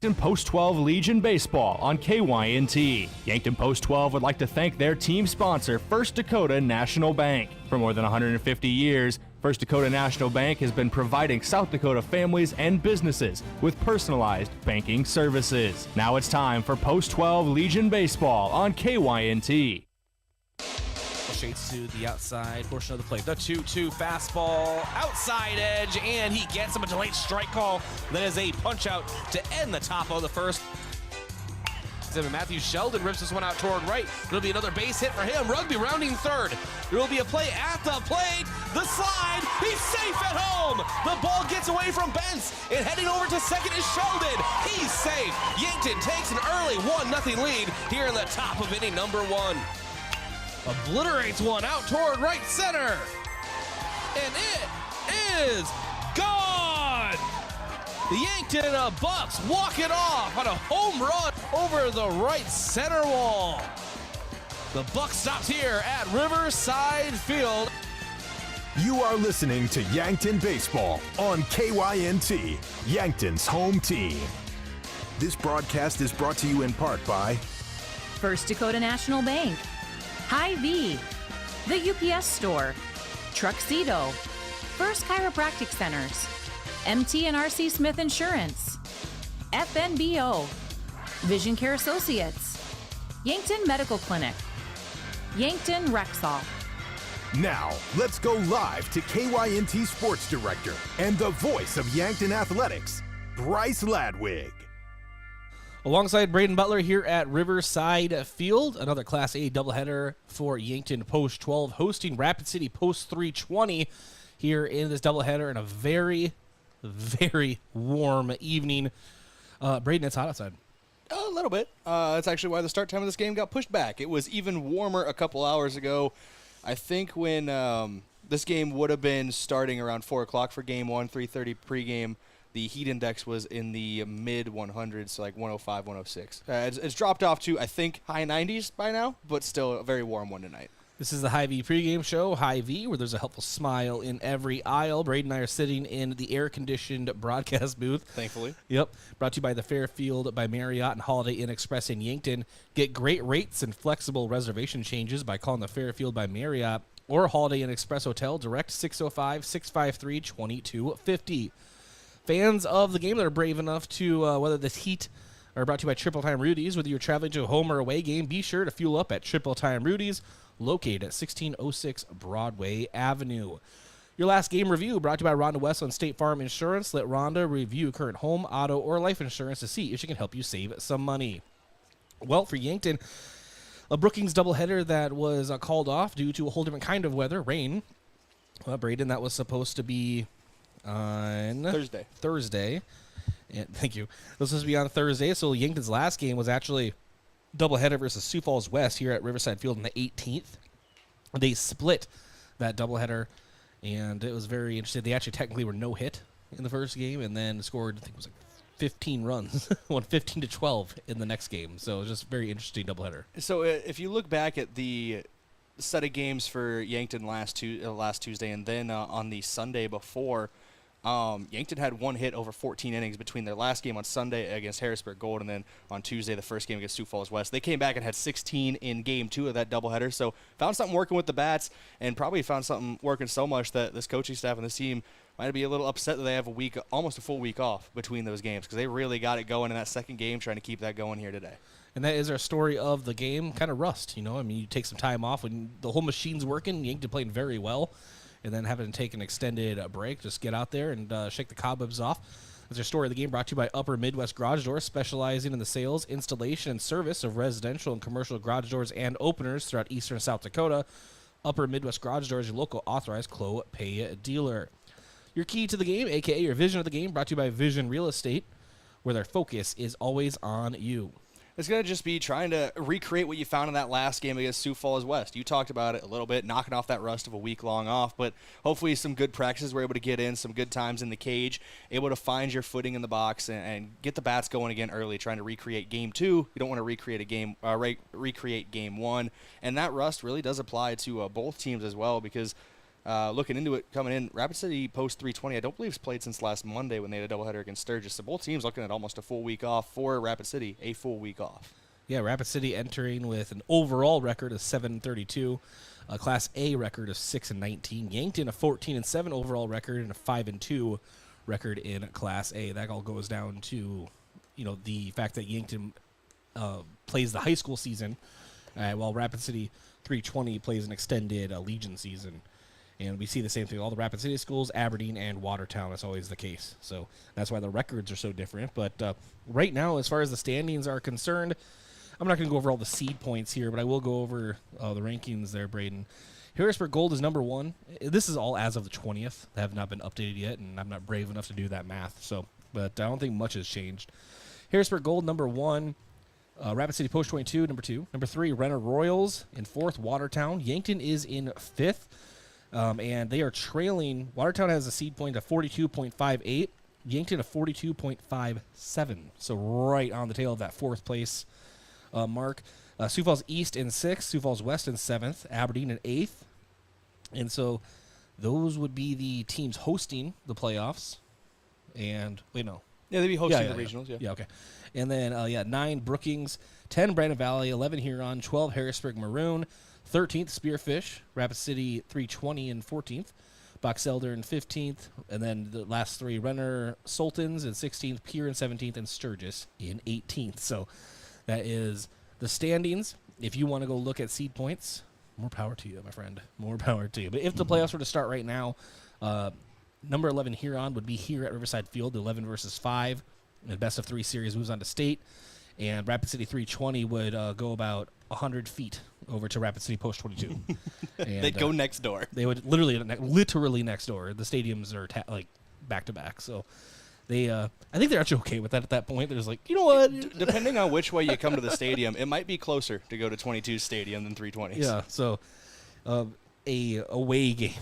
Yankton Post 12 Legion Baseball on KYNT. Yankton Post 12 would like to thank their team sponsor, First Dakota National Bank. For more than 150 years, First Dakota National Bank has been providing South Dakota families and businesses with personalized banking services. Now it's time for Post 12 Legion Baseball on KYNT. Shades to the outside portion of the plate. The 2-2 fastball, outside edge, and he gets him a delayed strike call. That is a punch out to end the top of the first. Matthew Sheldon rips this one out toward right. It'll be another base hit for him. Rugby rounding third. There will be a play at the plate. The slide. He's safe at home. The ball gets away from Bence, and heading over to second is Sheldon. He's safe. Yankton takes an early 1-0 lead here in the top of inning number 1. Obliterates one out toward right center. And it is gone. The Yankton Bucks walk it off on a home run over the right center wall. The buck stops here at Riverside Field. You are listening to Yankton Baseball on KYNT, Yankton's home team. This broadcast is brought to you in part by First Dakota National Bank, Hy-Vee, the UPS Store, Truxedo, First Chiropractic Centers, MT&RC Smith Insurance, FNBO, Vision Care Associates, Yankton Medical Clinic, Yankton Rexall. Now, let's go live to KYNT Sports Director and the voice of Yankton Athletics, Bryce Ladwig. Alongside Brayden Butler here at Riverside Field, another Class A doubleheader for Yankton Post 12, hosting Rapid City Post 320 here in this doubleheader in a very, very warm evening. Brayden, it's hot outside. A little bit. That's actually why the start time of this game got pushed back. It was even warmer a couple hours ago. I think when this game would have been starting around 4 o'clock for Game 1, 3:30 pregame, the heat index was in the mid-100s, so like 105, 106. It's dropped off to, I think, high 90s by now, but still a very warm one tonight. This is the Hy-Vee pregame show, Hy-Vee, where there's a helpful smile in every aisle. Brayden and I are sitting in the air-conditioned broadcast booth. Thankfully. Yep. Brought to you by the Fairfield by Marriott and Holiday Inn Express in Yankton. Get great rates and flexible reservation changes by calling the Fairfield by Marriott or Holiday Inn Express Hotel direct 605-653-2250. Fans of the game that are brave enough to weather this heat are brought to you by Triple Time Rudy's. Whether you're traveling to a home or away game, be sure to fuel up at Triple Time Rudy's, located at 1606 Broadway Avenue. Your last game review brought to you by Rhonda West on State Farm Insurance. Let Rhonda review current home, auto, or life insurance to see if she can help you save some money. Well, for Yankton, a Brookings doubleheader that was called off due to a whole different kind of weather, rain. Brayden, that was supposed to be on Thursday. And thank you. It was supposed to be on Thursday, so Yankton's last game was actually doubleheader versus Sioux Falls West here at Riverside Field on the 18th. They split that doubleheader, and it was very interesting. They actually technically were no hit in the first game, and then scored, I think it was like 15 runs, won 15-12 in the next game. So it was just a very interesting doubleheader. So if you look back at the set of games for Yankton last Tuesday, and then on the Sunday before, Yankton had one hit over 14 innings between their last game on Sunday against Harrisburg Gold and then on Tuesday, the first game against Sioux Falls West. They came back and had 16 in Game 2 of that doubleheader, so found something working with the bats and probably found something working so much that this coaching staff and this team might be a little upset that they have almost a full week off between those games because they really got it going in that second game, trying to keep that going here today. And that is our story of the game, kind of rust, I mean, you take some time off when the whole machine's working. Yankton playing very well. And then having to take an extended break, just get out there and shake the cobwebs off. That's our story of the game, brought to you by Upper Midwest Garage Doors, specializing in the sales, installation, and service of residential and commercial garage doors and openers throughout eastern South Dakota. Upper Midwest Garage Doors, your local authorized Clopay dealer. Your key to the game, a.k.a. your vision of the game, brought to you by Vision Real Estate, where their focus is always on you. It's going to just be trying to recreate what you found in that last game against Sioux Falls West. You talked about it a little bit, knocking off that rust of a week-long off, but hopefully some good practices were able to get in, some good times in the cage, able to find your footing in the box and get the bats going again early, trying to recreate Game 2. You don't want to recreate recreate Game 1, and that rust really does apply to both teams as well because looking into it, coming in, Rapid City Post 320, I don't believe it's played since last Monday when they had a doubleheader against Sturgis. So both teams looking at almost a full week off for Rapid City, a full week off. Yeah, Rapid City entering with an overall record of 7-32, a Class A record of 6-19. Yankton a 14-7 overall record and a 5-2 record in Class A. That all goes down to, the fact that Yankton plays the high school season, while Rapid City 320 plays an extended Legion season. And we see the same thing. All the Rapid City schools, Aberdeen and Watertown, that's always the case. So that's why the records are so different. But right now, as far as the standings are concerned, I'm not going to go over all the seed points here, but I will go over the rankings there, Brayden. Harrisburg Gold is number 1. This is all as of the 20th. They have not been updated yet, and I'm not brave enough to do that math. But I don't think much has changed. Harrisburg Gold, number 1. Rapid City Post 22, number 2. Number 3, Renner Royals in 4th. Watertown. Yankton is in 5th. And they are trailing. Watertown has a seed point of 42.58. Yankton a 42.57. So right on the tail of that 4th place mark. Sioux Falls East in 6th. Sioux Falls West in 7th. Aberdeen in 8th. And so those would be the teams hosting the playoffs. And, wait, no. Yeah, they'd be hosting the regionals, yeah. Yeah, okay. And then, 9, Brookings. 10, Brandon Valley. 11, Huron. 12, Harrisburg Maroon. 13th, Spearfish. Rapid City 320 in 14th. Box Elder in 15th. And then the last 3, Renner Sultans in 16th. Pier in 17th. And Sturgis in 18th. So that is the standings. If you want to go look at seed points, more power to you, my friend. More power to you. But if the playoffs were to start right now, number 11 Huron would be here at Riverside Field, the 11 versus 5. The best of 3 series moves on to state. And Rapid City 320 would go about 100 feet over to Rapid City Post 22. And, they'd go next door. They would literally next door. The stadiums are back to back. So they, I think they're actually okay with that at that point. They're just like, you know what? Depending on which way you come to the stadium, it might be closer to go to 22's stadium than 320's. Yeah. So a away game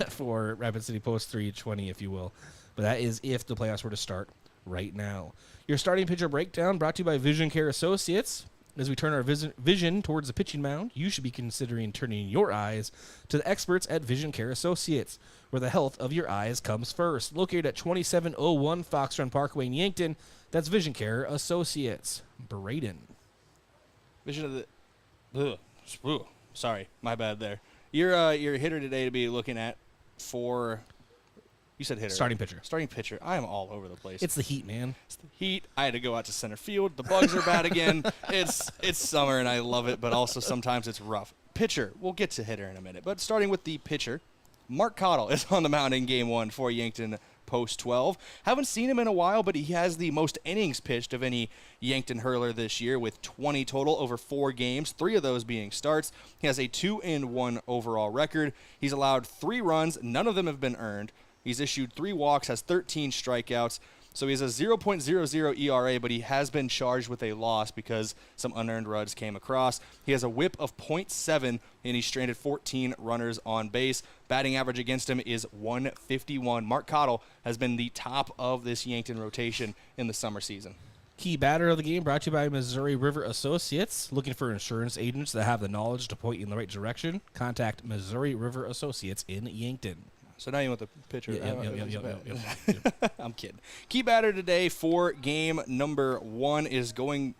for Rapid City Post 320, if you will. But that is if the playoffs were to start right now. Your starting pitcher breakdown brought to you by Vision Care Associates. As we turn our vision towards the pitching mound, you should be considering turning your eyes to the experts at Vision Care Associates, where the health of your eyes comes first. Located at 2701 Fox Run Parkway in Yankton, that's Vision Care Associates. Brayden. Vision of the... sorry, my bad there. Your hitter today to be looking at for... You said hitter. Starting pitcher. Starting pitcher. I am all over the place. It's the heat, man. It's the heat. I had to go out to center field. The bugs are bad again. It's summer, and I love it, but also sometimes it's rough. Pitcher. We'll get to hitter in a minute. But starting with the pitcher, Mark Cottle is on the mound in Game 1 for Yankton Post 12. Haven't seen him in a while, but he has the most innings pitched of any Yankton hurler this year with 20 total over 4 games, 3 of those being starts. He has a 2-1 overall record. He's allowed 3 runs. None of them have been earned. He's issued 3 walks, has 13 strikeouts. So he has a 0.00 ERA, but he has been charged with a loss because some unearned runs came across. He has a whip of .7, and he stranded 14 runners on base. Batting average against him is .151. Mark Cottle has been the top of this Yankton rotation in the summer season. Key batter of the game brought to you by Missouri River Associates. Looking for insurance agents that have the knowledge to point you in the right direction? Contact Missouri River Associates in Yankton. So now you want the pitcher. Yeah. I'm kidding. Key batter today for game number 1 is going...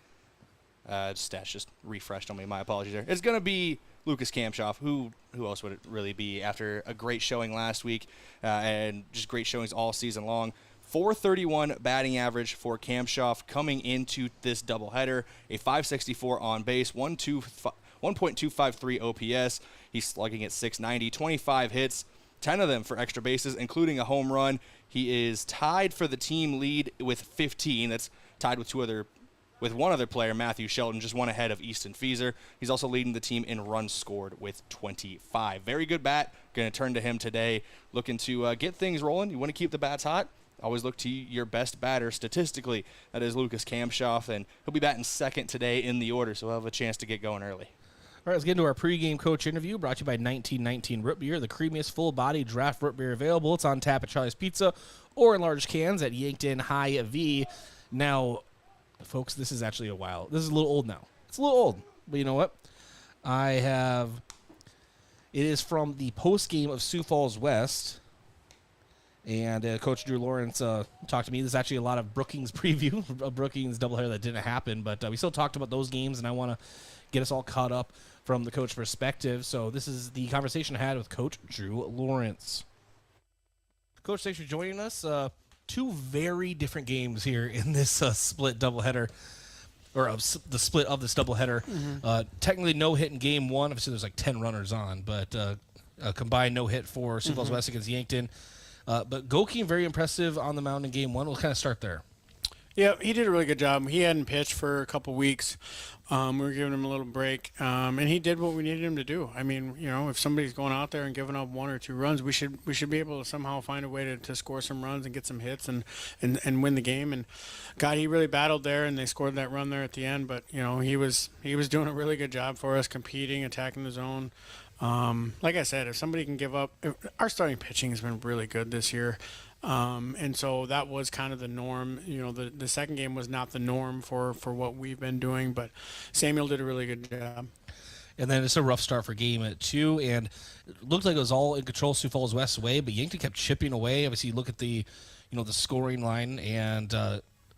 stats just refreshed on me. My apologies there. It's going to be Lucas Kamshoff. Who else would it really be after a great showing last week and just great showings all season long? .431 batting average for Kamshoff coming into this doubleheader. A .564 on base, 1.253 OPS. He's slugging at .690, 25 hits. 10 of them for extra bases, including a home run. He is tied for the team lead with 15. That's tied with one other player, Matthew Shelton, just one ahead of Easton Feeser. He's also leading the team in runs scored with 25. Very good bat. Going to turn to him today. Looking to get things rolling. You want to keep the bats hot? Always look to your best batter statistically. That is Lucas Kamshoff, and he'll be batting second today in the order, so he'll have a chance to get going early. All right, let's get into our pregame coach interview brought to you by 1919 Root Beer, the creamiest full-body draft root beer available. It's on tap at Charlie's Pizza or in large cans at Yankton High V. Now, folks, this is actually This is a little old now. It's a little old, but you know what? It is from the post game of Sioux Falls West. And Coach Drew Lawrence talked to me. There's actually a lot of Brookings preview, a Brookings doubleheader that didn't happen, but we still talked about those games, and I want to get us all caught up from the coach perspective. So this is the conversation I had with Coach Drew Lawrence. Coach, thanks for joining us. Two very different games here in this split doubleheader, or the split of this doubleheader. Technically no hit in game one. Obviously there's like 10 runners on, but a combined no hit for Sioux Falls West against Yankton. But Goki, very impressive on the mound in game one. We'll kind of start there. Yeah, he did a really good job. He hadn't pitched for a couple weeks. We were giving him a little break, and he did what we needed him to do. I mean, if somebody's going out there and giving up 1 or 2 runs, we should be able to somehow find a way to score some runs and get some hits and win the game. And God, he really battled there, and they scored that run there at the end. But he was doing a really good job for us, competing, attacking the zone. Like I said, if somebody can give up, our starting pitching has been really good this year. And so that was kind of the norm. The second game was not the norm for what we've been doing, but Samuel did a really good job. And then it's a rough start for game 2, and it looked like it was all in control Sioux Falls West's way, but Yankton kept chipping away. Obviously, you look at the scoring line, and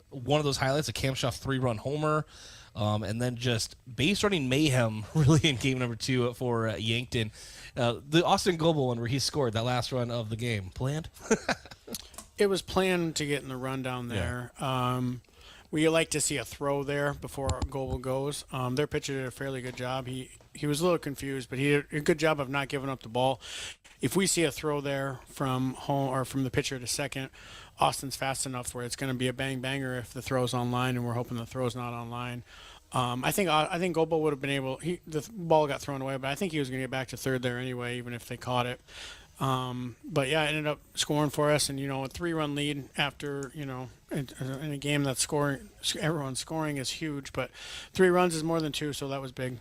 one of those highlights, a Cam Shaw 3-run homer, and then just base running mayhem really in game number 2 for Yankton. The Austin Goebel one where he scored that last run of the game. Planned? It was planned to get in the run down there. Yeah. We like to see a throw there before Goebel goes. Their pitcher did a fairly good job. He was a little confused, but he did a good job of not giving up the ball. If we see a throw there from home or from the pitcher to second, Austin's fast enough where it's going to be a bang-banger if the throw's online, and we're hoping the throw's not online. I think Goebel would have been able. The ball got thrown away, but I think he was going to get back to third there anyway, even if they caught it. But yeah, it ended up scoring for us, and a 3-run lead after in a game that's everyone's scoring is huge. But 3 runs is more than 2, so that was big.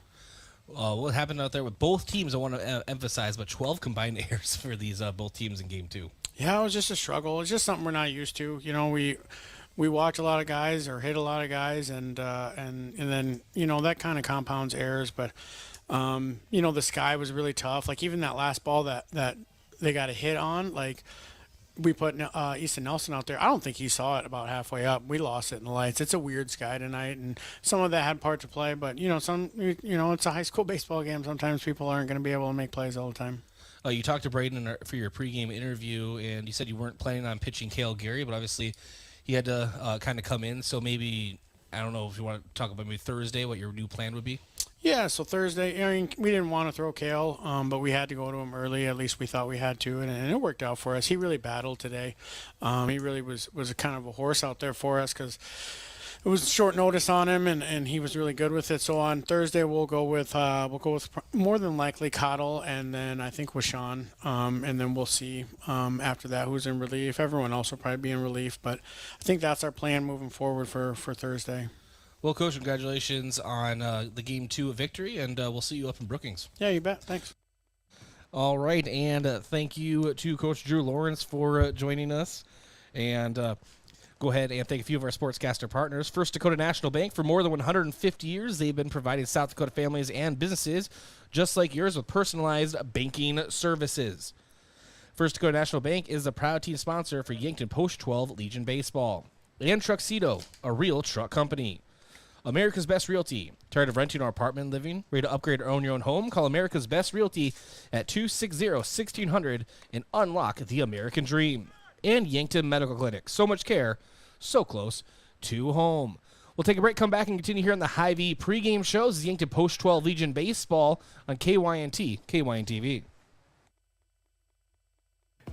What happened out there with both teams? I want to emphasize, but 12 combined errors for these both teams in game 2. Yeah, it was just a struggle. It's just something we're not used to. We watch a lot of guys or hit a lot of guys, and then that kind of compounds errors. But the sky was really tough. Like even that last ball that they got a hit on, like we put Easton Nelson out there. I don't think he saw it about halfway up. We lost it in the lights. It's a weird sky tonight, and some of that had part to play. But it's a high school baseball game. Sometimes people aren't going to be able to make plays all the time. You talked to Brayden for your pregame interview, and you said you weren't planning on pitching Cale Gary, but obviously he had to kind of come in. So maybe, I don't know if you want to talk about maybe Thursday, what your new plan would be. Yeah, so Thursday, we didn't want to throw Cale, but we had to go to him early. At least we thought we had to, and it worked out for us. He really battled today. He really was a kind of a horse out there for us because it was short notice on him, and he was really good with it. So on Thursday we'll go with more than likely Cottle, and then I think with Sean, and then we'll see after that who's in relief. Everyone else will probably be in relief, but I think that's our plan moving forward for Thursday. Well, Coach, congratulations on the Game 2 victory, and we'll see you up in Brookings. Yeah, you bet. Thanks. All right, and thank you to Coach Drew Lawrence for joining us. And go ahead and thank a few of our sportscaster partners. First Dakota National Bank. For more than 150 years, they've been providing South Dakota families and businesses just like yours with personalized banking services. First Dakota National Bank is the proud team sponsor for Yankton Post 12 Legion Baseball. And Truxedo, a real truck company. America's Best Realty. Tired of renting or apartment living? Ready to upgrade or own your own home? Call America's Best Realty at 260-1600 and unlock the American dream. And Yankton Medical Clinic. So much care, so close to home. We'll take a break, come back, and continue here on the Hy-Vee pregame shows. This is Yankton Post 12 Legion Baseball on KYNT, KYNT-TV.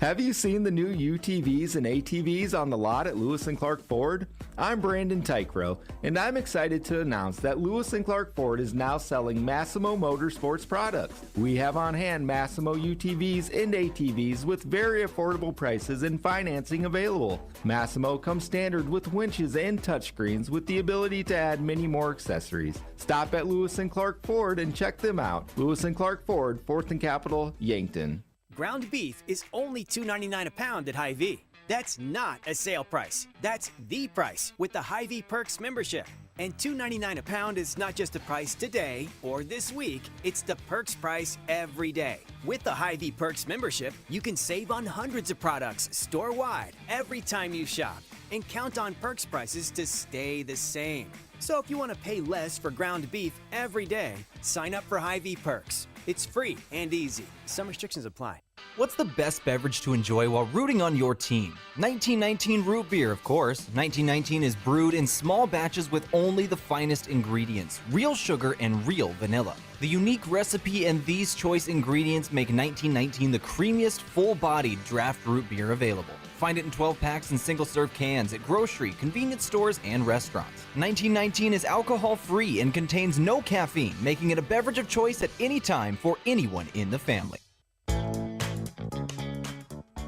Have you seen the new UTVs and ATVs on the lot at Lewis & Clark Ford? I'm Brandon Tykrow, and I'm excited to announce that Lewis & Clark Ford is now selling Massimo Motorsports products. We have on hand Massimo UTVs and ATVs with very affordable prices and financing available. Massimo comes standard with winches and touchscreens with the ability to add many more accessories. Stop at Lewis & Clark Ford and check them out. Lewis & Clark Ford, 4th and Capitol, Yankton. Ground beef is only $2.99 a pound at Hy-Vee. That's not a sale price. That's the price with the Hy-Vee Perks membership. And $2.99 a pound is not just a price today or this week, it's the Perks price every day. With the Hy-Vee Perks membership, you can save on hundreds of products store-wide every time you shop, and count on Perks prices to stay the same. So if you want to pay less for ground beef every day, sign up for Hy-Vee Perks. It's free and easy. Some restrictions apply. What's the best beverage to enjoy while rooting on your team? 1919 root beer, of course. 1919 is brewed in small batches with only the finest ingredients, real sugar and real vanilla. The unique recipe and these choice ingredients make 1919 the creamiest, full-bodied draft root beer available. Find it in 12 packs and single-serve cans at grocery, convenience stores, and restaurants. 1919 is alcohol-free and contains no caffeine, making it a beverage of choice at any time for anyone in the family.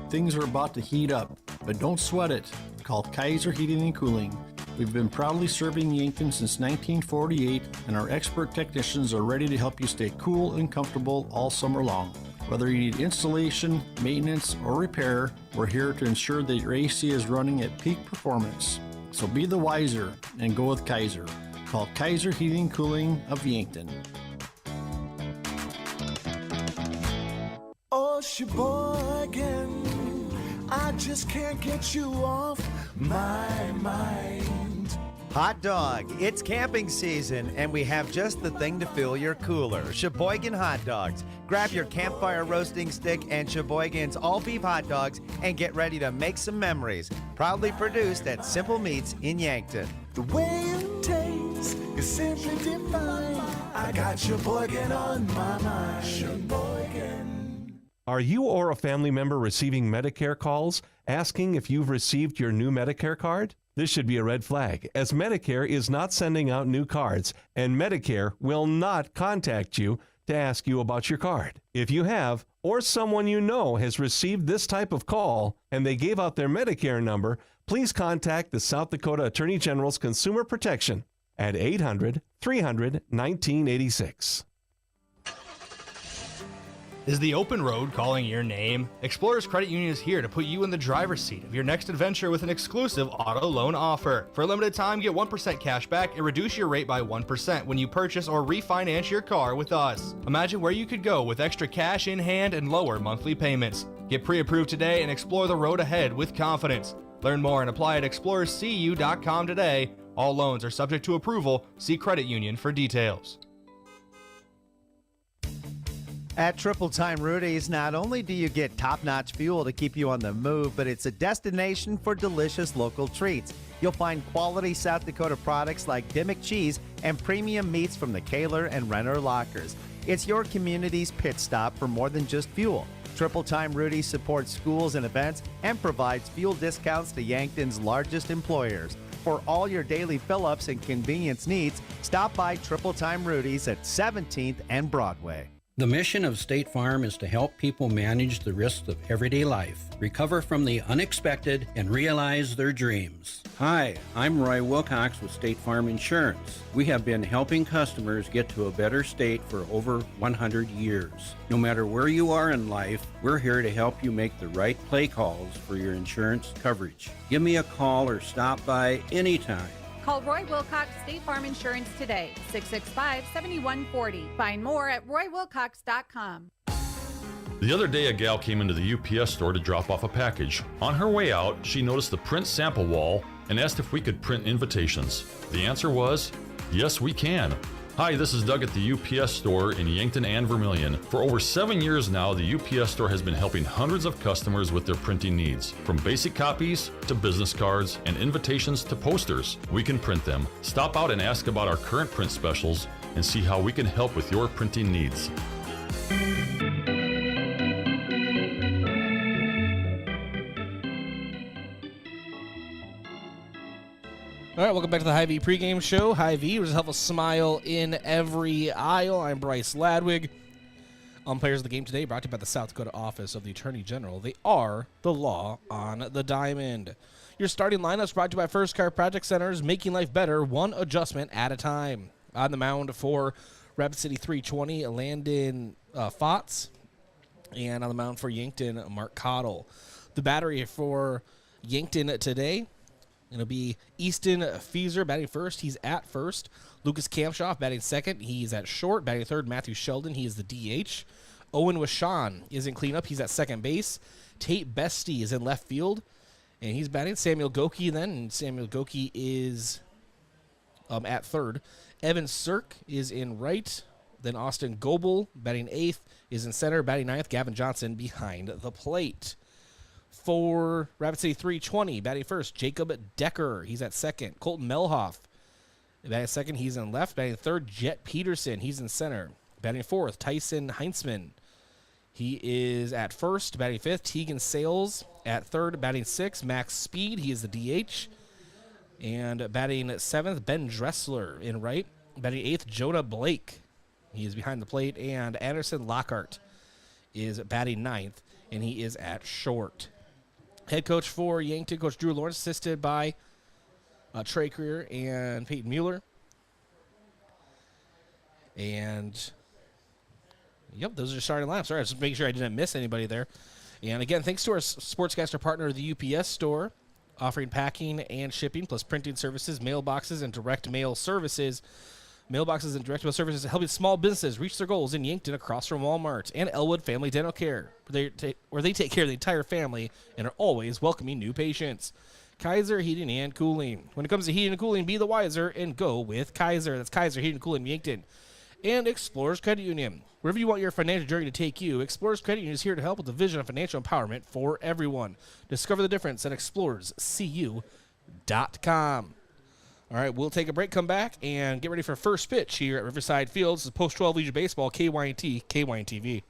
Things are about to heat up, but don't sweat it. Call Kaiser Heating and Cooling. We've been proudly serving Yankton since 1948, and our expert technicians are ready to help you stay cool and comfortable all summer long. Whether you need installation, maintenance, or repair, we're here to ensure that your AC is running at peak performance. So be the wiser and go with Kaiser. Call Kaiser Heating and Cooling of Yankton. Oh, Sheboygan, I just can't get you off my mind. Hot dog, it's camping season, and we have just the thing to fill your cooler. Sheboygan hot dogs. Grab your campfire roasting stick and Sheboygan's all-beef hot dogs and get ready to make some memories. Proudly produced at Simple Meats in Yankton. The way it tastes is simply divine. I got Sheboygan on my mind. Sheboygan. Are you or a family member receiving Medicare calls asking if you've received your new Medicare card? This should be a red flag, as Medicare is not sending out new cards, and Medicare will not contact you to ask you about your card. If you have, or someone you know has received this type of call, and they gave out their Medicare number, please contact the South Dakota Attorney General's Consumer Protection at 800-300-1986. Is the open road calling your name? Explorers Credit Union is here to put you in the driver's seat of your next adventure with an exclusive auto loan offer. For a limited time, get 1% cash back and reduce your rate by 1% when you purchase or refinance your car with us. Imagine where you could go with extra cash in hand and lower monthly payments. Get pre-approved today and explore the road ahead with confidence. Learn more and apply at explorerscu.com today. All loans are subject to approval. See credit union for details. At Triple Time Rudy's, not only do you get top-notch fuel to keep you on the move, but it's a destination for delicious local treats. You'll find quality South Dakota products like Dimmick cheese and premium meats from the Kaler and Renner lockers. It's your community's pit stop for more than just fuel. Triple Time Rudy's supports schools and events and provides fuel discounts to Yankton's largest employers. For all your daily fill-ups and convenience needs, stop by Triple Time Rudy's at 17th and Broadway. The mission of State Farm is to help people manage the risks of everyday life, recover from the unexpected, and realize their dreams. Hi, I'm Roy Wilcox with State Farm Insurance. We have been helping customers get to a better state for over 100 years. No matter where you are in life, we're here to help you make the right play calls for your insurance coverage. Give me a call or stop by anytime. Call Roy Wilcox State Farm Insurance today, 665-7140. Find more at roywilcox.com. The other day, a gal came into the UPS store to drop off a package. On her way out, she noticed the print sample wall and asked if we could print invitations. The answer was, yes, we can. Hi, this is Doug at the UPS store in Yankton and Vermilion. For over 7 years now, the UPS store has been helping hundreds of customers with their printing needs. From basic copies to business cards and invitations to posters, we can print them. Stop out and ask about our current print specials and see how we can help with your printing needs. All right, welcome back to the Hy-Vee pregame show. Hy-Vee was help us smile in every aisle. I'm Bryce Ladwig. Umpires of the game today brought to you by the South Dakota Office of the Attorney General. They are the law on the diamond. Your starting lineups brought to you by First Chiropractic Centers, making life better, one adjustment at a time. On the mound for Rapid City 320, Landon Fotz. And on the mound for Yankton, Mark Cottle. The battery for Yankton today, It'll be Easton Feeser batting first. He's at first. Lucas Kamshoff batting second. He's at short. Batting third, Matthew Sheldon. He is the DH. Owen Washan is in cleanup. He's at second base. Tate Bestie is in left field, and he's batting. Samuel Goki then, and Samuel Goki is at third. Evan Sirk is in right. Then Austin Goebel, batting eighth, is in center. Batting ninth, Gavin Johnson behind the plate. For Rapid City 320, batting first, Jacob Decker. He's at second. Colton Melhoff, batting second. He's in left. Batting third, Jet Peterson. He's in center. Batting fourth, Tyson Heinzman. He is at first. Batting fifth, Tegan Sales. At third, batting sixth, Max Speed. He is the DH. And batting seventh, Ben Dressler in right. Batting eighth, Jonah Blake. He is behind the plate. And Anderson Lockhart is batting ninth, and he is at short. Head coach for Yankton, Coach Drew Lawrence, assisted by Trey Creer and Peyton Mueller. And, yep, those are your starting lineups. All right, just making sure I didn't miss anybody there. And, again, thanks to our sportscaster partner, the UPS Store, offering packing and shipping, plus printing services, mailboxes, and direct mail services. Mailboxes and direct mail services helping small businesses reach their goals in Yankton across from Walmart. And Elwood Family Dental Care, where they take care of the entire family and are always welcoming new patients. Kaiser Heating and Cooling. When it comes to heating and cooling, be the wiser and go with Kaiser. That's Kaiser Heating and Cooling Yankton. And Explorers Credit Union. Wherever you want your financial journey to take you, Explorers Credit Union is here to help with the vision of financial empowerment for everyone. Discover the difference at explorerscu.com. All right, we'll take a break, come back, and get ready for first pitch here at Riverside Field. This is Post-12 Legion Baseball, KYNT, KYNT-TV.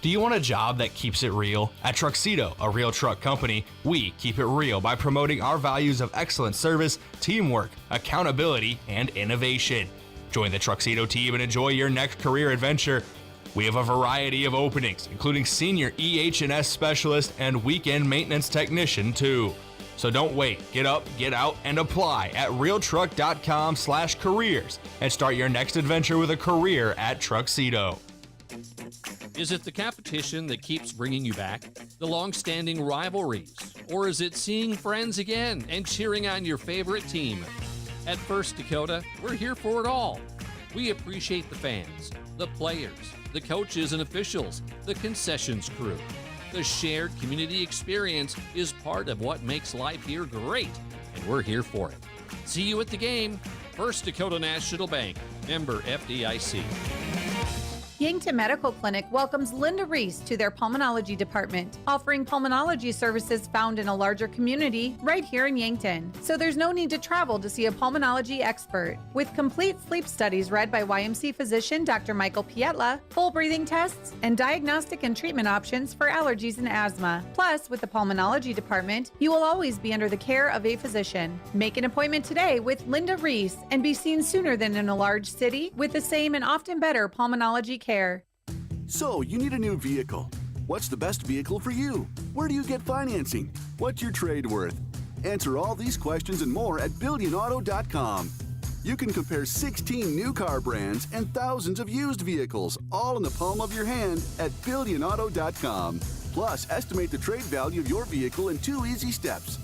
Do you want a job that keeps it real? At Truxedo, a real truck company, we keep it real by promoting our values of excellent service, teamwork, accountability, and innovation. Join the Truxedo team and enjoy your next career adventure. We have a variety of openings, including senior EH&S specialist and weekend maintenance technician, too. So don't wait. Get up, get out, and apply at realtruck.com/careers and start your next adventure with a career at Truxedo. Is it the competition that keeps bringing you back? The long-standing rivalries? Or is it seeing friends again and cheering on your favorite team? At First Dakota, we're here for it all. We appreciate the fans, the players, the coaches and officials, the concessions crew. The shared community experience is part of what makes life here great, and we're here for it. See you at the game. First Dakota National Bank, member FDIC. Yankton Medical Clinic welcomes Linda Reese to their pulmonology department, offering pulmonology services found in a larger community right here in Yankton. So there's no need to travel to see a pulmonology expert. With complete sleep studies read by YMC physician Dr. Michael Pietla, full breathing tests, and diagnostic and treatment options for allergies and asthma. Plus, with the pulmonology department, you will always be under the care of a physician. Make an appointment today with Linda Reese and be seen sooner than in a large city with the same and often better pulmonology care. So, you need a new vehicle. What's the best vehicle for you? Where do you get financing? What's your trade worth? Answer all these questions and more at BillionAuto.com. You can compare 16 new car brands and thousands of used vehicles, all in the palm of your hand at BillionAuto.com. Plus, estimate the trade value of your vehicle in 2 easy steps.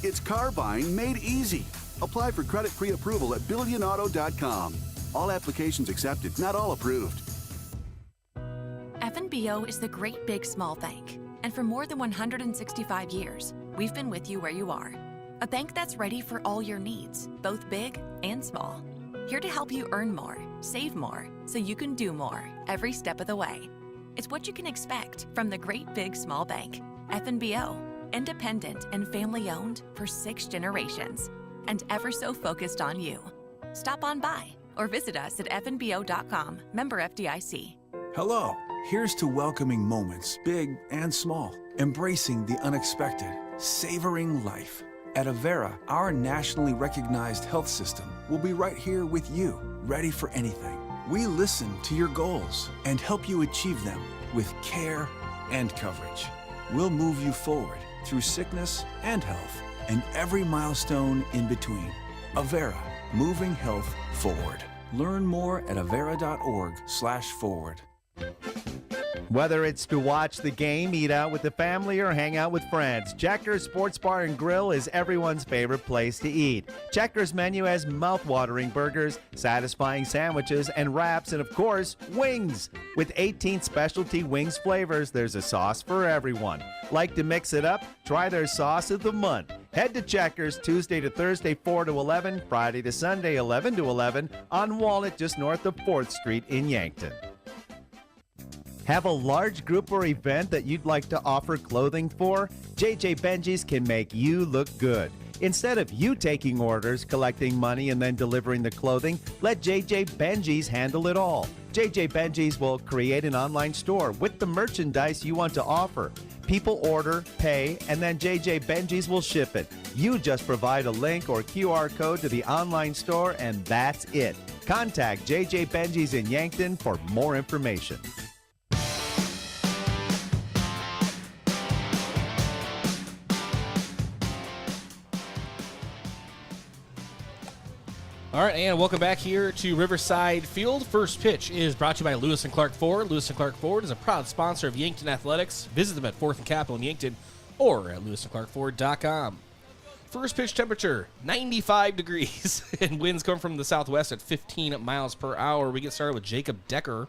It's car buying made easy. Apply for credit pre-approval at BillionAuto.com. All applications accepted, not all approved. FNBO is the great big small bank. And for more than 165 years, we've been with you where you are. A bank that's ready for all your needs, both big and small. Here to help you earn more, save more, so you can do more every step of the way. It's what you can expect from the great big small bank. FNBO, independent and family owned for 6 generations, and ever so focused on you. Stop on by or visit us at fnbo.com, member FDIC. Hello, here's to welcoming moments, big and small, embracing the unexpected, savoring life. At Avera, our nationally recognized health system will be right here with you, ready for anything. We listen to your goals and help you achieve them with care and coverage. We'll move you forward through sickness and health and every milestone in between. Avera, moving health forward. Learn more at avera.org/forward. Whether it's to watch the game, eat out with the family, or hang out with friends, Checkers Sports Bar and Grill is everyone's favorite place to eat. Checkers menu has mouth-watering burgers, satisfying sandwiches, and wraps, and of course, wings. With 18 specialty wings flavors, there's a sauce for everyone. Like to mix it up? Try their sauce of the month. Head to Checkers Tuesday to Thursday 4 to 11, Friday to Sunday 11 to 11 on Walnut just north of 4th Street in Yankton. Have a large group or event that you'd like to offer clothing for? JJ Benji's can make you look good. Instead of you taking orders, collecting money, and then delivering the clothing, let JJ Benji's handle it all. JJ Benji's will create an online store with the merchandise you want to offer. People order, pay, and then JJ Benji's will ship it. You just provide a link or QR code to the online store, and that's it. Contact JJ Benji's in Yankton for more information. All right, and welcome back here to Riverside Field. First pitch is brought to you by Lewis & Clark Ford. Lewis & Clark Ford is a proud sponsor of Yankton Athletics. Visit them at 4th and Capitol in Yankton or at lewisandclarkford.com. First pitch temperature, 95 degrees, and winds come from the southwest at 15 miles per hour. We get started with Jacob Decker,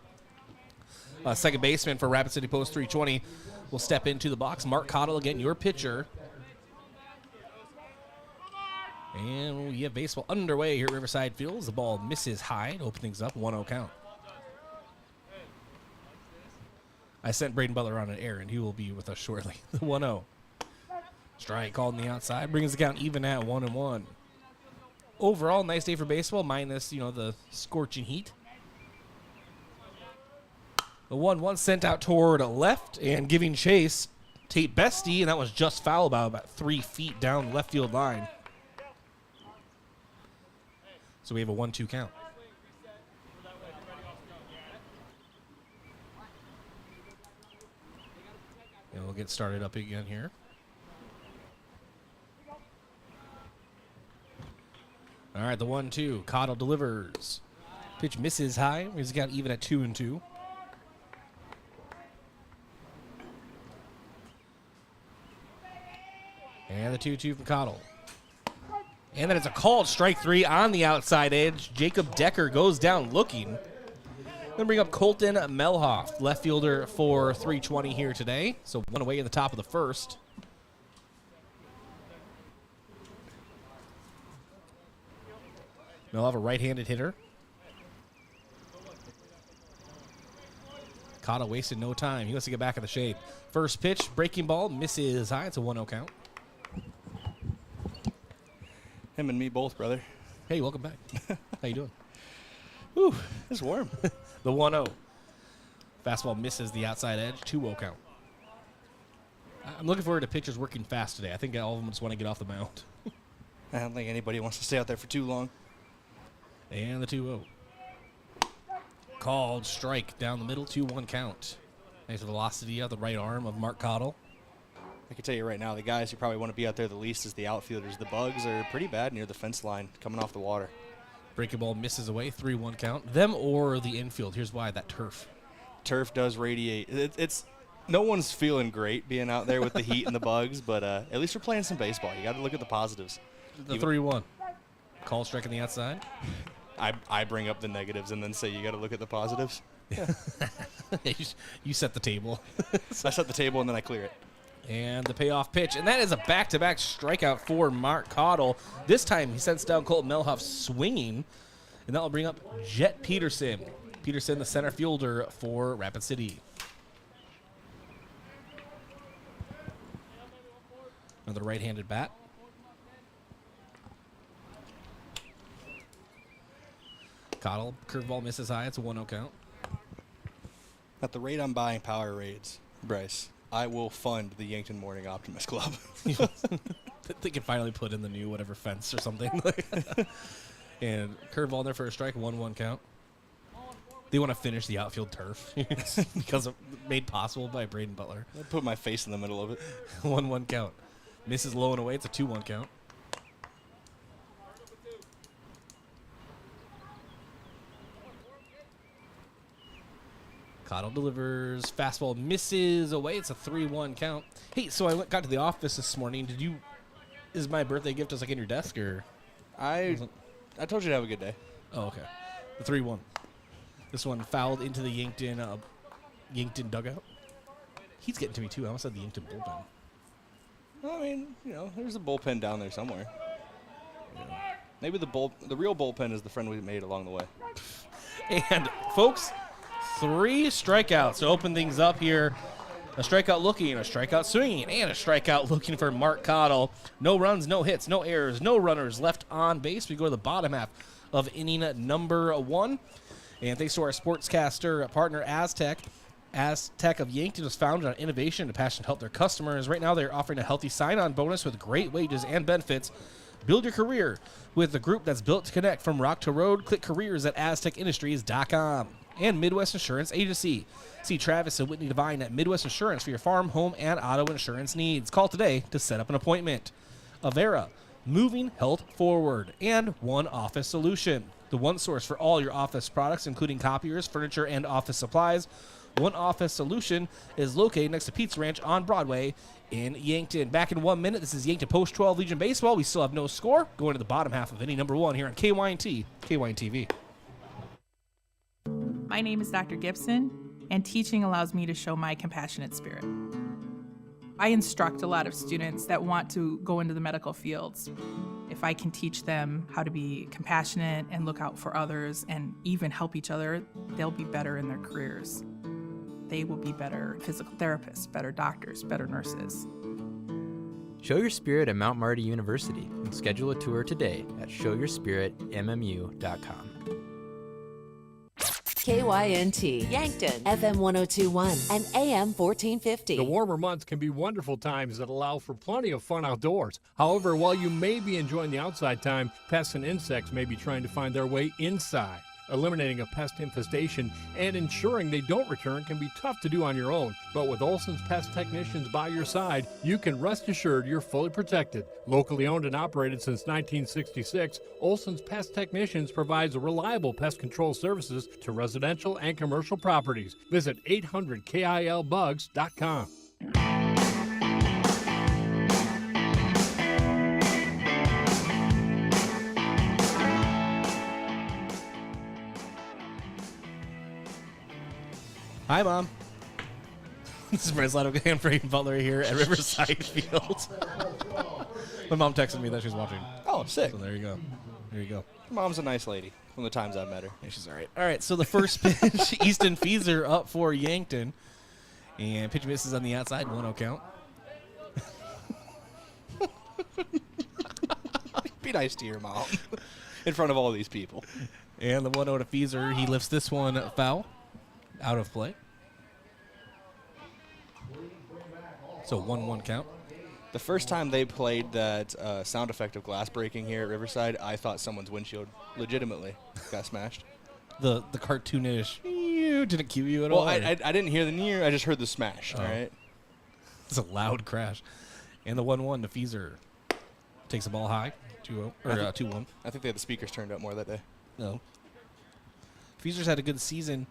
second baseman for Rapid City Post 320. Will step into the box. Mark Cottle, again, your pitcher. And we have baseball underway here at Riverside Field. The ball misses high to open things up. 1-0 count. I sent Brayden Butler on an errand. He will be with us shortly. The 1-0. Strike called on the outside. Brings the count even at 1-1. Overall, nice day for baseball, minus, the scorching heat. The 1-1 sent out toward left and giving chase. Tate Bestie, and that was just foul about 3 feet down the left field line. So we have a 1-2 count. And we'll get started up again here. All right, the 1-2. Cottle delivers. Pitch misses high. He's got even at 2-2. And the 2-2 from Cottle. And then it's a called strike 3 on the outside edge. Jacob Decker goes down looking. Then bring up Colton Melhoff, left fielder for 320 here today. So one away in the top of the first. Melhoff, a right-handed hitter. Cottle wasted no time. He wants to get back in the shade. First pitch, breaking ball, misses high. It's a 1-0 count. Him and me both, brother. Hey, welcome back. How you doing? Whew, it's warm. The 1-0. Fastball misses the outside edge. 2-0 count. I'm looking forward to pitchers working fast today. I think all of them just want to get off the mound. I don't think anybody wants to stay out there for too long. And the 2-0. Called strike down the middle. 2-1 count. Nice velocity of the right arm of Mark Cottle. I can tell you right now, the guys who probably want to be out there the least is the outfielders. The bugs are pretty bad near the fence line coming off the water. Breaking ball misses away. 3-1 count. Them or the infield. Here's why. That turf. Turf does radiate. It's no one's feeling great being out there with the heat and the bugs, but at least we're playing some baseball. You got to look at the positives. The 3-1. Call strike on the outside. I bring up the negatives and then say you got to look at the positives. You set the table. I set the table and then I clear it. And the payoff pitch. And that is a back-to-back strikeout for Mark Cottle. This time he sends down Colton Melhoff swinging. And that will bring up Jet Peterson. Peterson, the center fielder for Rapid City. Another right-handed bat. Cottle, curveball misses high. It's a 1-0 count. At the rate I'm buying Power Raids, Bryce, I will fund the Yankton Morning Optimist Club. They can finally put in the new whatever fence or something. And curveball there for a strike, 1-1 count. They want to finish the outfield turf because of, made possible by Brayden Butler. I put my face in the middle of it. 1-1 count. Misses low and away. It's a 2-1 count. Cottle delivers. Fastball misses away. It's a 3-1 count. Hey, so I got to the office this morning. Is my birthday gift just like in your desk, or? I told you to have a good day. Oh, okay. The 3-1. This one fouled into the Yankton dugout. He's getting to me too. I almost said the Yankton bullpen. Well, I mean, there's a bullpen down there somewhere. Yeah. Maybe the real bullpen is the friend we made along the way. And folks, 3 strikeouts to open things up here. A strikeout looking, a strikeout swinging, and a strikeout looking for Mark Cottle. No runs, no hits, no errors, no runners left on base. We go to the bottom half of inning number 1. And thanks to our sportscaster partner, Aztec. Aztec of Yankton was founded on innovation and passion to help their customers. Right now, they're offering a healthy sign-on bonus with great wages and benefits. Build your career with the group that's built to connect from rock to road. Click careers at aztecindustries.com. And Midwest Insurance Agency. See Travis and Whitney Devine at Midwest Insurance for your farm, home, and auto insurance needs. Call today to set up an appointment. Avera, moving health forward. And One Office Solution, the one source for all your office products, including copiers, furniture, and office supplies. One Office Solution is located next to Pizza Ranch on Broadway in Yankton. Back in 1 minute, this is Yankton Post 12 Legion Baseball. We still have no score. Going to the bottom half of inning number 1 here on KYNT, KYNT TV. My name is Dr. Gibson, and teaching allows me to show my compassionate spirit. I instruct a lot of students that want to go into the medical fields. If I can teach them how to be compassionate and look out for others and even help each other, they'll be better in their careers. They will be better physical therapists, better doctors, better nurses. Show your spirit at Mount Marty University and schedule a tour today at showyourspiritmmu.com. KYNT, Yankton, FM 1021 and AM 1450. The warmer months can be wonderful times that allow for plenty of fun outdoors. However, while you may be enjoying the outside time, pests and insects may be trying to find their way inside. Eliminating a pest infestation and ensuring they don't return can be tough to do on your own. But with Olson's Pest Technicians by your side, you can rest assured you're fully protected. Locally owned and operated since 1966, Olson's Pest Technicians provides reliable pest control services to residential and commercial properties. Visit 800KILBugs.com. Hi, Mom. This is Bryce Ladwig and Brayden Butler here at Riverside Field. My mom texted me that she's watching. Oh, sick. So there you go. There you go. Mom's a nice lady from the times I've met her. Yeah, she's all right. All right, so the first pitch, Easton Feeser up for Yankton. And pitch misses on the outside, 1-0 count. Be nice to your mom in front of all these people. And the 1-0 to Feeser. He lifts this one foul. Out of play. So 1-1 count. The first time they played that sound effect of glass breaking here at Riverside, I thought someone's windshield legitimately got smashed. The cartoonish didn't cue you at all? all? Well, I didn't hear the near. I just heard the smash. Oh. All right. It's a loud crash. And the 1-1 to Feeser takes the ball high. 2-0 or 2-1. I think they had the speakers turned up more that day. No. Feeser's had a good season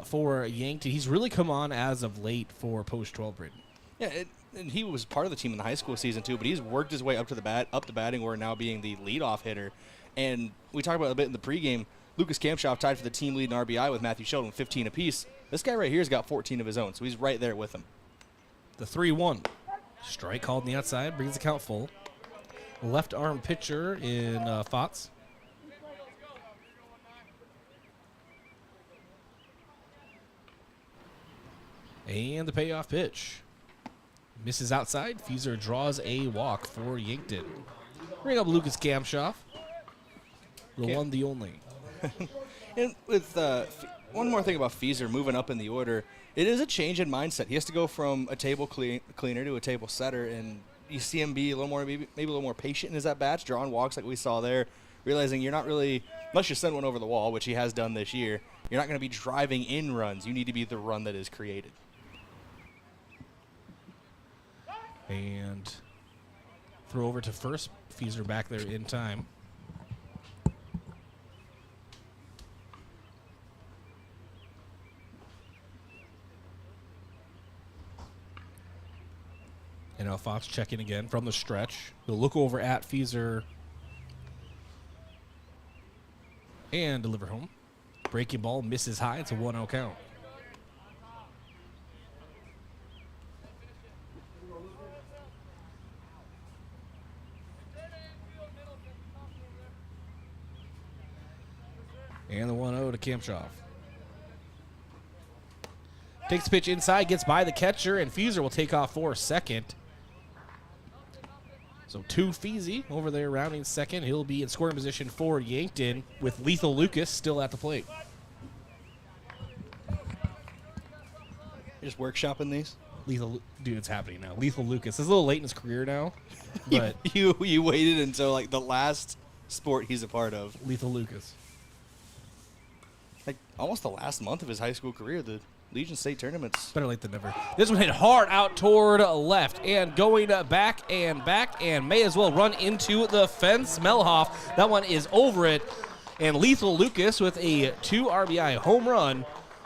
for Yankton. He's really come on as of late for Post 12, Brayden. Yeah, and he was part of the team in the high school season too, but he's worked his way up to the batting order, now being the leadoff hitter. And we talked about it a bit in the pregame. Lucas Kampshoff tied for the team lead in RBI with Matthew Sheldon, 15 apiece. This guy right here has got 14 of his own, so he's right there with him. The 3-1. Strike called on the outside, brings the count full. Left arm pitcher in Fotz. And the payoff pitch. Misses outside. Feeser draws a walk for Yankton. Bring up Lucas Kampshoff. The one, the only. And with one more thing about Feeser moving up in the order, it is a change in mindset. He has to go from a table cleaner to a table setter, and you see him be a little more, maybe a little more patient in his at-bats, drawing walks like we saw there, realizing you're not really, unless you send one over the wall, which he has done this year, you're not going to be driving in runs. You need to be the run that is created. And throw over to first. Feeser back there in time. And now Fox checking again from the stretch. He'll look over at Fieser and deliver home. Breaking ball misses high. It's a 1-0 count. And the 1-0 to Kamshoff. Takes the pitch inside, gets by the catcher, and Fieser will take off for second. So 2 Feezy over there rounding second. He'll be in scoring position for Yankton with Lethal Lucas still at the plate. You're just workshopping these? Dude, it's happening now. Lethal Lucas. It's a little late in his career now, but you waited until like the last sport he's a part of. Lethal Lucas. Like almost the last month of his high school career, the Legion State tournaments. Better late than never. This one hit hard out toward left and going back and may as well run into the fence. Melhoff, that one is over it. And Lethal Lucas with a 2 RBI home run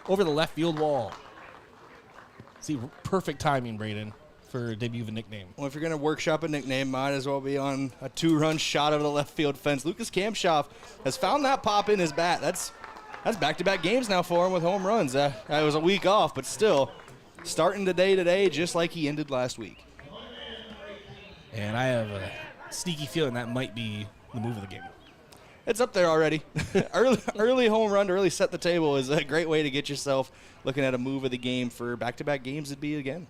over the left field wall. See, perfect timing, Brayden, for a debut of a nickname. Well, if you're going to workshop a nickname, might as well be on a 2-run shot over the left field fence. Lucas Kamshoff has found that pop in his bat. That's back-to-back games now for him with home runs. It was a week off, but still starting today, just like he ended last week. And I have a sneaky feeling that might be the move of the game. It's up there already. early home run to really set the table is a great way to get yourself looking at a move of the game for back-to-back games. It'd be again.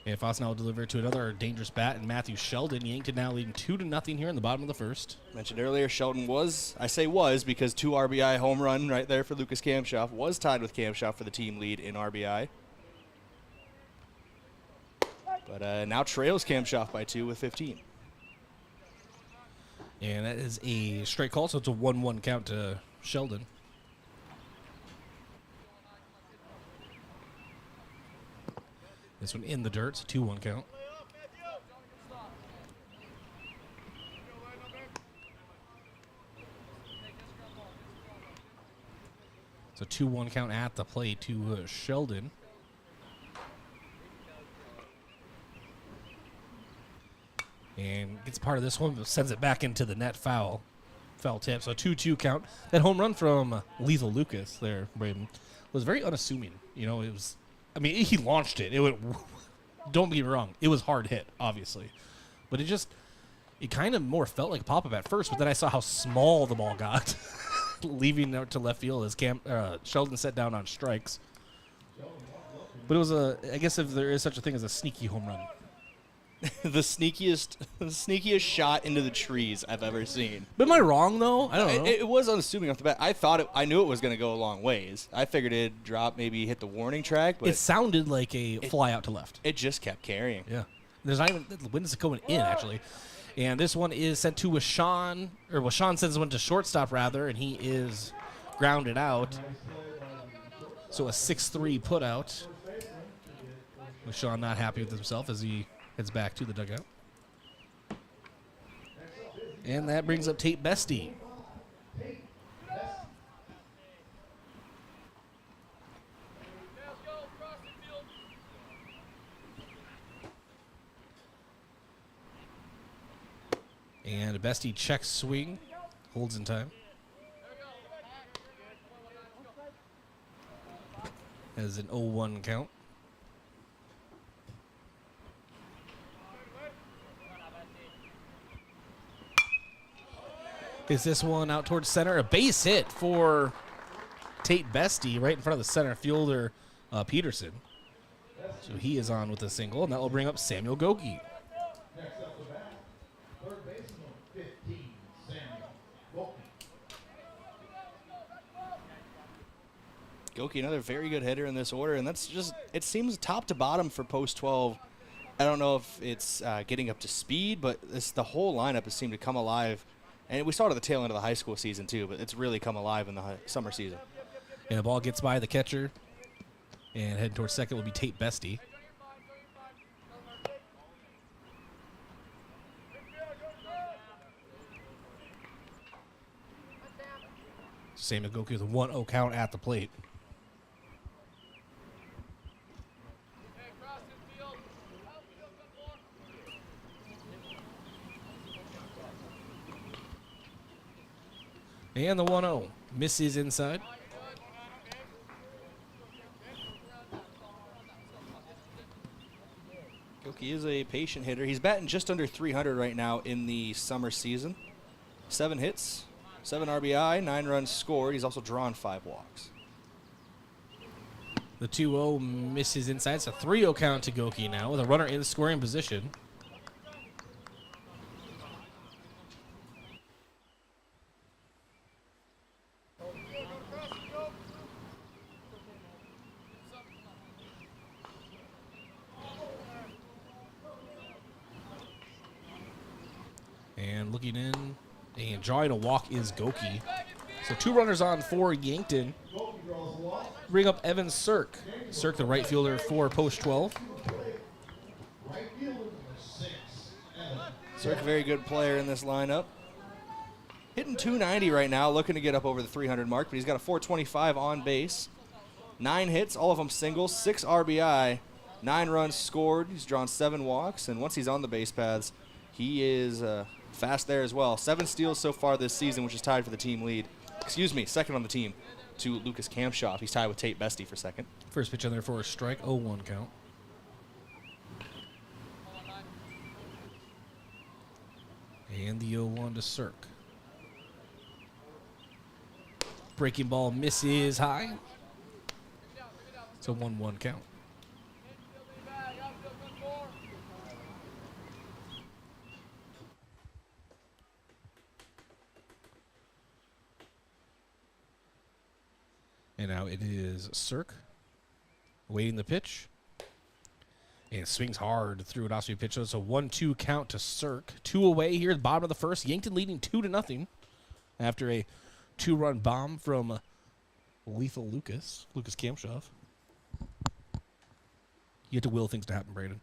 And Foss now will deliver to another dangerous bat, and Matthew Sheldon. Yankton now leading 2-0 here in the bottom of the first. Mentioned earlier, Sheldon was, I say was, because 2 RBI home run right there for Lucas Kamshoff. Was tied with Kamshoff for the team lead in RBI. But now trails Kamshoff by 2 with 15. And that is a straight call, so it's a 1-1 count to Sheldon. This one in the dirt, it's a 2-1 count. It's a 2-1 count at the plate to Sheldon. And gets part of this one, but sends it back into the net foul tip. So 2-2 count. That home run from Lethal Lucas there, Brayden, was very unassuming. You know, it was, I mean, he launched it. It went, don't get me wrong, it was hard hit, obviously. But it kind of more felt like a pop-up at first, but then I saw how small the ball got, leaving out to left field as Sheldon set down on strikes. But it was I guess if there is such a thing as a sneaky home run. the sneakiest shot into the trees I've ever seen. But am I wrong though? I don't know. It was unassuming off the bat. I knew it was going to go a long ways. I figured it'd drop, maybe hit the warning track. But it sounded like a fly out to left. It just kept carrying. Yeah. There's not even the wind is going in actually, and this one is sent to Washawn, or Washawn sends one to shortstop rather, and he is grounded out. So a 6-3 put out. Washawn not happy with himself as he heads back to the dugout. And that brings up Tate Bestie. And Bestie checks swing, holds in time. As an 0-1 count. Is this one out towards center? A base hit for Tate Bestie right in front of the center fielder, Peterson. So he is on with a single, and that will bring up Samuel Goki. Goki, another very good hitter in this order, and that's just, it seems top to bottom for post 12. I don't know if it's getting up to speed, but the whole lineup has seemed to come alive. And we saw it at the tail end of the high school season, too, but it's really come alive in the summer season. And the ball gets by the catcher. And heading towards second will be Tate Bestie. Samuel Goki with a 1-0 count at the plate. And the 1-0 misses inside. Goki is a patient hitter. He's batting just under 300 right now in the summer season. 7 hits, 7 RBI, 9 runs scored. He's also drawn 5 walks. The 2-0 misses inside. It's a 3-0 count to Goki now with a runner in scoring position. And looking in and drawing a walk is Goki. So 2 runners on for Yankton. Bring up Evan Sirk. Sirk, the right fielder for Post 12. Sirk, a very good player in this lineup. Hitting 290 right now, looking to get up over the 300 mark, but he's got a 425 on base. 9 hits, all of them singles, 6 RBI, 9 runs scored. He's drawn 7 walks, and once he's on the base paths, he is fast there as well. 7 steals so far this season, which is tied for the team lead. Second on the team to Lucas Kampshoff. He's tied with Tate Bestie for second. First pitch on there for a strike, 0-1 count. And the 0-1 to Sirk. Breaking ball misses high. It's a 1-1 count. And now it is Sirk awaiting the pitch. And swings hard through an off-speed pitch. So it's a 1-2 count to Sirk. 2 away here at the bottom of the first. Yankton leading 2-0 after a 2-run bomb from Lethal Lucas Kampshoff. You have to will things to happen, Brayden.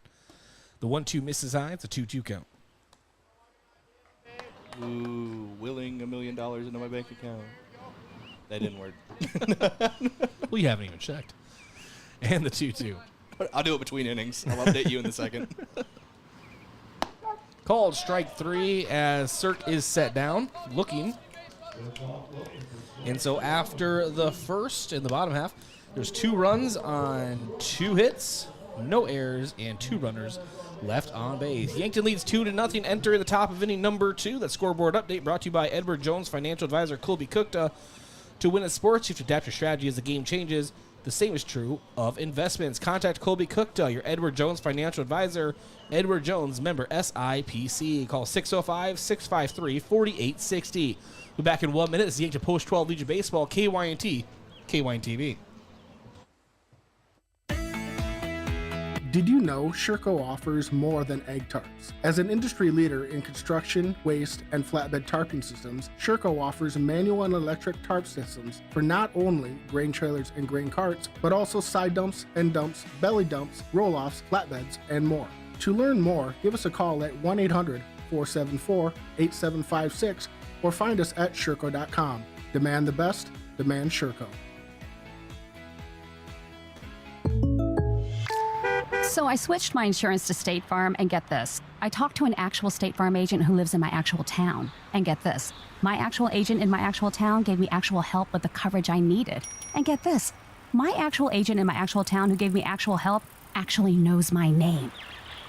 The 1-2 misses high. It's a 2-2 count. Ooh, willing $1 million into my bank account. That didn't work. Well, you haven't even checked. And the 2-2. I'll do it between innings. I'll update you in a second. Called strike 3 as Sirk is set down, looking. And so after the first, in the bottom half, there's 2 runs on 2 hits, no errors, and 2 runners left on base. Yankton leads 2-0, entering the top of inning number 2. That scoreboard update brought to you by Edward Jones Financial Advisor Colby Cookta. To win in sports, you have to adapt your strategy as the game changes. The same is true of investments. Contact Colby Cookta, your Edward Jones Financial Advisor. Edward Jones, member SIPC. Call 605-653-4860. We'll be back in 1 minute. This is Yankton Post 12 Legion Baseball, KYNT, KYNT TV. Did you know Sherco offers more than egg tarps? As an industry leader in construction, waste, and flatbed tarping systems, Sherco offers manual and electric tarp systems for not only grain trailers and grain carts, but also side dumps, end dumps, belly dumps, roll-offs, flatbeds, and more. To learn more, give us a call at 1-800-474-8756 or find us at Sherco.com. Demand the best, demand Sherco. So I switched my insurance to State Farm, and get this. I talked to an actual State Farm agent who lives in my actual town. And get this. My actual agent in my actual town gave me actual help with the coverage I needed. And get this. My actual agent in my actual town who gave me actual help actually knows my name.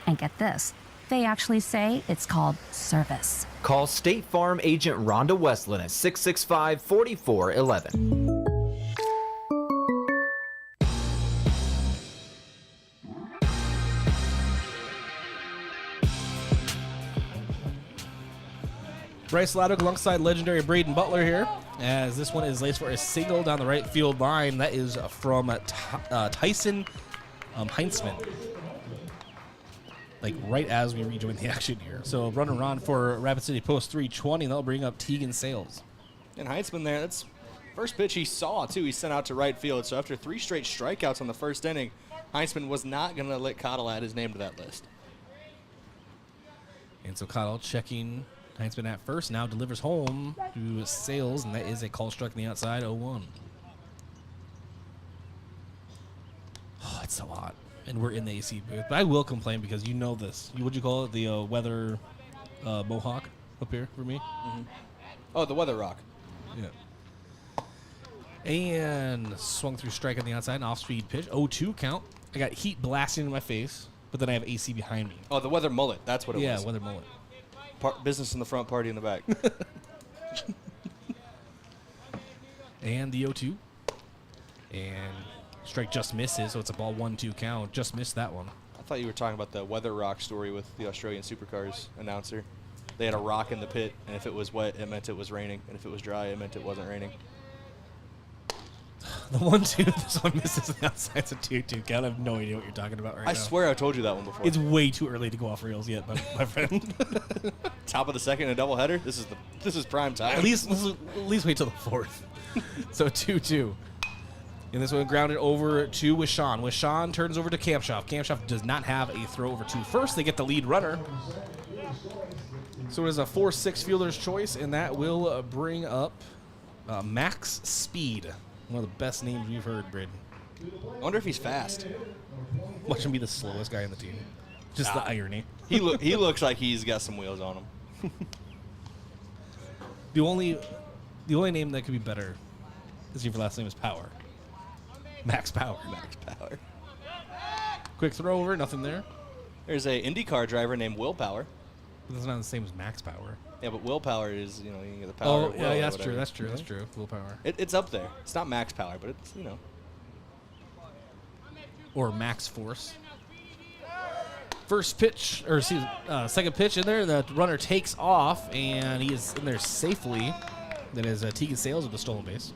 And get this. They actually say it's called service. Call State Farm agent Rhonda Westland at 665-4411. Bryce Ladwig alongside legendary Brayden Butler here, as this one is laced for a single down the right field line. That is from Tyson Heinzman. Like right as we rejoin the action here. So runner on for Rapid City Post 320. They'll bring up Tegan Sales. And Heinzman there, that's first pitch he saw, too. He sent out to right field. So after 3 straight strikeouts on the first inning, Heinzman was not going to let Cottle add his name to that list. And so Cottle checking Heinzman at first, now delivers home to Sales, and that is a call struck on the outside, 0-1. Oh, it's so hot. And we're in the AC booth. But I will complain because you know this. What'd you call it? The weather mohawk up here for me? Mm-hmm. Oh, the weather rock. Yeah. And swung through strike on the outside, an off-speed pitch. 0-2 count. I got heat blasting in my face, but then I have AC behind me. Oh, the weather mullet. That's what it was. Yeah, weather mullet. Business in the front, party in the back. And the 0-2. And strike just misses, so it's a ball 1-2 count. Just missed that one. I thought you were talking about the weather rock story with the Australian Supercars announcer. They had a rock in the pit, and if it was wet, it meant it was raining. And if it was dry, it meant it wasn't raining. The 1-2, this one misses on the outside. It's a 2-2 count. I have no idea what you're talking about right now. I swear I told you that one before. It's way too early to go off rails yet, my friend. Top of the second, a doubleheader. This is prime time. At least wait till the fourth. So 2-2. And this one grounded over to Wishawn. Wishawn turns over to Kampshoff. Kampshoff does not have a throw over to first. They get the lead runner. So it is a 4-6 fielder's choice, and that will bring up Max Speed. One of the best names we've heard, Brayden. I wonder if he's fast. Watch him be the slowest guy in the team. Just the irony. He looks like he's got some wheels on him. The only name that could be better is your last name is Power. Max Power. Max Power. Quick throw over, nothing there. There's a IndyCar driver named Will Power. But that's not the same as Max Power. Yeah, but willpower is, you can get the power. Oh, yeah, that's true. That's true. Willpower. It's up there. It's not max power, but it's, Or max force. First pitch, or second pitch in there. The runner takes off, and he is in there safely. That is Tegan Sales with the stolen base.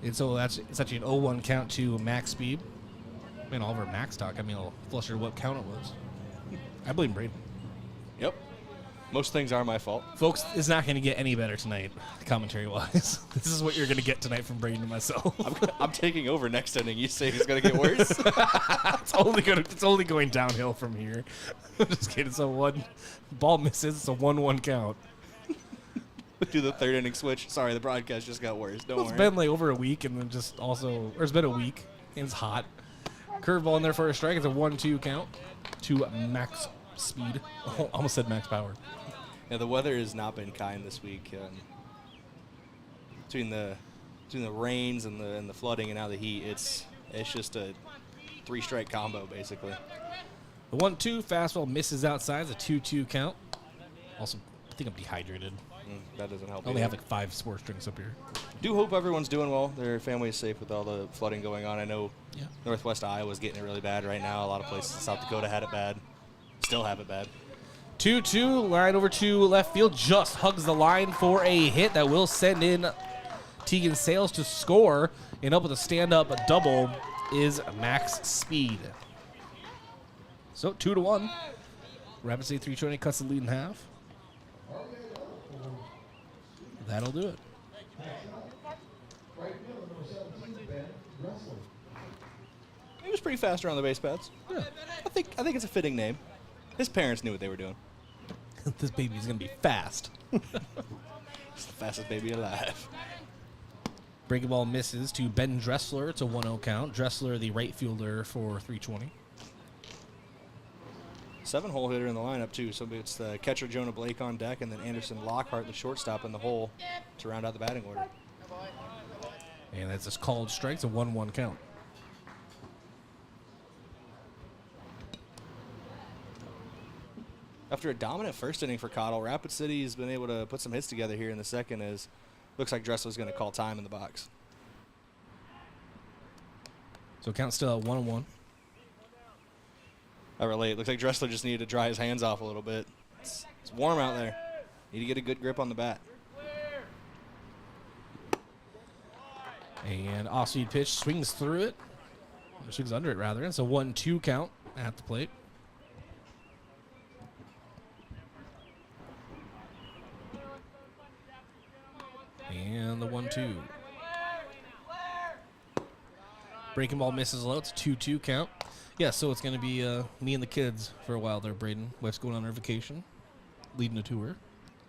And so it's actually an 0-1 count to Max Speed. Man, all of our Max talk. I mean, I'll fluster what count it was. I blame Brayden. Yep. Most things are my fault. Folks, it's not going to get any better tonight, commentary-wise. This is what you're going to get tonight from Brayden and myself. I'm taking over next inning. You say it's going to get worse? It's only going downhill from here. I'm just kidding. It's a one ball misses. It's a 1-1 count. Do the third inning switch. Sorry, the broadcast just got worse. Don't worry. It's been like over a week, and then it's been a week, and it's hot. Curveball in there for a strike. It's a 1-2 count to Max Speed. Oh, almost said Max Power. Yeah, the weather has not been kind this week. Between the rains and the flooding and now the heat, it's just a 3-strike combo basically. The 1-2 fastball misses outside. It's a 2-2 count. Also, I think I'm dehydrated. That doesn't help. I only have like 5 sports drinks up here. Do hope everyone's doing well. Their family is safe with all the flooding going on. I know Northwest Iowa's getting it really bad right now. A lot of places in South Dakota had it bad. Still have it bad. 2-2, line over to left field. Just hugs the line for a hit that will send in Tegan Sales to score. And up with a stand-up double is Max Speed. So 2-1. Rapid State 320 cuts the lead in half. That'll do it. He was pretty fast around the base paths. Yeah. I think it's a fitting name. His parents knew what they were doing. This baby is going to be fast. It's the fastest baby alive. Breaking ball misses to Ben Dressler. It's a 1-0 count. Dressler, the right fielder for 320. 7-hole hitter in the lineup, too. So it's the catcher Jonah Blake on deck, and then Anderson Lockhart, the shortstop, in the hole to round out the batting order. And that's just called strikes, a 1-1 count. After a dominant first inning for Cottle, Rapid City has been able to put some hits together here in the second as looks like Dressler's going to call time in the box. So count still at 1-1. I relate. Looks like Dressler just needed to dry his hands off a little bit. It's warm out there. Need to get a good grip on the bat. And off-speed pitch swings through it. Or swings under it, rather. It's a 1-2 count at the plate. And the 1-2. Breaking ball misses low. It's a 2-2 count. Yeah, so it's going to be me and the kids for a while there, Brayden. Wife's going on her vacation, leading a tour.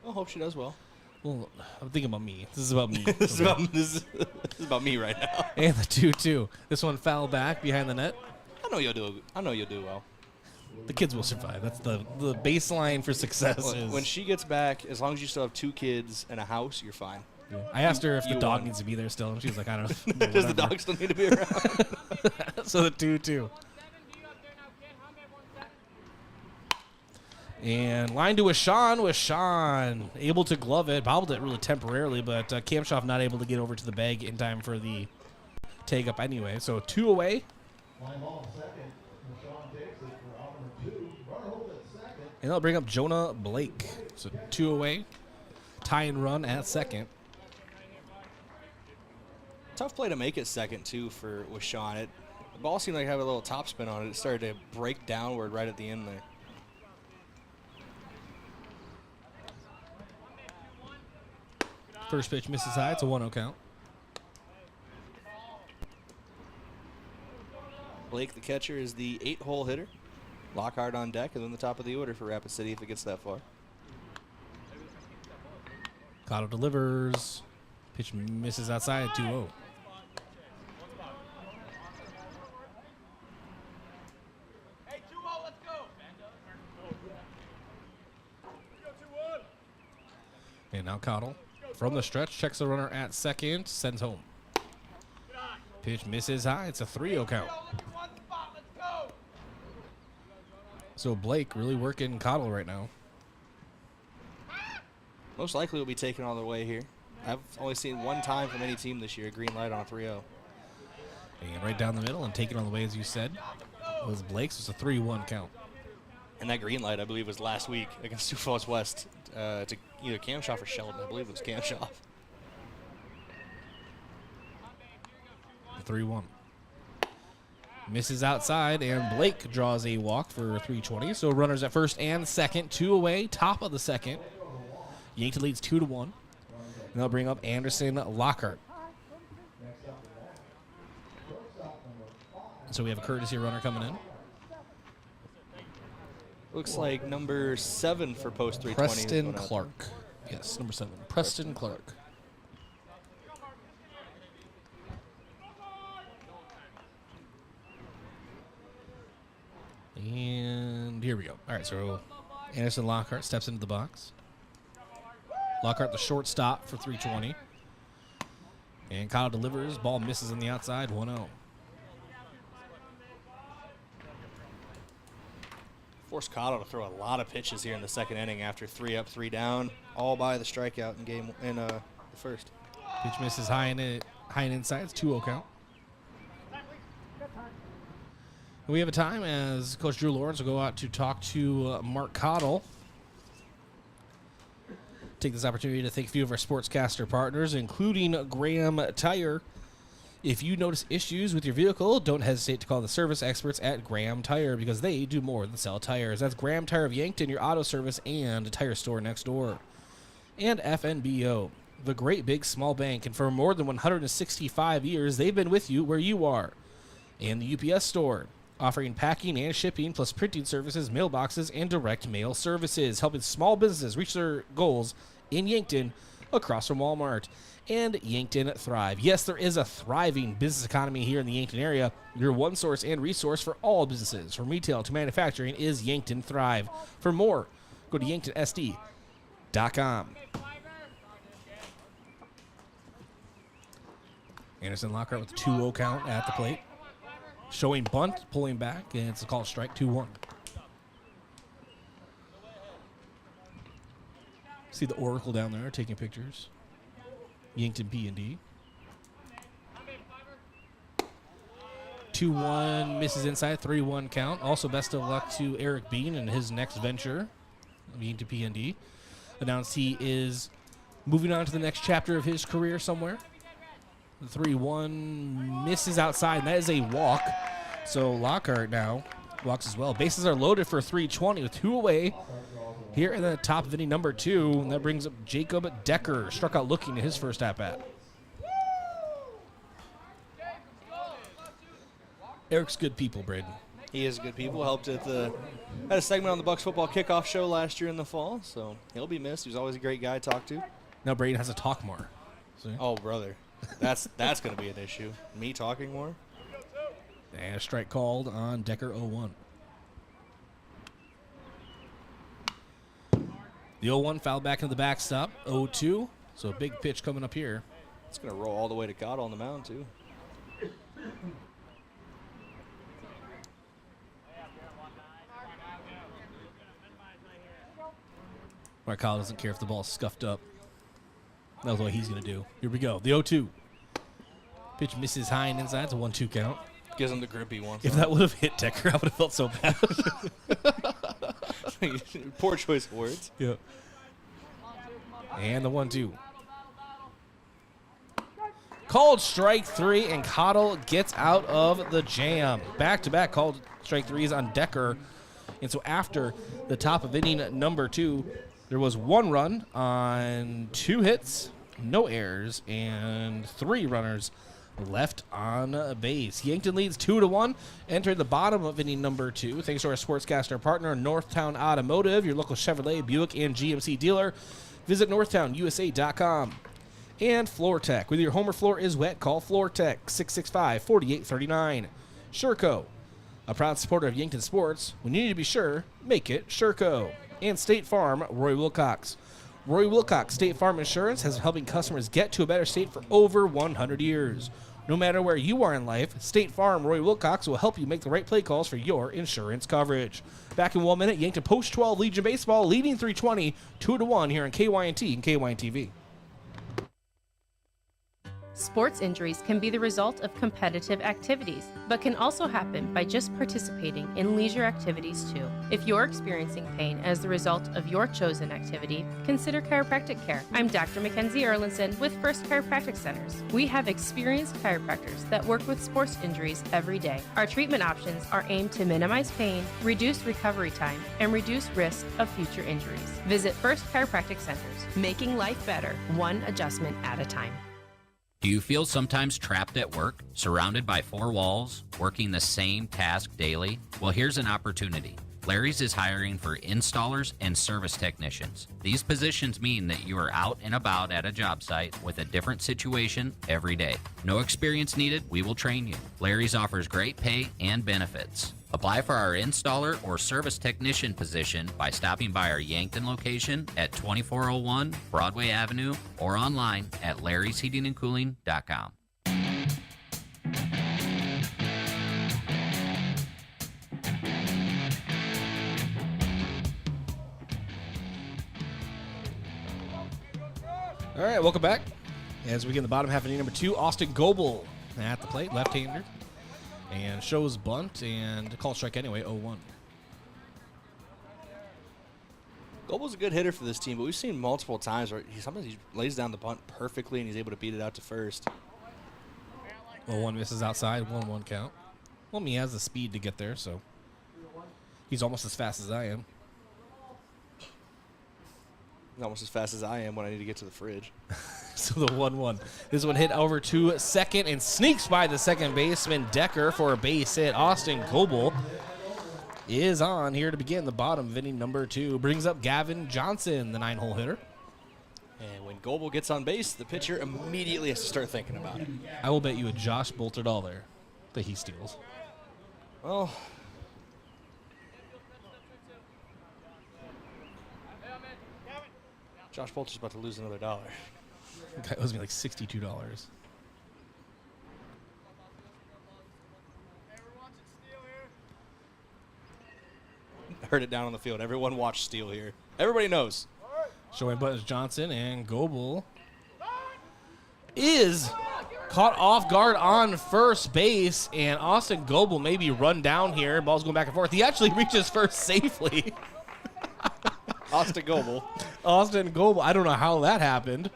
I hope she does well. Well, I'm thinking about me. This is about me. This is about me right now. And the 2-2. This one foul back behind the net. I know you'll do well. The kids will survive. That's the baseline for success. When she gets back, as long as you still have 2 kids and a house, you're fine. Yeah. I asked her if the dog needs to be there still, and she's like, I don't know. Does the dog still need to be around? So the 2-2. And line to Sean able to glove it, bobbled it really temporarily, but Kamshoff not able to get over to the bag in time for the take up anyway. So 2 away. And they'll bring up Jonah Blake. So 2 away. Tie and run at second. Tough play to make it second, too, with Sean. The ball seemed like it had a little topspin on it. It started to break downward right at the end there. First pitch misses high. It's a 1-0 count. Blake, the catcher, is the 8-hole hitter. Lockhart on deck, and then the top of the order for Rapid City if it gets that far. Cotto delivers. Pitch misses outside, 2-0. And now Cottle from the stretch, checks the runner at second, sends home. Pitch misses high. It's a 3-0 count. So Blake really working Cottle right now. Most likely will be taken all the way here. I've only seen one time from any team this year, a green light on a 3-0. And right down the middle and taken all the way, as you said, was Blake's. It's a 3-1 count. And that green light, I believe, was last week against Sioux Falls West to either Kamshoff or Sheldon. I believe it was Kamshoff. 3-1. Misses outside, and Blake draws a walk for 320. So runners at first and second, 2 away, top of the second. Yankton leads 2-1. And they'll bring up Anderson Lockhart. So we have a courtesy runner coming in. Looks like number 7 for post 320. Preston Clark. Yes, number 7. Preston Clark. And here we go. All right, so Anderson Lockhart steps into the box. Lockhart, the shortstop for 320. And Kyle delivers. Ball misses on the outside, 1-0. Forced Cotto to throw a lot of pitches here in the second inning after 3 up, 3 down, all by the strikeout in the first. Pitch misses high and inside. It's 2-0 count. We have a time as Coach Drew Lawrence will go out to talk to Mark Cottle. Take this opportunity to thank a few of our sportscaster partners, including Graham Tire. If you notice issues with your vehicle, don't hesitate to call the service experts at Graham Tire because they do more than sell tires. That's Graham Tire of Yankton, your auto service and tire store next door. And FNBO, the great big small bank, and for more than 165 years, they've been with you where you are. And the UPS store, offering packing and shipping plus printing services, mailboxes, and direct mail services, helping small businesses reach their goals in Yankton across from Walmart. And Yankton Thrive. Yes, there is a thriving business economy here in the Yankton area. Your one source and resource for all businesses, from retail to manufacturing, is Yankton Thrive. For more, go to yanktonsd.com. Anderson Lockhart with a 2-0 count at the plate. Showing bunt, pulling back, and it's a called strike, 2-1. See the Oracle down there taking pictures. Yankton P&D. 2-1 misses inside, 3-1 count. Also, best of luck to Eric Bean in his next venture. Yankton P&D announced he is moving on to the next chapter of his career somewhere. 3-1 misses outside, and that is a walk. So Lockhart now walks as well. Bases are loaded for 320 with 2 away. Here in the top of inning number 2, and that brings up Jacob Decker. Struck out looking at his first at-bat. Eric's good people, Brayden. He is good people. Helped at had a segment on the Bucks football kickoff show last year in the fall, so he'll be missed. He's always a great guy to talk to. Now Brayden has to talk more. See? Oh, brother. That's going to be an issue. Me talking more? And a strike called on Decker, 0-1. The 0-1 foul back into the backstop. 0-2. So a big pitch coming up here. It's going to roll all the way to Cottle on the mound, too. Marcall doesn't care if the ball's scuffed up. That's what he's going to do. Here we go. The 0-2. Pitch misses high and inside. It's a 1-2 count. Gives him the grip he wants. If that would have hit Decker, I would have felt so bad. Poor choice of words. Yep. And the 1-2. Called strike 3, and Cottle gets out of the jam. Back-to-back called strike 3s on Decker. And so after the top of inning number 2, there was 1 run on 2 hits, no errors, and 3 runners left on base. Yankton leads 2-1, entering the bottom of inning number 2. Thanks to our sportscaster partner, Northtown Automotive, your local Chevrolet, Buick, and GMC dealer. Visit northtownusa.com. And Floor Tech. Whether your home or floor is wet, call Floor Tech, 665-4839. Sherco, a proud supporter of Yankton Sports. When you need to be sure, make it Sherco. And State Farm, Roy Wilcox. Roy Wilcox State Farm Insurance has been helping customers get to a better state for over 100 years. No matter where you are in life, State Farm Roy Wilcox will help you make the right play calls for your insurance coverage. Back in 1 minute, Yankton Post 12 Legion Baseball leading 320, 2-1 here on KYNT and KYNT TV. Sports injuries can be the result of competitive activities, but can also happen by just participating in leisure activities too. If you're experiencing pain as the result of your chosen activity, consider chiropractic care. I'm Dr. Mackenzie Erlinson with First Chiropractic Centers. We have experienced chiropractors that work with sports injuries every day. Our treatment options are aimed to minimize pain, reduce recovery time, and reduce risk of future injuries. Visit First Chiropractic Centers, making life better, one adjustment at a time. Do you feel sometimes trapped at work, surrounded by 4 walls, working the same task daily? Well, here's an opportunity. Larry's is hiring for installers and service technicians. These positions mean that you are out and about at a job site with a different situation every day. No experience needed, we will train you. Larry's offers great pay and benefits. Apply for our installer or service technician position by stopping by our Yankton location at 2401 Broadway Avenue or online at larrysheatingandcooling.com. All right, welcome back. As we get in the bottom half of inning number 2, Austin Goebel at the plate, left-hander, and shows bunt and call strike anyway, 0-1. Goebel's a good hitter for this team, but we've seen multiple times where sometimes he lays down the bunt perfectly and he's able to beat it out to first. 0-1 misses outside, 1-1 count. Well, he has the speed to get there, so he's almost as fast as I am. Almost as fast as I am when I need to get to the fridge. So the 1-1. This one hit over to second and sneaks by the second baseman, Decker, for a base hit. Austin Goebel is on here to begin the bottom of inning number 2. Brings up Gavin Johnson, the 9-hole hitter. And when Goebel gets on base, the pitcher immediately has to start thinking about it. I will bet you a Josh Bolter dollar that he steals. Well, Josh Bolter's about to lose another $1. That owes me like $62. I heard it down on the field. Everyone watch steal here. Everybody knows. Showing buttons Johnson, and Goebel is caught off guard on first base, and Austin Goebel may be run down here. Ball's going back and forth. He actually reaches first safely. Austin Goebel. Austin Goebel. I don't know how that happened,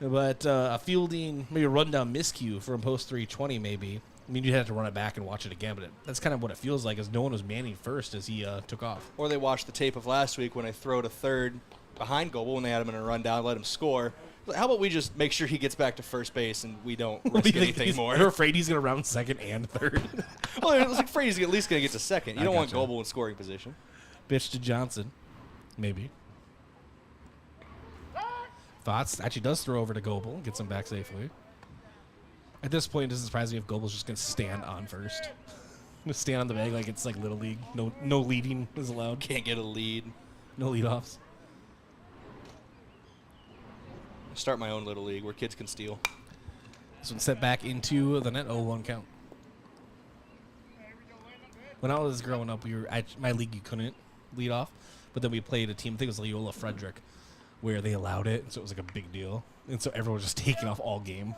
but a fielding, maybe a rundown miscue from post 320 maybe. I mean, you'd have to run it back and watch it again, but that's kind of what it feels like, as no one was manning first as he took off. Or they watched the tape of last week when I throw to third behind Goebel when they had him in a rundown, let him score. How about we just make sure he gets back to first base and we don't risk anything more? They're afraid he's going to round second and third. Well, they're afraid he's at least going to get to second. You don't want Goebel in scoring position. Pitch to Johnson. Maybe. Thoughts actually does throw over to Goebel, gets him back safely. At this point, it doesn't surprise me if Goebel's just going to stand on first. Just stand on the bag like it's like Little League. No leading is allowed. Can't get a lead. No leadoffs. Start my own little league where kids can steal. This one set back into the net. 0-1 count. When I was growing up, my league you couldn't lead off, but then we played a team. I think it was Loyola Frederick, where they allowed it, so it was like a big deal, and so everyone was just taking off all game.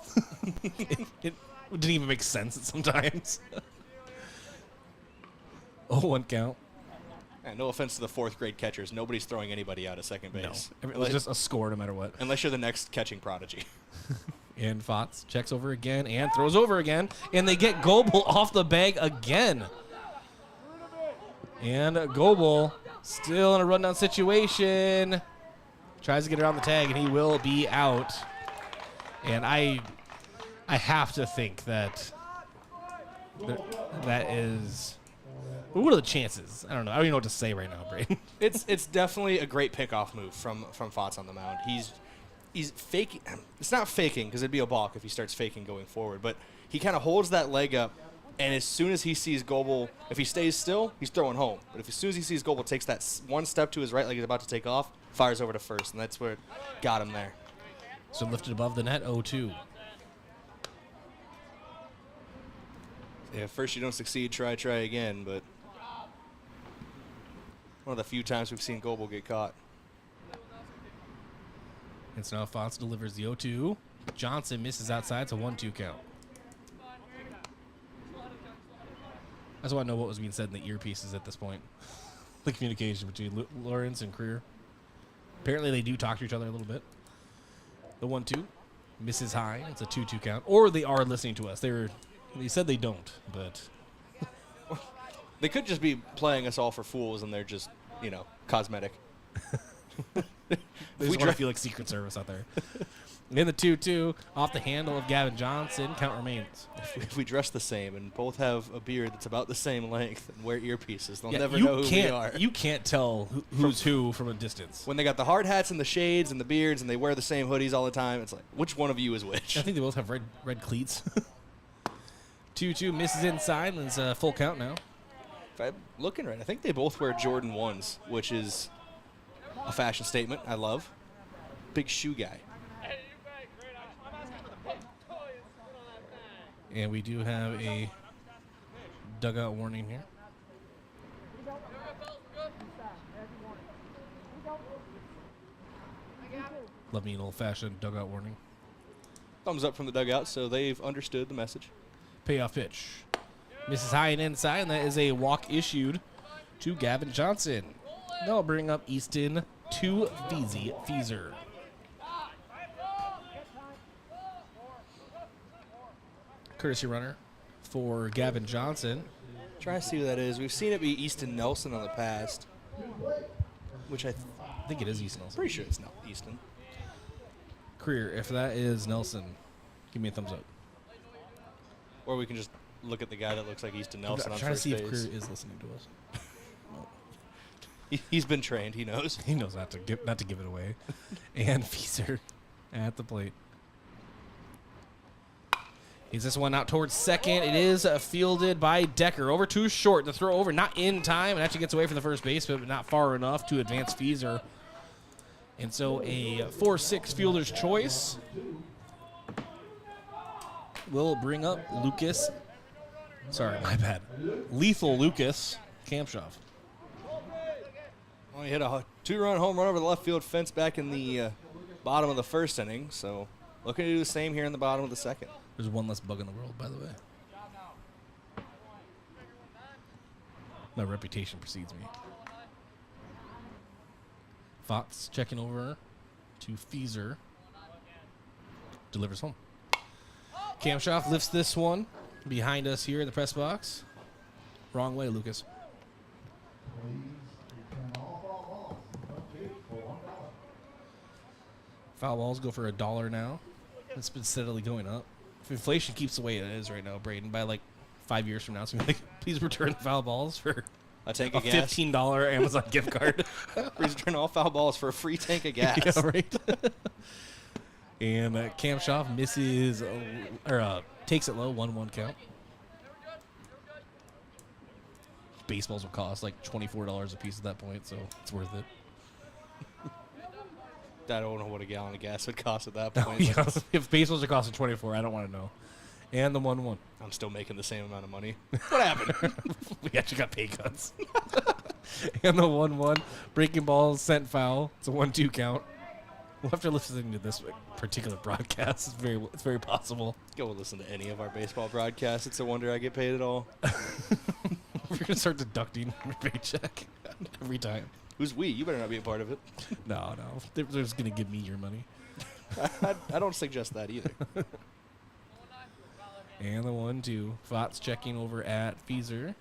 it didn't even make sense sometimes. 0-1 count. And no offense to the 4th grade catchers, nobody's throwing anybody out at second base. No, it was just a score no matter what. Unless you're the next catching prodigy. And Fotz checks over again and throws over again, and they get Goebel off the bag again. And Goebel still in a rundown situation. Tries to get around the tag, and he will be out. And I have to think that is. What are the chances? I don't know. I don't even know what to say right now, Brayden. It's definitely a great pickoff move from Fotz on the mound. He's faking. It's not faking because it'd be a balk if he starts faking going forward. But he kind of holds that leg up, and as soon as he sees Goebel, if he stays still, he's throwing home. But if as soon as he sees Goebel takes that one step to his right, like he's about to take off, fires over to first, and that's where it got him there. So lifted above the net, 0-2. Yeah, first you don't succeed, try again, but one of the few times we've seen Goebel get caught. And so now Fotz delivers the 0-2. Johnson misses outside. It's a 1-2 count. I just want to know what was being said in the earpieces at this point. The communication between Lawrence and Creer. Apparently they do talk to each other a little bit. The 1-2 misses high. It's a 2-2 count. Or they are listening to us. They said they don't, but they could just be playing us all for fools, and they're just, cosmetic. They just want to feel like Secret Service out there. In the 2-2, off the handle of Gavin Johnson, count remains. If we dress the same and both have a beard that's about the same length and wear earpieces, they'll never know who we are. You can't tell who's who from a distance. When they got the hard hats and the shades and the beards and they wear the same hoodies all the time, it's like, which one of you is which? I think they both have red cleats. 2-2 misses inside, and it's a full count now. If I'm looking right, I think they both wear Jordan 1s, which is a fashion statement I love. Big shoe guy. And we do have a dugout warning here. Love me an old-fashioned dugout warning. Thumbs up from the dugout, so they've understood the message. Payoff pitch. Misses high and inside, and that is a walk issued to Gavin Johnson. That'll bring up Easton to Feezer. Courtesy runner for Gavin Johnson. Try to see who that is. We've seen it be Easton Nelson in the past, which I think it is Easton Nelson. Pretty sure it's not Easton. Creer, if that is Nelson, give me a thumbs up. Or we can just look at the guy that looks like Easton Nelson on first base. I'm trying to see base. if Creer is listening to us. He's been trained. He knows. He knows not to give it away. And Feezer at the plate. He's this one out towards second. It is fielded by Decker. Over too short. The throw over, not in time. It actually gets away from the first baseman, but not far enough to advance Feezer. And so a 4-6 fielder's choice will bring up Lucas. Sorry, my bad. Lethal Lucas Kampshoff. Well, he hit a 2-run home run over the left field fence back in the bottom of the first inning. So looking to do the same here in the bottom of the second. There's one less bug in the world, by the way. My reputation precedes me. Fotz checking over to Feezer. Delivers home. Kampshoff lifts this one behind us here in the press box. Wrong way, Lucas. Foul balls go for $1 now. It's been steadily going up. If inflation keeps the way it is right now, Brayden, by like 5 years from now, it's going to be like, please return the foul balls for a tank a of gas. $15 Amazon gift card. Please return all foul balls for a free tank of gas. Yeah, right. And Kampshoff misses, takes it low, 1-1 count. Baseballs will cost like $24 a piece at that point, so it's worth it. I don't know what a gallon of gas would cost at that Oh, point. yeah. If baseballs are costing 24, I don't want to know. And the 1-1. I'm still making the same amount of money. What happened? We actually got pay cuts. And the 1-1. Breaking balls, sent foul. It's a 1-2 count. Well, after listening to this particular broadcast, it's very possible. Go listen to any of our baseball broadcasts. It's a wonder I get paid at all. We're going to start deducting your paycheck every time. Who's we? You better not be a part of it. No. They're just going to give me your money. I don't suggest that either. And the 1-2. Fox checking over at Feezer.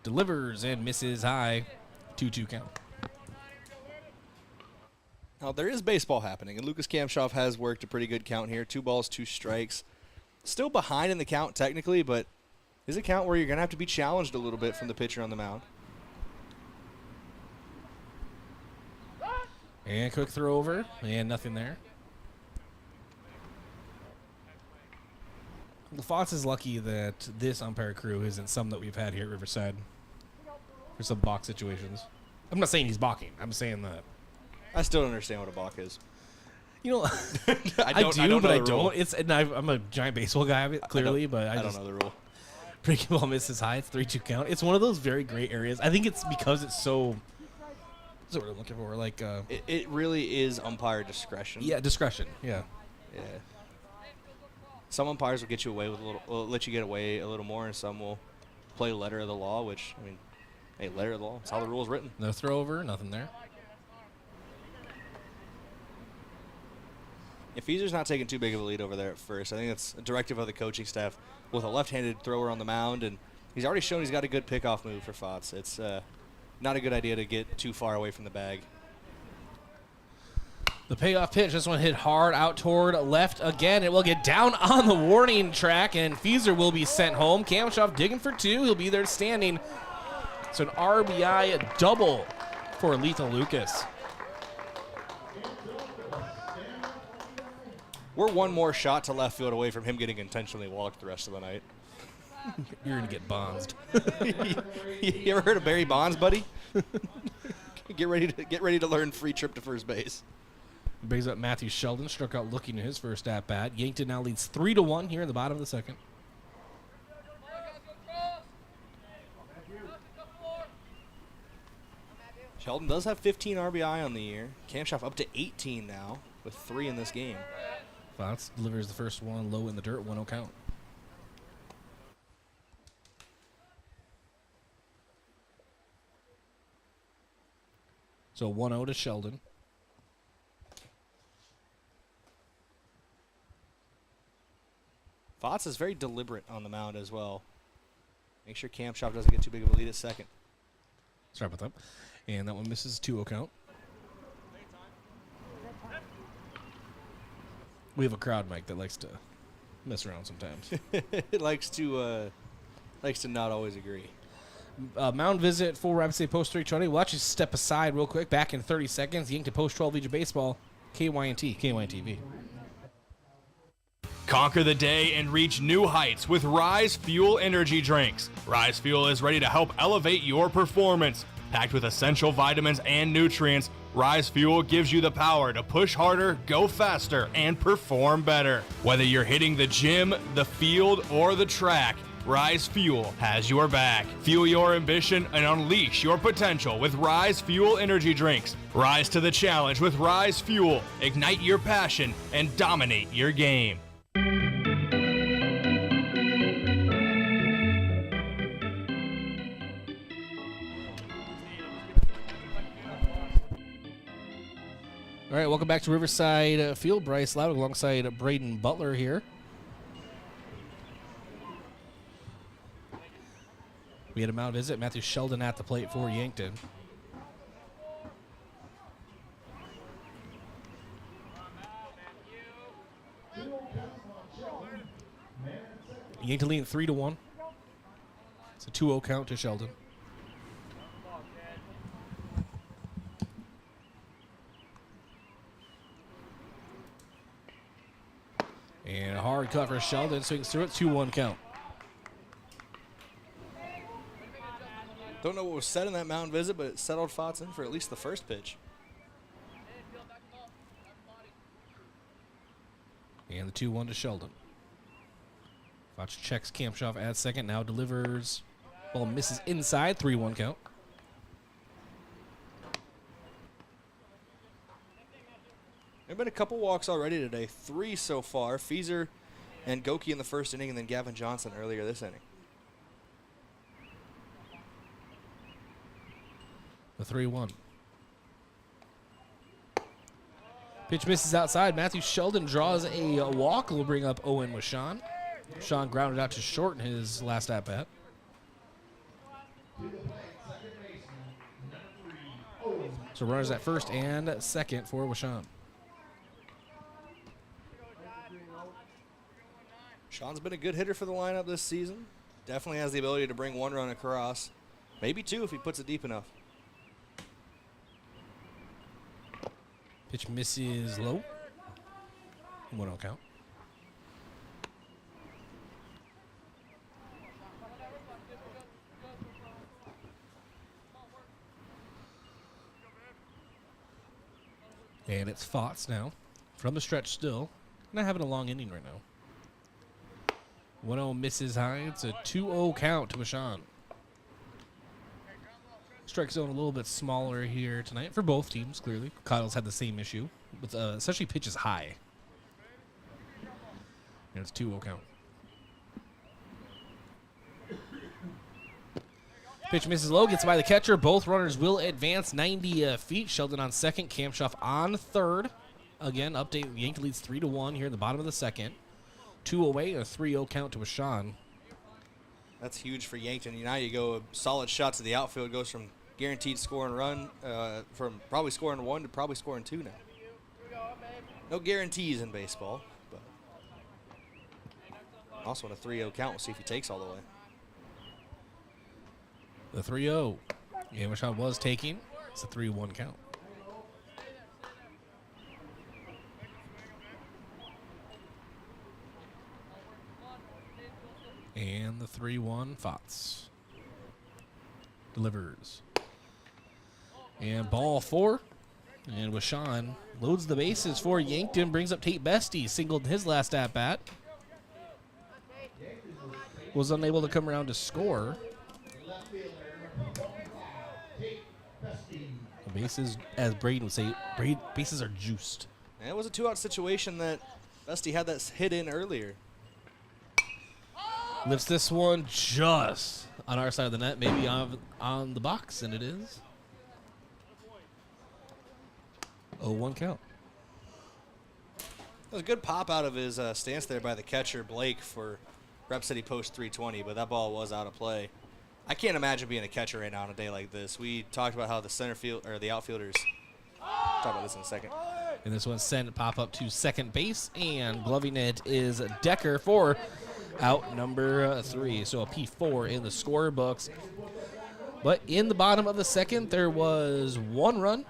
Delivers and misses high. 2-2 count. Now, there is baseball happening, and Lucas Kamshoff has worked a pretty good count here. 2 balls, 2 strikes. Still behind in the count technically, but is a count where you're going to have to be challenged a little bit from the pitcher on the mound. And quick throw over, and nothing there. LaFonce is lucky that this umpire crew isn't some that we've had here at Riverside for some balk situations. I'm not saying he's balking. I'm saying that. I still don't understand what a balk is. You know, I don't. I'm a giant baseball guy, clearly, but I don't know the rule. Breaking ball misses high. It's 3-2 count. It's one of those very gray areas. I think it's because it's so. What's the word I'm looking for? Like, it really is umpire discretion. Yeah, discretion. Yeah. Yeah. Some umpires will get you away with will let you get away a little more, and some will play letter of the law. Which, I mean, hey, letter of the law. It's how the rule's written. No throw over. Nothing there. If Feezer's not taking too big of a lead over there at first, I think it's a directive of the coaching staff with a left-handed thrower on the mound, and he's already shown he's got a good pickoff move for Fotz. It's not a good idea to get too far away from the bag. The payoff pitch, this one hit hard out toward left again. It will get down on the warning track, and Feezer will be sent home. Kamshoff digging for 2. He'll be there standing. It's an RBI double for Lethal Lucas. We're one more shot to left field away from him getting intentionally walked the rest of the night. You're going to get bonzed. You ever heard of Barry Bonds, buddy? Get ready to learn free trip to first base. Brings up Matthew Sheldon, struck out looking at his first at-bat. Yankton now leads 3-1 here in the bottom of the second. Sheldon does have 15 RBI on the year. Kamshoff up to 18 now with 3 in this game. Fox delivers the first one low in the dirt, 1-0 count. So 1-0 to Sheldon. Fotz is very deliberate on the mound as well. Make sure Kamshoff doesn't get too big of a lead at second. Sorry about that. And that one misses 2-0 count. We have a crowd mic that likes to mess around sometimes. It likes to not always agree. Mound visit for Riverside Post 320. We'll actually step aside real quick. Back in 30 seconds. Yankton Post 12 Legion Baseball. KYNT, KYNT-TV. Conquer the day and reach new heights with Rise Fuel energy drinks. Rise Fuel is ready to help elevate your performance. Packed with essential vitamins and nutrients, Rise Fuel gives you the power to push harder, go faster, and perform better. Whether you're hitting the gym, the field, or the track, Rise Fuel has your back. Fuel your ambition and unleash your potential with Rise Fuel energy drinks. Rise to the challenge with Rise Fuel. Ignite your passion and dominate your game. All right, welcome back to Riverside Field. Bryce Ladwig alongside Brayden Butler here. We had a mound visit. Matthew Sheldon at the plate for Yankton. Yankton leading 3-1. It's a 2-0 count to Sheldon. And a hard cut for Sheldon, swings through it, 2-1 count. Don't know what was said in that mound visit, but it settled Fotts in for at least the first pitch. And the 2-1 to Sheldon. Fotts checks Kampshoff at second, now delivers. Ball misses inside, 3-1 count. There have been a couple walks already today, 3 so far. Feezer and Goki in the first inning, and then Gavin Johnson earlier this inning. The 3-1. Pitch misses outside. Matthew Sheldon draws a walk. Will bring up Owen Wishon. Wishon grounded out to short in his last at-bat. So runners at first and second for Wishon. Sean's been a good hitter for the lineup this season. Definitely has the ability to bring 1 run across. Maybe 2 if he puts it deep enough. Pitch misses low. 1-0 count. And it's Fotts now. From the stretch still. Not having a long inning right now. 1-0 misses high. It's a 2-0 count to Wishon. Strike zone a little bit smaller here tonight for both teams, clearly. Kyle's had the same issue, with especially pitches high. And it's 2-0 count. Pitch misses low, gets by the catcher. Both runners will advance 90 feet. Sheldon on second, Kampshoff on third. Again, update, Yankton leads 3-1 here in the bottom of the second. 2 away, a 3-0 count to Wishon. That's huge for Yankton. Now you go a solid shot to the outfield. Goes from guaranteed score and run, from probably scoring 1 to probably scoring 2 now. No guarantees in baseball, but also in a 3-0 count. We'll see if he takes all the way. The 3-0. Yeah, Wishon was taking. It's a 3-1 count. And the 3-1, Fotts delivers. And ball 4. And Wishon loads the bases for Yankton, brings up Tate Bestie, singled his last at-bat. Was unable to come around to score. The bases, as Brayden would say, bases are juiced. And it was a 2-out situation that Bestie had that hit in earlier. Lifts this one just on our side of the net, maybe on the box, and it is. 0-1 count. It was a good pop out of his stance there by the catcher, Blake, for Rep City Post 320, but that ball was out of play. I can't imagine being a catcher right now on a day like this. We talked about how the center field or the outfielders. Talk about this in a second. And this one's sent pop up to second base, and gloving it is Decker for out number 3. So a P4 in the score books. But in the bottom of the second, there was 1 run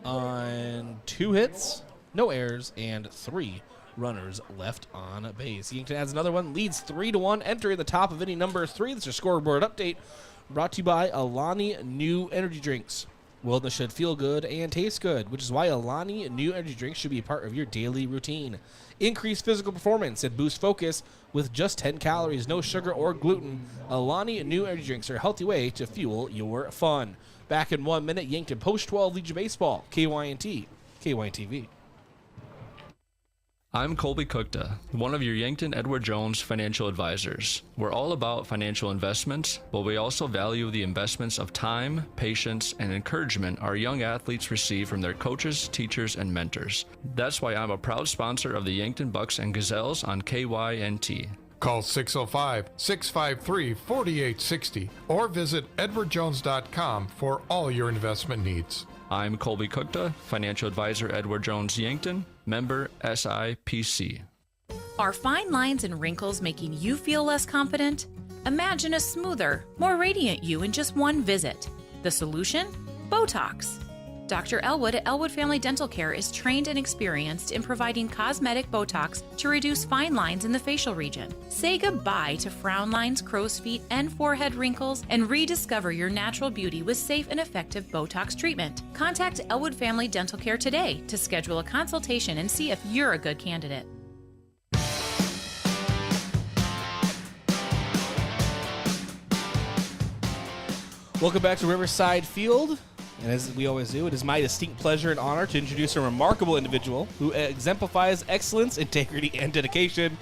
on 2 hits, no errors, and 3 runners left on base. Yankton adds another one, leads 3-1, entering the top of inning number 3. That's your scoreboard update, brought to you by Alani New Energy Drinks. Wellness should feel good and taste good, which is why Alani New Energy Drinks should be a part of your daily routine. Increase physical performance and boost focus with just 10 calories, no sugar or gluten. Alani New Energy Drinks are a healthy way to fuel your fun. Back in 1 minute, Yankton Post 12 Legion Baseball, KYNT, KYNT-TV. I'm Colby Cookta, one of your Yankton Edward Jones financial advisors. We're all about financial investments, but we also value the investments of time, patience, and encouragement our young athletes receive from their coaches, teachers, and mentors. That's why I'm a proud sponsor of the Yankton Bucks and Gazelles on KYNT. Call 605-653-4860 or visit edwardjones.com for all your investment needs. I'm Colby Cookta, financial advisor Edward Jones Yankton, member SIPC. Are fine lines and wrinkles making you feel less confident? Imagine a smoother, more radiant you in just one visit. The solution? Botox. Dr. Elwood at Elwood Family Dental Care is trained and experienced in providing cosmetic Botox to reduce fine lines in the facial region. Say goodbye to frown lines, crow's feet, and forehead wrinkles, and rediscover your natural beauty with safe and effective Botox treatment. Contact Elwood Family Dental Care today to schedule a consultation and see if you're a good candidate. Welcome back to Riverside Field. And as we always do, it is my distinct pleasure and honor to introduce a remarkable individual who exemplifies excellence, integrity, and dedication.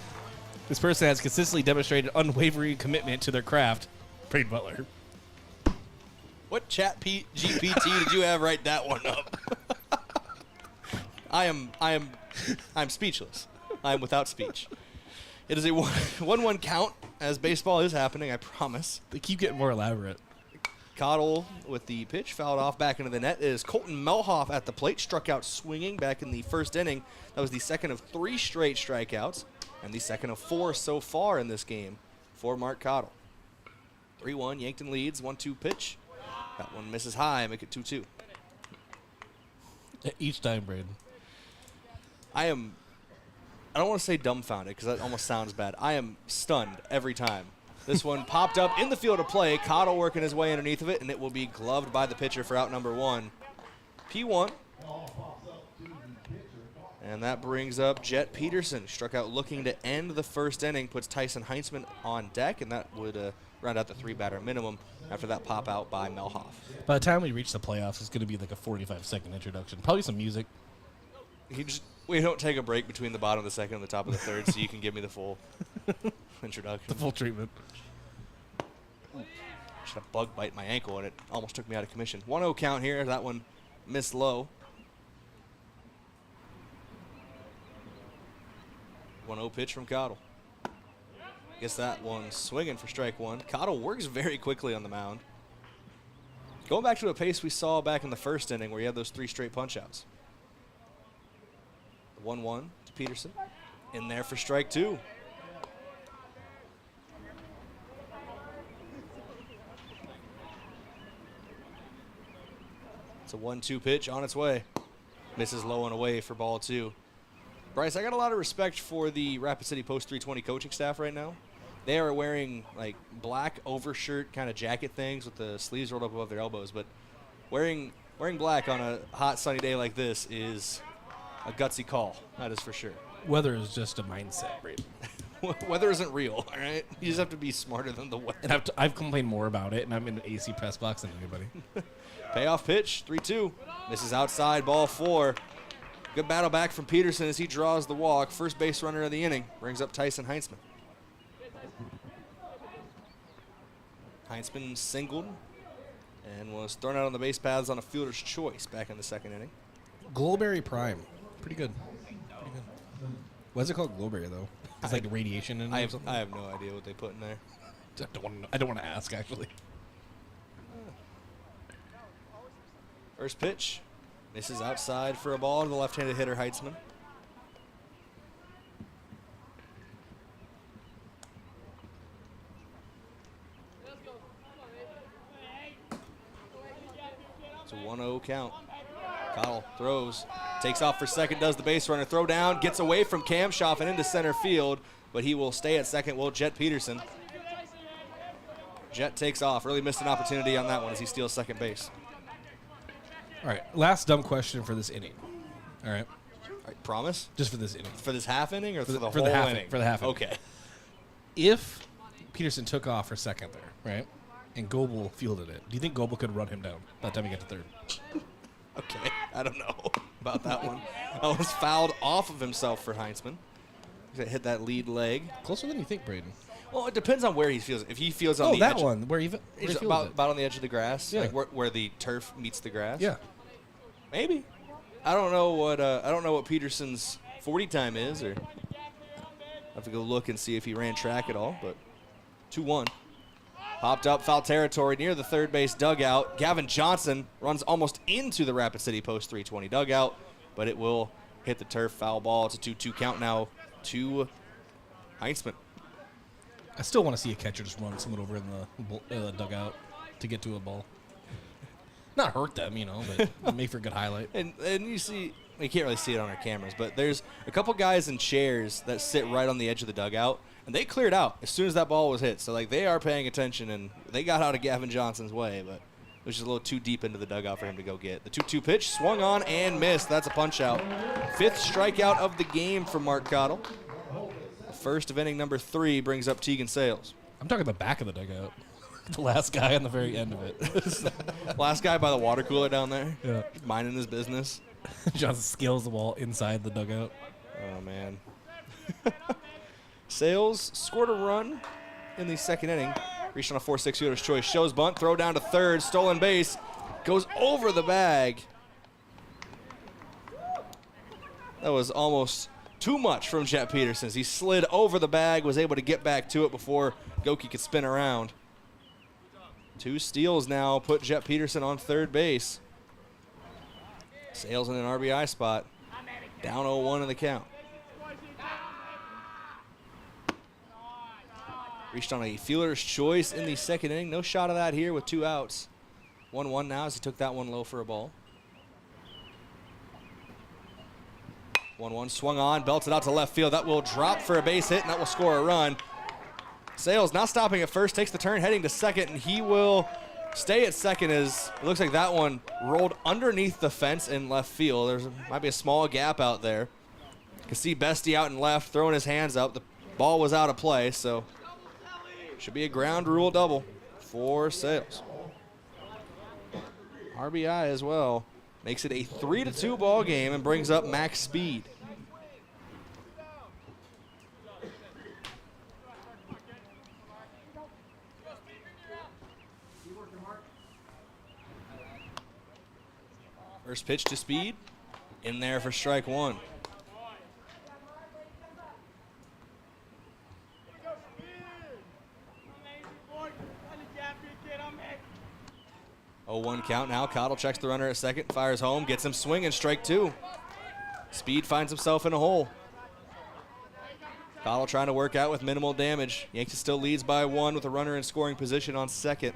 This person has consistently demonstrated unwavering commitment to their craft. Brayden Butler. What chat GPT did you have write that one up? I'm speechless. I am without speech. It is a 1-1 count as baseball is happening, I promise. They keep getting more elaborate. Cottle with the pitch, fouled off back into the net. It is Colton Melhoff at the plate, struck out swinging back in the first inning. That was the second of 3 straight strikeouts and the second of 4 so far in this game for Mark Cottle. 3-1, Yankton leads, 1-2 pitch. That one misses high, make it 2-2. Each time, Brayden. I don't want to say dumbfounded because that almost sounds bad. I am stunned every time. This one popped up in the field of play. Cottle working his way underneath of it, and it will be gloved by the pitcher for out number 1. P1. And that brings up Jet Peterson. Struck out looking to end the first inning, puts Tyson Heintzman on deck, and that would round out the 3-batter minimum after that pop out by Melhoff. By the time we reach the playoffs, it's going to be like a 45-second introduction. Probably some music. We don't take a break between the bottom of the second and the top of the third, so you can give me the full introduction. The full treatment. Just a bug bite my ankle, and it almost took me out of commission. 1-0 count here. That one missed low. 1-0 pitch from Cottle. Guess that one swinging for strike 1. Cottle works very quickly on the mound. Going back to a pace we saw back in the first inning where he had those 3 straight punch-outs. 1-1 to Peterson. In there for strike 2. It's a 1-2 pitch on its way. Misses low and away for ball 2. Bryce, I got a lot of respect for the Rapid City Post 320 coaching staff right now. They are wearing like black overshirt kind of jacket things with the sleeves rolled up above their elbows, but wearing black on a hot sunny day like this is a gutsy call. That is for sure. Weather is just a mindset, Brayden. Weather isn't real, all right? You just have to be smarter than the weather. And I've complained more about it, and I'm in the AC press box than anybody. Payoff pitch, 3-2. Misses outside, ball 4. Good battle back from Peterson as he draws the walk. First base runner of the inning. Brings up Tyson Heintzman. Heintzman singled and was thrown out on the base paths on a fielder's choice back in the second inning. Glowberry Prime. Pretty good. Why is it called Glowberry, though? It's like radiation in it or something? I have no idea what they put in there. I don't want to ask, actually. First pitch. Misses outside for a ball to the left-handed hitter, Heitzman. It's a 1-0 count. Cottle throws, takes off for second, does the base runner, throw down, gets away from Kamshoff and into center field, but he will stay at second, will Jet Peterson. Jet takes off, really missed an opportunity on that one as he steals second base. All right, last dumb question for this inning. All right. Promise? Just for this inning. For this half inning or for the whole half inning? For the half inning. Okay. If Peterson took off for second there, right, and Goebel fielded it, do you think Goebel could run him down by the time he got to third? Okay, I don't know about that one. Almost fouled off of himself for Heintzman. He hit that lead leg. Closer than you think, Brayden. Well, it depends on where he feels it. If he feels on the edge. Oh, that one, where he about on the edge of the grass, yeah. like where the turf meets the grass. Yeah. Maybe. I don't know what Peterson's 40 time is, or I have to go look and see if he ran track at all. But 2-1. Popped up, foul territory near the third base dugout. Gavin Johnson runs almost into the Rapid City Post 320 dugout, but it will hit the turf. Foul ball. It's a 2-2 count now to Heintzman. I still want to see a catcher just run someone over in the dugout to get to a ball. Not hurt them, but make for a good highlight. And you see, you can't really see it on our cameras, but there's a couple guys in chairs that sit right on the edge of the dugout, and they cleared out as soon as that ball was hit. So, they are paying attention, and they got out of Gavin Johnson's way, but it was just a little too deep into the dugout for him to go get. The 2-2 pitch, swung on and missed. That's a punch-out. 5th strikeout of the game for Mark Cottle. The first of inning number 3 brings up Tegan Sales. I'm talking the back of the dugout. The last guy on the very end of it. Last guy by the water cooler down there. Yeah. Minding his business. Johnson scales the wall inside the dugout. Oh, man. Sales scored a run in the second inning. Reached on a 4-6 fielder's choice. Shows bunt, throw down to third, stolen base. Goes over the bag. That was almost too much from Jet Peterson. He slid over the bag, was able to get back to it before Goki could spin around. 2 steals now put Jet Peterson on third base. Sales in an RBI spot. Down 0-1 in the count. Reached on a fielder's choice in the second inning. No shot of that here with 2 outs. 1-1 now as he took that one low for a ball. 1-1 swung on, belted out to left field. That will drop for a base hit, and that will score a run. Sales not stopping at first, takes the turn, heading to second, and he will stay at second as it looks like that one rolled underneath the fence in left field. There might be a small gap out there. You can see Bestie out in left, throwing his hands up. The ball was out of play, so should be a ground rule double for Sales. RBI as well. Makes it a 3-2 ball game and brings up max speed. First pitch to Speed. In there for strike 1. Oh, 1 count now. Cottle checks the runner at second, fires home, gets him swinging, strike 2. Speed finds himself in a hole. Cottle trying to work out with minimal damage. Yankton still leads by 1 with a runner in scoring position on second.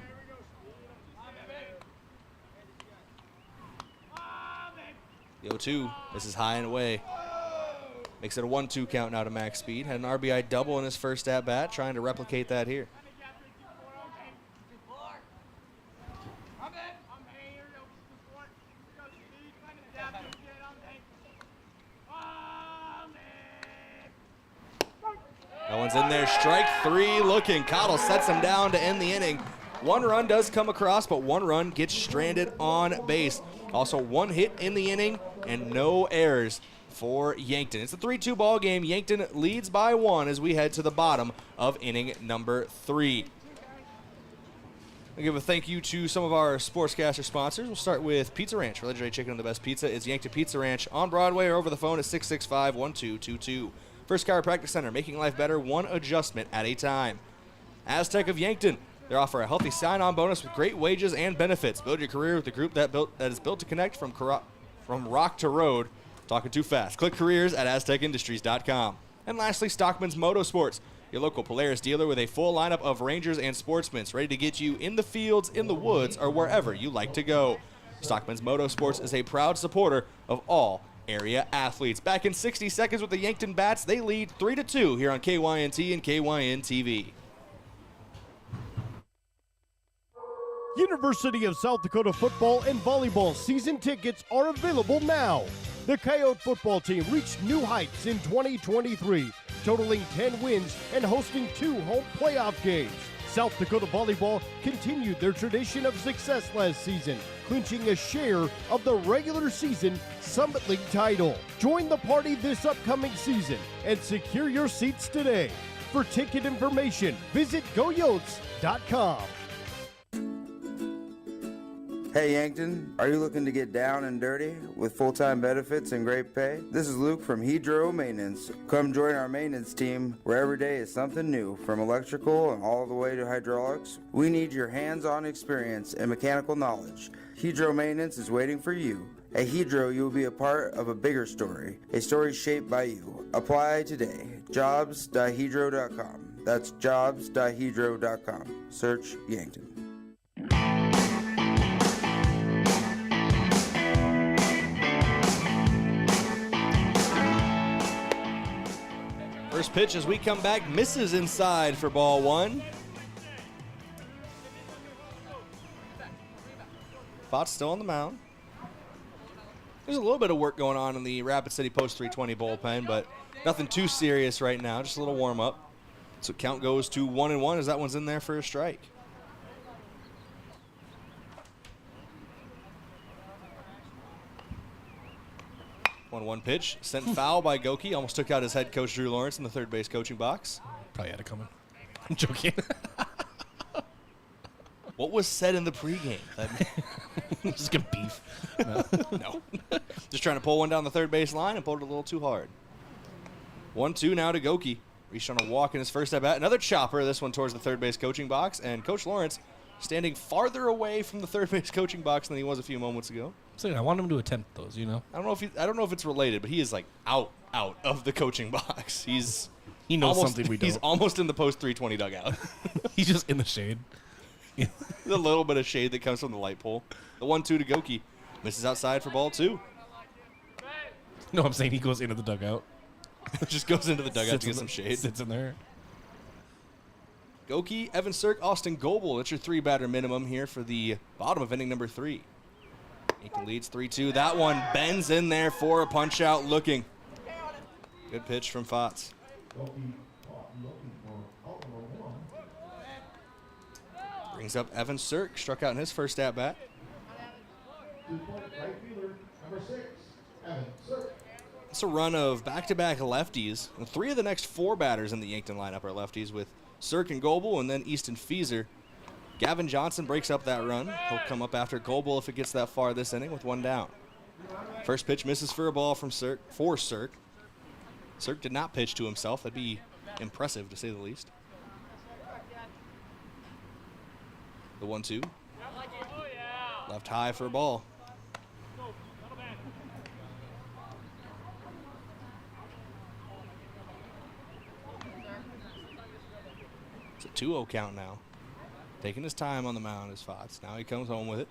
The 0-2. This is high and away. Makes it a 1-2 count now to max speed. Had an RBI double in his first at bat, trying to replicate that here. That one's in there. Strike 3 looking. Cottle sets him down to end the inning. 1 run does come across, but 1 run gets stranded on base. Also 1 hit in the inning and no errors for Yankton. It's a 3-2 ball game. Yankton leads by 1 as we head to the bottom of inning number 3. I'll give a thank you to some of our sportscaster sponsors. We'll start with Pizza Ranch. For legendary chicken and the best pizza is Yankton Pizza Ranch on Broadway or over the phone at 665-1222. First Chiropractic Center, making life better, 1 adjustment at a time. Aztec of Yankton. They offer a healthy sign-on bonus with great wages and benefits. Build your career with the group that is built to connect from rock to road. Talking too fast. Click careers at aztecindustries.com. And lastly, Stockman's Motorsports, your local Polaris dealer with a full lineup of Rangers and Sportsmen ready to get you in the fields, in the woods, or wherever you like to go. Stockman's Motorsports is a proud supporter of all area athletes. Back in 60 seconds with the Yankton Bats, they lead 3-2 here on KYNT and KYN TV. University of South Dakota football and volleyball season tickets are available now. The Coyote football team reached new heights in 2023, totaling 10 wins and hosting 2 home playoff games. South Dakota volleyball continued their tradition of success last season, clinching a share of the regular season Summit League title. Join the party this upcoming season and secure your seats today. For ticket information, visit goyotes.com. Hey Yankton, are you looking to get down and dirty with full-time benefits and great pay? This is Luke from Hydro Maintenance. Come join our maintenance team where every day is something new, from electrical and all the way to hydraulics. We need your hands-on experience and mechanical knowledge. Hydro Maintenance is waiting for you. At Hydro, you will be a part of a bigger story, a story shaped by you. Apply today. Jobs.hydro.com. That's jobs.hydro.com. Search Yankton. First pitch as we come back, misses inside for ball 1. Fox still on the mound. There's a little bit of work going on in the Rapid City Post 320 bullpen, but nothing too serious right now, just a little warm-up. So count goes to 1-1 as that one's in there for a strike. One pitch, sent foul by Goki. Almost took out his head coach, Drew Lawrence, in the third base coaching box. Probably had it coming. I'm joking. What was said in the pregame? Just get beef. No. Just trying to pull one down the third base line and pulled it a little too hard. 1-2 now to Goki. Reached on a walk in his first at bat. Another chopper, this one towards the third base coaching box. And Coach Lawrence standing farther away from the third base coaching box than he was a few moments ago. So I want him to attempt those, you know. I don't know if it's related, but he is like out of the coaching box. He knows something we don't. He's almost in the Post 320 dugout. He's just in the shade. The little bit of shade that comes from the light pole. The 1-2 to Goki. Misses outside for ball 2. No, I'm saying he goes into the dugout. Just goes into the dugout to get some shade. Sits in there. Goki, Evan Sirk, Austin Goebel. That's your 3-batter minimum here for the bottom of inning number 3. Yankton leads 3-2. That one bends in there for a punch-out looking. Good pitch from Fotz. Brings up Evan Sirk, struck out in his first at-bat. It's a run of back-to-back lefties. And 3 of the next 4 batters in the Yankton lineup are lefties, with Sirk and Goebel and then Easton Feeser. Gavin Johnson breaks up that run. He'll come up after Goebel if it gets that far this inning with 1 down. First pitch misses for a ball from Sirk. Sirk did not pitch to himself. That'd be impressive, to say the least. The 1-2. Left high for a ball. It's a 2-0 count now. Taking his time on the mound is Fotz. Now he comes home with it.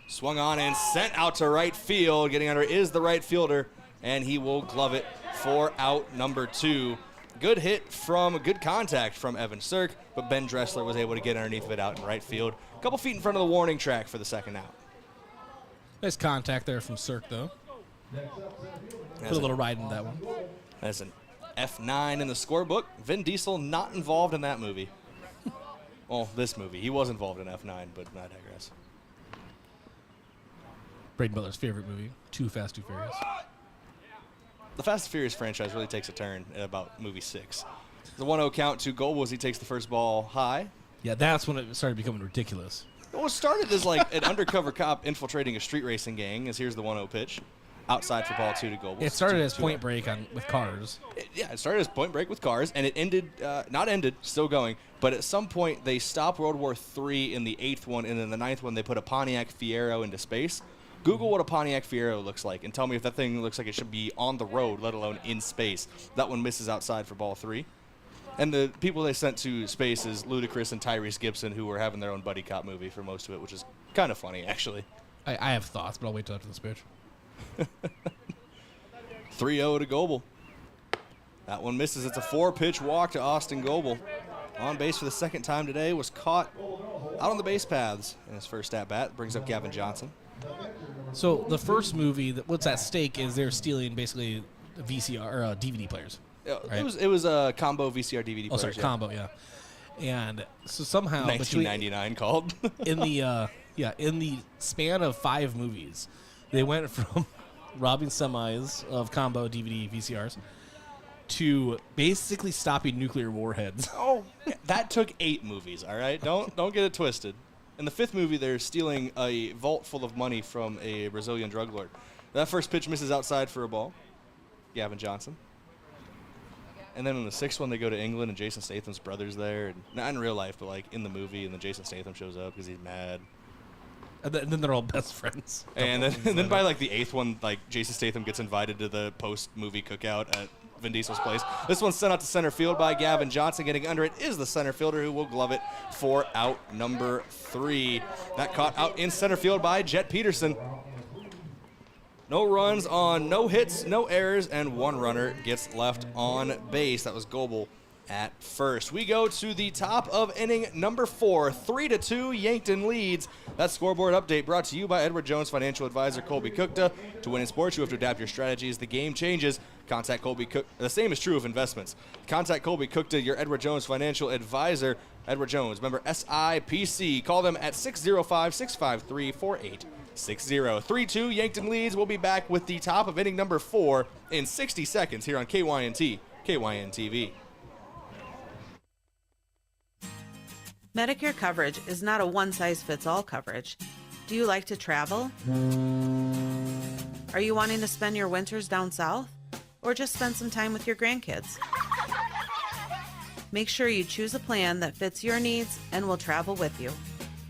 Swung on and sent out to right field. Getting under is the right fielder, and he will glove it for out number 2. Good good contact from Evan Sirk, but Ben Dressler was able to get underneath of it out in right field. A couple feet in front of the warning track for the second out. Nice contact there from Sirk, though. Put a little ride in that one. That's an F9 in the scorebook. Vin Diesel not involved in that movie. Well, this movie. He was involved in F9, but I digress. Brayden Butler's favorite movie, Too Fast, Too Furious. The Fast and Furious franchise really takes a turn at about movie 6. The 1-0 count to Goebel as he takes the first ball high. Yeah, that's when it started becoming ridiculous. Well, it started as like an undercover cop infiltrating a street racing gang, as here's the 1-0 pitch. Outside for ball 2 to Goebel. It started as Point Break with cars. It started as Point Break with cars, and it ended, still going, but at some point they stopped World War III in the 8th one, and in the 9th one they put a Pontiac Fiero into space. Google what a Pontiac Fiero looks like and tell me if that thing looks like it should be on the road, let alone in space. That one misses outside for ball 3. And the people they sent to space is Ludacris and Tyrese Gibson, who were having their own buddy cop movie for most of it, which is kind of funny, actually. I have thoughts, but I'll wait till after this pitch. 3-0 to Goebel. That one misses. It's a 4-pitch walk to Austin Goebel. On base for the second time today, was caught out on the base paths in his first at-bat. Brings up Gavin Johnson. So the first movie, what's at stake is they're stealing basically VCR or DVD players. Right? It was a combo VCR DVD player. Oh, sorry, combo, yeah. And so somehow 1999 called. in the span of 5 movies, they went from robbing semis of combo DVD VCRs to basically stopping nuclear warheads. Oh, that took 8 movies, all right? Don't get it twisted. In the 5th movie, they're stealing a vault full of money from a Brazilian drug lord. That first pitch misses outside for a ball. Gavin Johnson. And then in the 6th one, they go to England, and Jason Statham's brother's there. And not in real life, but like in the movie, and then Jason Statham shows up because he's mad. And then they're all best friends. And then by like the 8th one, like Jason Statham gets invited to the post-movie cookout at Vin Diesel's place. This one's sent out to center field by Gavin Johnson. Getting under it is the center fielder, who will glove it for out number 3. That caught out in center field by Jet Peterson. No runs on no hits, no errors, and one runner gets left on base. That was Goebel at first. We go to the top of inning number 4. 3-2, Yankton leads. That scoreboard update brought to you by Edward Jones financial advisor Colby Kukta. To win in sports, you have to adapt your strategies. The game changes. Contact Colby Kukta. The same is true of investments. Contact Colby Kukta, your Edward Jones financial advisor. Edward Jones, member SIPC. Call them at 605-653-4860. 3-2, Yankton leads. We'll be back with the top of inning number 4 in 60 seconds here on KYNT, KYN TV. Medicare coverage is not a one-size-fits-all coverage. Do you like to travel? Are you wanting to spend your winters down south? Or just spend some time with your grandkids? Make sure you choose a plan that fits your needs and will travel with you.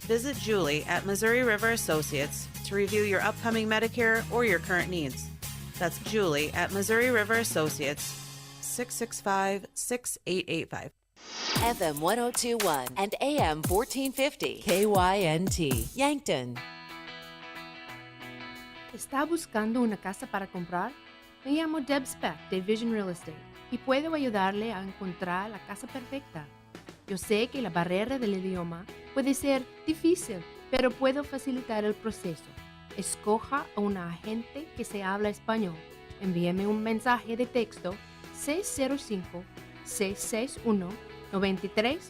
Visit Julie at Missouri River Associates to review your upcoming Medicare or your current needs. That's Julie at Missouri River Associates, 665-6885. FM 1021 and AM 1450. KYNT, Yankton. ¿Está buscando una casa para comprar? Me llamo Deb Speck de Vision Real Estate y puedo ayudarle a encontrar la casa perfecta. Yo sé que la barrera del idioma puede ser difícil, pero puedo facilitar el proceso. Escoja a un agente que se habla español. Envíeme un mensaje de texto 605-661-9398.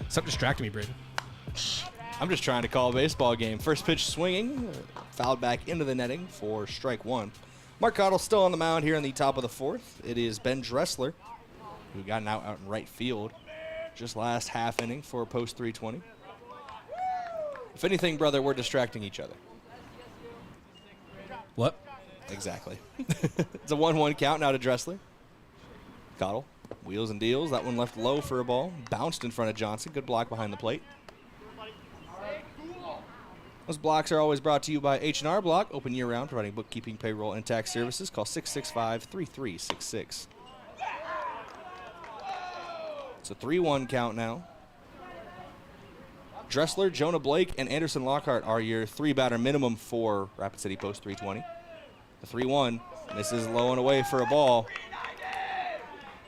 Stop distracting me, Brayden. I'm just trying to call a baseball game. First pitch swinging, fouled back into the netting for strike 1. Mark Cottle still on the mound here in the top of the 4th. It is Ben Dressler, who got out in right field just last half inning for post 320. If anything, brother, we're distracting each other. What? Exactly. It's a 1-1 count now to Dressler. Cottle wheels and deals. That one left low for a ball. Bounced in front of Johnson. Good block behind the plate. Those blocks are always brought to you by H&R Block. Open year-round, providing bookkeeping, payroll, and tax services. Call 665-3366. It's a 3-1 count now. Dressler, Jonah Blake, and Anderson Lockhart are your 3-batter minimum for Rapid City Post 320. The 3-1. This is low and away for a ball.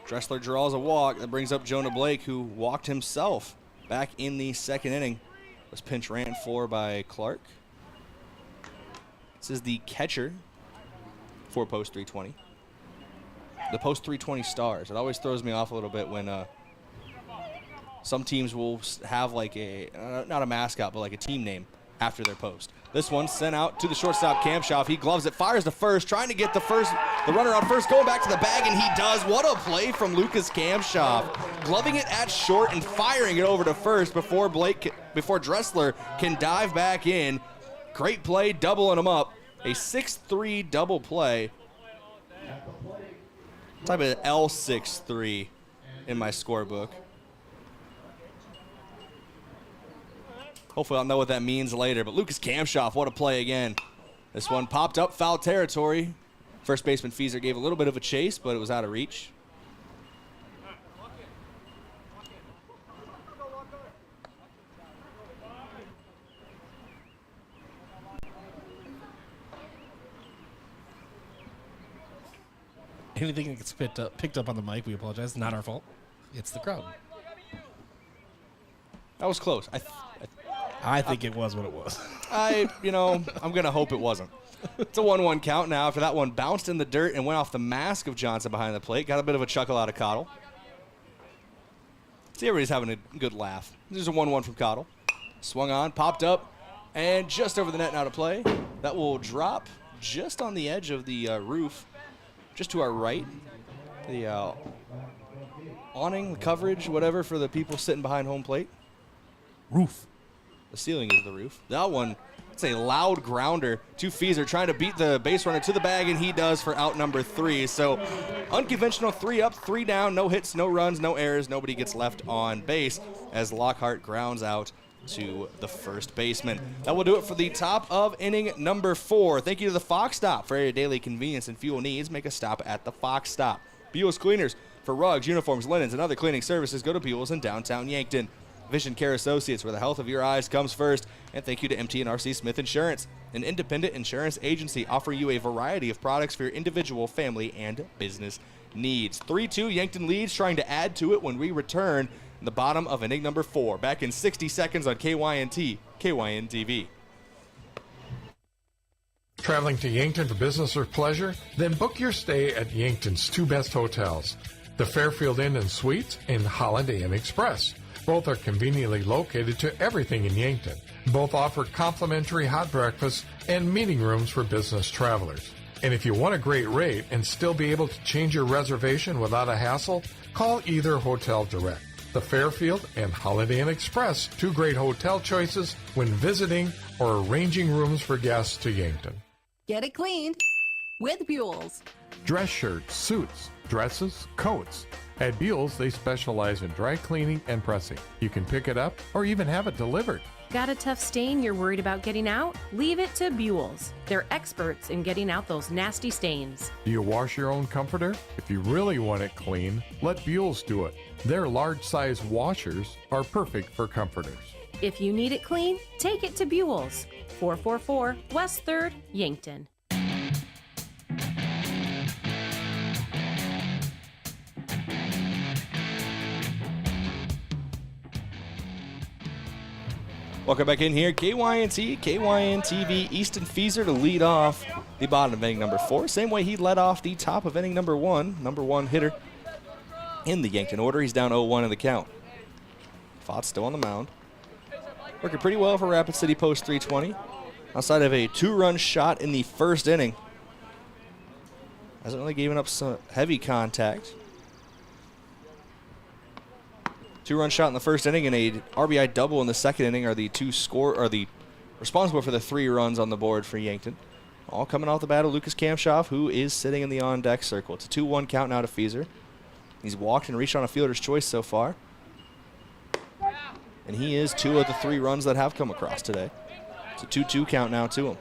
Dressler draws a walk. That brings up Jonah Blake, who walked himself back in the second inning. Was pinch ran for by Clark. This is the catcher for post 320. The post 320 stars. It always throws me off a little bit when some teams will have like a, not a mascot, but like a team name after their post. This one sent out to the shortstop, Kamshoff. He gloves it, fires to first, trying to get the runner on first, going back to the bag, and he does. What a play from Lucas Kamshoff. Gloving it at short and firing it over to first before Dressler can dive back in. Great play, doubling him up. A 6-3 double play. Type of L6-3 in my scorebook. Hopefully I'll know what that means later, but Lucas Kamshoff, what a play again. This one popped up foul territory. First baseman Fieser gave a little bit of a chase, but it was out of reach. Anything that gets picked up on the mic, we apologize. It's not our fault. It's the crowd. That was close. I think it was what it was. I'm going to hope it wasn't. It's a 1-1 count now after that one bounced in the dirt and went off the mask of Johnson behind the plate. Got a bit of a chuckle out of Cottle. See, everybody's having a good laugh. There's a 1-1 from Cottle. Swung on, popped up, and just over the net now to play. That will drop just on the edge of the roof, just to our right. The awning, the coverage, whatever, for the people sitting behind home plate. Roof. The ceiling is the roof. That one, it's a loud grounder to Fieser, trying to beat the base runner to the bag, and he does for out number 3. So unconventional 3 up, 3 down, no hits, no runs, no errors. Nobody gets left on base as Lockhart grounds out to the first baseman. That will do it for the top of inning number 4. Thank you to the Fox Stop for your daily convenience and fuel needs. Make a stop at the Fox Stop. Buell's Cleaners for rugs, uniforms, linens, and other cleaning services. Go to Buell's in downtown Yankton. Vision Care Associates, where the health of your eyes comes first. And thank you to MT&RC Smith Insurance, an independent insurance agency offering you a variety of products for your individual, family, and business needs. 3-2, Yankton leads, trying to add to it when we return in the bottom of inning number 4. Back in 60 seconds on KYNT, KYN TV. Traveling to Yankton for business or pleasure? Then book your stay at Yankton's 2 best hotels, the Fairfield Inn and Suites and Holiday Inn Express. Both are conveniently located to everything in Yankton. Both offer complimentary hot breakfasts and meeting rooms for business travelers. And if you want a great rate and still be able to change your reservation without a hassle, call either hotel direct. The Fairfield and Holiday Inn Express, 2 great hotel choices when visiting or arranging rooms for guests to Yankton. Get it cleaned with Buell's. Dress shirts, suits, dresses, coats. At Buell's, they specialize in dry cleaning and pressing. You can pick it up or even have it delivered. Got a tough stain you're worried about getting out? Leave it to Buell's. They're experts in getting out those nasty stains. Do you wash your own comforter? If you really want it clean, let Buell's do it. Their large-size washers are perfect for comforters. If you need it clean, take it to Buell's. 444 West 3rd, Yankton. Welcome back in here. KYNT, KYN TV, Easton Feaser to lead off the bottom of inning number 4. Same way he led off the top of inning number 1. Number 1 hitter in the Yankton order. He's down 0-1 in the count. Fott's still on the mound. Working pretty well for Rapid City Post 320. Outside of a 2-run shot in the first inning. Hasn't really given up some heavy contact. 2-run shot in the first inning and a RBI double in the second inning are the responsible for the 3 runs on the board for Yankton. All coming off the bat of Lucas Kamshoff, who is sitting in the on-deck circle. It's a 2-1 count now to Feaser. He's walked and reached on a fielder's choice so far. And he is 2 of the 3 runs that have come across today. It's a 2-2 count now to him.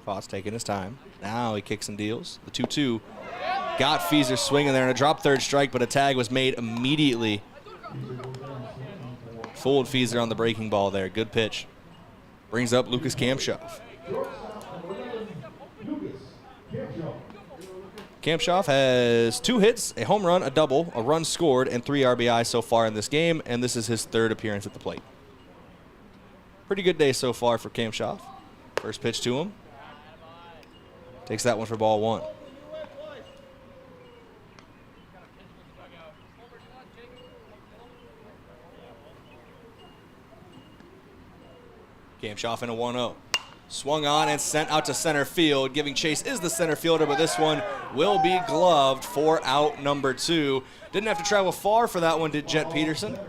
Foss taking his time. Now he kicks and deals. The 2-2 got Feaser swinging there and a drop third strike, but a tag was made immediately. Fooled Feaser on the breaking ball there. Good pitch. Brings up Lucas Kamshoff. Kamshoff has 2 hits, a home run, a double, a run scored, and 3 RBI so far in this game, and this is his 3rd appearance at the plate. Pretty good day so far for Kamshoff. First pitch to him. Takes that one for ball 1. Kamshoff in a 1-0. Swung on and sent out to center field. Giving chase is the center fielder, but this one will be gloved for out number 2. Didn't have to travel far for that one, did Jet Peterson.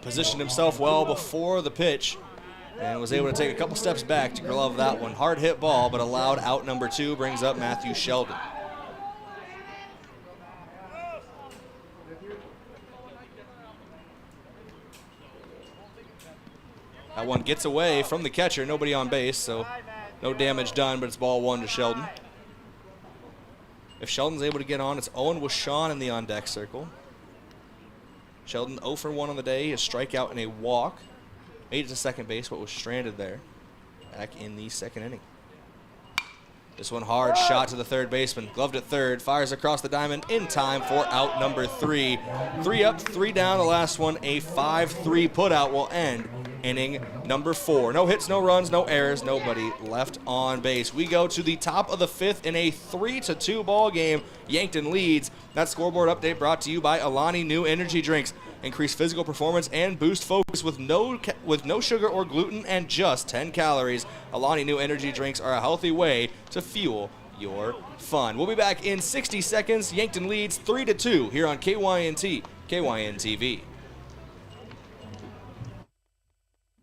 Positioned himself well before the pitch and was able to take a couple steps back to glove that one. Hard hit ball, but allowed out number 2. Brings up Matthew Sheldon. That one gets away from the catcher. Nobody on base, so no damage done, but it's ball 1 to Sheldon. If Sheldon's able to get on, it's Owen with Sean in the on-deck circle. Sheldon 0 for 1 on the day, a strikeout and a walk. Made it to second base, but was stranded there back in the second inning. This one hard shot to the third baseman. Gloved at third, fires across the diamond in time for out number 3. 3 up, 3 down. The last one, a 5-3 putout will end inning number 4. No hits, no runs, no errors, nobody left on base. We go to the top of the 5th in a 3-2 ball game. Yankton leads. That scoreboard update brought to you by Alani New Energy Drinks. Increase physical performance and boost focus with no sugar or gluten and just 10 calories. Alani New Energy Drinks are a healthy way to fuel your fun. We'll be back in 60 seconds. Yankton leads 3-2 here on KYNT, KYN TV.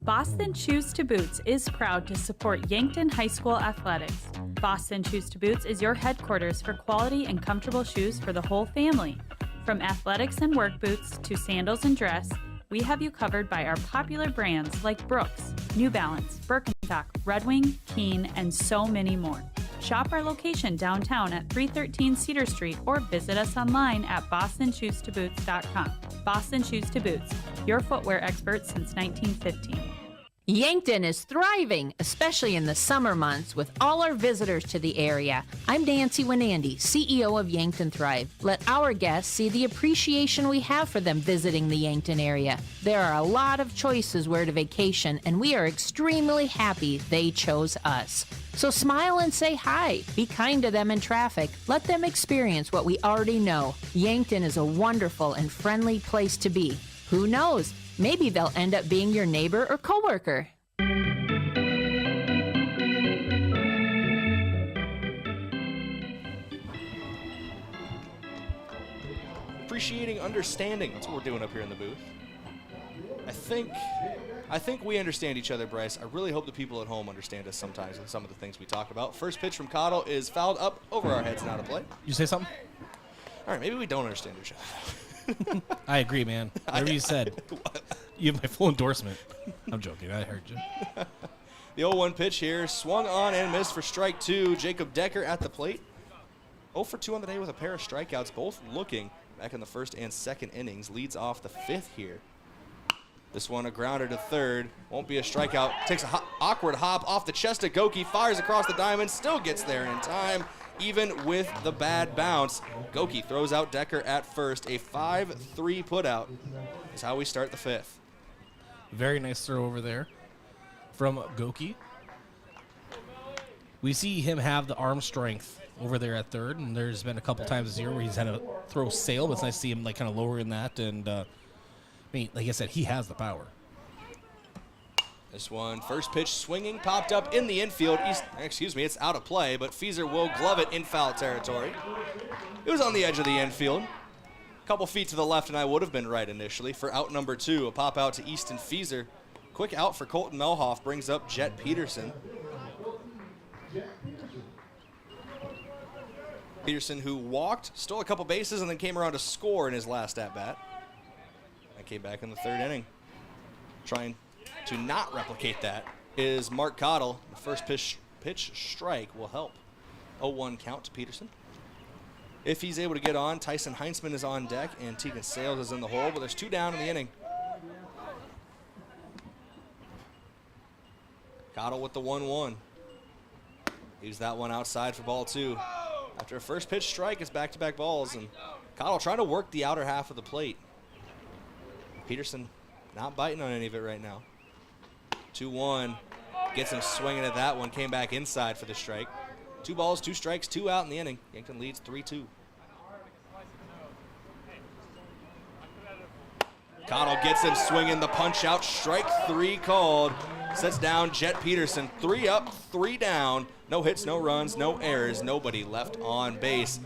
Boston Shoes to Boots is proud to support Yankton High School athletics. Boston Shoes to Boots is your headquarters for quality and comfortable shoes for the whole family. From athletics and work boots to sandals and dress, we have you covered by our popular brands like Brooks, New Balance, Birkenstock, Red Wing, Keen, and so many more. Shop our location downtown at 313 Cedar Street or visit us online at bostonshoestoboots.com. Boston Shoes to Boots, your footwear expert since 1915. Yankton is thriving, especially in the summer months with all our visitors to the area. I'm Nancy Winandy, CEO of Yankton Thrive. Let our guests see the appreciation we have for them visiting the Yankton area. There are a lot of choices where to vacation, and we are extremely happy they chose us. So smile and say hi. Be kind to them in traffic. Let them experience what we already know. Yankton is a wonderful and friendly place to be. Who knows? Maybe they'll end up being your neighbor or coworker. Appreciating understanding. That's what we're doing up here in the booth. I think we understand each other, Bryce. I really hope the people at home understand us sometimes in some of the things we talk about. First pitch from Cottle is fouled up over our heads, now to play. You say something? All right, maybe we don't understand each other. I agree, man. Whatever you said. You have my full endorsement. I'm joking. I heard you. The 0-1 pitch here, swung on and missed for strike two. Jacob Decker at the plate. 0 for 2 on the day with a pair of strikeouts, both looking back in the first and second innings. Leads off the fifth here. This one a grounder to third. Won't be a strikeout. Takes an awkward hop off the chest of Goki. Fires across the diamond. Still gets there in time. Even with the bad bounce, Goki throws out Decker at first. A 5-3 putout is how we start the fifth. Very nice throw over there from Goki. We see him have the arm strength over there at third, and there's been a couple times this year where he's had a throw sail, but it's nice to see him like kind of lowering that. And I mean, like I said, he has the power. This one, first pitch swinging, popped up in the infield. It's out of play, but Fieser will glove it in foul territory. It was on the edge of the infield. A couple feet to the left, and I would have been right initially for out number 2. A pop out to Easton Fieser. Quick out for Colton Melhoff brings up Jet Peterson. Peterson, who walked, stole a couple bases, and then came around to score in his last at-bat. That came back in the third inning. Trying to not replicate that is Mark Cottle. The first pitch strike will help. 0-1 count to Peterson. If he's able to get on, Tyson Heinzman is on deck and Tegan Sales is in the hole, but there's 2 down in the inning. Cottle with the 1-1. Use that one outside for ball 2. After a first pitch strike, it's back-to-back balls, and Cottle trying to work the outer half of the plate. Peterson not biting on any of it right now. 2-1, gets him swinging at that one, came back inside for the strike. 2 balls, 2 strikes, 2 out in the inning. Yankton leads 3-2. Cottle gets him swinging the punch out, strike 3 called. Sets down Jet Peterson, 3 up, 3 down. No hits, no runs, no errors, nobody left on base.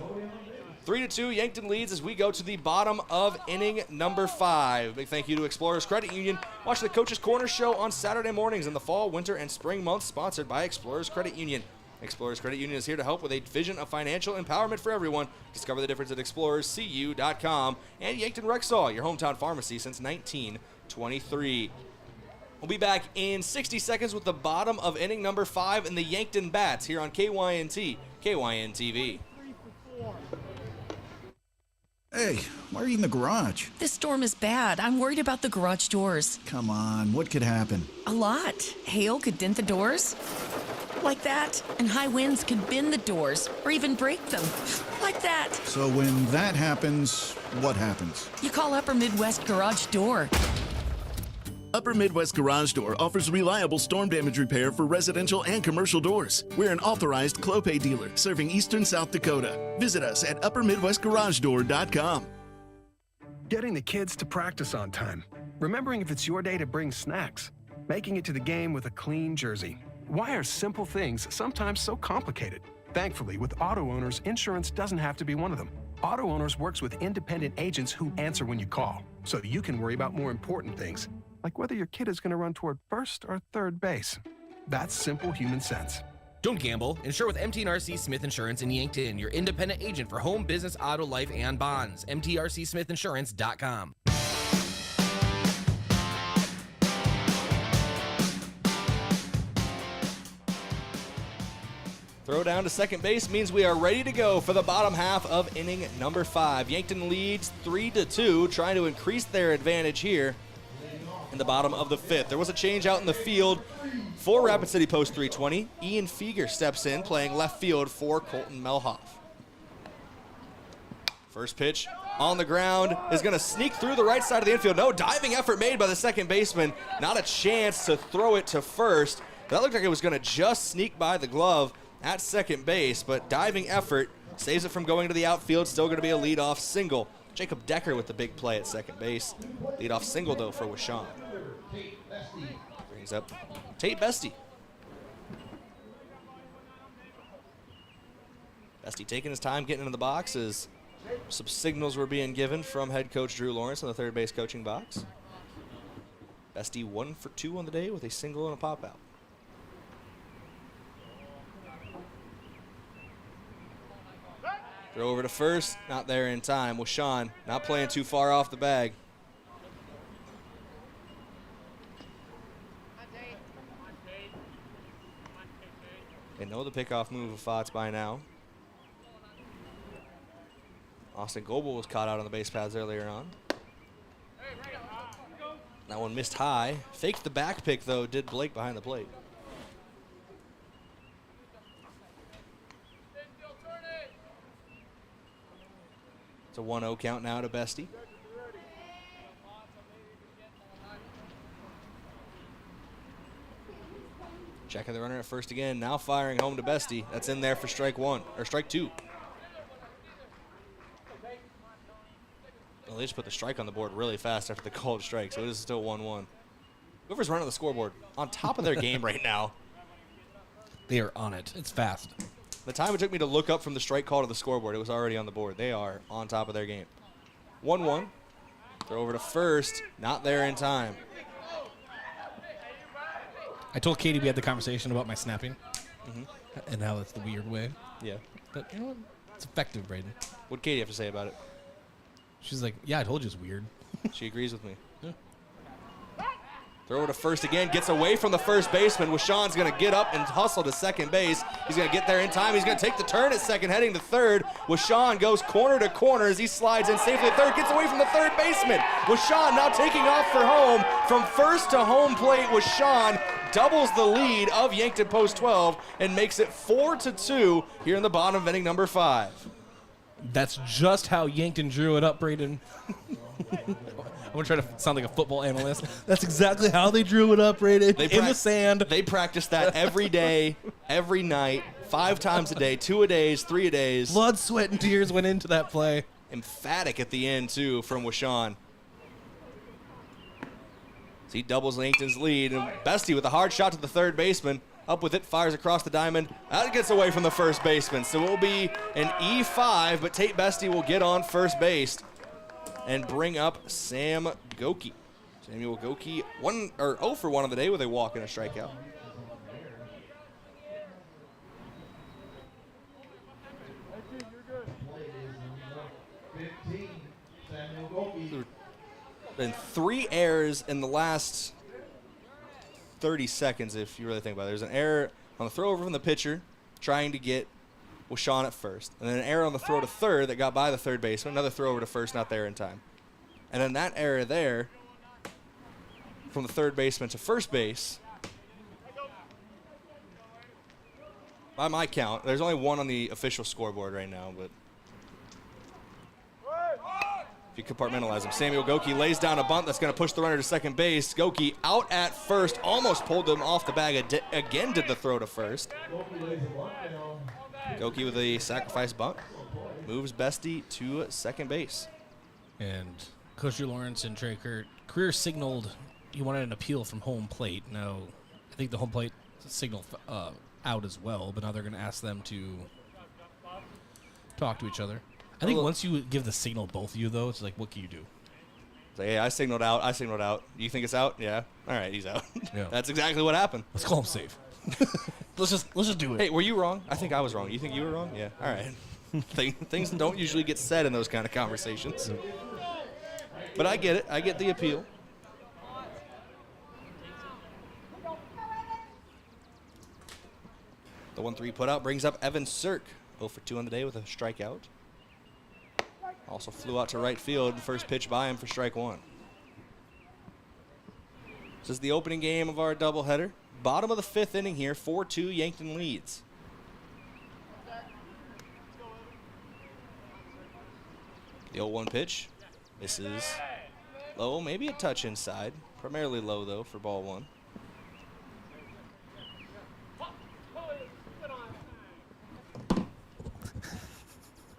3-2, Yankton leads as we go to the bottom of inning number 5. Big thank you to Explorers Credit Union. Watch the Coach's Corner show on Saturday mornings in the fall, winter, and spring months, sponsored by Explorers Credit Union. Explorers Credit Union is here to help with a vision of financial empowerment for everyone. Discover the difference at explorerscu.com. And Yankton Rexall, your hometown pharmacy since 1923. We'll be back in 60 seconds with the bottom of inning number 5 and the Yankton Bats here on KYNT, KYN-TV. Hey, why are you in the garage? This storm is bad. I'm worried about the garage doors. Come on, what could happen? A lot. Hail could dent the doors. Like that. And high winds could bend the doors or even break them. Like that. So when that happens, what happens? You call Upper Midwest Garage Door. Upper Midwest Garage Door offers reliable storm damage repair for residential and commercial doors. We're an authorized Clopay dealer serving eastern South Dakota. Visit us at uppermidwestgaragedoor.com. Getting the kids to practice on time. Remembering if it's your day to bring snacks. Making it to the game with a clean jersey. Why are simple things sometimes so complicated? Thankfully, with Auto Owners, insurance doesn't have to be one of them. Auto Owners works with independent agents who answer when you call, so you can worry about more important things. like whether your kid is going to run toward first or third base. That's simple human sense. Don't gamble. Insure with MTRC Smith Insurance in Yankton, your independent agent for home, business, auto, life, and bonds. MTRCSmithInsurance.com. Throw down to second base means we are ready to go for the bottom half of inning number 5. Yankton leads 3-2, trying to increase their advantage here in the bottom of the 5th. There was a change out in the field for Rapid City Post 320. Ian Feger steps in, playing left field for Colton Melhoff. First pitch on the ground is going to sneak through the right side of the infield. No, diving effort made by the second baseman. Not a chance to throw it to first. That looked like it was going to just sneak by the glove at second base, but diving effort saves it from going to the outfield. Still going to be a leadoff single. Jacob Decker with the big play at second base. Leadoff single, though, for Wishon. Brings up Tate Bestie. Bestie taking his time getting into the box as some signals were being given from head coach Drew Lawrence in the third base coaching box. Bestie 1 for 2 on the day with a single and a pop out. Throw over to first, not there in time. Wishon not playing too far off the bag. They know the pickoff move of Fox by now. Austin Goebel was caught out on the base paths earlier on. That one missed high. Faked the back pick, though, did Blake behind the plate. It's a 1-0 count now to Bestie. Checking the runner at first again. Now firing home to Bestie. That's in there for strike 1, or strike 2. Well, they just put the strike on the board really fast after the called strike, so it is still 1-1. Whoever's running the scoreboard, on top of their game right now. They are on it. It's fast. The time it took me to look up from the strike call to the scoreboard, it was already on the board. They are on top of their game. 1-1. Throw over to first. Not there in time. I told Katie we had the conversation about my snapping and how it's the weird way. Yeah. But, you know, it's effective, Brayden. What'd Katie have to say about it? She's like, yeah, I told you it's weird. She agrees with me. Yeah. Throw over to first again. Gets away from the first baseman. Wishon's going to get up and hustle to second base. He's going to get there in time. He's going to take the turn at second, heading to third. Wishon goes corner to corner as he slides in safely at third. Gets away from the third baseman. Wishon now taking off for home. From first to home plate, Wishon doubles the lead of Yankton Post 12 and makes it 4-2 here in the bottom of inning number 5. That's just how Yankton drew it up, Brayden. I'm going to try to sound like a football analyst. That's exactly how they drew it up, Brayden. In the sand. They practice that every day, every night, 5 times a day, 2 a days, 3 a days. Blood, sweat, and tears went into that play. Emphatic at the end, too, from Wishon. So he doubles Yankton's lead. And Bestie with a hard shot to the third baseman. Up with it, fires across the diamond. That gets away from the first baseman. So it will be an E5, but Tate Bestie will get on first base and bring up Sam Goki. Samuel Goki 0 for 1 on the day with a walk and a strikeout. There have been 3 errors in the last 30 seconds, if you really think about it. There's an error on the throw over from the pitcher, trying to get Wishon at first. And then an error on the throw to third that got by the third baseman. Another throw over to first, not there in time. And then that error there from the third baseman to first base. By my count, there's only 1 on the official scoreboard right now, but if you compartmentalize them. Samuel Goki lays down a bunt that's going to push the runner to second base. Goki out at first, almost pulled him off the bag. Again did the throw to first. Goki with a sacrifice bunt. Moves Bestie to second base. And Coach Drew Lawrence and Trey Kurt career signaled he wanted an appeal from home plate. Now, I think the home plate signal out as well, but now they're going to ask them to talk to each other. I think once you give the signal, both of you, though, it's like, what can you do? So, hey, I signaled out. You think it's out? Yeah. All right, he's out. Yeah. That's exactly what happened. Let's call him safe. let's just do it. Hey, were you wrong? I think I was wrong. You think you were wrong? Yeah. All right. Things don't usually get said in those kind of conversations. But I get it. I get the appeal. The 1-3 put out brings up Evan Sirk. 0 for 2 on the day with a strikeout. Also flew out to right field. First pitch by him for strike 1. This is the opening game of our doubleheader. Bottom of the 5th inning here. 4-2 Yankton leads. The 0-1 pitch. Misses low, maybe a touch inside. Primarily low, though, for ball 1.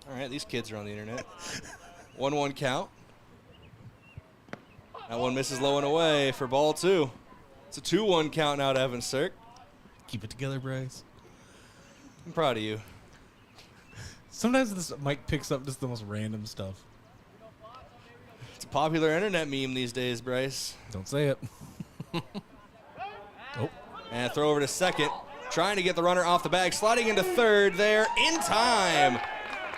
All right, these kids are on the internet. 1-1 count. That one misses low and away for ball 2. It's a 2-1 count now to Evan Sirk. Keep it together, Bryce. I'm proud of you. Sometimes this mic picks up just the most random stuff. It's a popular internet meme these days, Bryce. Don't say it. Oh. And throw over to second. Trying to get the runner off the bag. Sliding into third there in time.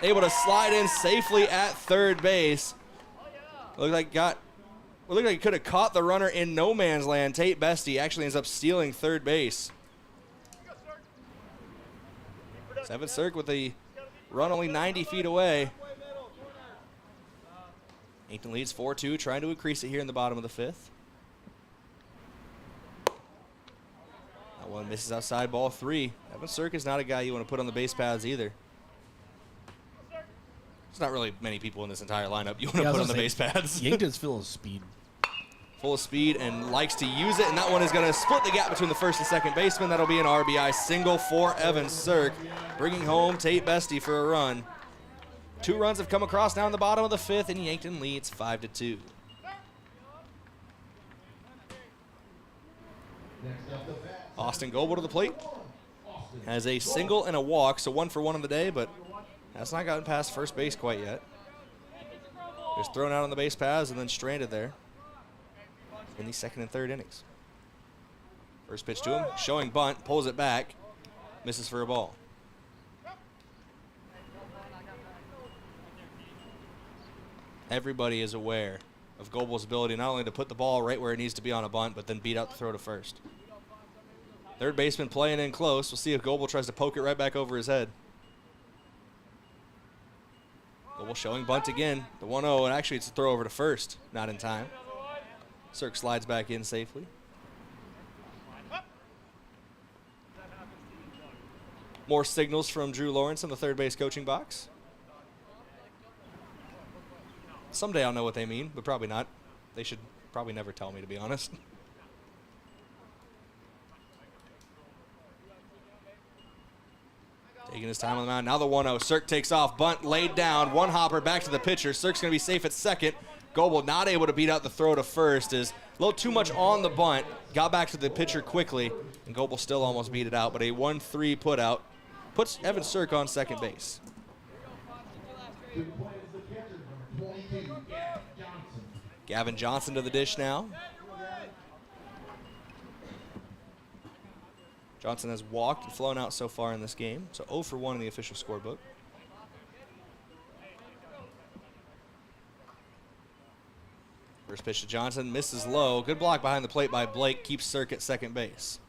Able to slide in safely at third base. Looked like he could have caught the runner in no man's land. Tate Bestie actually ends up stealing third base. Evan Sirk with the run only 90 feet away. Yankton leads 4-2, trying to increase it here in the bottom of the 5th. That one misses outside, ball 3. Evan Sirk is not a guy you want to put on the base paths either. There's not really many people in this entire lineup you want to put on the base paths. Yankton's full of speed. Full of speed and likes to use it, and that one is going to split the gap between the first and second baseman. That'll be an RBI single for Evan Sirk, bringing home Tate Bestie for a run. 2 runs have come across now in the bottom of the 5th, and Yankton leads 5-2. Austin Goebel to the plate. Has a single and a walk, so 1 for 1 on the day, but has not gotten past first base quite yet. Just thrown out on the base paths and then stranded there in the 2nd and 3rd innings. First pitch to him, showing bunt, pulls it back, misses for a ball. Everybody is aware of Goebel's ability not only to put the ball right where it needs to be on a bunt, but then beat out the throw to first. Third baseman playing in close. We'll see if Goebel tries to poke it right back over his head. Goebel showing bunt again. The 1-0, and actually it's a throw over to first. Not in time. Sirk slides back in safely. More signals from Drew Lawrence in the third base coaching box. Someday I'll know what they mean, but probably not. They should probably never tell me, to be honest. Taking his time on the mound. Now the 1-0. Sirk takes off. Bunt laid down. One hopper back to the pitcher. Sirk's going to be safe at second. Goebel not able to beat out the throw to first. Is a little too much on the bunt. Got back to the pitcher quickly, and Goebel still almost beat it out. But a 1-3 put out puts Evan Sirk on second base. Gavin Johnson to the dish now. Johnson has walked and flown out so far in this game, so 0 for 1 in the official scorebook. First pitch to Johnson, misses low. Good block behind the plate by Blake, keeps Sirk at second base.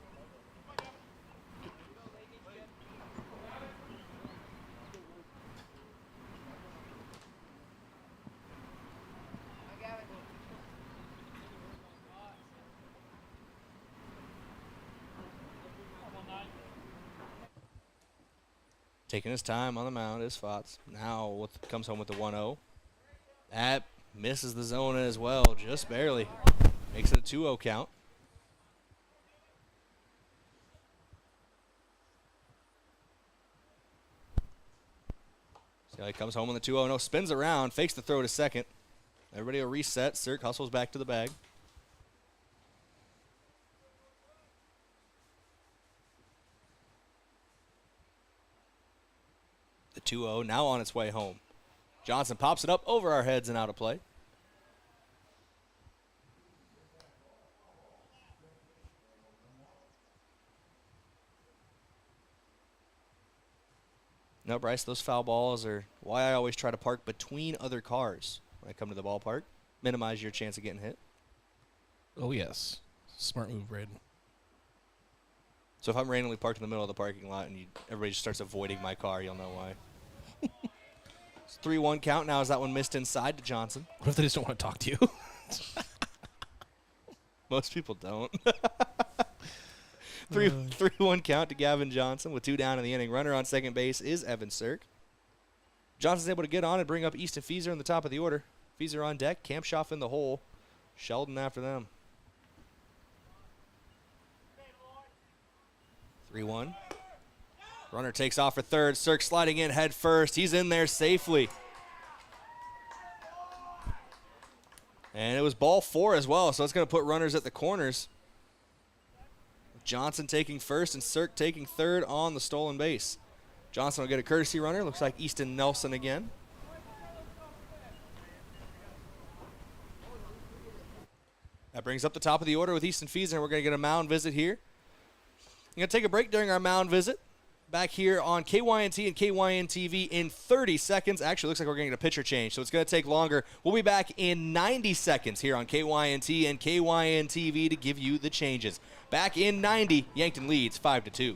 Taking his time on the mound is Fox. Now comes home with the 1-0. That misses the zone as well, just barely. Makes it a 2-0 count. So he comes home on the 2-0. No, spins around, fakes the throw to second. Everybody will reset. Sirk hustles back to the bag. The 2-0 now on its way home. Johnson pops it up over our heads and out of play. No, Bryce, those foul balls are why I always try to park between other cars when I come to the ballpark. Minimize your chance of getting hit. Oh, yes. Smart move, Brayden. So if I'm randomly parked in the middle of the parking lot and everybody just starts avoiding my car, you'll know why. It's 3-1 count now as that one missed inside to Johnson. What if they just don't want to talk to you? Most people don't. 3-1 count to Gavin Johnson with 2 down in the inning. Runner on second base is Evan Sirk. Johnson's able to get on and bring up Easton Fieser in the top of the order. Fieser on deck. Kampshoff in the hole. Sheldon after them. 3-1. Runner takes off for third. Sirk sliding in head first. He's in there safely. And it was ball 4 as well, so it's going to put runners at the corners. Johnson taking first and Sirk taking third on the stolen base. Johnson will get a courtesy runner. Looks like Easton Nelson again. That brings up the top of the order with Easton Fieser, and we're going to get a mound visit here. We're going to take a break during our mound visit. Back here on KYNT and KYNT-TV in 30 seconds. Actually, looks like we're going to get a pitcher change, so it's going to take longer. We'll be back in 90 seconds here on KYNT and KYNT-TV to give you the changes. Back in 90, Yankton leads 5-2.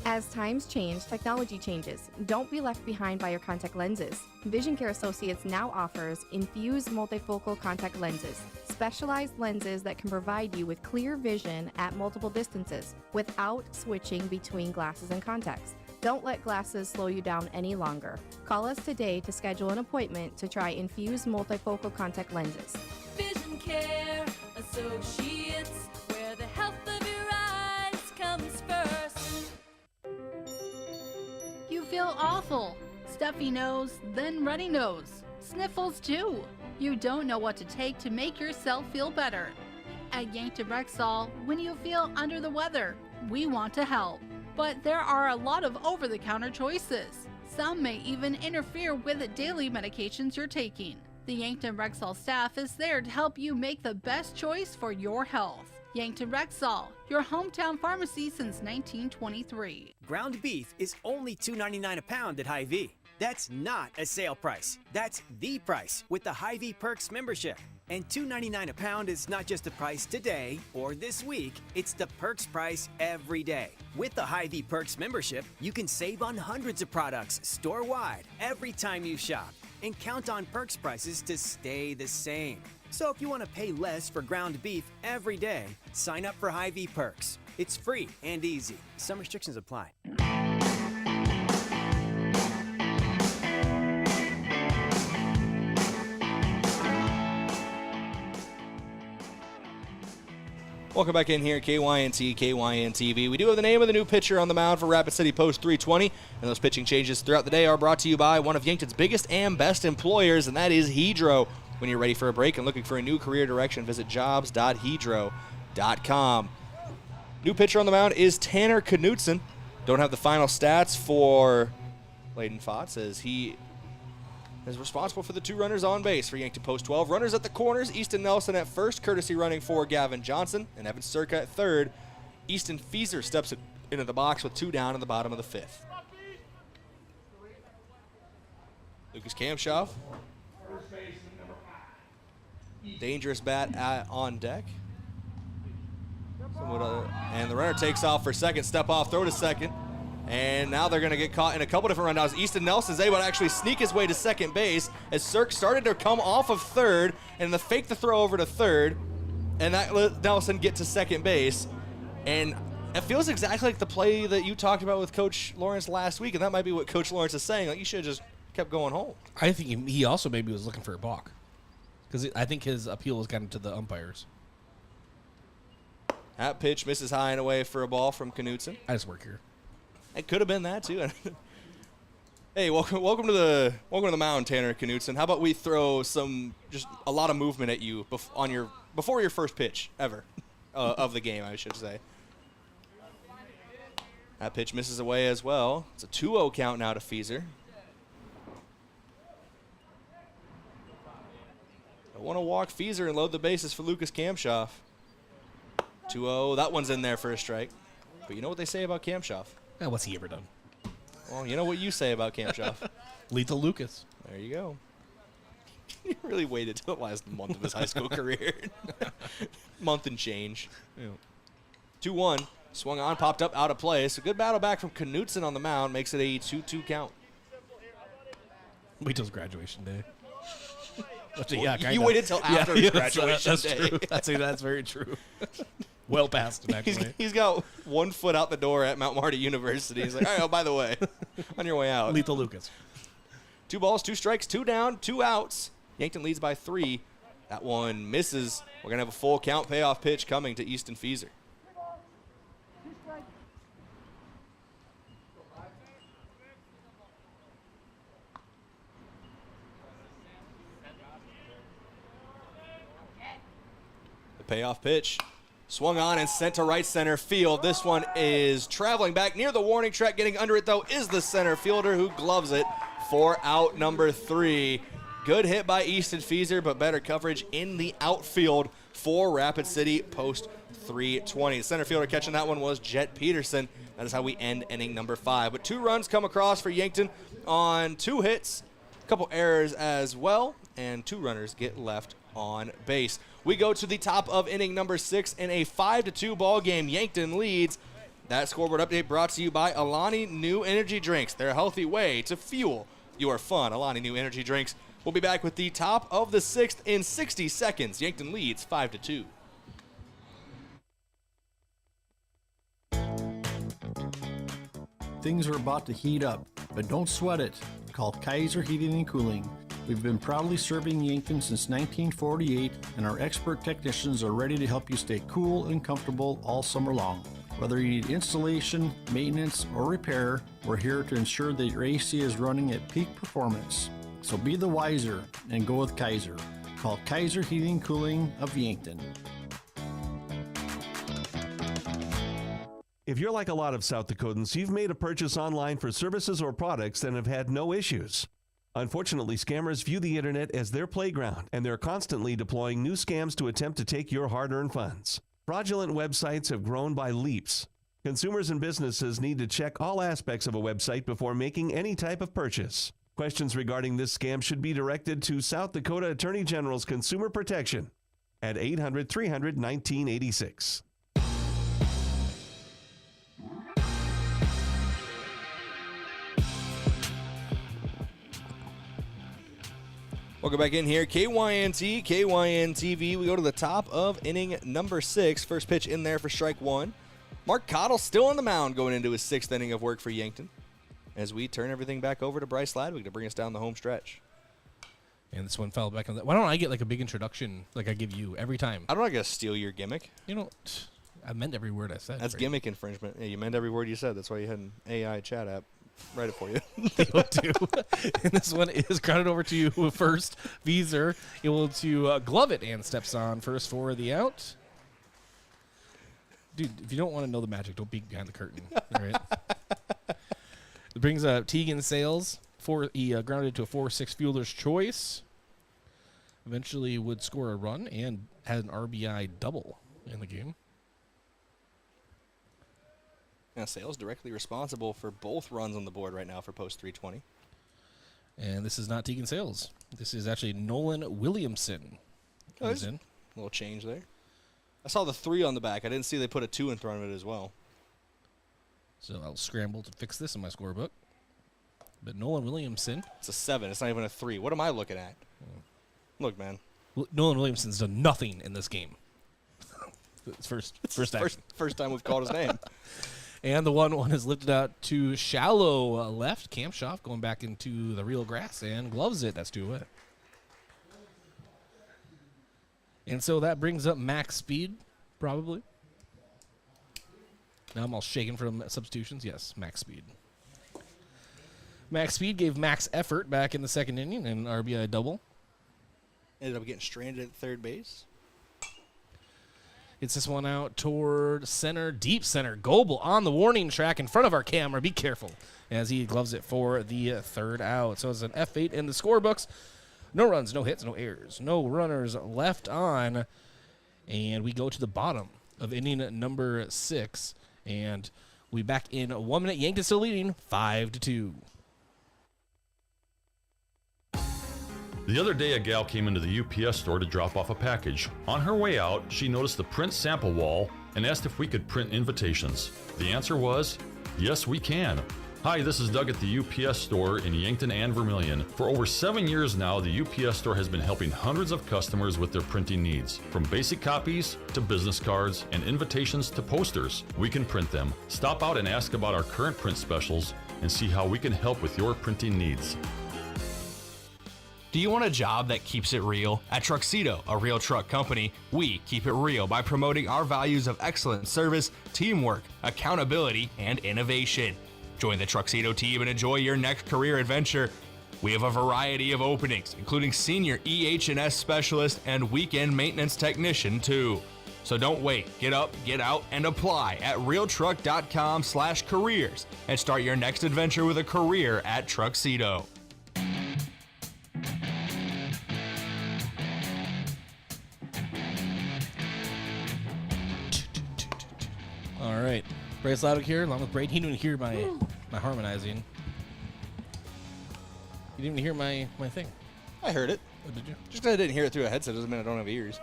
As times change, technology changes. Don't be left behind by your contact lenses. Vision Care Associates now offers infused multifocal contact lenses, specialized lenses that can provide you with clear vision at multiple distances without switching between glasses and contacts. Don't let glasses slow you down any longer. Call us today to schedule an appointment to try infused multifocal contact lenses. Vision Care Associates, where the health of your eyes comes first. You feel awful. Stuffy nose, then runny nose. Sniffles too. You don't know what to take to make yourself feel better. At Yankton Rexall, when you feel under the weather, we want to help. But there are a lot of over-the-counter choices. Some may even interfere with the daily medications you're taking. The Yankton Rexall staff is there to help you make the best choice for your health. Yankton Rexall, your hometown pharmacy since 1923. Ground beef is only $2.99 a pound at Hy-Vee. That's not a sale price. That's the price with the Hy-Vee Perks membership. And $2.99 a pound is not just the price today or this week, it's the Perks price every day. With the Hy-Vee Perks membership, you can save on hundreds of products store-wide every time you shop and count on Perks prices to stay the same. So if you want to pay less for ground beef every day, sign up for Hy-Vee Perks. It's free and easy. Some restrictions apply. Welcome back in here, KYNT, KYNT-TV. We do have the name of the new pitcher on the mound for Rapid City Post 320, and those pitching changes throughout the day are brought to you by one of Yankton's biggest and best employers, and that is Hedro. When you're ready for a break and looking for a new career direction, visit jobs.hedro.com. New pitcher on the mound is Tanner Knutson. Don't have the final stats for Brayden Butler as he is responsible for the 2 runners on base for Yankton Post 12. Runners at the corners, Easton Nelson at first, courtesy running for Gavin Johnson, and Evan Sirk at third. Easton Fieser steps into the box with 2 down in the bottom of the 5th. Lucas Kampshoff. Dangerous bat on deck. And the runner takes off for second, step off, throw to second. And now they're going to get caught in a couple different rundowns. Easton Nelson's able to actually sneak his way to second base as Sirk started to come off of third, and the fake the throw over to third, and that let Nelson get to second base. And it feels exactly like the play that you talked about with Coach Lawrence last week, and that might be what Coach Lawrence is saying. Like, you should have just kept going home. I think he also maybe was looking for a balk, because I think his appeal has gotten to the umpires. That pitch misses high and away for a ball from Knutson. I just work here. It could have been that too. Hey, welcome to the mound, Tanner Knutson. How about we throw just a lot of movement at you before your first pitch ever of the game, I should say. That pitch misses away as well. It's a 2-0 count now to Fieser. I want to walk Fieser and load the bases for Lucas Kampshoff. 2-0. That one's in there for a strike. But you know what they say about Kampshoff? What's he ever done? Well, you know what you say about Camp Shuff. Lethal Lucas. There you go. He really waited till the last month of his high school career. Month and change. 2-1. Swung on, popped up, out of play. So good battle back from Knutson on the mound. Makes it a 2-2 count. Wait till his graduation day. Well, you waited till after his graduation day. True. That's very true. Well past it, actually. He's got 1 foot out the door at Mount Marty University. He's like, all right, oh, by the way, on your way out. Lethal Lucas. 2 balls, 2 strikes, 2 down, 2 outs. Yankton leads by 3. That one misses. We're going to have a full count payoff pitch coming to Easton Feeser. The payoff pitch swung on and sent to right center field. This one is traveling back near the warning track. Getting under it, though, is the center fielder who gloves it for out number 3. Good hit by Easton Feeser, but better coverage in the outfield for Rapid City post 320. The center fielder catching that one was Jet Peterson. That is how we end inning number 5. But 2 runs come across for Yankton on 2 hits, a couple errors as well, and 2 runners get left on base. We go to the top of inning number 6 in a 5-2 ball game. Yankton leads. That scoreboard update brought to you by Alani New Energy Drinks. They're a healthy way to fuel your fun. Alani New Energy Drinks. We'll be back with the top of the 6th in 60 seconds. Yankton leads 5-2. Things are about to heat up, but don't sweat it. Call Kaiser Heating and Cooling. We've been proudly serving Yankton since 1948, and our expert technicians are ready to help you stay cool and comfortable all summer long. Whether you need installation, maintenance, or repair, we're here to ensure that your AC is running at peak performance. So be the wiser and go with Kaiser. Call Kaiser Heating and Cooling of Yankton. If you're like a lot of South Dakotans, you've made a purchase online for services or products and have had no issues. Unfortunately, scammers view the internet as their playground, and they're constantly deploying new scams to attempt to take your hard-earned funds. Fraudulent websites have grown by leaps. Consumers and businesses need to check all aspects of a website before making any type of purchase. Questions regarding this scam should be directed to South Dakota Attorney General's Consumer Protection at 800-300-1986. Welcome back in here. KYNT, KYNTV. We go to the top of inning number 6. First pitch in there for strike 1. Mark Cottle still on the mound going into his 6th inning of work for Yankton, as we turn everything back over to Bryce Ladwig to bring us down the home stretch. And this one fell back on that. Why don't I get like a big introduction like I give you every time? I don't want to steal your gimmick. You know, I meant every word I said. That's right? Gimmick infringement. Yeah, you meant every word you said. That's why you had an AI chat app write it for you. They will do. And this one is grounded over to you first. Feeser able to glove it and steps on first for the out. Dude, if you don't want to know the magic, don't peek behind the curtain. All right. It brings up Tegan Sales. He grounded to a 4-6 fielder's choice. Eventually would score a run and had an RBI double in the game. Now, Sales directly responsible for both runs on the board right now for post 320. And this is not Tegan Sales. This is actually Nolan Williamson. Comes in. A little change there. I saw the 3 on the back. I didn't see they put a 2 in front of it as well. So I'll scramble to fix this in my scorebook. But Nolan Williamson. It's a 7. It's not even a 3. What am I looking at? Look, man. Nolan Williamson's done nothing in this game. It's first time we've called his name. And the 1-1 is lifted out to shallow left. Camp Schaff going back into the real grass and gloves it. That's 2 away. And so that brings up max speed, probably. Now I'm all shaken from substitutions. Yes, max speed. Max speed gave max effort back in the 2nd inning and RBI double. Ended up getting stranded at third base. It's this one out toward center, deep center. Goebel on the warning track in front of our camera. Be careful as he gloves it for the 3rd out. So it's an F8 in the scorebooks. No runs, no hits, no errors, no runners left on. And we go to the bottom of inning number 6. And We'll be back in 1 minute. Yankton still leading 5-2. The other day, a gal came into the UPS store to drop off a package. On her way out, she noticed the print sample wall and asked if we could print invitations. The answer was, yes, we can. Hi, this is Doug at the UPS store in Yankton and Vermilion. For over 7 years now, the UPS store has been helping hundreds of customers with their printing needs. From basic copies to business cards and invitations to posters, we can print them. Stop out and ask about our current print specials and see how we can help with your printing needs. Do you want a job that keeps it real? At Truxedo, a real truck company, we keep it real by promoting our values of excellent service, teamwork, accountability, and innovation. Join the Truxedo team and enjoy your next career adventure. We have a variety of openings, including senior EH&S specialist and weekend maintenance technician too. So don't wait. Get up, get out, and apply at realtruck.com/careers and start your next adventure with a career at Truxedo. All right. Bryce Ladwig here, along with Brayden. He didn't hear my harmonizing. You didn't even hear my thing. I heard it. Oh, did you? Just because I didn't hear it through a headset doesn't mean I don't have ears.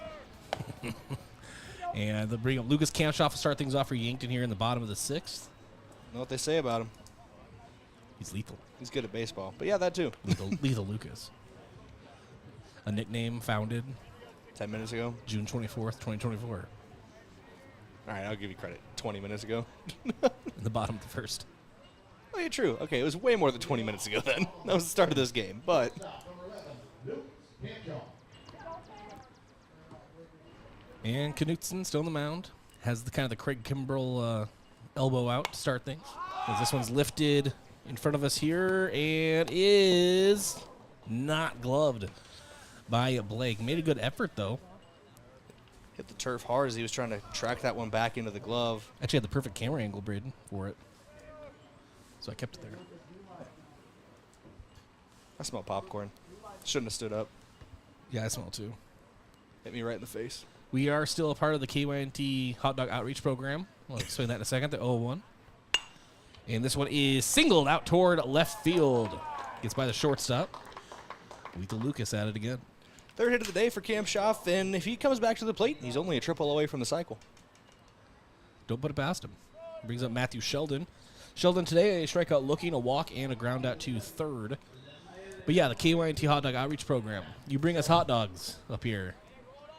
And they'll bring up Lucas Kamshoff to start things off for Yankton here in the bottom of the 6th. Know what they say about him. He's lethal. He's good at baseball. But yeah, that too. Lethal Lucas. A nickname founded 10 minutes ago. June 24th, 2024. All right, I'll give you credit. 20 minutes ago. In the bottom of the 1st. Oh, yeah, true. Okay, it was way more than 20 minutes ago then. That was the start of this game, but... And Knutson still on the mound. Has the kind of the Craig Kimbrell elbow out to start things. As this one's lifted in front of us here and is not gloved by Blake. Made a good effort, though. Hit the turf hard as he was trying to track that one back into the glove. Actually had the perfect camera angle, Brayden, for it. So I kept it there. I smell popcorn. Shouldn't have stood up. Yeah, I smell it too. Hit me right in the face. We are still a part of the KYNT Hot Dog Outreach Program. I'll explain that in a second. The 0-1. And this one is singled out toward left field. Gets by the shortstop. Lethal Lucas at it again. Third hit of the day for Kamshoff, and if he comes back to the plate, he's only a triple away from the cycle. Don't put it past him. Brings up Matthew Sheldon. Sheldon today, a strikeout looking, a walk, and a ground out to third. But yeah, the KYNT Hot Dog Outreach Program. You bring us hot dogs up here.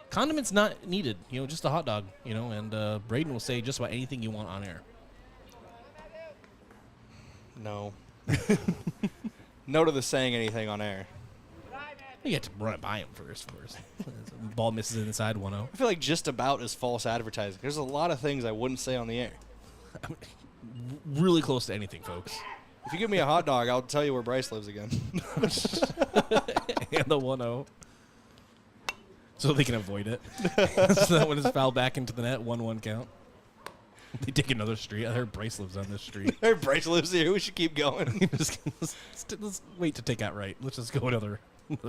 Condiments not needed, just a hot dog, and Brayden will say just about anything you want on air. No. No to the saying anything on air. You have to run it by him first, of course. Ball misses inside 1-0. I feel like just about is false advertising. There's a lot of things I wouldn't say on the air. Really close to anything, folks. If you give me a hot dog, I'll tell you where Bryce lives again. And the 1-0. So they can avoid it. So that one is fouled back into the net, 1-1 count. They take another street. I heard Bryce lives on this street. I heard Bryce lives here. We should keep going. let's wait to take out right. Let's just go another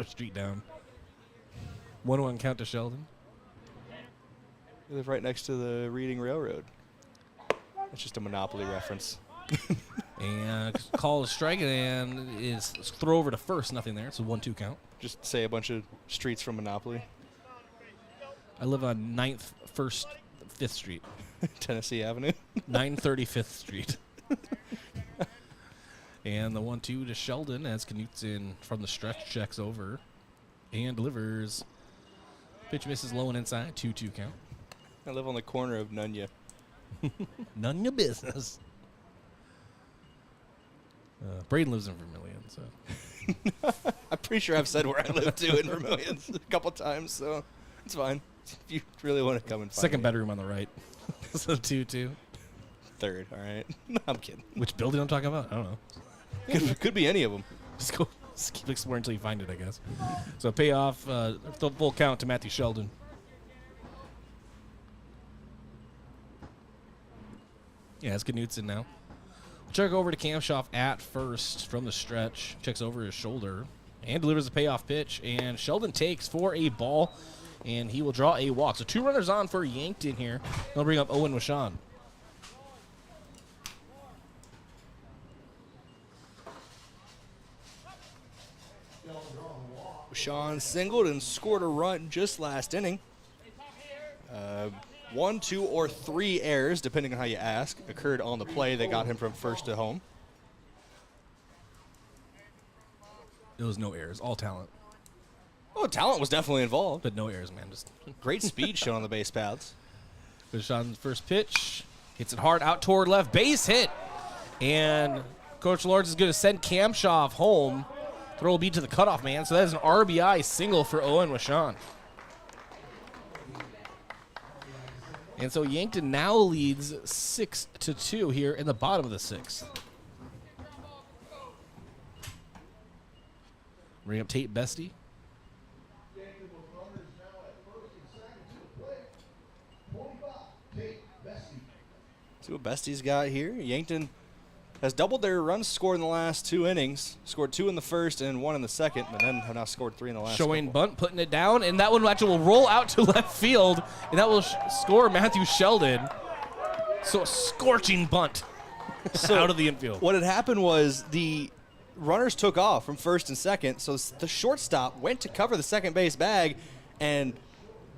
street down. 1-1 count to Sheldon. We live right next to the Reading Railroad. That's just a Monopoly reference. And call is strike and is throw over to first. Nothing there. It's a 1-2 count. Just say a bunch of streets from Monopoly. I live on 9th, 1st, 5th Street. Tennessee Avenue. 935th Street. And the 1-2 to Sheldon as Knutson from the stretch checks over and delivers. Pitch misses low and inside. 2-2 count. I live on the corner of Nunya. None of your business. Brayden lives in Vermilion, so. I'm pretty sure I've said where I live too in Vermilion a couple times, so it's fine. If you really want to come and find Second me. Bedroom on the right. So 2-2. Third, all right. I'm kidding. Which building I'm talking about? I don't know. Could be any of them. Just keep exploring until you find it, I guess. So payoff, the full count to Matthew Sheldon. Yeah, it's Knutson now. We'll check over to Kamshoff at first from the stretch. Checks over his shoulder and delivers a payoff pitch. And Sheldon takes for a ball, and he will draw a walk. So 2 runners on for Yankton here. They'll bring up Owen Wishon. Sean singled and scored a run just last inning. 1, 2, or 3 errors, depending on how you ask, occurred on the play that got him from first to home. It was no errors, all talent. Oh, talent was definitely involved. But no errors, man. Just great speed shown on the base paths. Sean's first pitch. Hits it hard out toward left. Base hit. And Coach Lawrence is going to send Kamshoff home. Throw will be to the cutoff man. So that is an RBI single for Owen Washon. And so Yankton now leads 6-2 here in the bottom of the 6th. Bring up Tate Bestie. See what Bestie's got here. Yankton has doubled their runs scored in the last 2 innings. Scored 2 in the first and 1 in the second, but then have now scored 3 in the last. Showing bunt, putting it down, and that one actually will roll out to left field, and that will score Matthew Sheldon. So a scorching bunt out of the infield. What had happened was the runners took off from first and second, so the shortstop went to cover the second base bag, and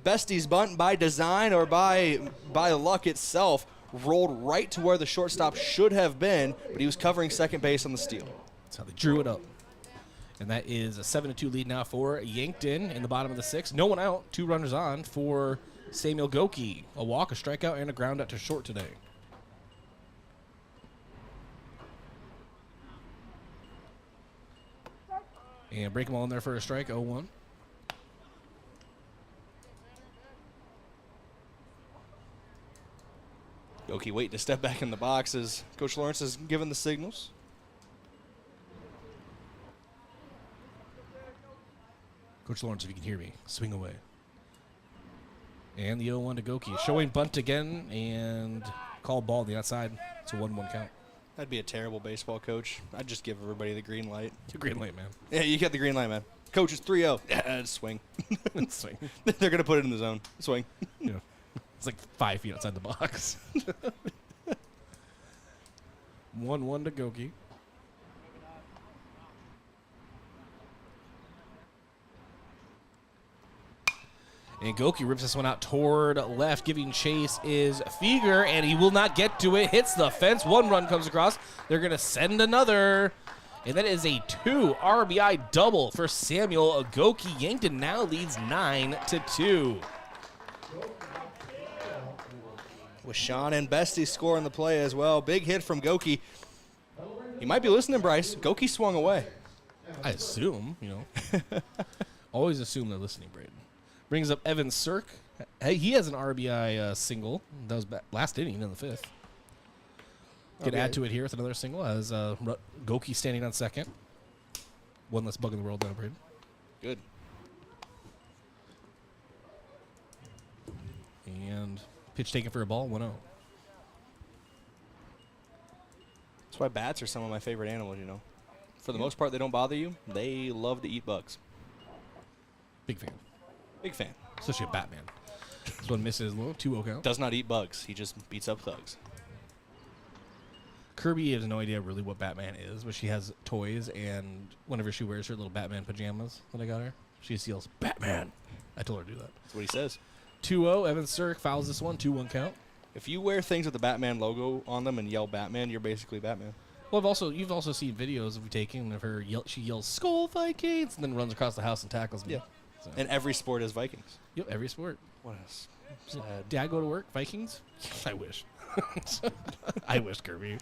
Bestie's bunt by design or by luck itself rolled right to where the shortstop should have been, but he was covering second base on the steal. That's how they drew it up. And that is a 7-2 lead now for Yankton in the bottom of the 6th. No one out, 2 runners on for Samuel Goki. A walk, a strikeout, and a ground out to short today. And break them all in there for a strike, 0-1. Goki waiting to step back in the box as Coach Lawrence is giving the signals. Coach Lawrence, if you can hear me, swing away. And the 0-1 to Goki. Showing bunt again and call ball on the outside. It's a 1-1 count. That'd be a terrible baseball coach. I'd just give everybody the green light. The green light, man. Yeah, you get the green light, man. Coach, it's 3-0. Yeah, swing. Swing. They're going to put it in the zone. Swing. Yeah. It's like 5 feet outside the box. 1-1 to Goki. And Goki rips this one out toward left. Giving chase is Feger, and he will not get to it. Hits the fence. 1 run comes across. They're going to send another. And that is a 2 RBI double for Samuel Goki. Yankton now leads 9-2. With Sean and Bestie scoring the play as well. Big hit from Goki. You might be listening, Bryce. Goki swung away. I assume, Always assume they're listening, Brayden. Brings up Evan Cirk. Hey, he has an RBI single. That was last inning in the 5th. Could add to it here with another single as Goki standing on second. One less bug in the world now, Brayden. Good. And pitch taken for a ball, 1-0. That's why bats are some of my favorite animals, For the most part, they don't bother you. They love to eat bugs. Big fan. Big fan. Especially a Batman. This one misses low, 2-0 count. Does not eat bugs. He just beats up thugs. Kirby has no idea really what Batman is, but she has toys, and whenever she wears her little Batman pajamas that I got her, she just yells, Batman. I told her to do that. That's what he says. 2-0, Evan Cirk fouls this one, 2-1 count. If you wear things with the Batman logo on them and yell Batman, you're basically Batman. Well, you've also seen videos of me taking of her. She yells "Skull Vikings" and then runs across the house and tackles me. Yeah. So. And every sport is Vikings. Yep, every sport. What is sad? Dad go to work Vikings? I wish. I wish, Kirby.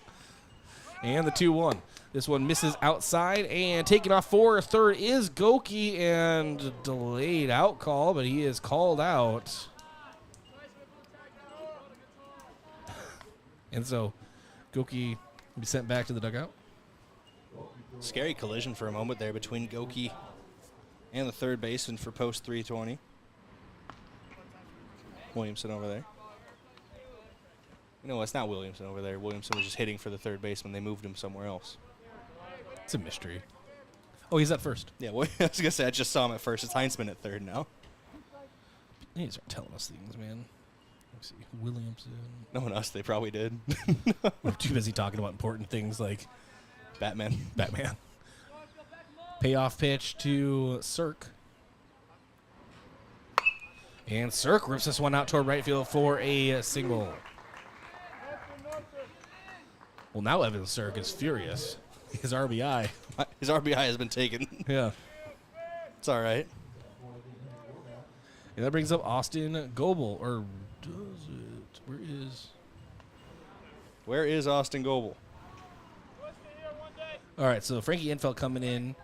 And the 2-1. This one misses outside and taking off for third is Goki and delayed out call, but he is called out. And so Goki will be sent back to the dugout. Scary collision for a moment there between Goki and the third baseman for post 320. Williamson over there. No, it's not Williamson over there. Williamson was just hitting for the third baseman. They moved him somewhere else. It's a mystery. Oh, he's at first. Yeah, well, I was going to say, I just saw him at first. It's Heinzman at third now. They need to start telling us things, man. Let's see. Williamson. Knowing us, they probably did. We're too busy talking about important things like Batman. Payoff pitch to Cirk. And Cirque rips this one out toward right field for a single. Well, now Evan Cirque is furious. His RBI. His RBI has been taken. Yeah. It's all right. And that brings up Austin Goebel. Or does it? Where is Austin Goebel? All right, so Frankie Infeld coming in.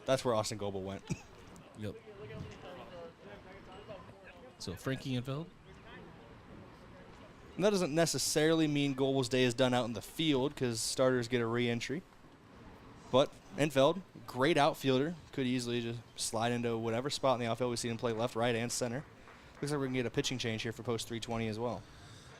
That's where Austin Goebel went. Yep. So Frankie Infeld. And that doesn't necessarily mean Goebel's day is done out in the field because starters get a re-entry. But Infeld, great outfielder, could easily just slide into whatever spot in the outfield. We've seen him play left, right, and center. Looks like we're going to get a pitching change here for post 320 as well.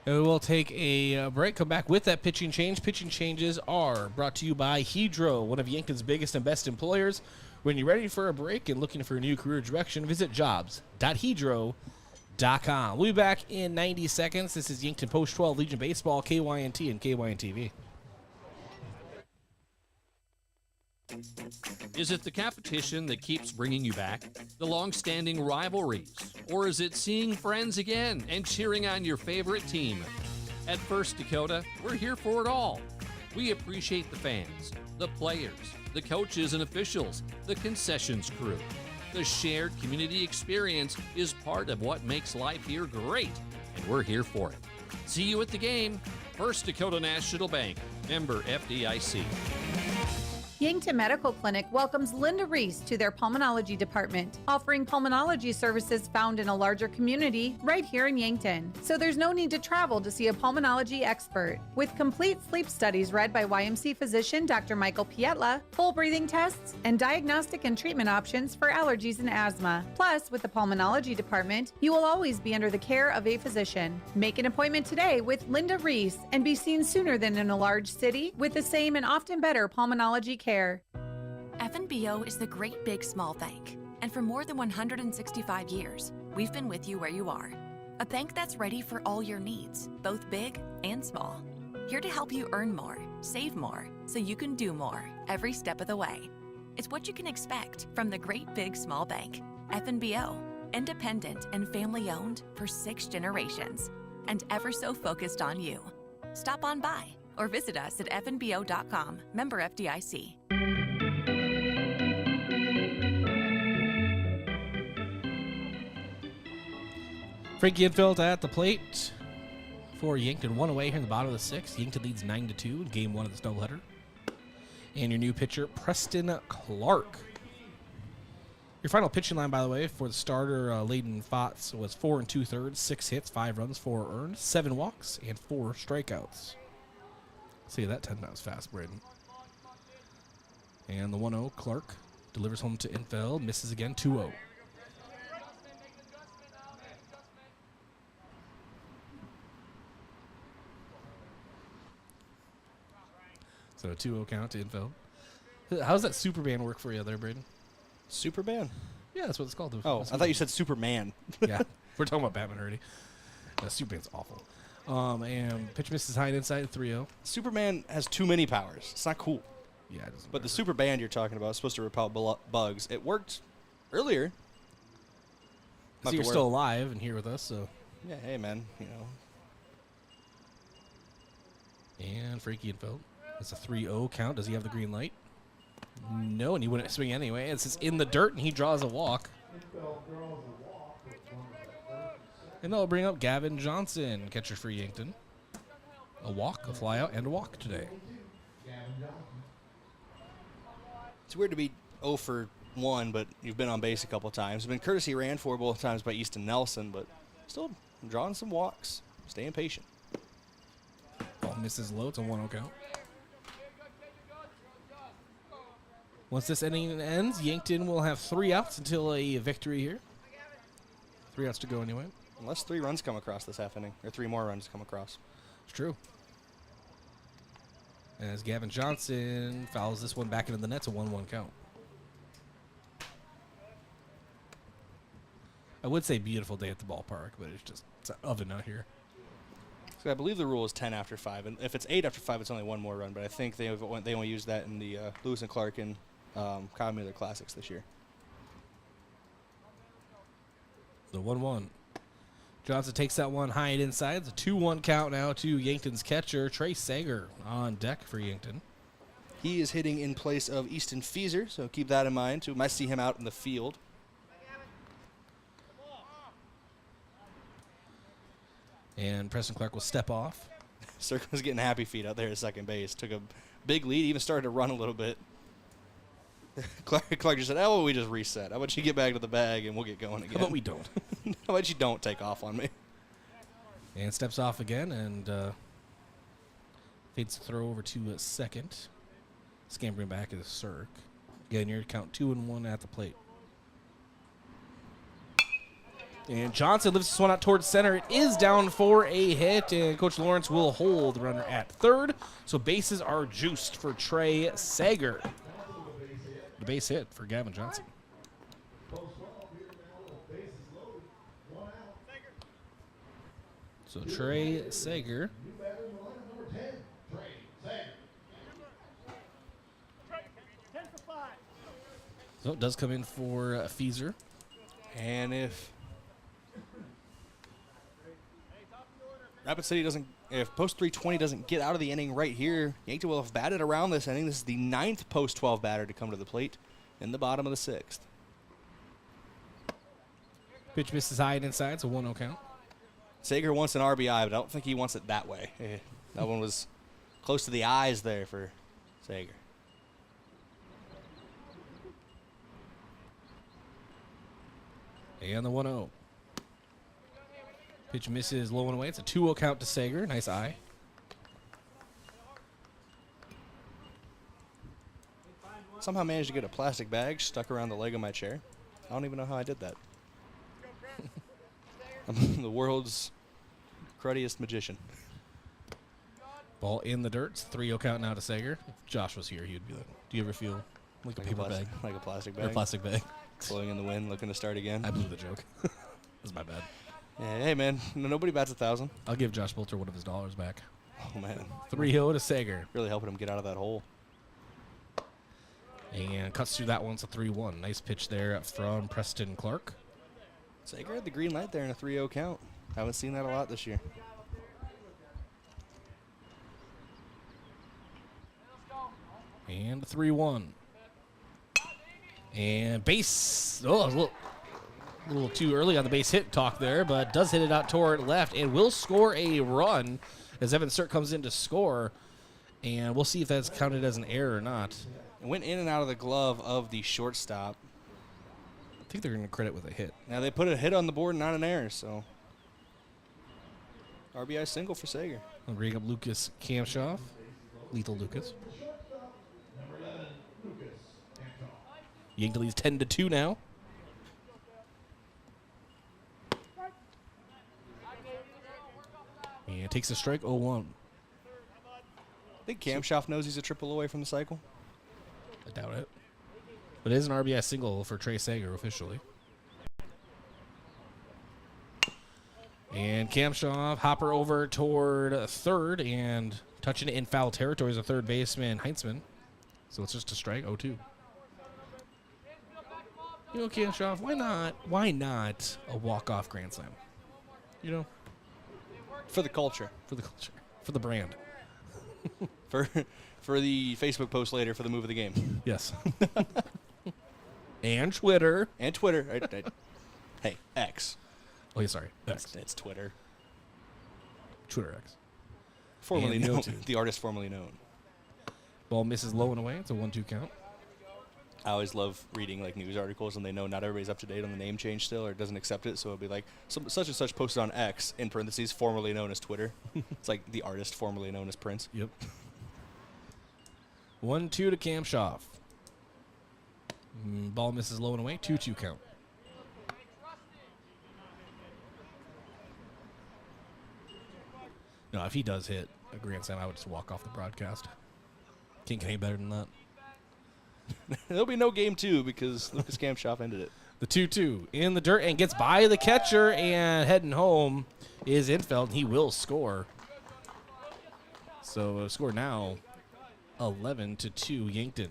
And we will take a break, come back with that pitching change. Pitching changes are brought to you by Hedro, one of Yankton's biggest and best employers. When you're ready for a break and looking for a new career direction, visit jobs.hedro.com. We'll be back in 90 seconds. This is Yankton Post 12 Legion Baseball, KYNT and KYNT TV. Is it the competition that keeps bringing you back? The long-standing rivalries? Or is it seeing friends again and cheering on your favorite team? At First Dakota, we're here for it all. We appreciate the fans, the players, the coaches and officials, the concessions crew. The shared community experience is part of what makes life here great, and we're here for it. See you at the game. First Dakota National Bank, member FDIC. Yankton Medical Clinic welcomes Linda Reese to their pulmonology department, offering pulmonology services found in a larger community right here in Yankton. So there's no need to travel to see a pulmonology expert. With complete sleep studies read by YMC physician Dr. Michael Pietla, full breathing tests, and diagnostic and treatment options for allergies and asthma. Plus, with the pulmonology department, you will always be under the care of a physician. Make an appointment today with Linda Reese and be seen sooner than in a large city with the same and often better pulmonology care. FNBO is the great big small bank, and for more than 165 years, we've been with you where you are. A bank that's ready for all your needs, both big and small. Here to help you earn more, save more, so you can do more every step of the way. It's what you can expect from the great big small bank. FNBO, independent and family owned for 6 generations, and ever so focused on you. Stop on by or visit us at fnbo.com, member FDIC. Frankie Infeld at the plate for Yankton. 1 away here in the bottom of the 6th. Yankton leads 9-2 in game 1 of this doubleheader. And your new pitcher, Preston Clark. Your final pitching line, by the way, for the starter, Layden Fotts, was 4 2/3, 6 hits, 5 runs, 4 earned, 7 walks, and 4 strikeouts. See that 10 times fast, Brayden. And the 1-0, Clark delivers home to Infeld, misses again, 2-0. So a 2-0 count to Infeld. How's that super band work for you there, Brayden? Super band? Yeah, that's what it's called. Oh, I thought you said Superman. Yeah, we're talking about Batman already. Super band's awful. And pitch misses high and inside, 3-0. Superman has too many powers. It's not cool. Yeah, it doesn't But the super band you're talking about is supposed to repel bugs. It worked earlier. So you're still alive and here with us, so. Yeah, hey, man, you know. And Frankie Infeld. It's a 3-0 count. Does he have the green light? No, and he wouldn't swing anyway. It's just in the dirt, and he draws a walk. And that'll bring up Gavin Johnson, catcher for Yankton. A walk, a flyout, and a walk today. It's weird to be 0 for 1, but you've been on base a couple times. You've been courtesy ran for both times by Easton Nelson, but still drawing some walks, staying patient. Ball misses low. It's a 1-0 count. Once this inning ends, Yankton will have 3 outs until a victory here. 3 outs to go anyway. Unless 3 runs come across this half inning, or 3 more runs come across. It's true. As Gavin Johnson fouls this one back into the net, it's a 1-1 count. I would say beautiful day at the ballpark, but it's an oven out here. So I believe the rule is 10 after 5, and if it's 8 after 5, it's only 1 more run. But I think they only used that in the Lewis and Clark and Kyle Miller Classics this year. The 1-1. Johnson takes that one high and inside. It's a 2-1 count now to Yankton's catcher, Trey Sager, on deck for Yankton. He is hitting in place of Easton Feeser, so keep that in mind, too. Might see him out in the field. And Preston Clark will step off. Circle's getting happy feet out there at second base. Took a big lead, even started to run a little bit. Clark just said, oh, well, we just reset. How about you get back to the bag and we'll get going again? How about we don't? How about you don't take off on me? And steps off again and fades the throw over to a second. Scampering back is Cirque. Again, your count 2-1 at the plate. And Johnson lifts this one out towards center. It is down for a hit, and Coach Lawrence will hold the runner at third. So bases are juiced for Trey Sager. The base hit for Gavin Johnson. So Trey Sager. So it does come in for Feeser. And if Rapid City if post 320 doesn't get out of the inning right here, Yankton will have batted around this inning. This is the 9th post 12 batter to come to the plate in the bottom of the 6th. Pitch misses high and inside, it's a 1-0 count. Sager wants an RBI, but I don't think he wants it that way. That one was close to the eyes there for Sager. And the 1-0. Pitch misses low and away. It's a 2-0 count to Sager. Nice eye. Somehow managed to get a plastic bag stuck around the leg of my chair. I don't even know how I did that. I'm the world's cruddiest magician. Ball in the dirt. It's a 3-0 count now to Sager. If Josh was here, he would be like, do you ever feel like a paper bag? Like a plastic Or bag? a plastic bag. Blowing in the wind, looking to start again. I blew the joke. That's my bad. Yeah, hey, man. Nobody bats 1,000. I'll give Josh Bolter one of his dollars back. Oh, man. 3-0 to Sager. Really helping him get out of that hole. And cuts through that one. It's a 3-1. Nice pitch there from Preston Clark. Sager had the green light there in a 3-0 count. Haven't seen that a lot this year. And 3-1. And base. Oh, a little too early on the base hit talk there, but does hit it out toward left and will score a run as Evan Sirk comes in to score. And we'll see if that's counted as an error or not. It went in and out of the glove of the shortstop. I think they're going to credit with a hit. Now they put a hit on the board, not an error, so RBI single for Sager. I'll bring up Lucas Kamshoff. Lethal Lucas. Yankton leads 10-2 now. And takes a strike, 0-1. I think Kamshoff knows he's a triple away from the cycle. I doubt it. But it is an RBI single for Trey Sager officially. And Kamshoff, hopper over toward third and touching it in foul territory is a third baseman, Heinzman. So it's just a strike, 0-2. You know, Kamshoff, why not a walk-off grand slam? You know? For the culture. For the culture. For the brand. for the Facebook post later for the move of the game. Yes. And Twitter. And Twitter. Hey, X. Oh, yeah, sorry. X. It's Twitter. Twitter X. Formerly known. The artist formerly known. Ball misses low and away. It's a 1-2 count. I always love reading like news articles and they know not everybody's up to date on the name change still or doesn't accept it. So it'll be like such and such posted on X in parentheses formerly known as Twitter. It's like the artist formerly known as Prince. Yep. 1-2 to Kamshoff. Ball misses low and away. 2-2 count. No, if he does hit a grand slam, I would just walk off the broadcast. Can't get any better than that. There'll be no game 2 because Lucas Kamshoff ended it. The 2-2 in the dirt and gets by the catcher and heading home is Infeld. He will score. So score now 11-2 Yankton.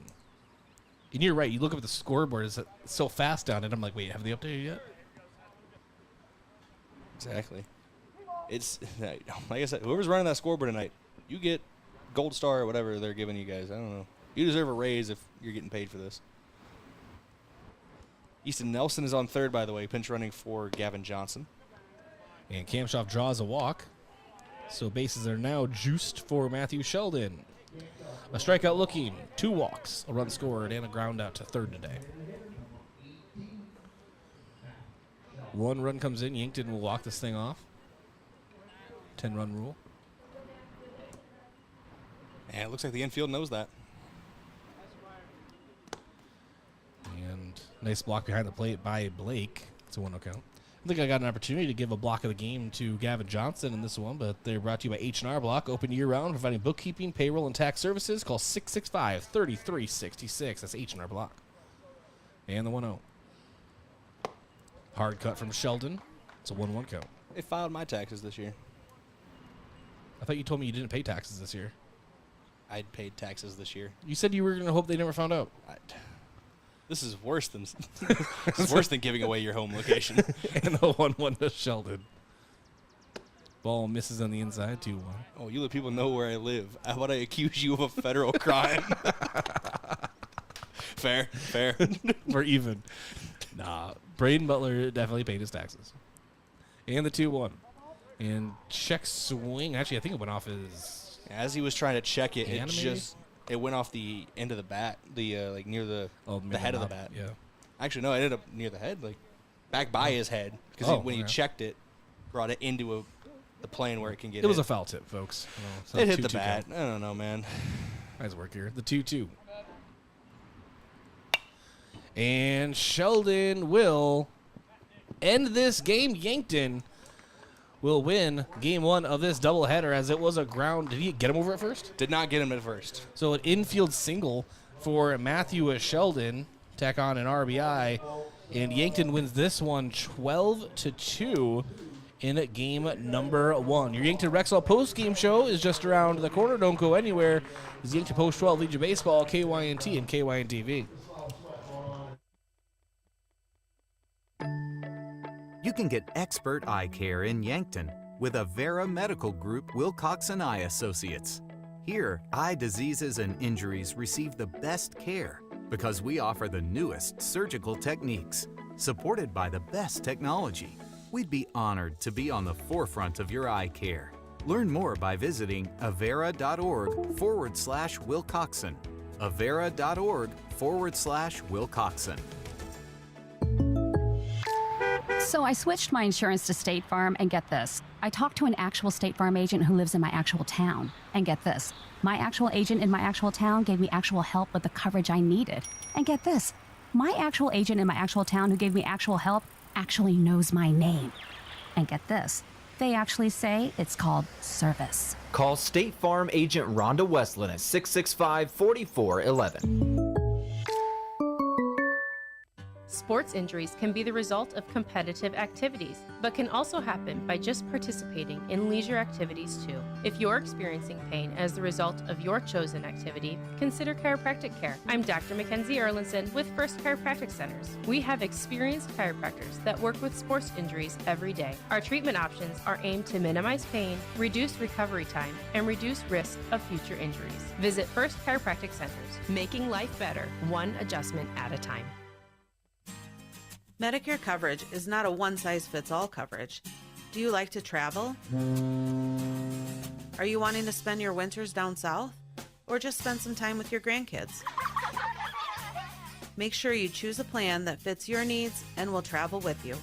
And you're right. You look up at the scoreboard. It's so fast down it. I'm like, wait, have they updated yet? Exactly. It's like I said, whoever's running that scoreboard tonight, you get gold star or whatever they're giving you guys. I don't know. You deserve a raise if you're getting paid for this. Easton Nelson is on third, by the way, pinch running for Gavin Johnson. And Kamshoff draws a walk. So bases are now juiced for Matthew Sheldon. A strikeout looking, 2 walks, a run scored, and a ground out to third today. 1 run comes in. Yankton will walk this thing off. 10-run rule. And it looks like the infield knows that. And nice block behind the plate by Blake. It's a 1-0 count. I think I got an opportunity to give a block of the game to Gavin Johnson in this one, but they're brought to you by H&R Block, open year-round, providing bookkeeping, payroll, and tax services. Call 665-3366. That's H&R Block. And the 1-0. Hard cut from Sheldon. It's a 1-1 count. They filed my taxes this year. I thought you told me you didn't pay taxes this year. I'd paid taxes this year. You said you were going to hope they never found out. This is worse than giving away your home location. And the 1-1 to Sheldon. Ball misses on the inside, 2-1. Oh, you let people know where I live. How about I accuse you of a federal crime? Fair. We're even. Nah, Brayden Butler definitely paid his taxes. And the 2-1. And check swing. Actually, I think it went off his... As he was trying to check it, hand, it went off the end of the bat, like near the head of the bat. Yeah. Actually, no, it ended up near the head, like back by his head, because when he checked it, brought it into the plane where it can get. It was a foul tip, folks. No, it hit the bat. I don't know, man. Nice work here. The 2-2. And Sheldon will end this game. Yankton will win game 1 of this doubleheader, as it was a ground. Did he get him over at first? Did not get him at first. So an infield single for Matthew Sheldon. Tack on an RBI. And Yankton wins this one 12-2 in game number 1. Your Yankton Rexall post-game show is just around the corner. Don't go anywhere. This is Yankton Post 12 Legion Baseball, KYNT and KYNT TV. You can get expert eye care in Yankton with Avera Medical Group Wilcoxon Eye Associates. Here, eye diseases and injuries receive the best care because we offer the newest surgical techniques, supported by the best technology. We'd be honored to be on the forefront of your eye care. Learn more by visiting avera.org/Wilcoxon. avera.org/Wilcoxon. So I switched my insurance to State Farm, and get this. I talked to an actual State Farm agent who lives in my actual town. And get this. My actual agent in my actual town gave me actual help with the coverage I needed. And get this. My actual agent in my actual town who gave me actual help actually knows my name. And get this. They actually say it's called service. Call State Farm agent Rhonda Westland at 665-4411. Sports injuries can be the result of competitive activities, but can also happen by just participating in leisure activities too. If you're experiencing pain as the result of your chosen activity, consider chiropractic care. I'm Dr. Mackenzie Erlinson with First Chiropractic Centers. We have experienced chiropractors that work with sports injuries every day. Our treatment options are aimed to minimize pain, reduce recovery time, and reduce risk of future injuries. Visit First Chiropractic Centers, making life better, one adjustment at a time. Medicare coverage is not a one-size-fits-all coverage. Do you like to travel? Are you wanting to spend your winters down south? Or just spend some time with your grandkids? Make sure you choose a plan that fits your needs and will travel with you.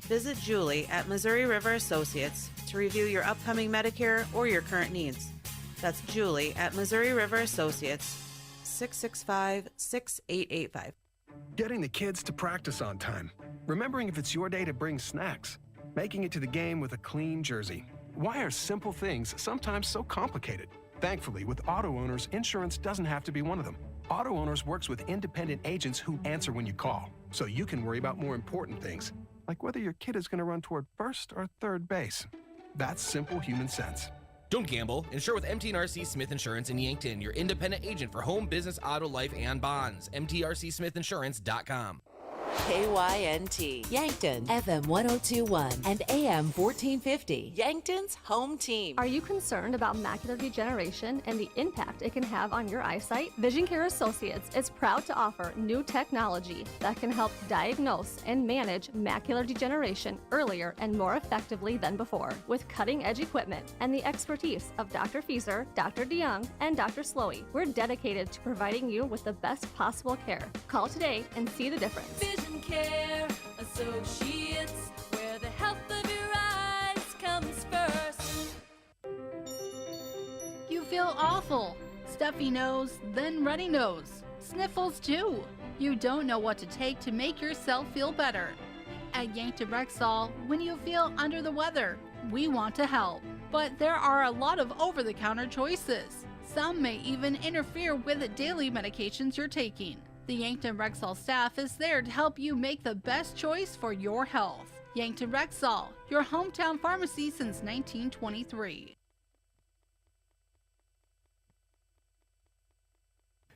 Visit Julie at Missouri River Associates to review your upcoming Medicare or your current needs. That's Julie at Missouri River Associates, 665-6885. Getting the kids to practice on time. Remembering if it's your day to bring snacks. Making it to the game with a clean jersey. Why are simple things sometimes so complicated? Thankfully, with auto owners, insurance doesn't have to be one of them. Auto Owners works with independent agents who answer when you call, so you can worry about more important things, like whether your kid is going to run toward first or third base. That's simple human sense. Don't gamble. Insure with MT&RC Smith Insurance in Yankton, your independent agent for home, business, auto, life, and bonds. MTRCSmithInsurance.com. KYNT, Yankton, FM 1021 and AM 1450, Yankton's home team. Are you concerned about macular degeneration and the impact it can have on your eyesight? Vision Care Associates is proud to offer new technology that can help diagnose and manage macular degeneration earlier and more effectively than before. With cutting-edge equipment and the expertise of Dr. Fieser, Dr. DeYoung, and Dr. Slowey, we're dedicated to providing you with the best possible care. Call today and see the difference. Vision Care Associates, where the health of your eyes comes first. You feel awful. Stuffy nose, then runny nose. Sniffles too. You don't know what to take to make yourself feel better. At Yankton Rexall, when you feel under the weather, we want to help. But there are a lot of over-the-counter choices. Some may even interfere with the daily medications you're taking. The Yankton Rexall staff is there to help you make the best choice for your health. Yankton Rexall, your hometown pharmacy since 1923.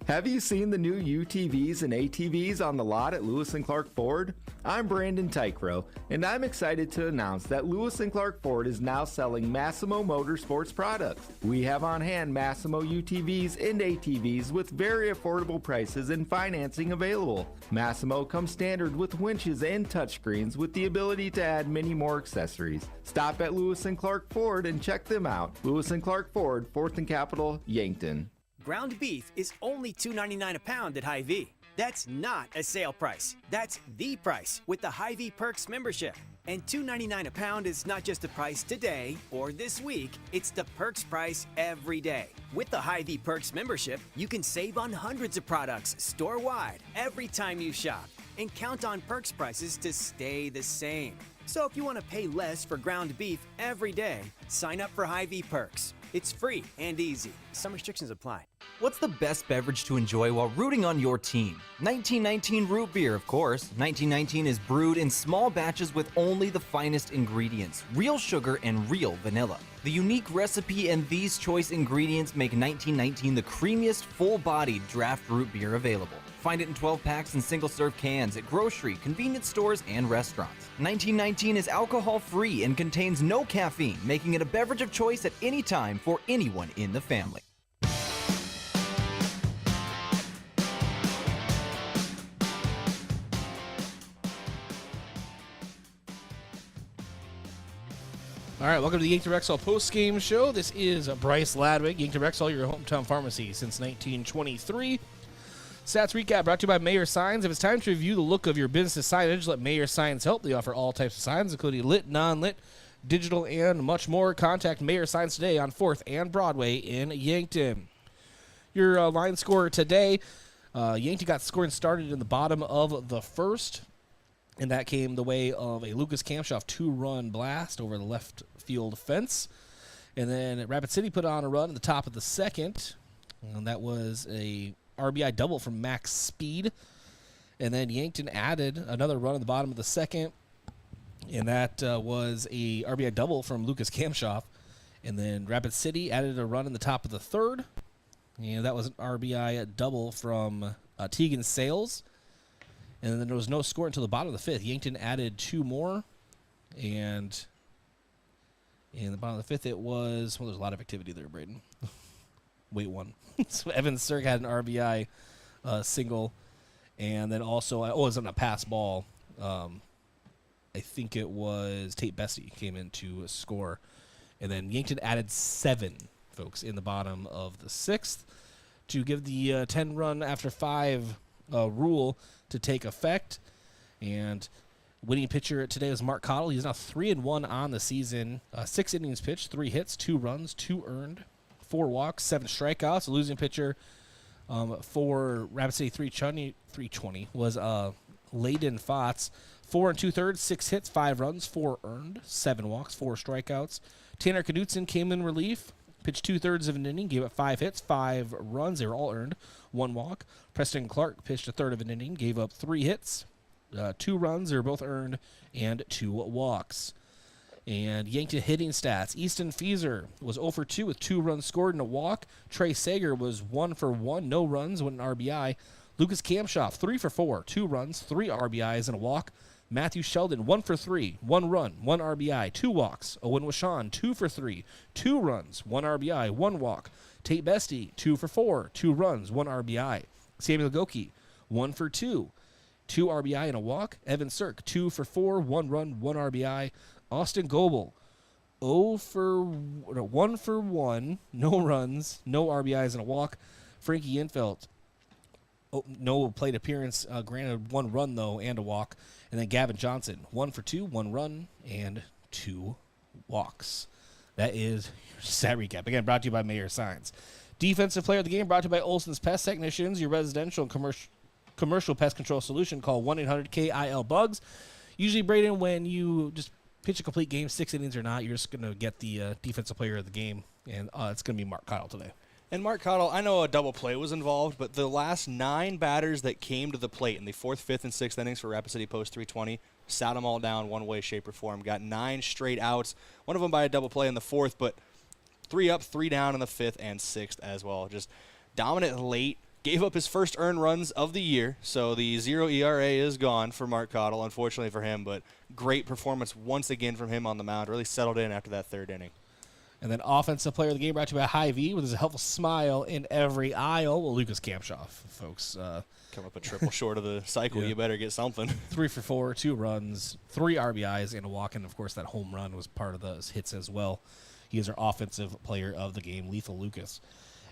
Have you seen the new UTVs and ATVs on the lot at Lewis & Clark Ford? I'm Brandon Tykrow, and I'm excited to announce that Lewis & Clark Ford is now selling Massimo Motorsports products. We have on hand Massimo UTVs and ATVs with very affordable prices and financing available. Massimo comes standard with winches and touchscreens with the ability to add many more accessories. Stop at Lewis & Clark Ford and check them out. Lewis & Clark Ford, 4th and Capitol, Yankton. Ground beef is only $2.99 a pound at Hy-Vee. That's not a sale price. That's the price with the Hy-Vee Perks membership. And $2.99 a pound is not just the price today or this week, it's the Perks price every day. With the Hy-Vee Perks membership, you can save on hundreds of products store-wide every time you shop and count on Perks prices to stay the same. So if you want to pay less for ground beef every day, sign up for Hy-Vee Perks. It's free and easy. Some restrictions apply. What's the best beverage to enjoy while rooting on your team? 1919 root beer, of course. 1919 is brewed in small batches with only the finest ingredients, real sugar and real vanilla. The unique recipe and these choice ingredients make 1919 the creamiest, full-bodied draft root beer available. Find it in 12-packs and single-serve cans at grocery, convenience stores, and restaurants. 1919 is alcohol-free and contains no caffeine, making it a beverage of choice at any time for anyone in the family. All right, welcome to the Yankton Rexall post-game show. This is Bryce Ladwig, Yankton Rexall, your hometown pharmacy since 1923. Stats recap brought to you by Mayor Signs. If it's time to review the look of your business signage, let Mayor Signs help. They offer all types of signs, including lit, non-lit, digital, and much more. Contact Mayor Signs today on 4th and Broadway in Yankton. Your line score today, Yankton got scoring started in the bottom of the first, and that came the way of a Lucas Kamshoff 2-run blast over the left field fence. And then Rapid City put on a run at the top of the second, and that was a RBI double from Max Speed. And then Yankton added another run at the bottom of the second, and that was a RBI double from Lucas Kamshoff. And then Rapid City added a run in the top of the third, and that was an RBI double from Tegan Sales. And then there was no score until the bottom of the fifth. Yankton added two more, and in the bottom of the fifth, it was, well, there's a lot of activity there, Brayden. Wait one. So Evan Sirk had an RBI single, and then also, it was on a pass ball. I think it was Tate Bessie came in to score. And then Yankton added 7, folks, in the bottom of the sixth to give the 10-run after 5 rule to take effect. And winning pitcher today was Mark Cottle. He's now 3-1 on the season. 6 innings pitched, 3 hits, 2 runs, 2 earned, 4 walks, 7 strikeouts. The losing pitcher for Rapid City 320 was Layden Fotts. 4 2/3, 6 hits, 5 runs, 4 earned, 7 walks, 4 strikeouts. Tanner Knudsen came in relief, pitched 2/3 of an inning, gave up 5 hits, 5 runs. They were all earned, 1 walk. Preston Clark pitched 1/3 of an inning, gave up 3 hits, 2 runs. They were both earned, and 2 walks. And Yankton hitting stats. Easton Fieser was 0 for 2 with 2 runs scored and a walk. Trey Sager was 1 for 1, no runs, with an RBI. Lucas Kamshoff, 3 for 4, 2 runs, 3 RBIs, and a walk. Matthew Sheldon, 1 for 3, 1 run, 1 RBI, 2 walks. Owen Washon, 2 for 3, 2 runs, 1 RBI, 1 walk. Tate Bestie, 2 for 4, 2 runs, 1 RBI. Samuel Goki, 1 for 2, 2 RBI and a walk. Evan Sirk, 2 for 4, 1 run, 1 RBI. Austin Goebel, 1 for 1, no runs, no RBIs and a walk. Frankie Infelt, no plate appearance, granted 1 run though and a walk. And then Gavin Johnson, 1 for 2, 1 run, and 2 walks. That is your stat recap. Again, brought to you by Mayor Signs. Defensive player of the game brought to you by Olson's Pest Technicians, your residential and commercial pest control solution. Call 1-800-KIL-BUGS. Usually, Brayden, when you just pitch a complete game, 6 innings or not, you're just going to get the defensive player of the game, and it's going to be Mark Cottle today. And Mark Cottle, I know a double play was involved, but the last 9 batters that came to the plate in the 4th, 5th, and 6th innings for Rapid City Post 320 sat them all down one way, shape, or form. Got 9 straight outs, one of them by a double play in the 4th, but 3 up, 3 down in the 5th and 6th as well. Just dominant late. Gave up his first earned runs of the year, so the 0 ERA is gone for Mark Cottle, unfortunately for him, but great performance once again from him on the mound. Really settled in after that 3rd inning. And then offensive player of the game brought to you by Hy-Vee with his helpful smile in every aisle. Well, Lucas Kamshoff, folks. Come up a triple short of the cycle. Yeah. You better get something. 3 for 4, 2 runs, 3 RBIs, and a walk. And, of course, that home run was part of those hits as well. He is our offensive player of the game, Lethal Lucas.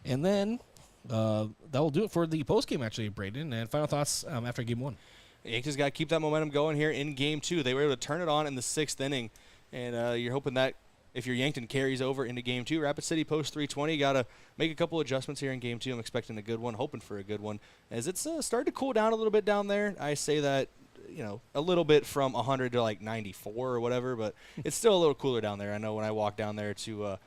And then that will do it for the postgame, actually, Brayden. And final thoughts after Game 1. The Yankees got to keep that momentum going here in Game 2. They were able to turn it on in the 6th inning, and you're hoping that if your Yankton carries over into Game 2, Rapid City Post 320 got to make a couple adjustments here in Game 2. I'm expecting a good one, hoping for a good one. As it's started to cool down a little bit down there, I say that, a little bit from 100 to like 94 or whatever, but it's still a little cooler down there. I know when I walked down there I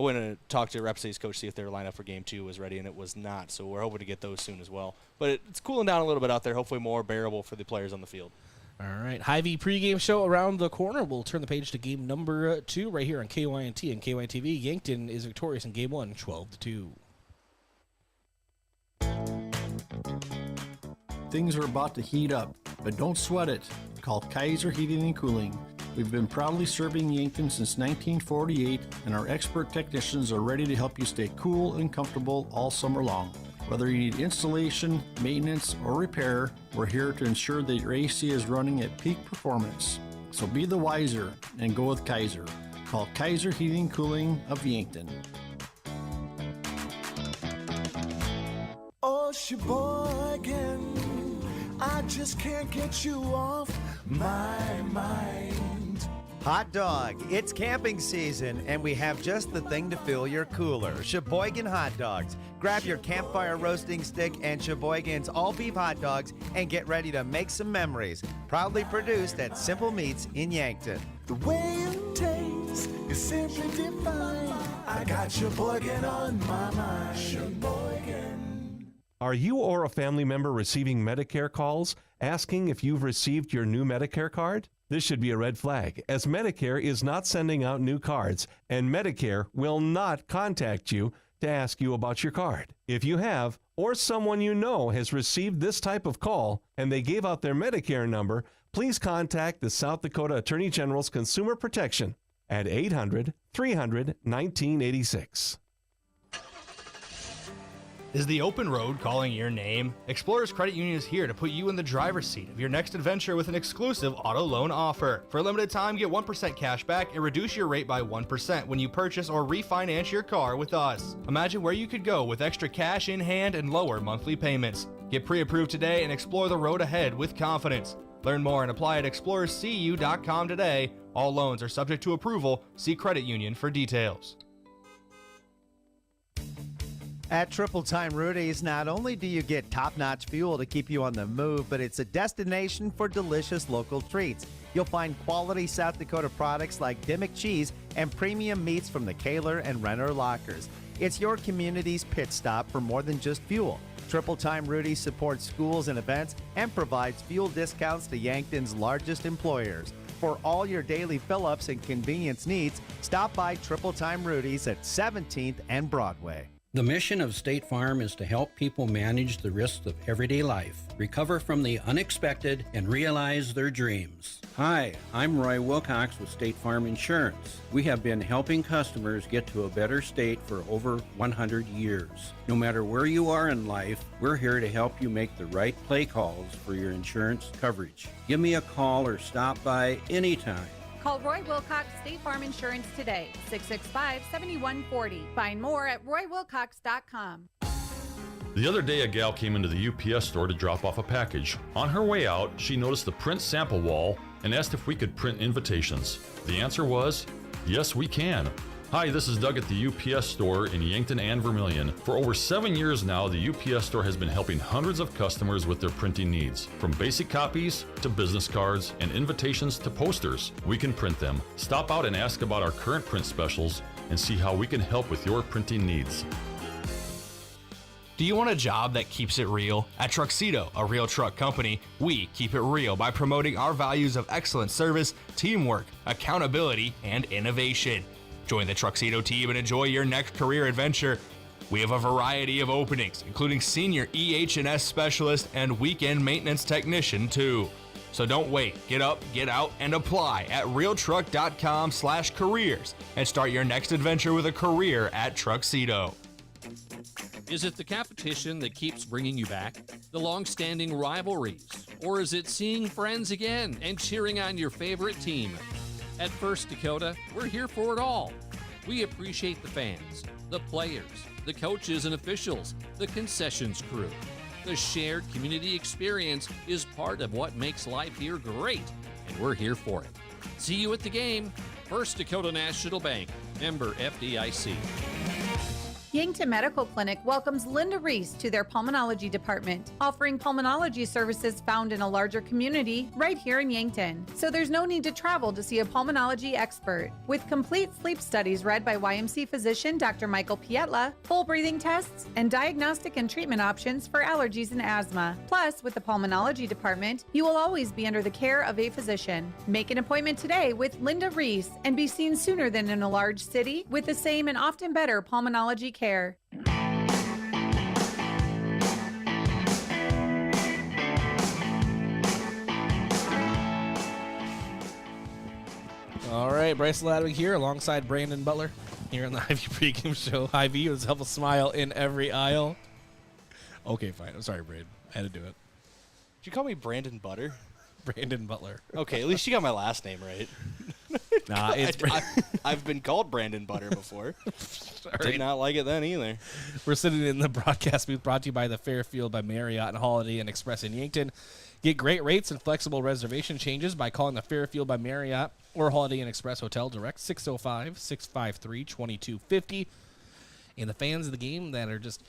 went to talk to Rapid City's coach, see if their lineup for Game 2 was ready, and it was not. So we're hoping to get those soon as well. But it's cooling down a little bit out there, hopefully more bearable for the players on the field. All right, Hy-Vee pregame show around the corner. We'll turn the page to game number 2 right here on KYNT and KYNT TV. Yankton is victorious in Game 1, 12-2. Things are about to heat up, but don't sweat it. Call Kaiser Heating and Cooling. We've been proudly serving Yankton since 1948, and our expert technicians are ready to help you stay cool and comfortable all summer long. Whether you need installation, maintenance, or repair, we're here to ensure that your AC is running at peak performance. So be the wiser and go with Kaiser. Call Kaiser Heating and Cooling of Yankton. Oh, Sheboygan, I just can't get you off my mind. Hot dog, it's camping season, and we have just the thing to fill your cooler. Sheboygan Hot Dogs. Grab your campfire roasting stick and Sheboygan's all-beef hot dogs and get ready to make some memories. Proudly produced at Simple Meats in Yankton. The way it tastes is simply divine. I got Sheboygan on my mind. Sheboygan. Are you or a family member receiving Medicare calls asking if you've received your new Medicare card? This should be a red flag, as Medicare is not sending out new cards, and Medicare will not contact you to ask you about your card. If you have, or someone you know has received this type of call, and they gave out their Medicare number, please contact the South Dakota Attorney General's Consumer Protection at 800-300-1986. Is the open road calling your name? Explorers Credit Union is here to put you in the driver's seat of your next adventure with an exclusive auto loan offer. For a limited time, get 1% cash back and reduce your rate by 1% when you purchase or refinance your car with us. Imagine where you could go with extra cash in hand and lower monthly payments. Get pre-approved today and explore the road ahead with confidence. Learn more and apply at explorerscu.com today. All loans are subject to approval. See credit union for details. At Triple Time Rudy's, not only do you get top-notch fuel to keep you on the move, but it's a destination for delicious local treats. You'll find quality South Dakota products like Dimmick cheese and premium meats from the Kaler and Renner lockers. It's your community's pit stop for more than just fuel. Triple Time Rudy's supports schools and events and provides fuel discounts to Yankton's largest employers. For all your daily fill-ups and convenience needs, stop by Triple Time Rudy's at 17th and Broadway. The mission of State Farm is to help people manage the risks of everyday life, recover from the unexpected, and realize their dreams. Hi, I'm Roy Wilcox with State Farm Insurance. We have been helping customers get to a better state for over 100 years. No matter where you are in life, we're here to help you make the right play calls for your insurance coverage. Give me a call or stop by anytime. Call Roy Wilcox State Farm Insurance today, 665-7140. Find more at roywilcox.com. The other day, a gal came into the UPS store to drop off a package. On her way out, she noticed the print sample wall and asked if we could print invitations. The answer was, yes, we can. Hi, this is Doug at the UPS store in Yankton and Vermilion. For over 7 years now, the UPS store has been helping hundreds of customers with their printing needs. From basic copies to business cards and invitations to posters, we can print them. Stop out and ask about our current print specials and see how we can help with your printing needs. Do you want a job that keeps it real? At Truxedo, a real truck company, we keep it real by promoting our values of excellent service, teamwork, accountability, and innovation. Join the Truxedo team and enjoy your next career adventure. We have a variety of openings, including senior EH&S specialist and weekend maintenance technician too. So don't wait. Get up, get out, and apply at realtruck.com/careers and start your next adventure with a career at Truxedo. Is it the competition that keeps bringing you back? The long-standing rivalries? Or is it seeing friends again and cheering on your favorite team? At First Dakota, we're here for it all. We appreciate the fans, the players, the coaches and officials, the concessions crew. The shared community experience is part of what makes life here great, and we're here for it. See you at the game. First Dakota National Bank, member FDIC. Yankton Medical Clinic welcomes Linda Reese to their pulmonology department, offering pulmonology services found in a larger community right here in Yankton. So there's no need to travel to see a pulmonology expert. With complete sleep studies read by YMC physician Dr. Michael Pietla, full breathing tests, and diagnostic and treatment options for allergies and asthma. Plus, with the pulmonology department, you will always be under the care of a physician. Make an appointment today with Linda Reese and be seen sooner than in a large city with the same and often better pulmonology care. All right, Bryce Ladwig here alongside Brayden Butler here on the Hy-Vee pregame show. Hy-Vee was help a smile in every aisle. Okay, fine. I'm sorry, Brayden. I had to do it. Did you call me Brandon Butter? Brayden Butler. Okay, at least you got my last name right. Nah, it's I've been called Brandon Butter before. Did not like it then either. We're sitting in the broadcast booth brought to you by the Fairfield by Marriott and Holiday Inn Express in Yankton. Get great rates and flexible reservation changes by calling the Fairfield by Marriott or Holiday Inn Express Hotel Direct, 605-653-2250. And the fans of the game that are just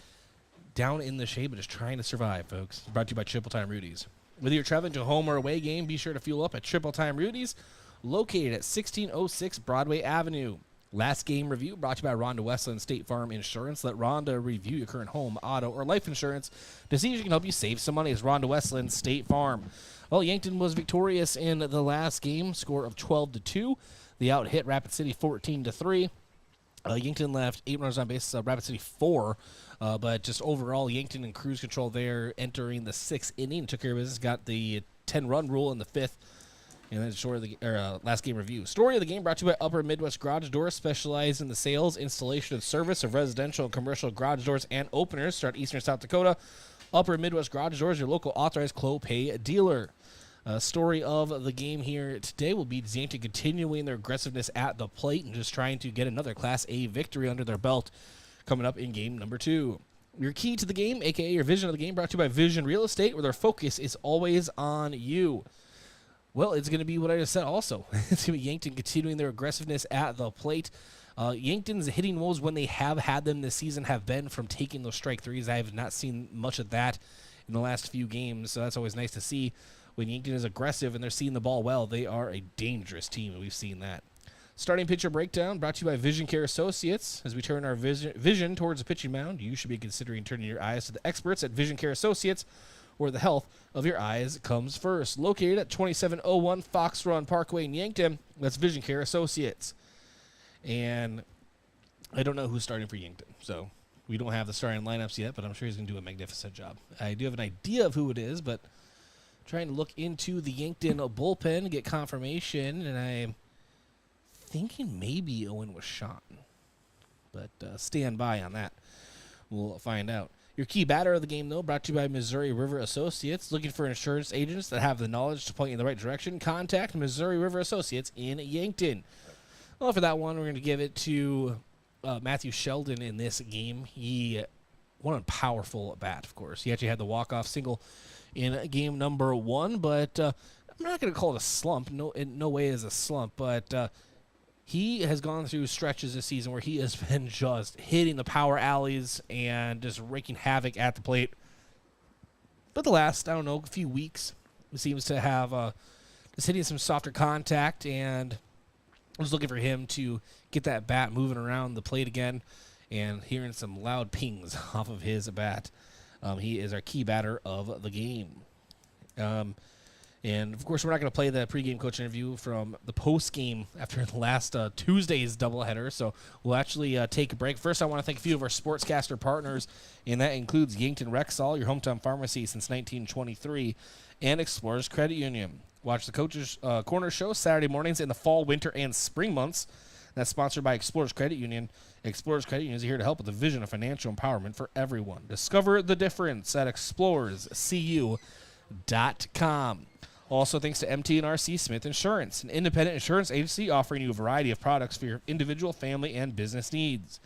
down in the shade but just trying to survive, folks. Brought to you by Triple Time Rudy's. Whether you're traveling to a home or away game, be sure to fuel up at Triple Time Rudy's, located at 1606 Broadway Avenue. Last game review brought to you by Rhonda Westland State Farm Insurance. Let Rhonda review your current home, auto, or life insurance to see if she can help you save some money. It's Rhonda Westland State Farm. Well, Yankton was victorious in the last game, score of 12-2. The out hit Rapid City 14-3. Yankton left 8 runners on base, Rapid City 4. But just overall, Yankton in cruise control there entering the 6th inning. Took care of business, got the 10-run rule in the 5th. And then story of the last game review. Story of the game brought to you by Upper Midwest Garage Doors, specialized in the sales, installation, and service of residential and commercial garage doors and openers. Start Eastern South Dakota. Upper Midwest Garage Doors, your local authorized Clopay dealer. Story of the game here today will be Yankton continuing their aggressiveness at the plate and just trying to get another Class A victory under their belt coming up in game number 2. Your key to the game, a.k.a. your vision of the game, brought to you by Vision Real Estate, where their focus is always on you. Well, it's going to be what I just said also. It's going to be Yankton continuing their aggressiveness at the plate. Yankton's hitting woes when they have had them this season have been from taking those strike threes. I have not seen much of that in the last few games, so that's always nice to see. When Yankton is aggressive and they're seeing the ball well, they are a dangerous team, and we've seen that. Starting pitcher breakdown brought to you by Vision Care Associates. As we turn our vision towards the pitching mound, you should be considering turning your eyes to the experts at Vision Care Associates, where the health of your eyes comes first. Located at 2701 Fox Run Parkway in Yankton, that's Vision Care Associates. And I don't know who's starting for Yankton, so We don't have the starting lineups yet, but I'm sure he's going to do a magnificent job. I do have an idea of who it is, but trying to look into the Yankton bullpen, get confirmation, and I'm thinking maybe Owen was shot. But stand by on that. We'll find out. Your key batter of the game, though, brought to you by Missouri River Associates. Looking for insurance agents that have the knowledge to point you in the right direction? Contact Missouri River Associates in Yankton. Well, for that one, we're going to give it to Matthew Sheldon in this game. He won a powerful at bat, of course. He actually had the walk-off single in game number 1, but I'm not going to call it a slump. No, in no way is a slump, but he has gone through stretches this season where he has been just hitting the power alleys and just wreaking havoc at the plate. But the last, I don't know, few weeks, he seems to have just hitting some softer contact, and I was looking for him to get that bat moving around the plate again and hearing some loud pings off of his bat. He is our key batter of the game. And, of course, we're not going to play the pregame coach interview from the postgame after last Tuesday's doubleheader, so we'll actually take a break. First, I want to thank a few of our sportscaster partners, and that includes Yankton Rexall, your hometown pharmacy since 1923, and Explorers Credit Union. Watch the Coach's Corner Show Saturday mornings in the fall, winter, and spring months. That's sponsored by Explorers Credit Union. Explorers Credit Union is here to help with the vision of financial empowerment for everyone. Discover the difference at explorerscu.com. Also, thanks to MT&RC Smith Insurance, an independent insurance agency offering you a variety of products for your individual, family, and business needs.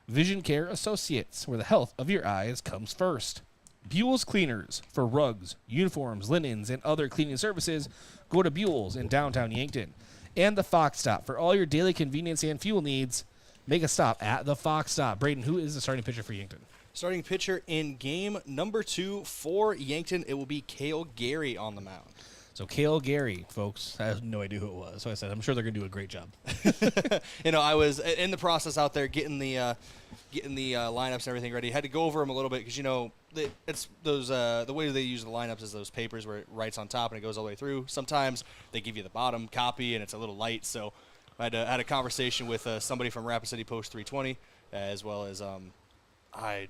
Vision Care Associates, where the health of your eyes comes first. Buell's Cleaners, for rugs, uniforms, linens, and other cleaning services. Go to Buell's in downtown Yankton. And the Fox Stop, for all your daily convenience and fuel needs. Make a stop at the Fox Stop. Brayden, who is the starting pitcher for Yankton? Starting pitcher in game number 2 for Yankton, it will be Cale Gary on the mound. So Cale Gary, folks, I have no idea who it was. So I said, I'm sure they're going to do a great job. I was in the process out there getting the lineups and everything ready. Had to go over them a little bit because it's those the way they use the lineups is those papers where it writes on top and it goes all the way through. Sometimes they give you the bottom copy and it's a little light. So I had a conversation with somebody from Rapid City Post 320, as well as I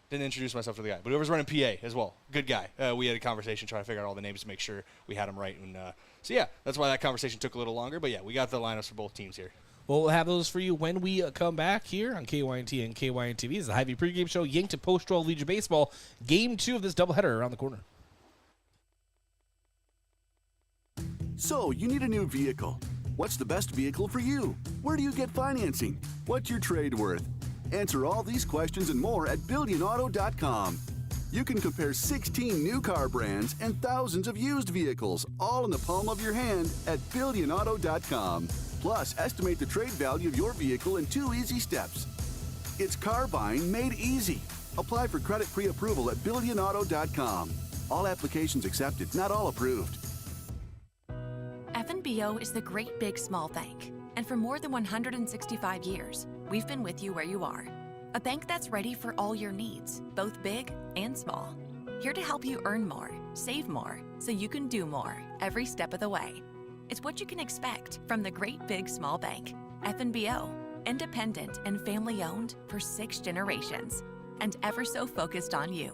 didn't introduce myself to the guy, but whoever's running PA as well. Good guy. We had a conversation trying to figure out all the names to make sure we had them right. And so, yeah, that's why that conversation took a little longer. But, yeah, we got the lineups for both teams here. Well, we'll have those for you when we come back here on KYNT and KYNT TV. It's the Hy-Vee pregame show, Yankton Post 12 Legion Baseball. Game 2 of this doubleheader around the corner. So, you need a new vehicle. What's the best vehicle for you? Where do you get financing? What's your trade worth? Answer all these questions and more at BillionAuto.com. You can compare 16 new car brands and thousands of used vehicles, all in the palm of your hand at BillionAuto.com. Plus, estimate the trade value of your vehicle in 2 easy steps. It's car buying made easy. Apply for credit pre-approval at BillionAuto.com. All applications accepted, not all approved. FNBO is the great big small bank. And for more than 165 years, we've been with you where you are. A bank that's ready for all your needs, both big and small. Here to help you earn more, save more, so you can do more every step of the way. It's what you can expect from the great big small bank. FNBO, independent and family owned for 6 generations, and ever so focused on you.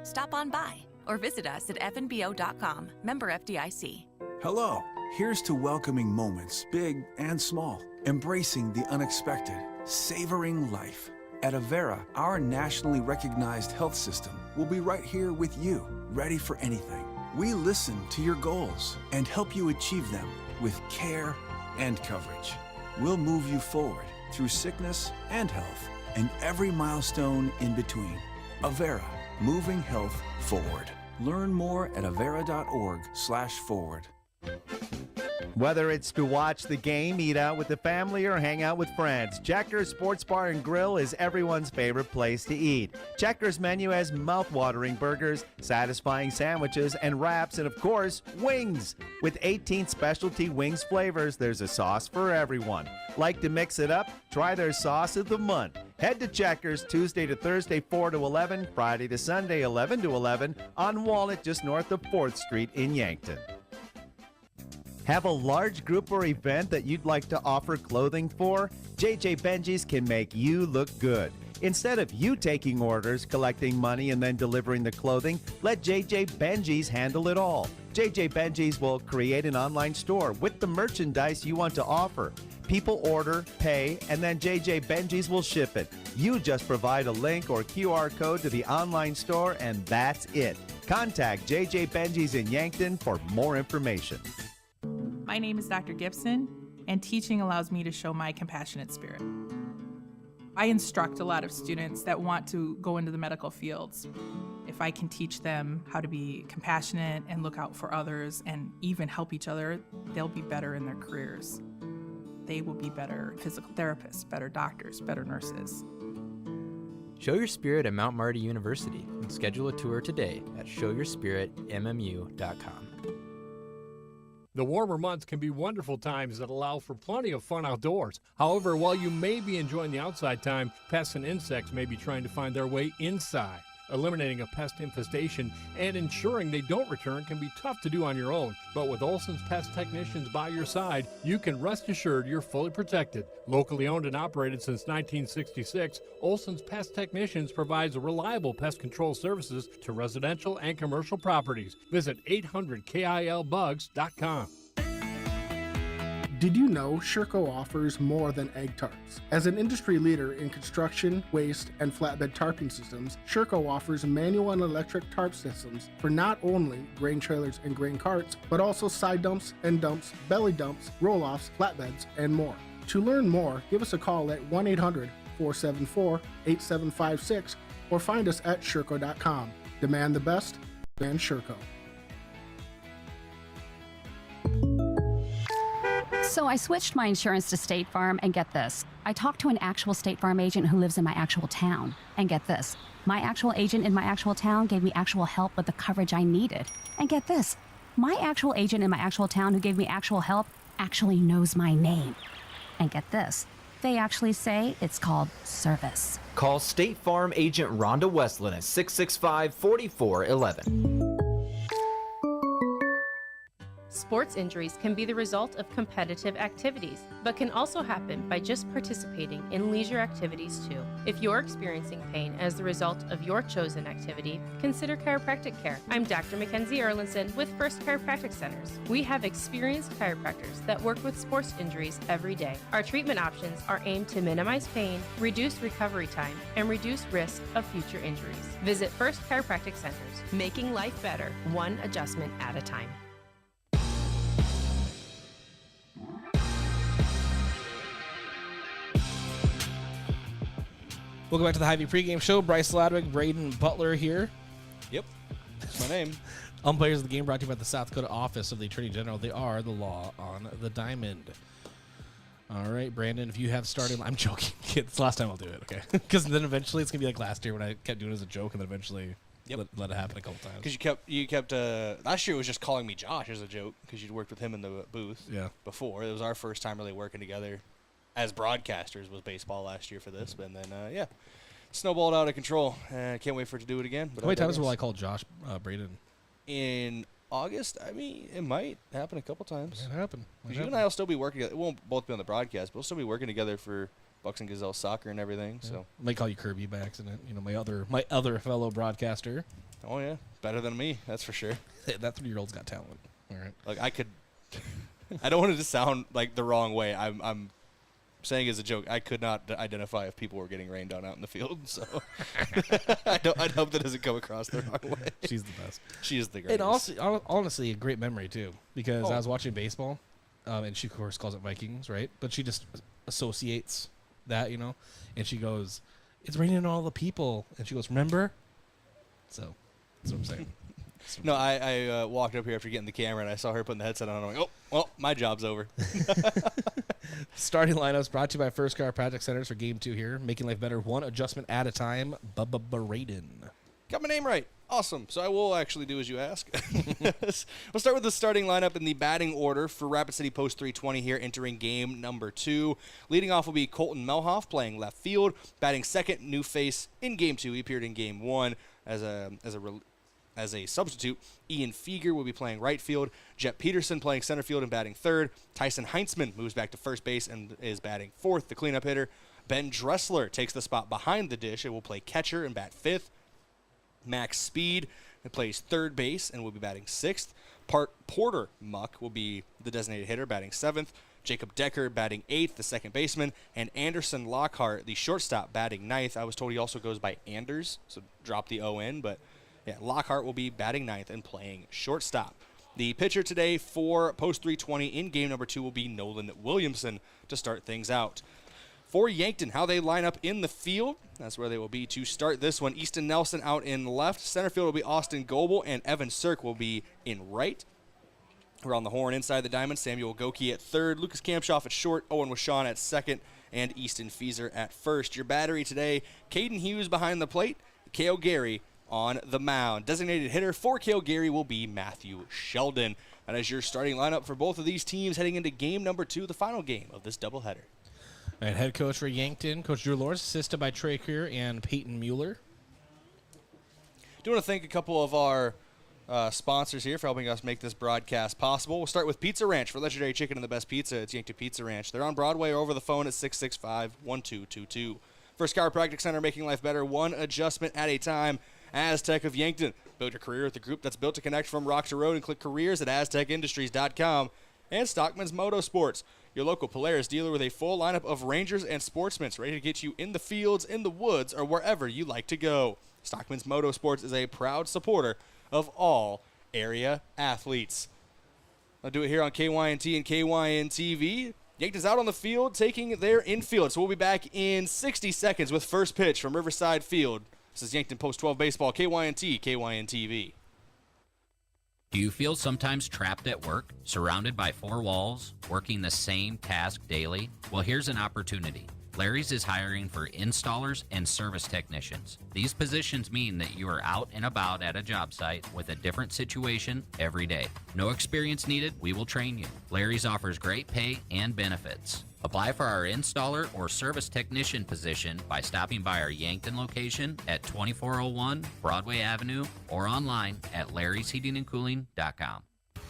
Stop on by or visit us at fnbo.com, member FDIC. Hello. Here's to welcoming moments, big and small, embracing the unexpected, savoring life. At Avera, our nationally recognized health system will be right here with you, ready for anything. We listen to your goals and help you achieve them with care and coverage. We'll move you forward through sickness and health and every milestone in between. Avera, moving health forward. Learn more at avera.org/forward. Whether it's to watch the game, eat out with the family, or hang out with friends, Checkers Sports Bar and Grill is everyone's favorite place to eat. Checkers' menu has mouth-watering burgers, satisfying sandwiches, and wraps, and of course, wings. With 18 specialty wings flavors, there's a sauce for everyone. Like to mix it up? Try their sauce of the month. Head to Checkers Tuesday to Thursday 4 to 11, Friday to Sunday 11 to 11 on Walnut just north of 4th Street in Yankton. Have a large group or event that you'd like to offer clothing for? JJ Benji's can make you look good. Instead of you taking orders, collecting money, and then delivering the clothing, let JJ Benji's handle it all. JJ Benji's will create an online store with the merchandise you want to offer. People order, pay, and then JJ Benji's will ship it. You just provide a link or QR code to the online store, and that's it. Contact JJ Benji's in Yankton for more information. My name is Dr. Gibson, and teaching allows me to show my compassionate spirit. I instruct a lot of students that want to go into the medical fields. If I can teach them how to be compassionate and look out for others and even help each other, they'll be better in their careers. They will be better physical therapists, better doctors, better nurses. Show your spirit at Mount Marty University and schedule a tour today at showyourspiritmmu.com. The warmer months can be wonderful times that allow for plenty of fun outdoors. However, while you may be enjoying the outside time, pests and insects may be trying to find their way inside. Eliminating a pest infestation and ensuring they don't return can be tough to do on your own, but with Olson's Pest Technicians by your side, you can rest assured you're fully protected. Locally owned and operated since 1966, Olson's Pest Technicians provides reliable pest control services to residential and commercial properties. Visit 800KILBugs.com. Did you know Sherco offers more than egg tarps? As an industry leader in construction, waste, and flatbed tarping systems, Sherco offers manual and electric tarp systems for not only grain trailers and grain carts, but also side dumps, end dumps, belly dumps, roll-offs, flatbeds, and more. To learn more, give us a call at 1-800-474-8756 or find us at Sherco.com. Demand the best, demand Sherco. So I switched my insurance to State Farm, and get this. I talked to an actual State Farm agent who lives in my actual town. And get this. My actual agent in my actual town gave me actual help with the coverage I needed. And get this. My actual agent in my actual town who gave me actual help actually knows my name. And get this. They actually say it's called service. Call State Farm agent Rhonda Westland at 665-4411. Sports injuries can be the result of competitive activities, but can also happen by just participating in leisure activities too. If you're experiencing pain as the result of your chosen activity, consider chiropractic care. I'm Dr. Mackenzie Erlinson with First Chiropractic Centers. We have experienced chiropractors that work with sports injuries every day. Our treatment options are aimed to minimize pain, reduce recovery time, and reduce risk of future injuries. Visit First Chiropractic Centers, making life better, one adjustment at a time. Welcome back to the Hy-Vee pregame show. Bryce Ladwig, Brayden Butler here. Yep, that's my name. Umpires of the game brought to you by the South Dakota Office of the Attorney General. They are the law on the diamond. All right, Brandon, if you have started... I'm joking. It's the last time I'll do it, okay? Because then eventually it's going to be like last year when I kept doing it as a joke and then eventually let it happen a couple times. Because you kept last year it was just calling me Josh as a joke because you'd worked with him in the booth before. It was our first time really working together as broadcasters was baseball last year for this. And then, snowballed out of control. Can't wait for it to do it again. But how many times will I call Josh Brayden? In August, I mean, it might happen a couple times. It happen. Because you and I will still be working together. It won't both be on the broadcast, but we'll still be working together for Bucks and Gazelle soccer and everything. Yeah. So I might call you Kirby by accident. You know, my other fellow broadcaster. Oh yeah, better than me, that's for sure. That 3-year-old's got talent. All right. Like I could. I don't want it to sound like the wrong way. I'm saying as a joke, I could not identify if people were getting rained on out in the field, so I'd hope that doesn't come across the wrong way. She's the best. She is the greatest. And also, honestly, a great memory, too, because I was watching baseball, and she, of course, calls it Vikings, right? But she just associates that, you know, and she goes, it's raining on all the people. And she goes, remember? So that's what I'm saying. No, I walked up here after getting the camera, and I saw her putting the headset on, and I'm like, oh, well, my job's over. Starting lineups brought to you by First Chiropractic Centers for Game 2 here. Making life better one adjustment at a time. Bubba Brayden. Got my name right. Awesome. So I will actually do as you ask. We'll start with the starting lineup in the batting order for Rapid City Post 320 here, entering game number 2. Leading off will be Colton Melhoff playing left field. Batting second, new face in game 2. He appeared in game 1 as a substitute. Ian Feger will be playing right field. Jet Peterson playing center field and batting third. Tyson Heintzman moves back to first base and is batting fourth, the cleanup hitter. Ben Dressler takes the spot behind the dish and will play catcher and bat 5th. Max Speed plays third base and will be batting 6th. Porter Muck will be the designated hitter, batting 7th. Jacob Decker batting 8th, the second baseman. And Anderson Lockhart, the shortstop, batting 9th. I was told he also goes by Anders, so drop the O in. But, yeah, Lockhart will be batting 9th and playing shortstop. The pitcher today for Post 320 in game number 2 will be Nolan Williamson to start things out. For Yankton, how they line up in the field, that's where they will be to start this one. Easton Nelson out in left. Center field will be Austin Goebel, and Evan Sirk will be in right. Around the horn inside the diamond, Samuel Goki at third, Lucas Kamshoff at short, Owen Washawn at second, and Easton Feeser at first. Your battery today, Caden Hughes behind the plate, Cale Gary on the mound. Designated hitter for Cale Gary will be Matthew Sheldon. And as your starting lineup for both of these teams heading into game number 2, the final game of this doubleheader. All right, head coach for Yankton, Coach Drew Lawrence, assisted by Trey Creer and Peyton Mueller. Do want to thank a couple of our sponsors here for helping us make this broadcast possible. We'll start with Pizza Ranch for legendary chicken and the best pizza. It's Yankton Pizza Ranch. They're on Broadway or over the phone at 665-1222. First Chiropractic Center, making life better, one adjustment at a time. Aztec of Yankton. Build your career with the group that's built to connect from rock to road, and click careers at aztecindustries.com. And Stockman's Motorsports, your local Polaris dealer with a full lineup of Rangers and Sportsmen ready to get you in the fields, in the woods, or wherever you like to go. Stockman's Motorsports is a proud supporter of all area athletes. I'll do it here on KYNT and KYN-TV. Yankton's out on the field taking their infield. So we'll be back in 60 seconds with first pitch from Riverside Field. This is Yankton Post 12 Baseball, KYNT, KYN-TV. Do you feel sometimes trapped at work, surrounded by four walls, working the same task daily? Well, here's an opportunity. Larry's is hiring for installers and service technicians. These positions mean that you are out and about at a job site with a different situation every day. No experience needed, we will train you. Larry's offers great pay and benefits. Apply for our installer or service technician position by stopping by our Yankton location at 2401 Broadway Avenue or online at larrysheatingandcooling.com.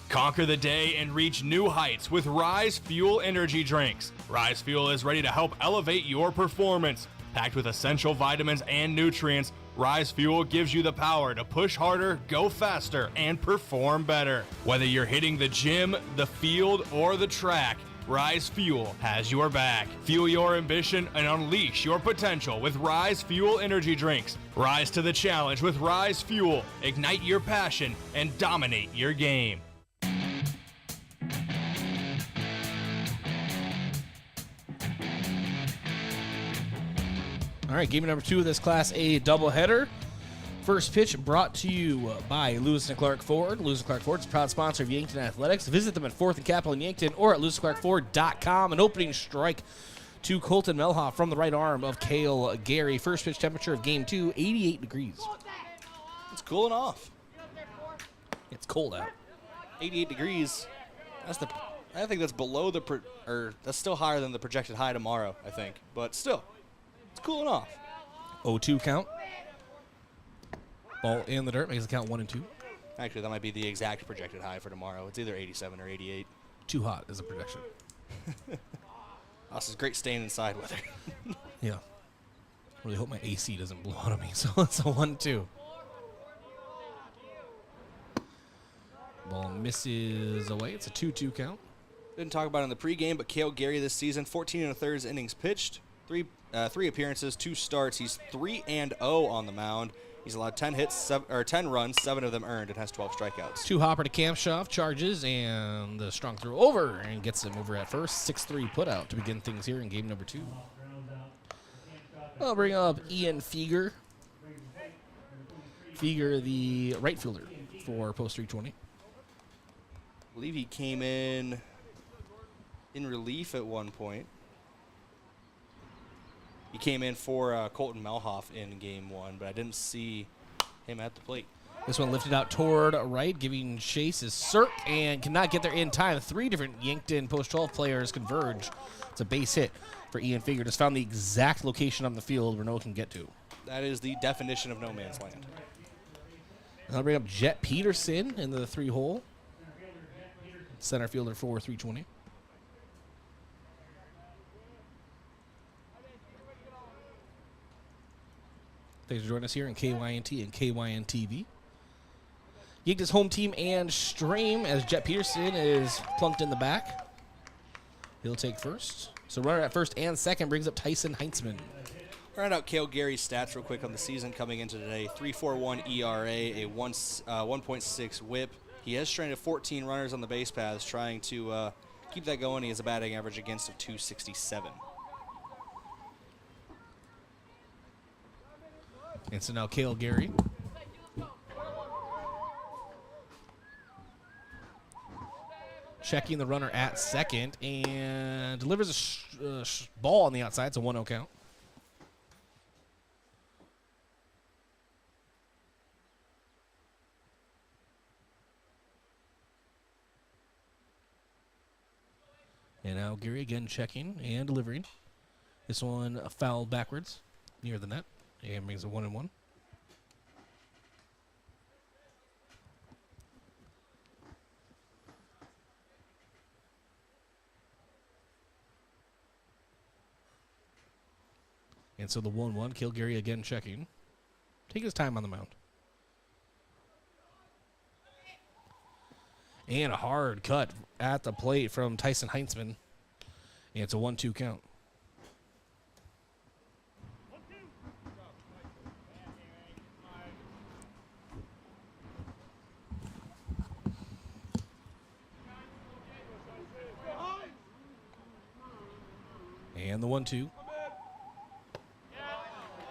Conquer the day and reach new heights with Rise Fuel energy drinks. Rise Fuel is ready to help elevate your performance. Packed with essential vitamins and nutrients, Rise Fuel gives you the power to push harder, go faster, and perform better. Whether you're hitting the gym, the field, or the track, Rise Fuel has your back. Fuel your ambition and unleash your potential with Rise Fuel energy drinks. Rise to the challenge with Rise Fuel. Ignite your passion and dominate your game. All right, game number 2 of this Class A doubleheader. First pitch brought to you by Lewis and Clark Ford. Lewis and Clark Ford is a proud sponsor of Yankton Athletics. Visit them at 4th and Capitol in Yankton or at lewisandclarkford.com. An opening strike to Colton Melhoff from the right arm of Cale Gary. First pitch temperature of game 2, 88 degrees. It's cooling off. It's cold out. 88 degrees. I think that's below that's still higher than the projected high tomorrow, I think. But still, it's cooling off. 0-2 count. Ball in the dirt makes the count 1 and 2. Actually, that might be the exact projected high for tomorrow. It's either 87 or 88. Too hot is a projection. This is great staying inside weather. Yeah. Really hope my AC doesn't blow out of me. So it's a 1-2. Ball misses away. It's a 2-2 count. Didn't talk about it in the pregame, but Cale Gary this season, 14 1/3 innings pitched, three appearances, 2 starts. He's 3-0 on the mound. He's allowed 10 hits, 10 runs, 7 of them earned, and has 12 strikeouts. 2 hopper to Kamshoff, charges, and the strong throw over, and gets him over at first. 6-3 put out to begin things here in game number 2. I'll bring up Ian Feger. Feger, the right fielder for Post 320. I believe he came in relief at one point. He came in for Colton Melhoff in game 1, but I didn't see him at the plate. This one lifted out toward right, giving chase is Sirk, and cannot get there in time. 3 different Yankton Post 12 players converge. It's a base hit for Ian Feger. Just found the exact location on the field where no one can get to. That is the definition of no man's land. I'll bring up Jet Peterson in the 3-hole. Center fielder for 320. Thanks for joining us here in KYNT and KYN TV. Yankton's home team and stream as Jet Peterson is plunked in the back. He'll take first. So runner at first and second brings up Tyson Heintzman. Round out Cale Gary's stats real quick on the season coming into today. 3.41 ERA, a 1.6 whip. He has stranded 14 runners on the base paths, trying to keep that going. He has a batting average against of 267. And so now Cale Gary. Checking the runner at second and delivers a ball on the outside. It's a 1-0 count. And now Gary again checking and delivering. This one fouled backwards near the net and brings a 1-1. And so the 1-1, Kilgary again checking. Taking his time on the mound. And a hard cut at the plate from Tyson Heintzman. And it's a 1-2 count. And the 1-2.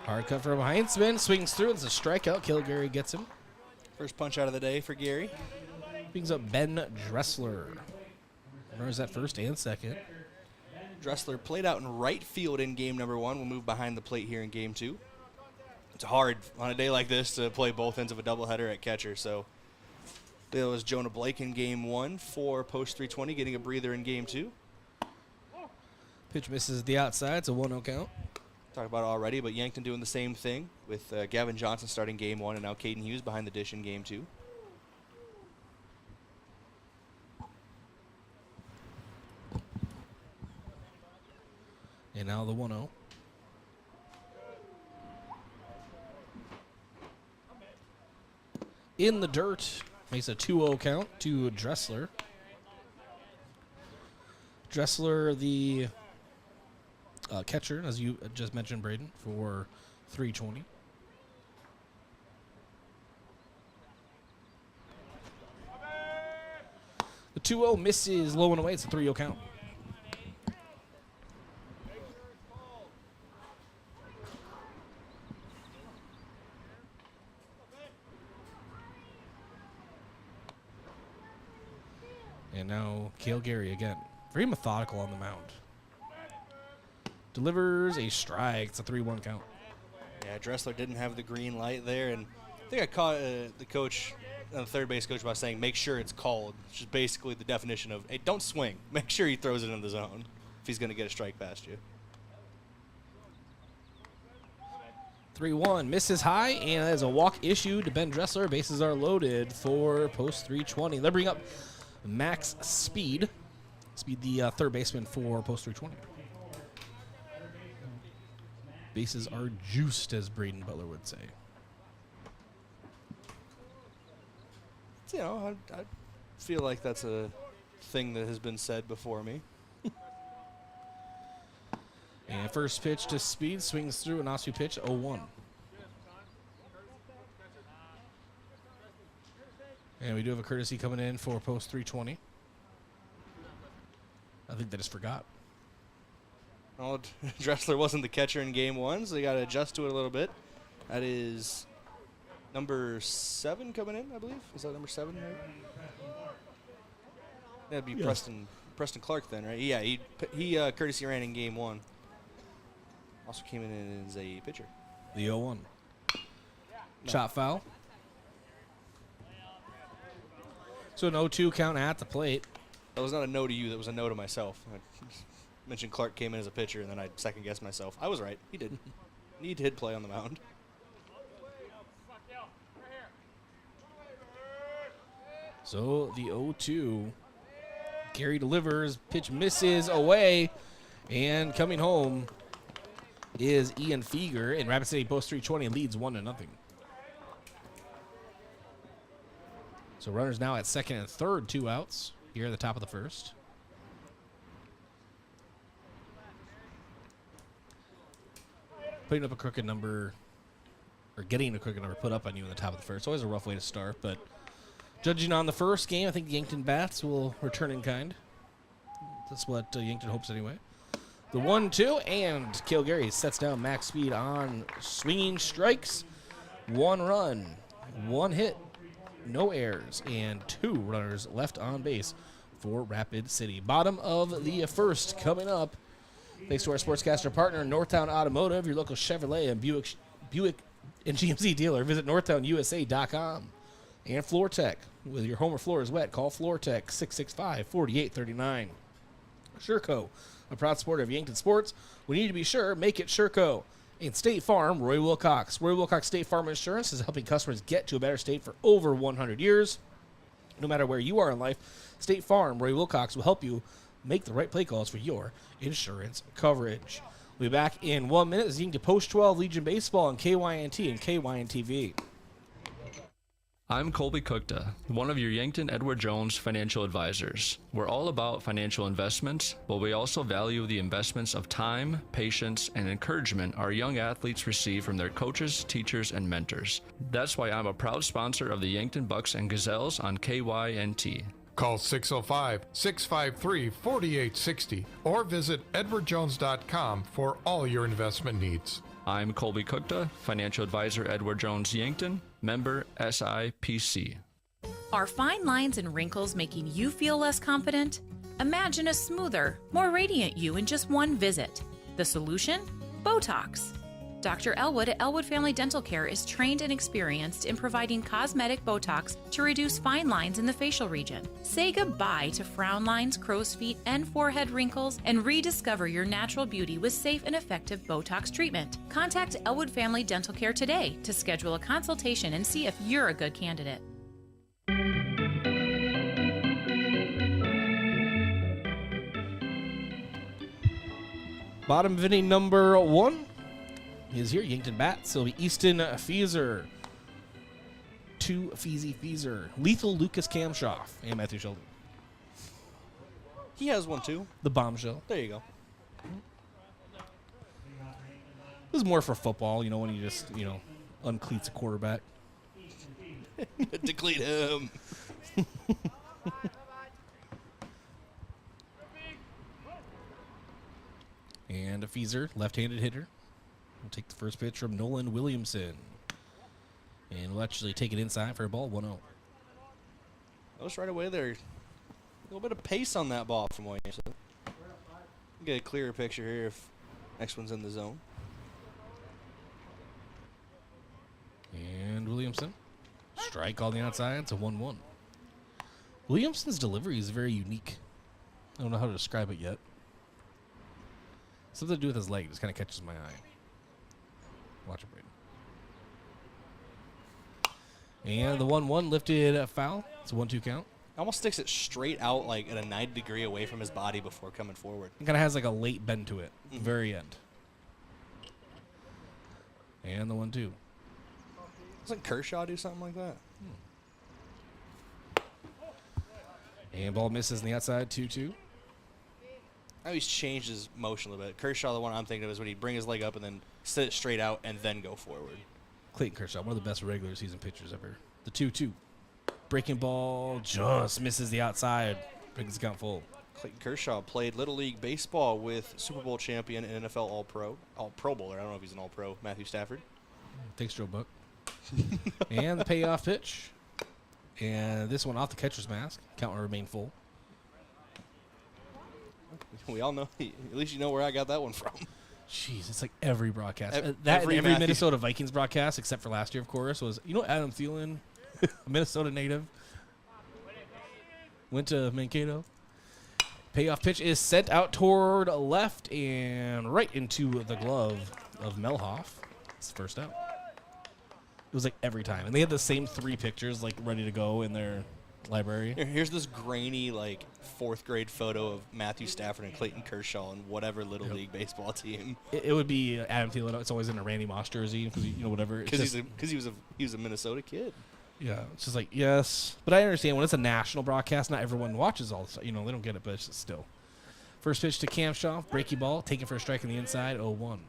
Hard cut from Heintzman. Swings through. It's a strikeout. Kilgary gets him. First punch out of the day for Gary. Brings up Ben Dressler. Runners at first and second. Dressler played out in right field in game number 1. We'll move behind the plate here in game 2. It's hard on a day like this to play both ends of a doubleheader at catcher. So there was Jonah Blake in game 1 for post 320, getting a breather in game 2. Pitch misses the outside. It's a 1-0 count. Talked about it already, but Yankton doing the same thing with Gavin Johnson starting game 1 and now Caden Hughes behind the dish in game 2. And now the 1-0. In the dirt. Makes a 2-0 count to Dressler. Dressler, the catcher, as you just mentioned, Brayden, for 320. The 2-0 misses low and away. It's a 3-0 count. And now Cale Gary again. Very methodical on the mound. Delivers a strike. It's a 3-1 count. Yeah, Dressler didn't have the green light there, and I think I caught the coach, the third base coach, by saying make sure it's called, which is basically the definition of, hey, don't swing. Make sure he throws it in the zone if he's going to get a strike past you. 3-1 misses high, and that is a walk issued to Ben Dressler. Bases are loaded for post 320. They'll bring up Max Speed. Speed, the third baseman for post 320. Bases are juiced, as Brayden Butler would say. You know, I feel like that's a thing that has been said before me. And first pitch to Speed, swings through, an off-speed pitch, 0-1. And we do have a courtesy coming in for post 320. I think they just forgot. Well, Dressler wasn't the catcher in game 1, so they got to adjust to it a little bit. That is number 7 coming in, I believe. Is that number 7? Right? That'd be Yes. Preston Clark then, right? Yeah, he courtesy ran in game 1. Also came in as a pitcher. The 0-1. Chop foul. So an 0-2 count at the plate. That was not a no to you. That was a no to myself. I mentioned Clark came in as a pitcher, and then I second-guessed myself. I was right. He did. He did play on the mound. So the 0-2. Gary delivers. Pitch misses away. And coming home is Ian Feger, and Rapid City Post 320 leads 1-0. So runners now at second and third, 2 outs here at the top of the first. Putting up a crooked number, or getting a crooked number put up on you in the top of the first. Always a rough way to start, but judging on the first game, I think the Yankton Bats will return in kind. That's what Yankton hopes anyway. The 1-2, and Kilgary sets down max speed on swinging strikes. 1 run, 1 hit, no errors, and 2 runners left on base for Rapid City. Bottom of the first coming up. Thanks to our sportscaster partner, Northtown Automotive, your local Chevrolet and Buick and GMC dealer. Visit northtownusa.com. And Floor Tech. Whether your home or floor is wet, call Floor Tech 665-4839. Sherco, a proud supporter of Yankton Sports. We need to be sure, make it Sherco. And State Farm, Roy Wilcox. Roy Wilcox State Farm Insurance is helping customers get to a better state for over 100 years. No matter where you are in life, State Farm, Roy Wilcox will help you make the right play calls for your insurance coverage. We'll be back in 1 minute. This is Yankton Post 12 Legion Baseball on KYNT and KYNT-TV. I'm Colby Cookta, one of your Yankton Edward Jones financial advisors. We're all about financial investments, but we also value the investments of time, patience, and encouragement our young athletes receive from their coaches, teachers, and mentors. That's why I'm a proud sponsor of the Yankton Bucks and Gazelles on KYNT. Call 605-653-4860 or visit edwardjones.com for all your investment needs. I'm Colby Cookta, financial advisor Edward Jones Yankton, member SIPC. Are fine lines and wrinkles making you feel less confident? Imagine a smoother, more radiant you in just one visit. The solution? Botox. Dr. Elwood at Elwood Family Dental Care is trained and experienced in providing cosmetic Botox to reduce fine lines in the facial region. Say goodbye to frown lines, crow's feet, and forehead wrinkles, and rediscover your natural beauty with safe and effective Botox treatment. Contact Elwood Family Dental Care today to schedule a consultation and see if you're a good candidate. Bottom of inning number 1 is here. Yankton Bats. It'll be Easton Feezer to Feezer. Lethal Lucas Kamshoff and Matthew Shelby. He has one too. The bombshell. There you go. This is more for football, when you just, uncleats a quarterback. Decleat him. And a Feezer, left-handed hitter. We'll take the first pitch from Nolan Williamson. And we'll actually take it inside for a ball, 1-0. Notice right away there, a little bit of pace on that ball from Williamson. Get a clearer picture here if next one's in the zone. And Williamson, strike on the outside. It's a 1-1. Williamson's delivery is very unique. I don't know how to describe it yet. Something to do with his leg just kind of catches my eye. Watch it, Brayden. And the 1-1 lifted foul. It's a 1-2 count. Almost sticks it straight out like at a 90 degree away from his body before coming forward. It kind of has like a late bend to it. Very end. And the 1-2. Doesn't Kershaw do something like that? And ball misses on the outside, 2-2. I always changed his motion a little bit. Kershaw, the one I'm thinking of, is when he'd bring his leg up and then sit it straight out and then go forward. Clayton Kershaw, one of the best regular season pitchers ever. The 2-2. Breaking ball just misses the outside. Brings the count full. Clayton Kershaw played Little League Baseball with Super Bowl champion and NFL All-Pro Bowler. I don't know if he's an All-Pro, Matthew Stafford. Thanks, Joe Buck. And the payoff pitch. And this one off the catcher's mask. Count will remain full. We all know. At least you know where I got that one from. Jeez, it's like every broadcast. Every every Minnesota Vikings broadcast, except for last year, of course, was, Adam Thielen, a Minnesota native, went to Mankato. Payoff pitch is sent out toward left and right into the glove of Melhoff. It's the first out. It was like every time. And they had the same 3 pictures, like, ready to go in their library. Here's this grainy, like, 4th grade photo of Matthew Stafford and Clayton Kershaw and whatever Little League baseball team. It would be Adam Thielen. It's always in a Randy Moss jersey because, whatever. Because he was a Minnesota kid. Yeah, it's just like, yes. But I understand when it's a national broadcast, not everyone watches all the stuff. They don't get it, but it's just still. First pitch to Kamshoff, breaky ball, taken for a strike on the inside, 0-1.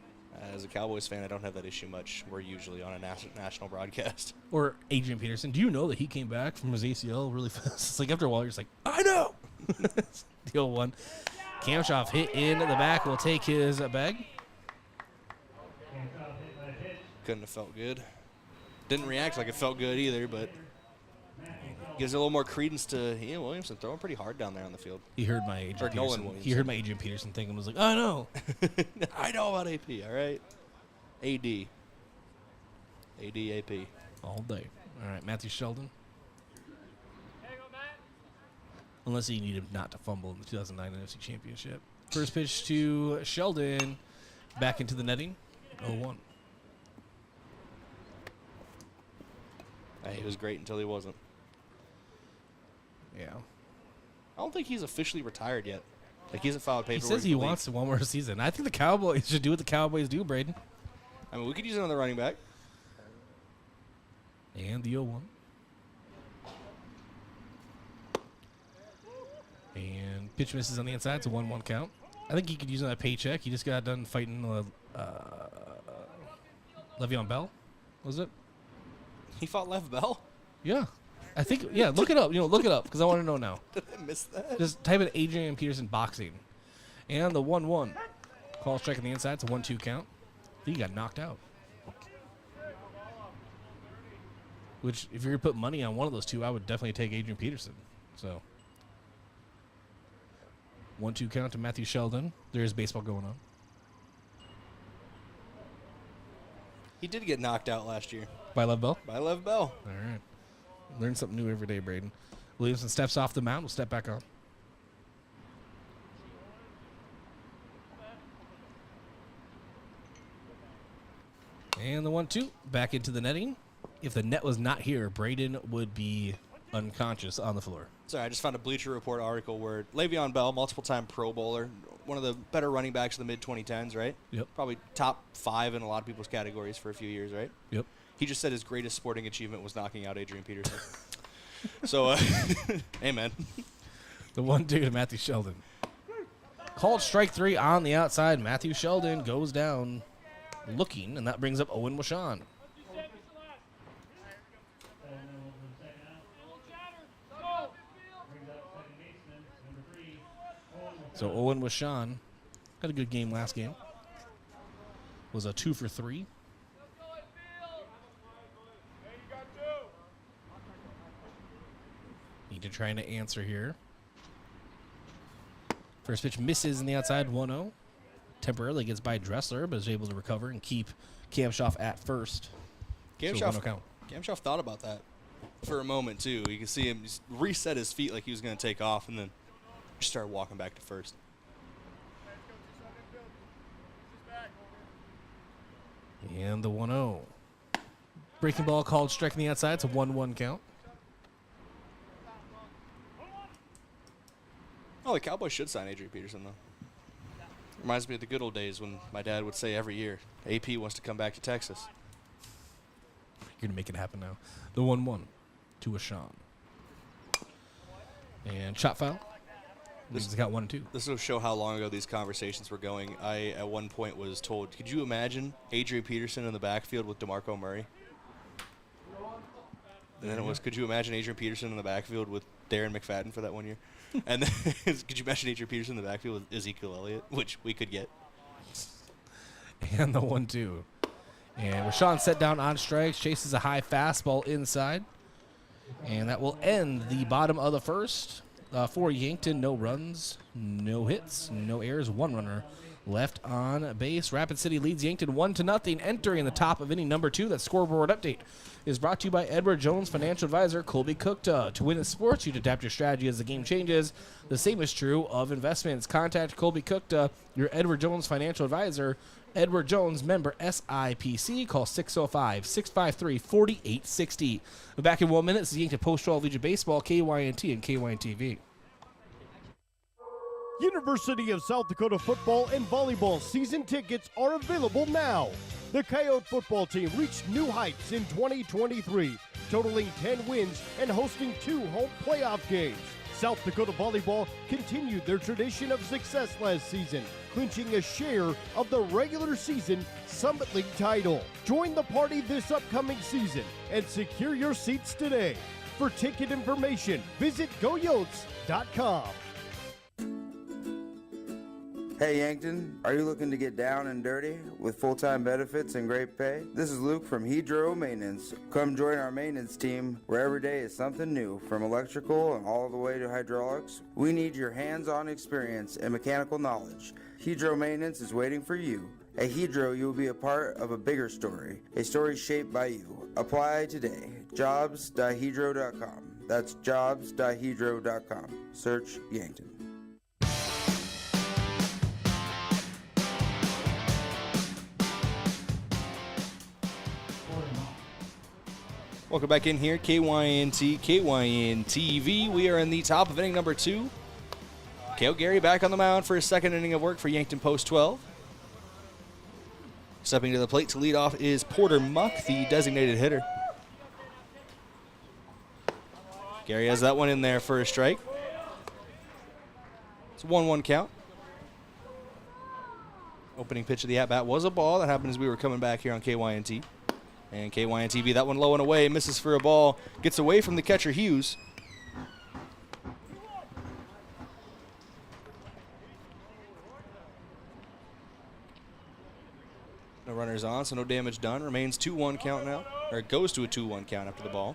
As a Cowboys fan, I don't have that issue much. We're usually on a national broadcast. Or Adrian Peterson. Do you know that he came back from his ACL really fast? It's like after a while, you're just like, I know. The 0-1. Kamshoff hit in the back. Will take his bag. Couldn't have felt good. Didn't react like it felt good either, but gives a little more credence to Ian Williamson throwing pretty hard down there on the field. He heard my Adrian Or Nolan Peterson. Williamson. He heard my Adrian Peterson thing and was like, I know. I know about AP, all right? AD. AP. All day. All right, Matthew Sheldon. Unless he needed not to fumble in the 2009 NFC Championship. First pitch to Sheldon. Back into the netting. 0-1. He was great until he wasn't. Yeah. I don't think he's officially retired yet. Like, he hasn't filed He paperwork. says he wants one more season. I think the Cowboys should do what the Cowboys do, Brayden. I mean, we could use another running back. And the 0-1. And pitch misses on the inside. It's a 1-1 count. I think he could use another paycheck. He just got done fighting Le'Veon Bell, was it? He fought Lev Bell? Yeah. I think, yeah, look it up. Look it up because I want to know now. Did I miss that? Just type in Adrian Peterson boxing. And the 1-1. Call strike on the inside. It's a 1-2 count. I think he got knocked out. Which, if you're going to put money on one of those two, I would definitely take Adrian Peterson. So, 1-2 count to Matthew Sheldon. There is baseball going on. He did get knocked out last year. By Lev Bell? By Lev Bell. All right. Learn something new every day, Brayden. Williamson steps off the mound. Will step back on. And the 1-2. Back into the netting. If the net was not here, Brayden would be unconscious on the floor. Sorry, I just found a Bleacher Report article where Le'Veon Bell, multiple-time Pro Bowler, one of the better running backs of the mid-2010s, right? Yep. Probably top 5 in a lot of people's categories for a few years, right? Yep. He just said his greatest sporting achievement was knocking out Adrian Peterson. So, amen. The 1-2 to Matthew Sheldon. Called strike 3 on the outside. Matthew Sheldon goes down looking, and that brings up Owen Washon. So Owen Washon had a good game last game. Was a 2 for 3. Need to try to answer here. First pitch misses in the outside, 1-0. Temporarily gets by Dressler, but is able to recover and keep Kamshoff at first. Kamshoff thought about that for a moment, too. You can see him just reset his feet like he was going to take off and then just started walking back to first. And the 1-0. Breaking ball called strike on the outside. It's a 1-1 count. Oh, the Cowboys should sign Adrian Peterson, though. Reminds me of the good old days when my dad would say every year, AP wants to come back to Texas. You're going to make it happen now. The 1-1 to Washon. And shot foul. This has got 1-2. This will show how long ago these conversations were going. I, at one point, was told, could you imagine Adrian Peterson in the backfield with DeMarco Murray? And then it was, could you imagine Adrian Peterson in the backfield with Darren McFadden for that 1 year? And then, could you imagine Adrian Peterson in the backfield with Ezekiel Elliott, which we could get? And the 1-2. And Washon set down on strikes, chases a high fastball inside. And that will end the bottom of the first. For Yankton, no runs, no hits, no errors, 1 runner left on base. Rapid City leads Yankton 1-0, entering the top of inning number 2. That scoreboard update is brought to you by Edward Jones financial advisor Colby Cookta. To win in sports, you'd adapt your strategy as the game changes. The same is true of investments. Contact Colby Cookta, your Edward Jones financial advisor. Edward Jones, member SIPC. Call 605-653-4860. We're back in 1 minute. This is Yankton Post 12 Legion Baseball, KYNT and KYNT TV. University of South Dakota football and volleyball season tickets are available now. The KYNT football team reached new heights in 2023, totaling 10 wins and hosting 2 home playoff games. South Dakota volleyball continued their tradition of success last season, clinching a share of the regular season Summit League title. Join the party this upcoming season and secure your seats today. For ticket information, visit goyotes.com. Hey Yankton, are you looking to get down and dirty with full-time benefits and great pay? This is Luke from Hydro Maintenance. Come join our maintenance team where every day is something new, from electrical and all the way to hydraulics. We need your hands-on experience and mechanical knowledge. Hydro Maintenance is waiting for you. At Hydro, you will be a part of a bigger story, a story shaped by you. Apply today. jobs.hydro.com. That's jobs.hydro.com. Search Yankton. Welcome back in here, KYNT, KYNT-TV. We are in the top of inning number 2. Cale Gary back on the mound for his second inning of work for Yankton Post 12. Stepping to the plate to lead off is Porter Muck, the designated hitter. Gary has that one in there for a strike. It's a 1-1 count. Opening pitch of the at-bat was a ball. That happened as we were coming back here on KYNT. And KYNT-TV, that one low and away, misses for a ball, gets away from the catcher Hughes. No runners on, so no damage done. Remains 2-1 count now, or it goes to a 2-1 count after the ball.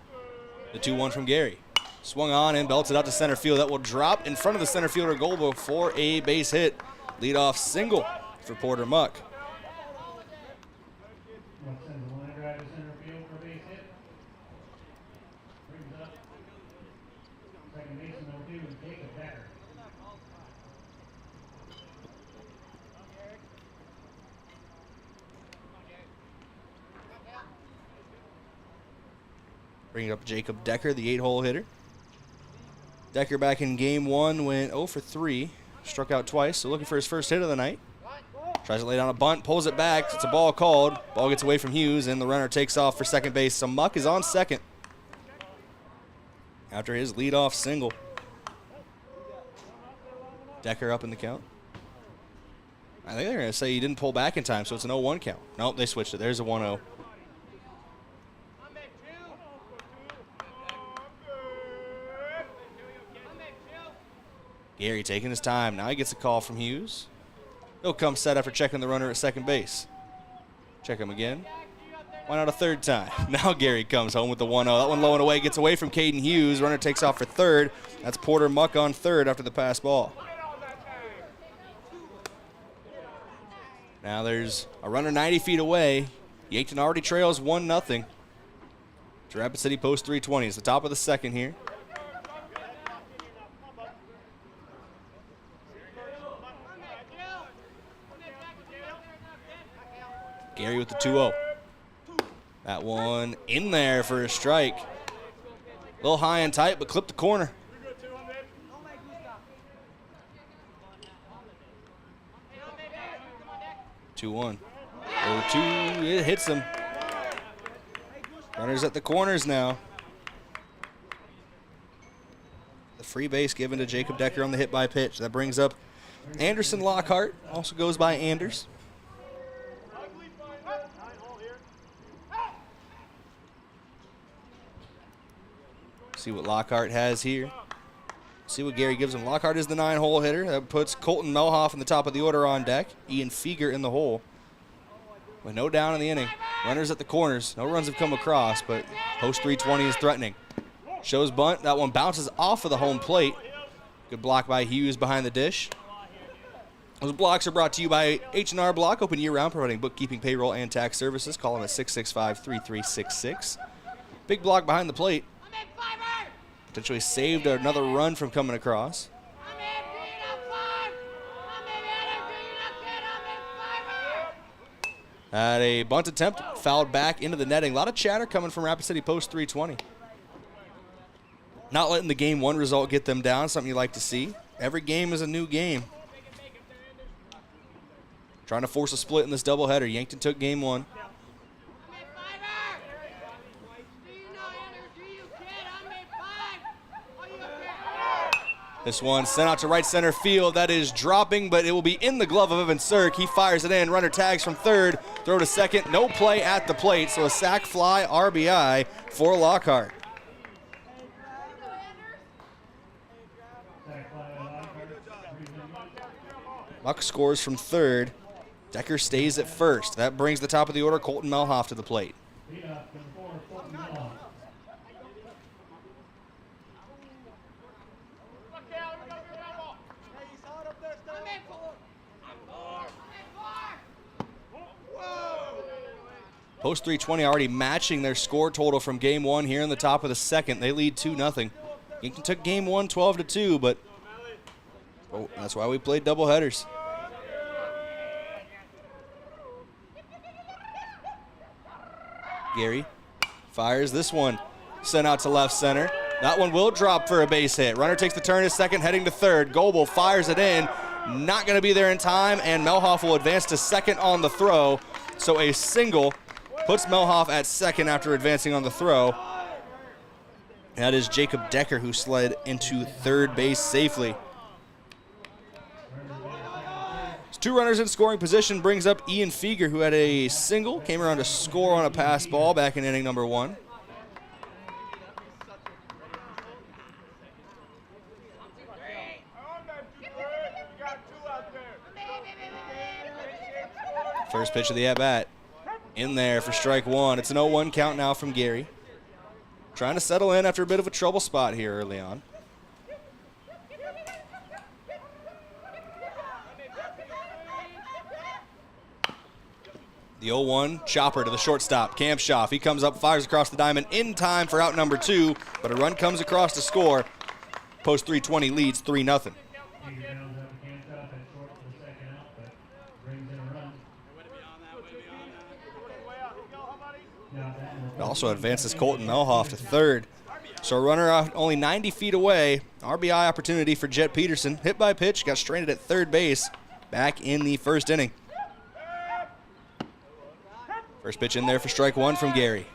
The 2-1 from Gary. Swung on and belts it out to center field. That will drop in front of the center fielder Golbo for a base hit. Leadoff single for Porter Muck. Bringing up Jacob Decker, the 8-hole hitter. Decker back in game 1 went 0 for 3. Struck out twice, so looking for his first hit of the night. Tries to lay down a bunt, pulls it back. It's a ball called. Ball gets away from Hughes, and the runner takes off for second base. So Muck is on second after his leadoff single. Decker up in the count. I think they're going to say he didn't pull back in time, so it's an 0-1 count. Nope, they switched it. There's a 1-0. Gary taking his time. Now he gets a call from Hughes. He'll come set after checking the runner at second base. Check him again. Why not a third time? Now Gary comes home with the 1-0. That one low and away, gets away from Caden Hughes. Runner takes off for third. That's Porter Muck on third after the pass ball. Now there's a runner 90 feet away. Yankton already trails 1-0. To Rapid City Post 320. It's the top of the second here. Gary with the 2-0. That one in there for a strike. A little high and tight, but clipped the corner. Two-one. 0-2. It hits him. Runners at the corners now. The free base given to Jacob Decker on the hit by pitch. That brings up Anderson Lockhart. Also goes by Anders. See what Lockhart has here. See what Gary gives him. Lockhart is the 9-hole hitter. That puts Colton Melhoff in the top of the order on deck. Ian Feger in the hole. With no down in the inning. Runners at the corners. No runs have come across, but Post 320 is threatening. Shows bunt. That one bounces off of the home plate. Good block by Hughes behind the dish. Those blocks are brought to you by H&R Block. Open year-round, providing bookkeeping, payroll, and tax services. Call them at 665-3366. Big block behind the plate. Potentially saved another run from coming across. At a bunt attempt, fouled back into the netting. A lot of chatter coming from Rapid City Post 320. Not letting the game one result get them down, something you like to see. Every game is a new game. Trying to force a split in this doubleheader. Yankton took game one. This one sent out to right center field. That is dropping, but it will be in the glove of Evan Sirk. He fires it in. Runner tags from third. Throw to second. No play at the plate, so a sac fly RBI for Lockhart. Buck scores from third. Decker stays at first. That brings the top of the order, Colton Melhoff, to the plate. Post 320 already matching their score total from game one here in the top of the second. They lead 2-0. Yankton took game one 12-2, but that's why we played doubleheaders. Gary fires this one. Sent out to left center. That one will drop for a base hit. Runner takes the turn to second, heading to third. Goebel fires it in. Not going to be there in time, and Melhoff will advance to second on the throw. So a single puts Melhoff at second after advancing on the throw. That is Jacob Decker, who slid into third base safely. Two runners in scoring position brings up Ian Feger, who had a single, came around to score on a pass ball back in inning number one. First pitch of the at-bat. In there for strike one. It's an 0-1 count now from Gary. Trying to settle in after a bit of a trouble spot here early on. The 0-1 chopper to the shortstop, Cam Schaff. He comes up, fires across the diamond in time for out number two, but a run comes across to score. Post 320 leads 3-0. It also advances Colton Melhoff to third. So a runner only 90 feet away. RBI opportunity for Jet Peterson. Hit by pitch, got stranded at third base back in the first inning. First pitch in there for strike one from Gary.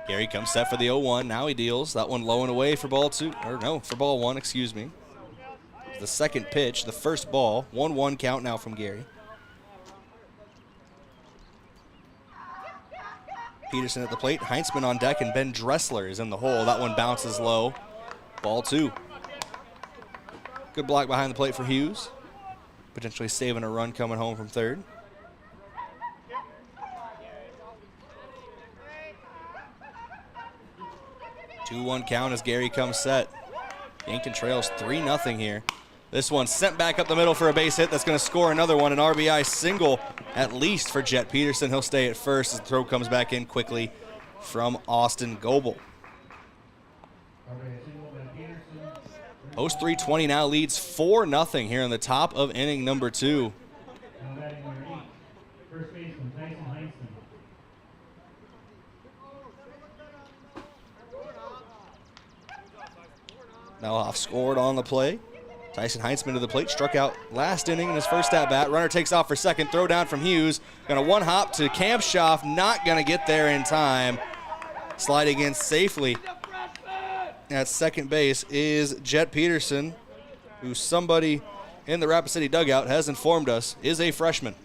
Gary comes set for the 0-1. Now he deals. That one low and away for ball two. Or no, for ball one, excuse me. The second pitch, the first ball. 1-1 count now from Gary. Peterson at the plate. Heinzman on deck, and Ben Dressler is in the hole. That one bounces low. Ball two. Good block behind the plate for Hughes. Potentially saving a run coming home from third. Two-one count as Gary comes set. Yankton trails 3-0 here. This one sent back up the middle for a base hit. That's going to score another one. An RBI single at least for Jet Peterson. He'll stay at first as the throw comes back in quickly from Austin Goebel. Post 320 now leads 4-0 here in the top of inning number two. Melhoff scored on the play. Tyson Heinzman to the plate, struck out last inning in his first at-bat. Runner takes off for second, throw down from Hughes. Going to one-hop to Cam Schaff, not going to get there in time. Sliding in safely at second base is Jet Peterson, who somebody in the Rapid City dugout has informed us is a freshman.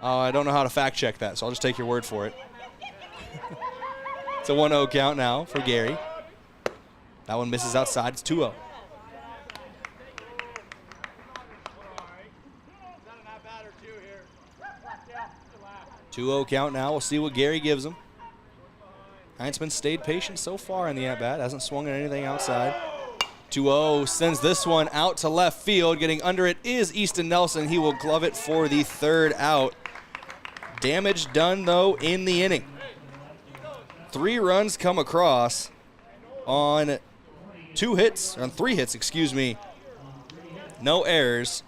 I don't know how to fact check that, so I'll just take your word for it. It's a 1-0 count now for Gary. That one misses outside. It's 2-0. Two-0 count now. We'll see what Gary gives him. Heinzman stayed patient so far in the at-bat. Hasn't swung at anything outside. 2-0 sends this one out to left field. Getting under it is Easton Nelson. He will glove it for the third out. Damage done, though, in the inning. 3 runs come across on 3 hits, excuse me. No errors,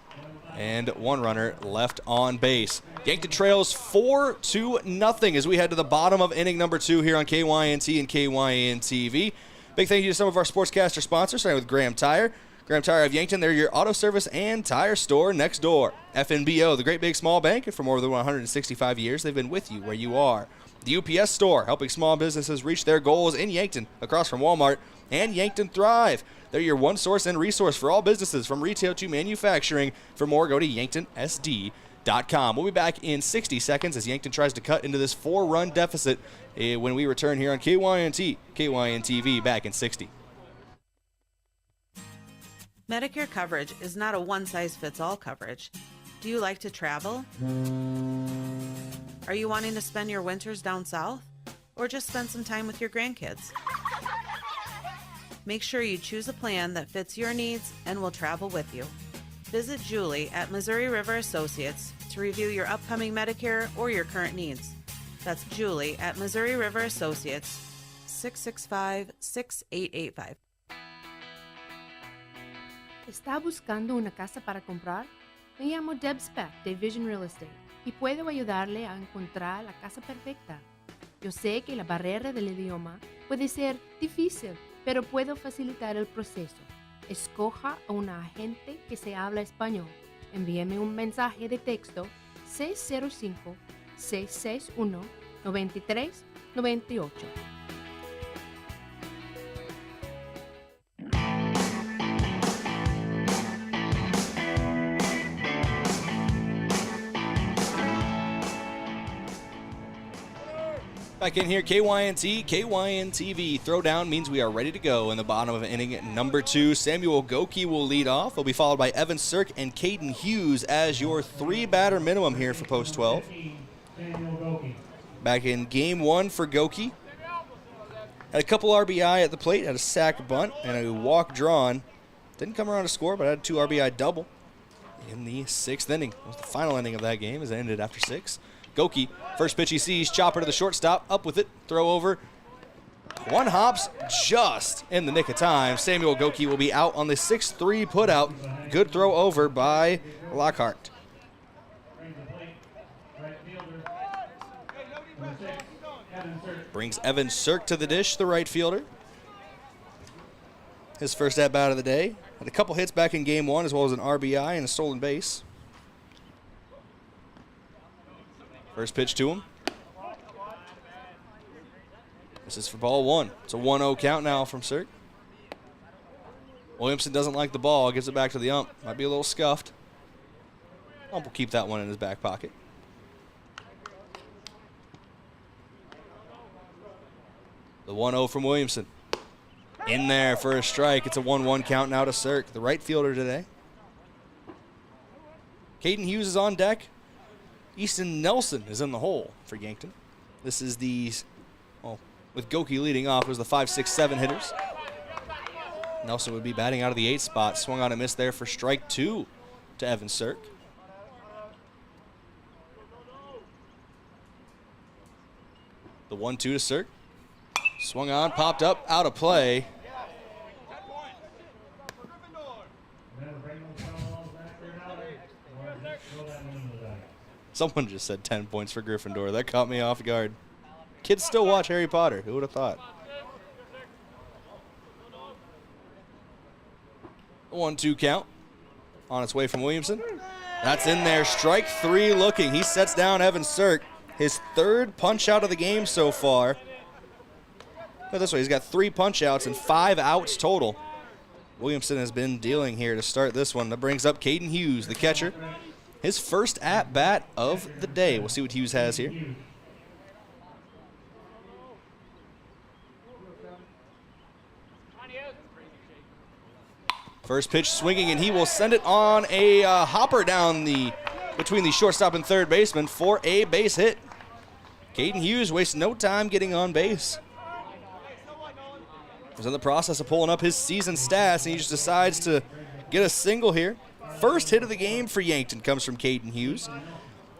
and 1 runner left on base. Yankton trails 4-0 as we head to the bottom of inning number 2 here on KYNT and KYN-TV. Big thank you to some of our sportscaster sponsors, starting with Graham Tire. Graham Tire of Yankton, they're your auto service and tire store next door. FNBO, the Great Big Small Bank, and for more than 165 years, they've been with you where you are. The UPS Store, helping small businesses reach their goals in Yankton, across from Walmart. And Yankton Thrive, they're your one source and resource for all businesses from retail to manufacturing. For more, go to yanktonsd.com. We'll be back in 60 seconds as Yankton tries to cut into this 4-run deficit when we return here on KYNT, KYN-TV, back in 60. Medicare coverage is not a one-size-fits-all coverage. Do you like to travel? Are you wanting to spend your winters down south? Or just spend some time with your grandkids? Make sure you choose a plan that fits your needs and will travel with you. Visit Julie at Missouri River Associates to review your upcoming Medicare or your current needs. That's Julie at Missouri River Associates, 665-6885. ¿Está buscando una casa para comprar? Me llamo Deb Speck de Vision Real Estate y puedo ayudarle a encontrar la casa perfecta. Yo sé que la barrera del idioma puede ser difícil, pero puedo facilitar el proceso. Escoja a un agente que se habla español. Envíeme un mensaje de texto 605-661-9398. Back in here, KYNT, KYN-TV. Throwdown means we are ready to go in the bottom of inning number 2. Samuel Goki will lead off. He'll be followed by Evan Sirk and Caden Hughes as your 3-batter minimum here for Post 12. Back in game 1 for Goki. Had a couple RBI at the plate, had a sac bunt, and a walk drawn. Didn't come around to score, but had a 2 RBI double in the 6th inning. It was the final inning of that game as it ended after 6. Goki, first pitch he sees, chopper to the shortstop, up with it, throw over. 1 hops just in the nick of time. Samuel Goki will be out on the 6-3 putout. Good throw over by Lockhart. Brings Evan Sirk to the dish, the right fielder. His first at-bat of the day. Had a couple hits back in game 1 as well as an RBI and a stolen base. First pitch to him. This is for ball 1. It's a 1-0 count now from Sirk. Williamson doesn't like the ball, gives it back to the ump. Might be a little scuffed. Ump will keep that one in his back pocket. The 1-0 from Williamson. In there for a strike. It's a 1-1 count now to Sirk, the right fielder today. Caden Hughes is on deck. Easton Nelson is in the hole for Yankton. This is the, well, with Goki leading off, it was the 5, 6, 7 hitters. Nelson would be batting out of the 8 spot. Swung on a miss there for strike 2 to Evan Sirk. The 1-2 to Sirk. Swung on, popped up, out of play. Someone just said 10 points for Gryffindor. That caught me off guard. Kids still watch Harry Potter. Who would have thought? 1-2 count. On its way from Williamson. That's in there. Strike 3 looking. He sets down Evan Sirk. His 3rd punch out of the game so far. Put it this way, he's got 3 punch outs and 5 outs total. Williamson has been dealing here to start this one. That brings up Caden Hughes, the catcher. His first at-bat of the day. We'll see what Hughes has here. First pitch swinging, and he will send it on a hopper down between the shortstop and third baseman for a base hit. Caden Hughes wastes no time getting on base. He's in the process of pulling up his season stats, and he just decides to get a single here. First hit of the game for Yankton comes from Caden Hughes.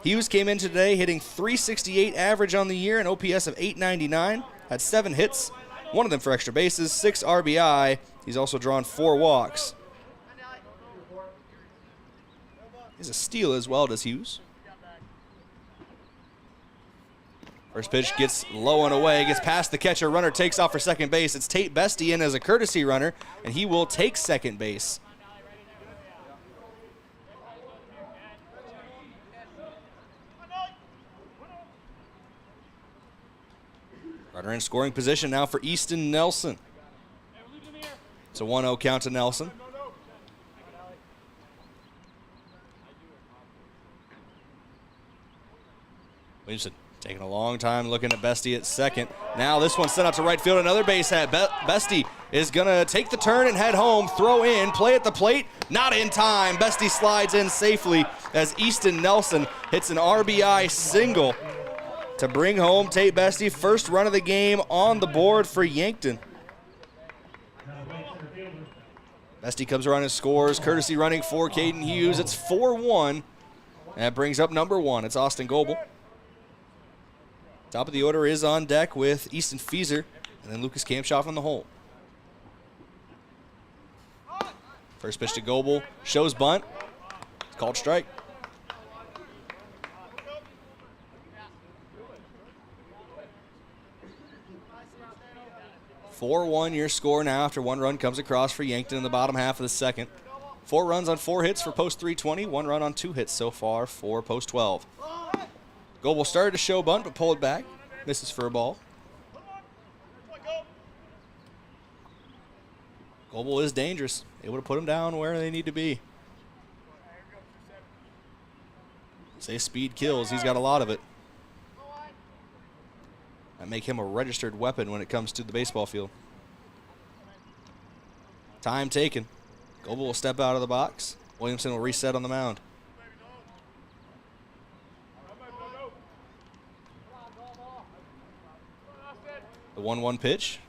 Hughes came in today hitting .368 average on the year, an OPS of .899, had 7 hits, 1 of them for extra bases, 6 RBI. He's also drawn 4 walks. He's a steal as well, does Hughes. First pitch gets low and away, gets past the catcher. Runner takes off for second base. It's Tate Bestie in as a courtesy runner, and he will take second base. Runner in scoring position now for Easton Nelson. It's a 1-0 count to Nelson. Williamson taking a long time looking at Bestie at second. Now this one sent out to right field, another base hit. Bestie is going to take the turn and head home, throw in, play at the plate, not in time. Bestie slides in safely as Easton Nelson hits an RBI single to bring home Tate Bestie. First run of the game on the board for Yankton. Bestie comes around and scores, courtesy running for Caden Hughes. It's 4-1, and that brings up number 1. It's Austin Goebel. Top of the order is on deck with Easton Fieser and then Lucas Kampshoff in the hole. First pitch to Goebel, shows bunt. It's called strike. (4-1) your score now after 1 run comes across for Yankton in the bottom half of the second. 4 runs on 4 hits for post 320, 1 run on 2 hits so far for post 12. Goebel started to show bunt, but pulled back. Misses for a ball. Goebel is dangerous. Able to put him down where they need to be. Say speed kills. He's got a lot of it. That make him a registered weapon when it comes to the baseball field. Time taken. Goebel will step out of the box. Williamson will reset on the mound. The 1-1 pitch.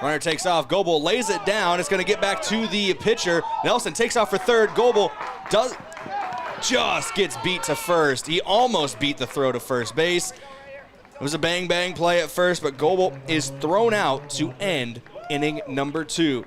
Runner takes off. Goebel lays it down. It's going to get back to the pitcher. Nelson takes off for third. Goebel just gets beat to first. He almost beat the throw to first base. It was a bang-bang play at first, but Goebel is thrown out to end inning number 2.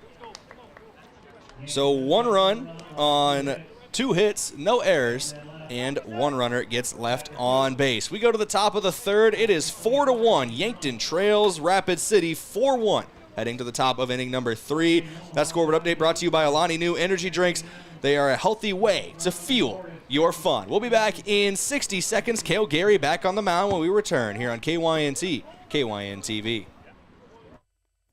So 1 run on 2 hits, no errors, and 1 runner gets left on base. We go to the top of the third. It is 4-1. Yankton trails Rapid City 4-1. Heading to the top of inning number 3. That scoreboard update brought to you by Alani New Energy Drinks. They are a healthy way to fuel your fun. We'll be back in 60 seconds. Cale Gary back on the mound when we return here on KYNT, KYN-TV.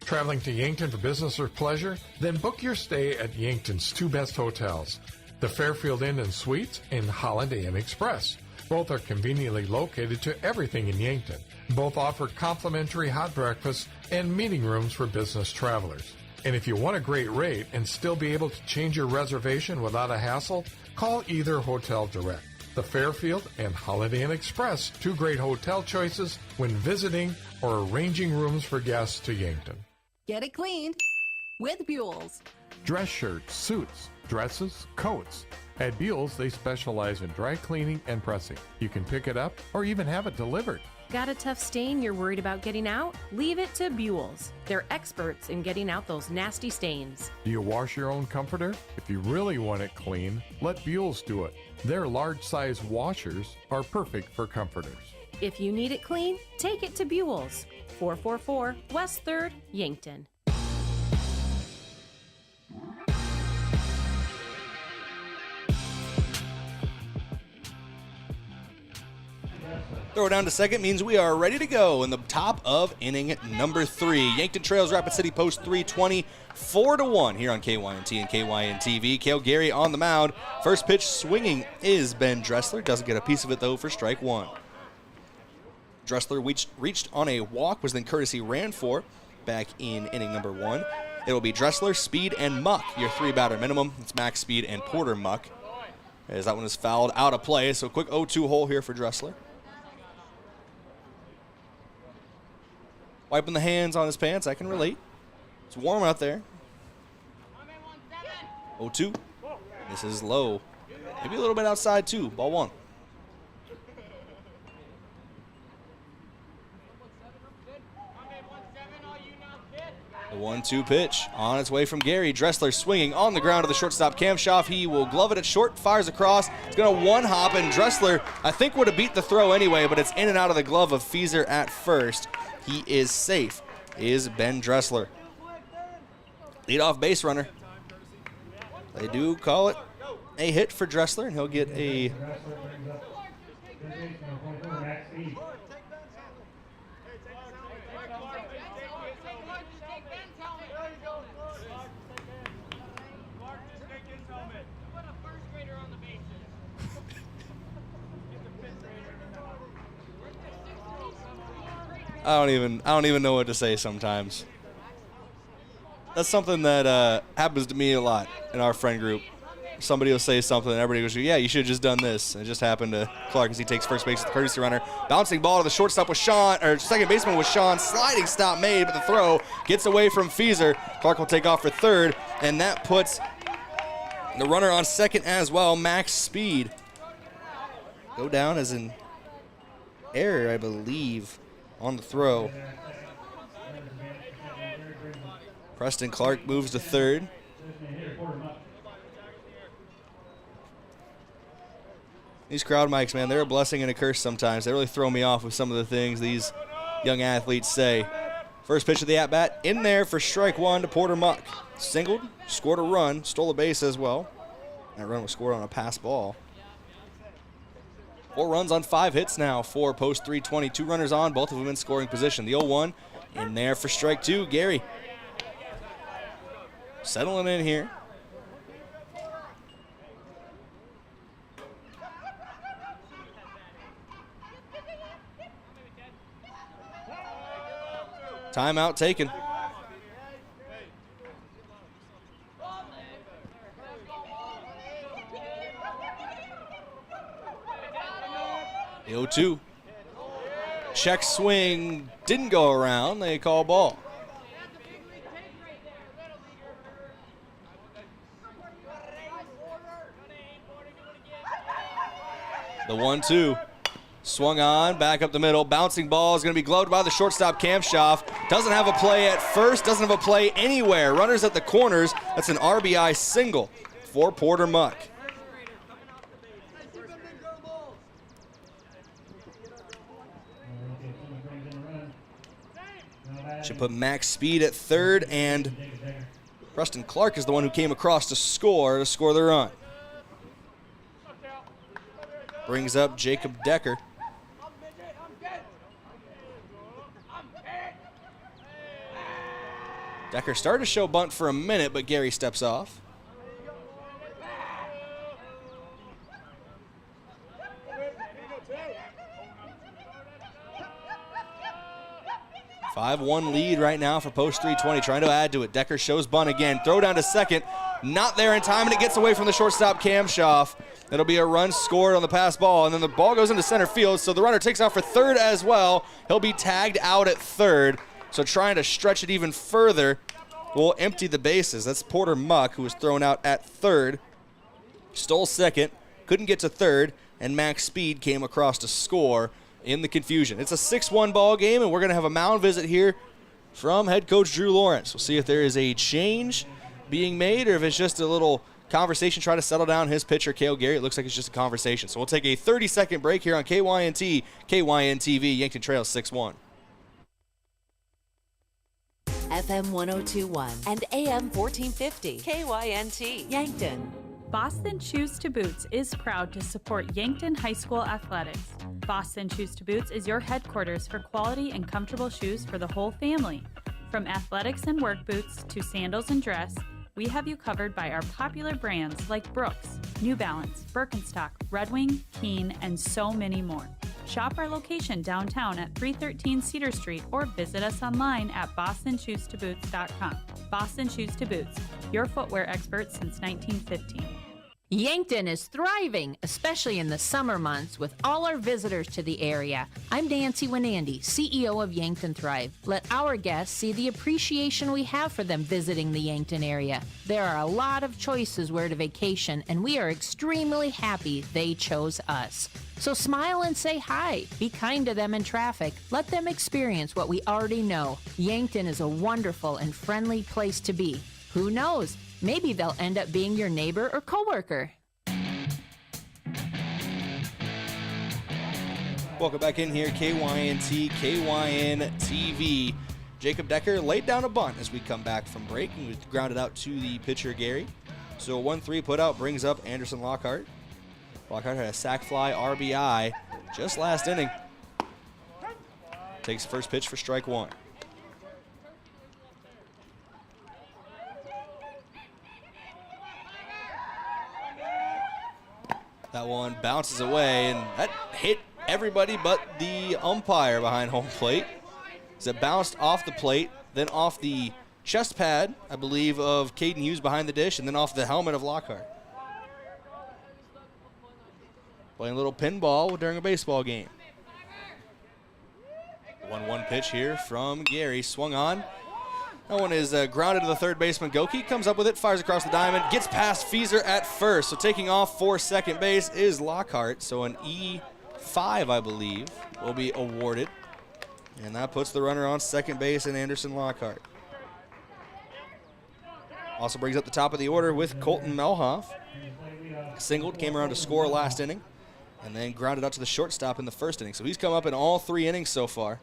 Traveling to Yankton for business or pleasure? Then book your stay at Yankton's 2 best hotels, the Fairfield Inn and Suites and Holiday Inn Express. Both are conveniently located to everything in Yankton. Both offer complimentary hot breakfasts and meeting rooms for business travelers. And if you want a great rate and still be able to change your reservation without a hassle, call either hotel direct. The Fairfield and Holiday Inn Express, 2 great hotel choices when visiting or arranging rooms for guests to Yankton. Get it cleaned with Buell's. Dress shirts, suits, dresses, coats. At Buell's, they specialize in dry cleaning and pressing. You can pick it up or even have it delivered. Got a tough stain you're worried about getting out? Leave it to Buell's. They're experts in getting out those nasty stains. Do you wash your own comforter? If you really want it clean, let Buell's do it. Their large-size washers are perfect for comforters. If you need it clean, take it to Buell's. 444 West 3rd, Yankton. Throw it down to second means we are ready to go in the top of inning number 3. Yankton trails Rapid City post 320, 4-1 here on KYNT and KYN-TV. Cale Gary on the mound. First pitch swinging is Ben Dressler. Doesn't get a piece of it, though, for strike 1. Dressler reached on a walk, was then courtesy ran for back in inning number 1. It will be Dressler, Speed, and Muck, your 3-batter minimum. It's Max, Speed, and Porter Muck, as that one is fouled out of play. So quick 0-2 hole here for Dressler. Wiping the hands on his pants, I can relate. It's warm out there. 0-2. This is low. Maybe a little bit outside, too. Ball 1. The 1-2 pitch on its way from Gary. Dressler swinging on the ground to the shortstop Kamshoff. He will glove it at short, fires across. It's going to one-hop, and Dressler, I think, would have beat the throw anyway, but it's in and out of the glove of Fieser at first. He is safe, is Ben Dressler. Leadoff base runner. They do call it a hit for Dressler, and he'll get a... I don't even know what to say sometimes. That's something that happens to me a lot in our friend group. Somebody will say something, and everybody goes, yeah, you should have just done this. And it just happened to Clark as he takes first base with the courtesy runner. Bouncing ball to the shortstop with Sean, or second baseman with Sean. Sliding stop made, but the throw gets away from Fieser. Clark will take off for third, and that puts the runner on second as well, Max Speed. Go down as an error, I believe, on the throw. Preston Clark moves to third. These crowd mics, man, they're a blessing and a curse sometimes. They really throw me off with some of the things these young athletes say. First pitch of the at-bat in there for strike one to Porter Muck. Singled, scored a run, stole a base as well. That run was scored on a pass ball. 4 runs on 5 hits now for post 320. 2 runners on, both of them in scoring position. The 0-1 in there for strike 2. Gary settling in here. Timeout taken. The 0-2. Check swing didn't go around. They call ball. The 1-2. Swung on, back up the middle. Bouncing ball is going to be gloved by the shortstop, Kamshoff. Doesn't have a play at first, doesn't have a play anywhere. Runners at the corners. That's an RBI single for Porter Muck. Should put Max Speed at third, and Preston Clark is the one who came across to score the run. Brings up Jacob Decker. Decker started to show bunt for a minute, but Gary steps off. Five-1 lead right now for post 320, trying to add to it. Decker shows bunt again. Throw down to second. Not there in time, and it gets away from the shortstop, Kamshoff. It'll be a run scored on the pass ball, and then the ball goes into center field, so the runner takes off for third as well. He'll be tagged out at third, so trying to stretch it even further will empty the bases. That's Porter Muck, who was thrown out at third. Stole second, couldn't get to third, and Max Speed came across to score in the confusion. It's a 6-1 ball game, and we're going to have a mound visit here from head coach Drew Lawrence. We'll see if there is a change being made or if it's just a little conversation trying to settle down his pitcher, Cale Gary. It looks like it's just a conversation. So we'll take a 30-second break here on KYNT, KYNT-TV, Yankton Trails 6-1. FM 1021 and AM 1450. KYNT, Yankton. Boston Shoes to Boots is proud to support Yankton High School athletics. Boston Shoes to Boots is your headquarters for quality and comfortable shoes for the whole family. From athletics and work boots to sandals and dress, we have you covered by our popular brands like Brooks, New Balance, Birkenstock, Red Wing, Keen, and so many more. Shop our location downtown at 313 Cedar Street or visit us online at bostonshoestoboots.com. Boston Shoes to Boots, your footwear experts since 1915. Yankton is thriving, especially in the summer months with all our visitors to the area. I'm Nancy Winandy, CEO of Yankton Thrive. Let our guests see the appreciation we have for them visiting the Yankton area. There are a lot of choices where to vacation, and we are extremely happy they chose us. So smile and say hi. Be kind to them in traffic. Let them experience what we already know. Yankton is a wonderful and friendly place to be. Who knows? Maybe they'll end up being your neighbor or coworker. Welcome back in here, KYNT, KYN TV. Jacob Decker laid down a bunt as we come back from break, and we grounded out to the pitcher, Gary. So a 1-3 put out brings up Anderson Lockhart. Lockhart had a sac fly RBI just last inning. Takes first pitch for strike one. That one bounces away, and that hit everybody but the umpire behind home plate. As it bounced off the plate, then off the chest pad, I believe, of Caden Hughes behind the dish, and then off the helmet of Lockhart. Playing a little pinball during a baseball game. 1-1 pitch here from Gary, swung on. That one is grounded to the third baseman. Goki comes up with it, fires across the diamond, gets past Fieser at first. So taking off for second base is Lockhart. So an E5, I believe, will be awarded. And that puts the runner on second base in Anderson Lockhart. Also brings up the top of the order with Colton Melhoff. Singled, came around to score last inning, and then grounded out to the shortstop in the first inning. So he's come up in all 3 innings so far.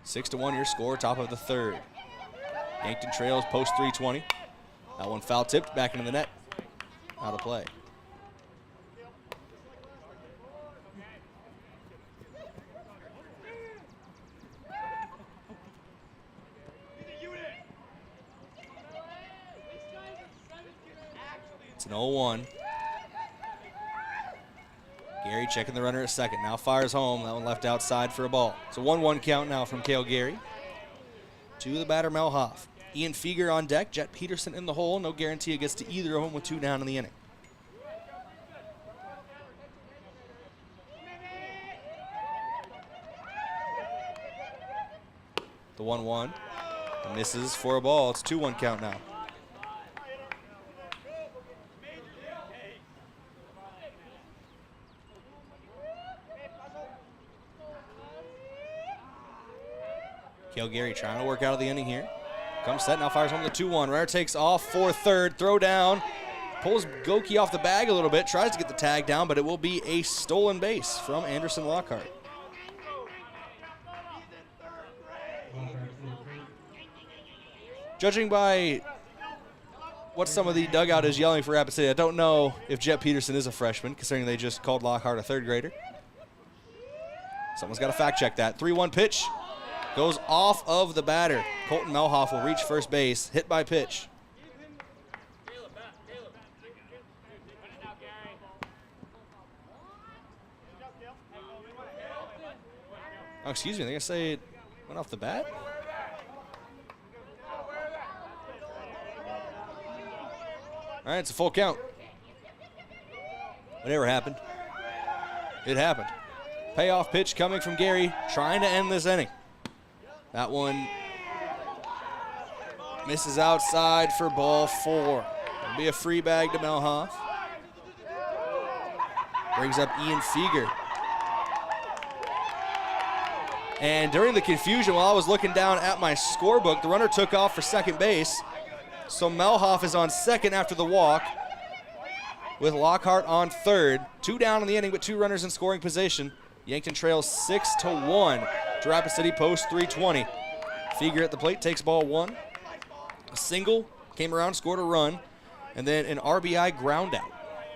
6-1 your score, top of the third. Yankton trails post 320. That one foul tipped back into the net. Out of play. It's an 0-1. Gary checking the runner at second. Now fires home. That one left outside for a ball. It's a 1-1 count now from Cale Gary. To the batter, Melhoff. Ian Fieger on deck. Jet Peterson in the hole. No guarantee it gets to either of them with 2 down in the inning. The 1-1. Misses for a ball. It's a 2-1 count now. Cale Gary trying to work out of the inning here. Comes set, now fires home the 2-1. Runner takes off for third, throw down. Pulls Goki off the bag a little bit, tries to get the tag down, but it will be a stolen base from Anderson Lockhart. Judging by what some of the dugout is yelling for Rapid City, I don't know if Jet Peterson is a freshman, considering they just called Lockhart a third grader. Someone's got to fact check that. 3-1 pitch. Goes off of the batter. Colton Melhoff will reach first base. Hit by pitch. Oh, excuse me. They're going to say it went off the bat? All right, it's a full count. Whatever happened, it happened. Payoff pitch coming from Gary, trying to end this inning. That one misses outside for ball 4. It'll be a free bag to Melhoff. Brings up Ian Fieger. And during the confusion, while I was looking down at my scorebook, the runner took off for second base. So Melhoff is on second after the walk, with Lockhart on third. 2 down in the inning, but 2 runners in scoring position. Yankton trails 6-1 to Rapid City post 320. Fieger at the plate takes ball 1. A single, came around, scored a run, and then an RBI ground out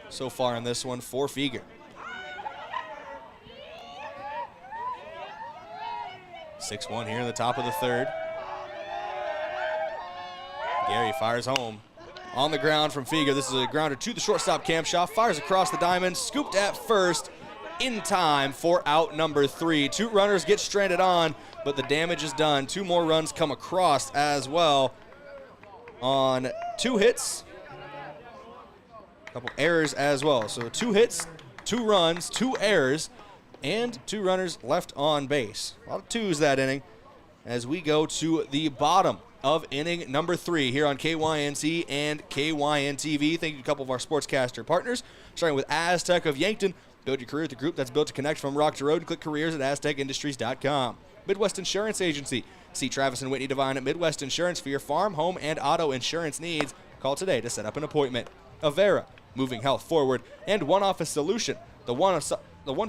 so far in this one for Fieger. 6-1 here in the top of the third. Gary fires home. On the ground from Fieger. This is a grounder to the shortstop, Kamshaw. Fires across the diamond, scooped at first. In time for out number 3. 2 runners get stranded on, but the damage is done. 2 more runs come across as well on 2 hits A couple errors as well. So 2 hits, 2 runs, 2 errors, and 2 runners left on base. A lot of 2s that inning as we go to the bottom of inning number 3 here on KYNT and KYNT-TV. Thank you to a couple of our sportscaster partners, starting with Aztec of Yankton. Build your career with the group that's built to connect from rock to road. Click careers at aztecindustries.com. Midwest Insurance Agency. See Travis and Whitney Devine at Midwest Insurance for your farm, home, and auto insurance needs. Call today to set up an appointment. Avera, moving health forward. And One Office Solution, the one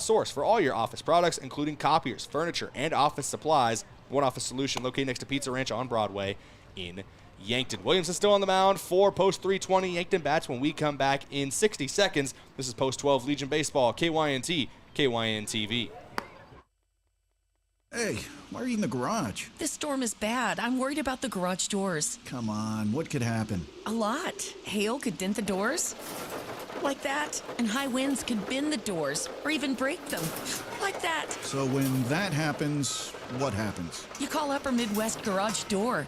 source for all your office products, including copiers, furniture, and office supplies. One Office Solution located next to Pizza Ranch on Broadway in Yankton. Williamson still on the mound for Post 320. Yankton bats when we come back in 60 seconds. This is Post 12 Legion Baseball, KYNT, KYNT-TV. Hey, why are you in the garage? This storm is bad. I'm worried about the garage doors. Come on, what could happen? A lot. Hail could dent the doors. Like that. And high winds could bend the doors or even break them. Like that. So when that happens, what happens? You call Upper Midwest Garage Door.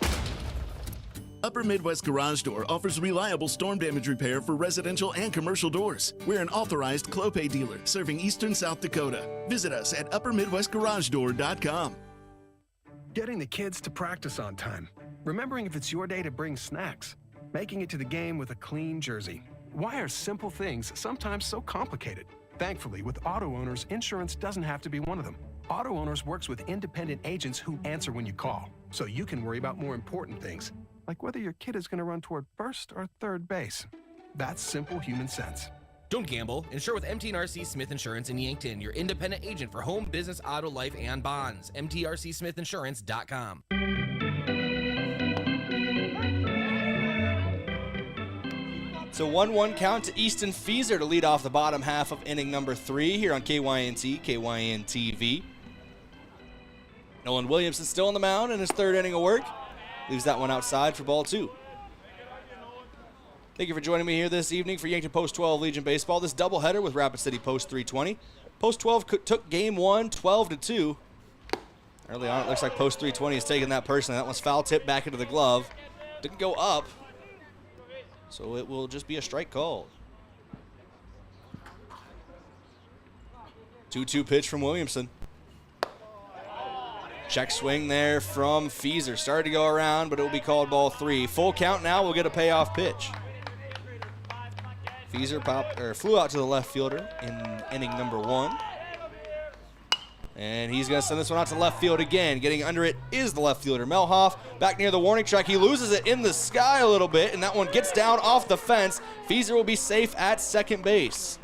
Upper Midwest Garage Door offers reliable storm damage repair for residential and commercial doors. We're an authorized Clopay dealer serving eastern South Dakota. Visit us at uppermidwestgaragedoor.com. Getting the kids to practice on time. Remembering if it's your day to bring snacks. Making it to the game with a clean jersey. Why are simple things sometimes so complicated? Thankfully, with auto owners, insurance doesn't have to be one of them. Auto Owners works with independent agents who answer when you call, so you can worry about more important things, like whether your kid is going to run toward first or third base. That's simple human sense. Don't gamble. Insure with MTRC Smith Insurance in Yankton, your independent agent for home, business, auto, life, and bonds. MTRCSmithInsurance.com. So 1-1 count to Easton Feaser to lead off the bottom half of inning number 3 here on KYNT, KYNT-TV. Nolan Williamson still on the mound in his 3rd inning of work. Leaves that one outside for ball 2. Thank you for joining me here this evening for Yankton Post 12 Legion Baseball. This doubleheader with Rapid City Post 320. Post 12 took game 1 12-2. Early on, it looks like Post 320 is taking that personally. That one's foul tip back into the glove. Didn't go up, so it will just be a strike called. 2-2 pitch from Williamson. Check swing there from Feaser. Started to go around, but it will be called ball 3. Full count now. We'll get a payoff pitch. Feaser flew out to the left fielder in inning number 1. And he's going to send this one out to left field again. Getting under it is the left fielder, Melhoff. Back near the warning track. He loses it in the sky a little bit, and that one gets down off the fence. Feaser will be safe at second base.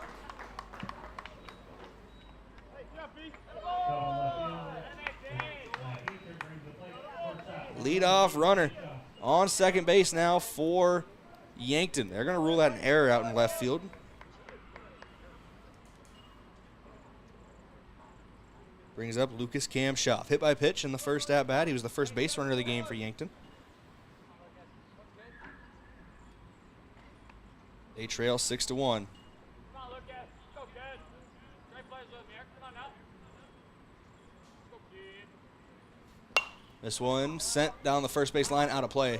Leadoff runner on second base now for Yankton. They're going to rule that an error out in left field. Brings up Lucas Kamshoff. Hit by pitch in the first at-bat. He was the first base runner of the game for Yankton. They trail 6-1. This one sent down the first base line, out of play.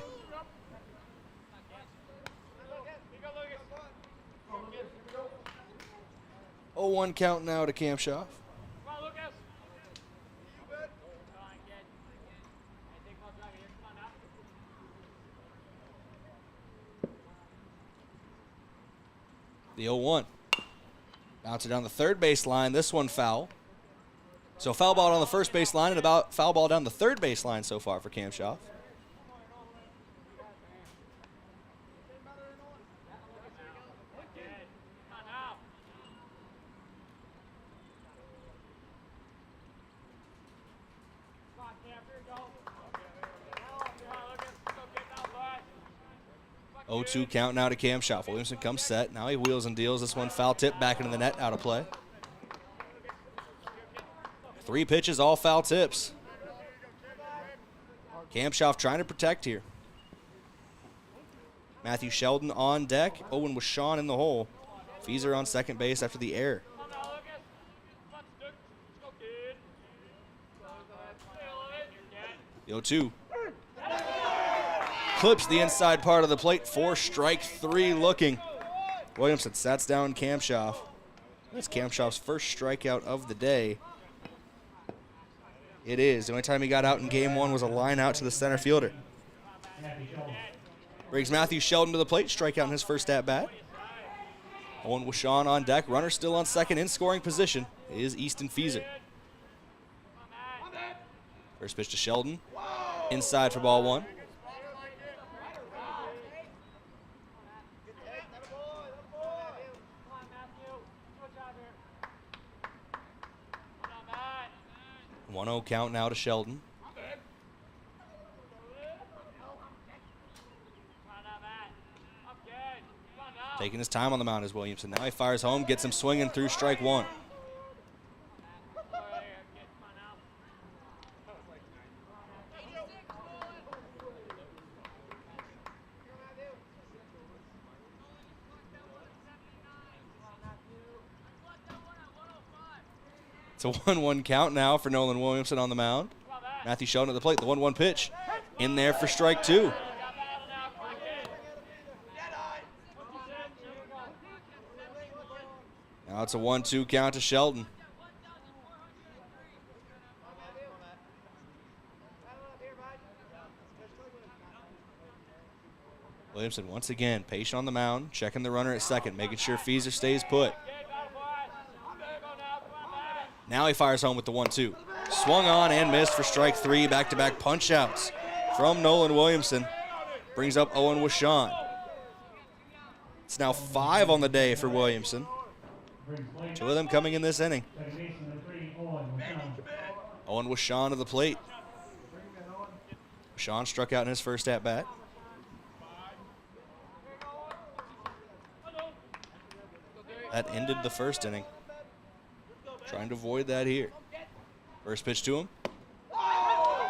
Oh, 1 count now to Kamshoff. The 0-1. Bounce it down the third base line. This one foul. So foul ball on the first base line and about foul ball down the third base line so far for Kamshoff. Oh, 2 count now to Kamshoff. Williamson comes set. Now he wheels and deals. This one foul tip back into the net, out of play. 3 pitches, all foul tips. Kamshoff trying to protect here. Matthew Sheldon on deck. Owen with Sean in the hole. Feaser on second base after the error. The 0-2. Clips the inside part of the plate for strike 3 looking. Williamson sets down Kamshoff. That's Kamshoff's first strikeout of the day. It is. The only time he got out in game one was a line out to the center fielder. Brings Matthew Sheldon to the plate, strikeout in his first at-bat. Owen Wishon on deck. Runner still on second in scoring position is Easton Fieser. First pitch to Sheldon. Inside for ball one. One 1-0 count now to Sheldon. Taking his time on the mound is Williamson. Now he fires home, gets him swinging through strike one. It's a 1-1 count now for Nolan Williamson on the mound. Matthew Sheldon at the plate, the 1-1 pitch. In there for strike two. Now it's a 1-2 count to Sheldon. Williamson once again patient on the mound, checking the runner at second, making sure Fieser stays put. Now he fires home with the 1-2. Swung on and missed for strike three. Back-to-back punch-outs from Nolan Williamson. Brings up Owen Wishon. It's now 5 on the day for Williamson. 2 of them coming in this inning. Owen Wishon to the plate. Wishon struck out in his first at-bat. That ended the first inning. Trying to avoid that here. First pitch to him.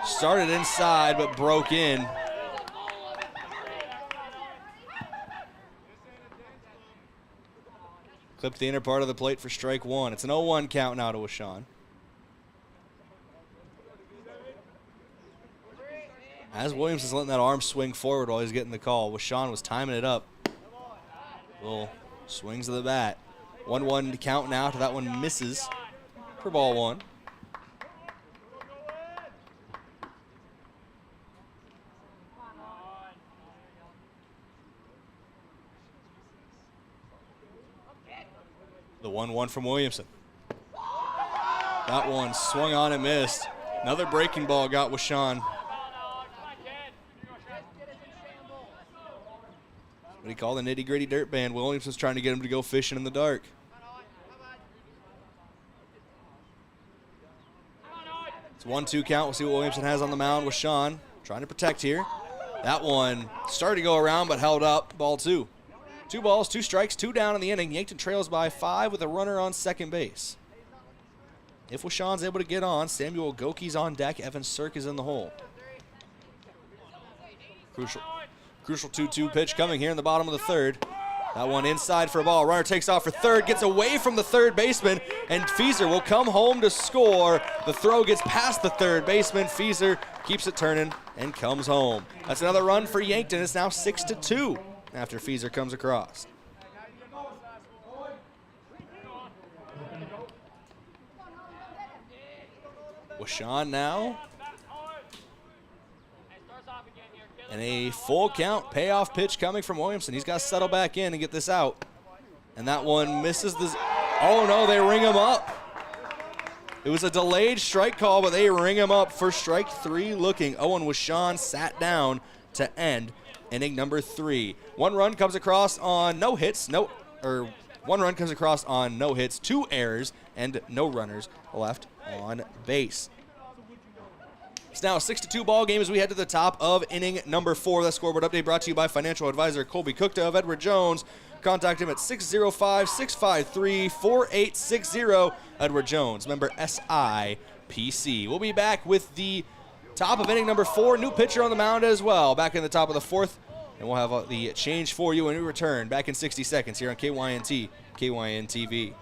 Started inside, but broke in. Clipped the inner part of the plate for strike one. It's an 0-1 count now to Wishon. As Williams is letting that arm swing forward while he's getting the call, Wishon was timing it up. Little swings of the bat. 1-1 count now to that one misses for ball one. The 1-1 from Williamson. That one swung on and missed. Another breaking ball got Wishon. What he called the nitty-gritty dirt band. Williamson's trying to get him to go fishing in the dark. It's 1-2 count. We'll see what Williamson has on the mound. Wishon trying to protect here. That one started to go around but held up. Ball two. 2 balls, 2 strikes, 2 down in the inning. Yankton trails by 5 with a runner on second base. If Wishon's able to get on, Samuel Goki's on deck. Evan Sirk is in the hole. Crucial 2-2 pitch coming here in the bottom of the third. That one inside for a ball. Runner takes off for third, gets away from the third baseman, and Fieser will come home to score. The throw gets past the third baseman. Fieser keeps it turning and comes home. That's another run for Yankton. It's now 6-2 after Fieser comes across. Wishon now. And a full count payoff pitch coming from Williamson. He's got to settle back in and get this out. And that one misses the... Oh, no, they ring him up. It was a delayed strike call, but they ring him up for strike 3 looking. Owen Wishon sat down to end inning number 3. 1 run comes across on no hits. 1 run comes across on no hits, 2 errors, and no runners left on base. It's now a 6-2 ball game as we head to the top of inning number 4. That scoreboard update brought to you by financial advisor Colby Cookta of Edward Jones. Contact him at 605-653-4860. Edward Jones, member SIPC. We'll be back with the top of inning number 4. New pitcher on the mound as well. Back in the top of the 4th. And we'll have the change for you when we return back in 60 seconds here on KYNT, KYN TV.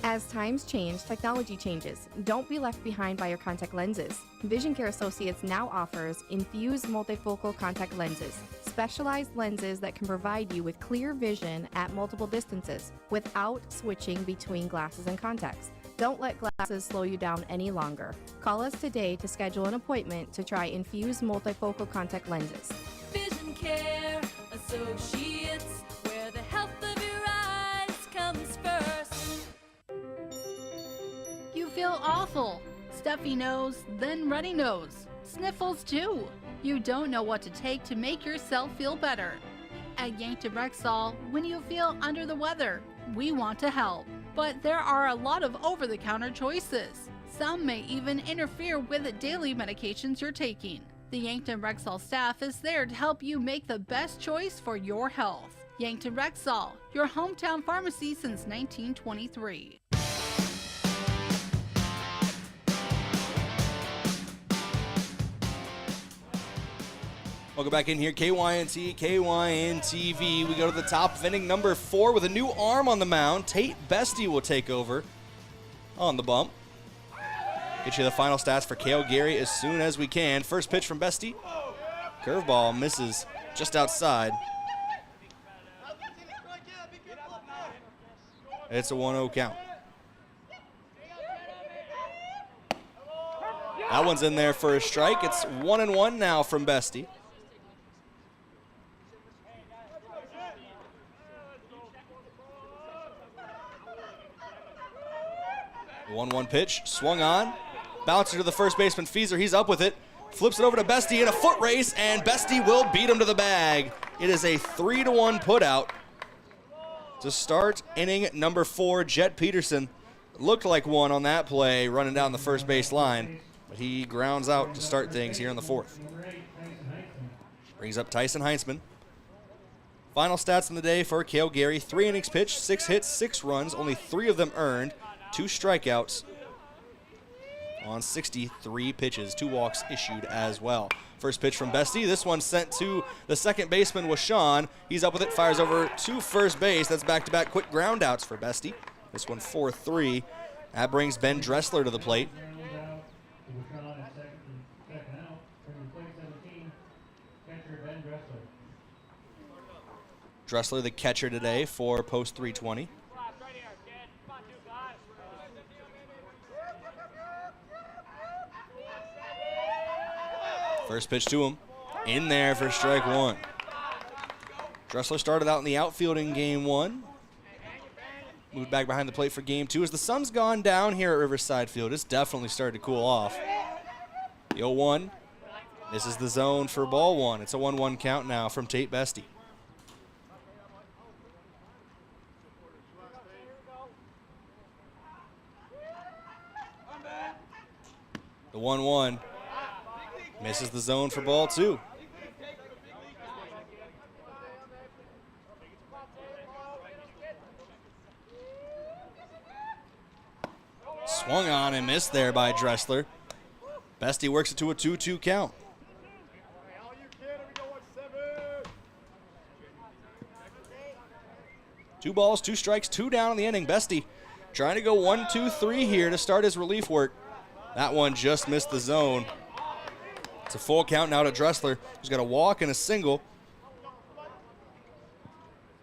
As times change, technology changes. Don't be left behind by your contact lenses. Vision Care Associates now offers infused multifocal contact lenses, specialized lenses that can provide you with clear vision at multiple distances without switching between glasses and contacts. Don't let glasses slow you down any longer. Call us today to schedule an appointment to try infused multifocal contact lenses. Vision Care Associates, where the health of your eyes comes first. You feel awful. Stuffy nose, then runny nose. Sniffles too. You don't know what to take to make yourself feel better. At Yankton Rexall, when you feel under the weather, we want to help. But there are a lot of over-the-counter choices. Some may even interfere with the daily medications you're taking. The Yankton Rexall staff is there to help you make the best choice for your health. Yankton Rexall, your hometown pharmacy since 1923. Welcome back in here, KYNT, KYNTV. We go to the top of inning number 4 with a new arm on the mound. Tate Bestie will take over on the bump. Get you the final stats for Cale Gary as soon as we can. First pitch from Bestie. Curveball misses just outside. It's a 1-0 count. That one's in there for a strike. It's 1-1 now from Bestie. 1-1 pitch, swung on, bouncer to the first baseman, Feeser, he's up with it, flips it over to Bestie in a foot race, and Bestie will beat him to the bag. It is a 3-1 putout to start inning number 4. Jet Peterson looked like one on that play, running down the first base line, but he grounds out to start things here in the 4th. Brings up Tyson Heinzman. Final stats in the day for Cale Gary: 3 innings pitched, 6 hits, 6 runs, only 3 of them earned, 2 strikeouts on 63 pitches, 2 walks issued as well. First pitch from Bestie. This one sent to the second baseman, Washawn. He's up with it, fires over to first base. That's back-to-back quick groundouts for Bestie. This one 4-3. That brings Ben Dressler to the plate. Dressler, the catcher today for Post 320. First pitch to him, in there for strike 1. Dressler started out in the outfield in game 1. Moved back behind the plate for game 2. As the sun's gone down here at Riverside Field, it's definitely started to cool off. The 0-1 misses the zone for ball 1. It's a 1-1 count now from Tate Bestie. The 1-1 misses the zone for ball 2. Swung on and missed there by Dressler. Bestie works it to a 2-2 count. Two balls, 2 strikes, 2 down in the inning. Bestie trying to go 1-2-3 here to start his relief work. That one just missed the zone. It's a full count now to Dressler, who's got a walk and a single.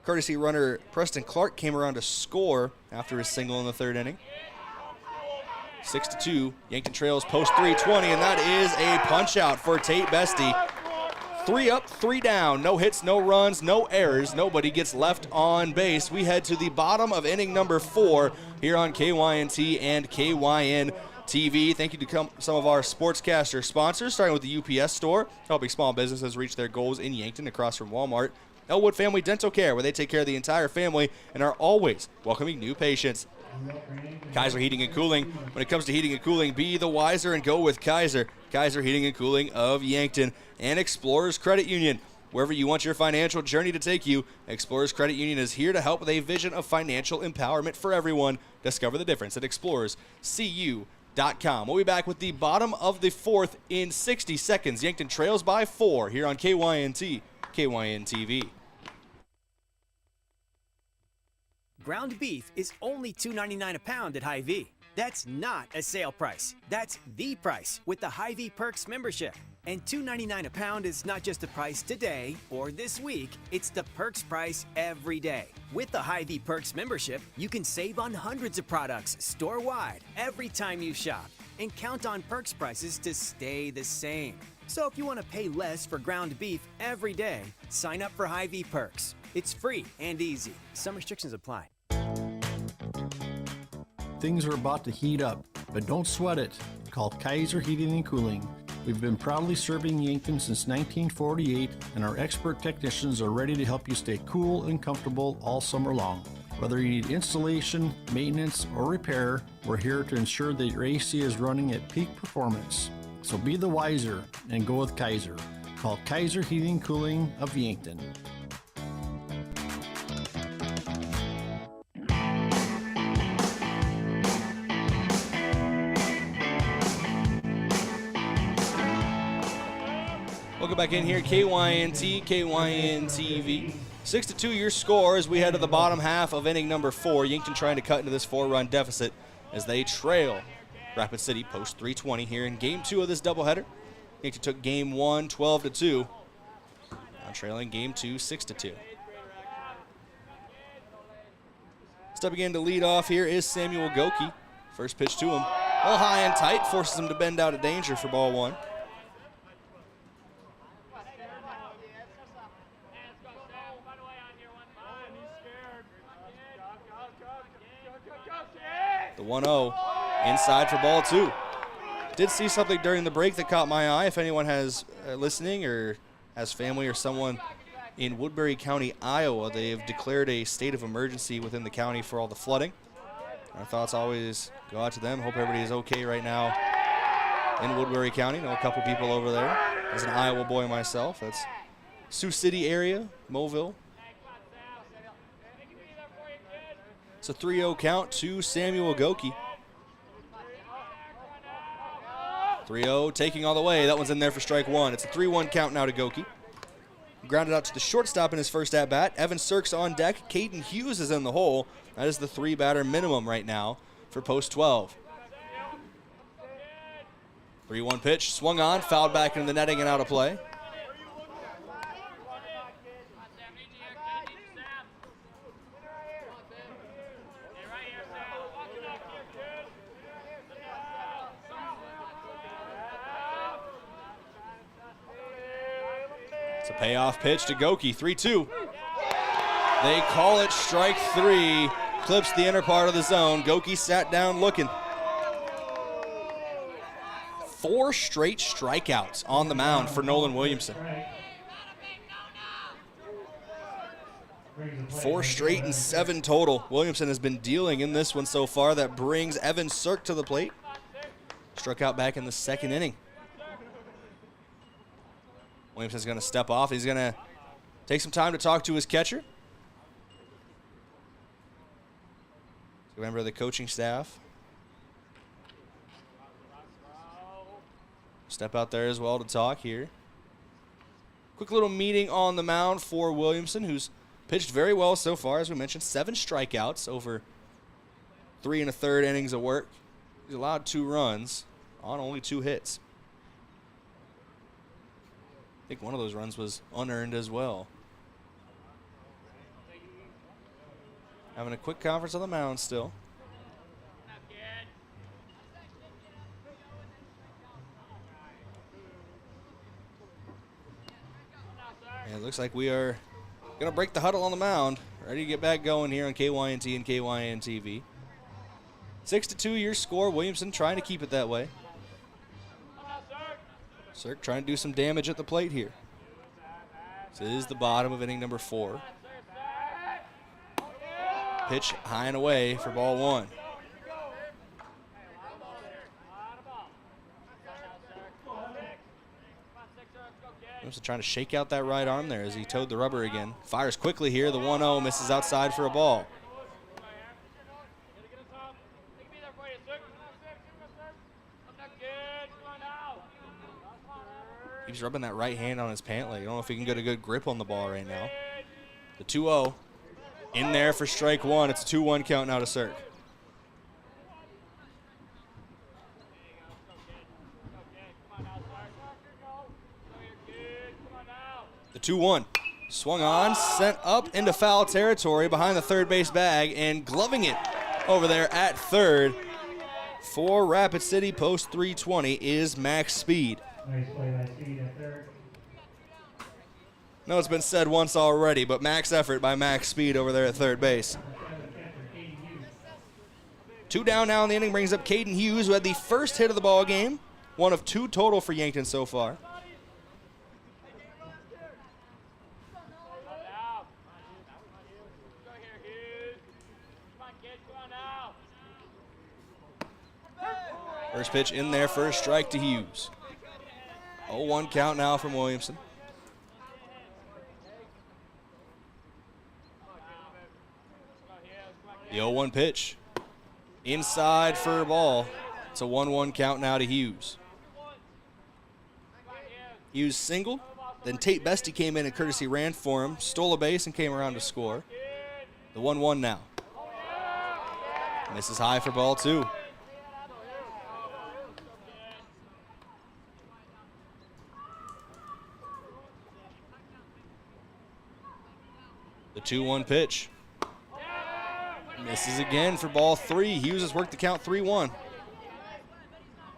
Courtesy runner Preston Clark came around to score after his single in the 3rd inning. 6-2, Yankton trails Post 320, and that is a punch out for Tate Bestie. 3 up, 3 down, no hits, no runs, no errors, nobody gets left on base. We head to the bottom of inning number 4 here on KYNT and KYN TV. Thank you to some of our sportscaster sponsors, starting with the UPS store, helping small businesses reach their goals in Yankton across from Walmart. Elwood Family Dental Care, where they take care of the entire family and are always welcoming new patients. Kaiser Heating and Cooling. When it comes to heating and cooling, be the wiser and go with Kaiser. Kaiser Heating and Cooling of Yankton. And Explorers Credit Union. Wherever you want your financial journey to take you, Explorers Credit Union is here to help with a vision of financial empowerment for everyone. Discover the difference at explorerscu.com. We'll be back with the bottom of the 4th in 60 seconds. Yankton trails by 4 here on KYNT, KYN TV. ground beef is only $2.99 a pound at Hy-Vee. That's not a sale price. That's the price with the Hy-Vee Perks membership. And $2.99 a pound is not just the price today or this week, it's the Perks price every day. With the Hy-Vee Perks membership, you can save on hundreds of products store-wide every time you shop and count on Perks prices to stay the same. So if you want to pay less for ground beef every day, sign up for Hy-Vee Perks. It's free and easy. Some restrictions apply. Things are about to heat up, but don't sweat it. Call Kaiser Heating and Cooling. We've been proudly serving Yankton since 1948, and our expert technicians are ready to help you stay cool and comfortable all summer long. Whether you need installation, maintenance, or repair, we're here to ensure that your AC is running at peak performance. So be the wiser and go with Kaiser. Call Kaiser Heating and Cooling of Yankton. Welcome back in here, KYNT, KYNT-TV. 6-2 your score as we head to the bottom half of inning number 4. Yankton trying to cut into this 4-run deficit as they trail Rapid City post 320 here in game 2 of this doubleheader. Yankton took game 1 12-2. Now trailing game 2 6-2. Stepping in to lead off here is Samuel Goki. First pitch to him. A little high and tight, forces him to bend out of danger for ball 1. The 1-0 inside for ball 2. Did see something during the break that caught my eye. If anyone has listening or has family or someone in Woodbury County, Iowa, they have declared a state of emergency within the county for all the flooding. Our thoughts always go out to them. Hope everybody is okay right now in Woodbury County. Know a couple people over there. As an Iowa boy myself, that's Sioux City area, Moville. It's a 3-0 count to Samuel Goki. 3-0 taking all the way. That one's in there for strike 1. It's a 3-1 count now to Goki. Grounded out to the shortstop in his first at-bat. Evan Sirks on deck. Caden Hughes is in the hole. That is the 3-batter minimum right now for post 12. 3-1 pitch. Swung on. Fouled back into the netting and out of play. It's a payoff pitch to Goki, 3-2. They call it strike 3. Clips the inner part of the zone. Goki sat down looking. 4 straight strikeouts on the mound for Nolan Williamson. 4 straight and 7 total. Williamson has been dealing in this one so far. That brings Evan Sirk to the plate. Struck out back in the second inning. Williamson's going to step off. He's going to take some time to talk to his catcher. A member of the coaching staff. Step out there as well to talk here. Quick little meeting on the mound for Williamson, who's pitched very well so far. As we mentioned, 7 strikeouts over 3 1/3 innings of work. He's allowed 2 runs on only 2 hits. I think one of those runs was unearned as well. Having a quick conference on the mound still. And it looks like we are going to break the huddle on the mound. Ready to get back going here on KYNT and KYN-TV. 6-2 your score. Williamson trying to keep it that way. Sirk trying to do some damage at the plate here. This is the bottom of inning number 4. Pitch high and away for ball 1. Williamson trying to shake out that right arm there as he towed the rubber again. Fires quickly here. The 1-0 misses outside for a ball. Keeps rubbing that right hand on his pant leg. I don't know if he can get a good grip on the ball right now. The 2-0. In there for strike one. It's a 2-1 count now to Cirque. The 2-1. Swung on, sent up into foul territory behind the third base bag, and gloving it over there at third for Rapid City post 320 is Max Speed. Nice play by Speed at third. No, it's been said once already, but max effort by Max Speed over there at third base. 2 down now in the inning brings up Caden Hughes, who had the first hit of the ball game, 1 of 2 total for Yankton so far. First pitch in there for a strike to Hughes. 0-1 count now from Williamson. The 0-1 pitch. Inside for a ball. It's a 1-1 count now to Hughes. Hughes single. Then Tate Bestie came in and courtesy ran for him, stole a base and came around to score. The 1-1 now. Misses high for ball 2. The 2-1 pitch. Misses again for ball 3. Hughes has worked the count 3-1.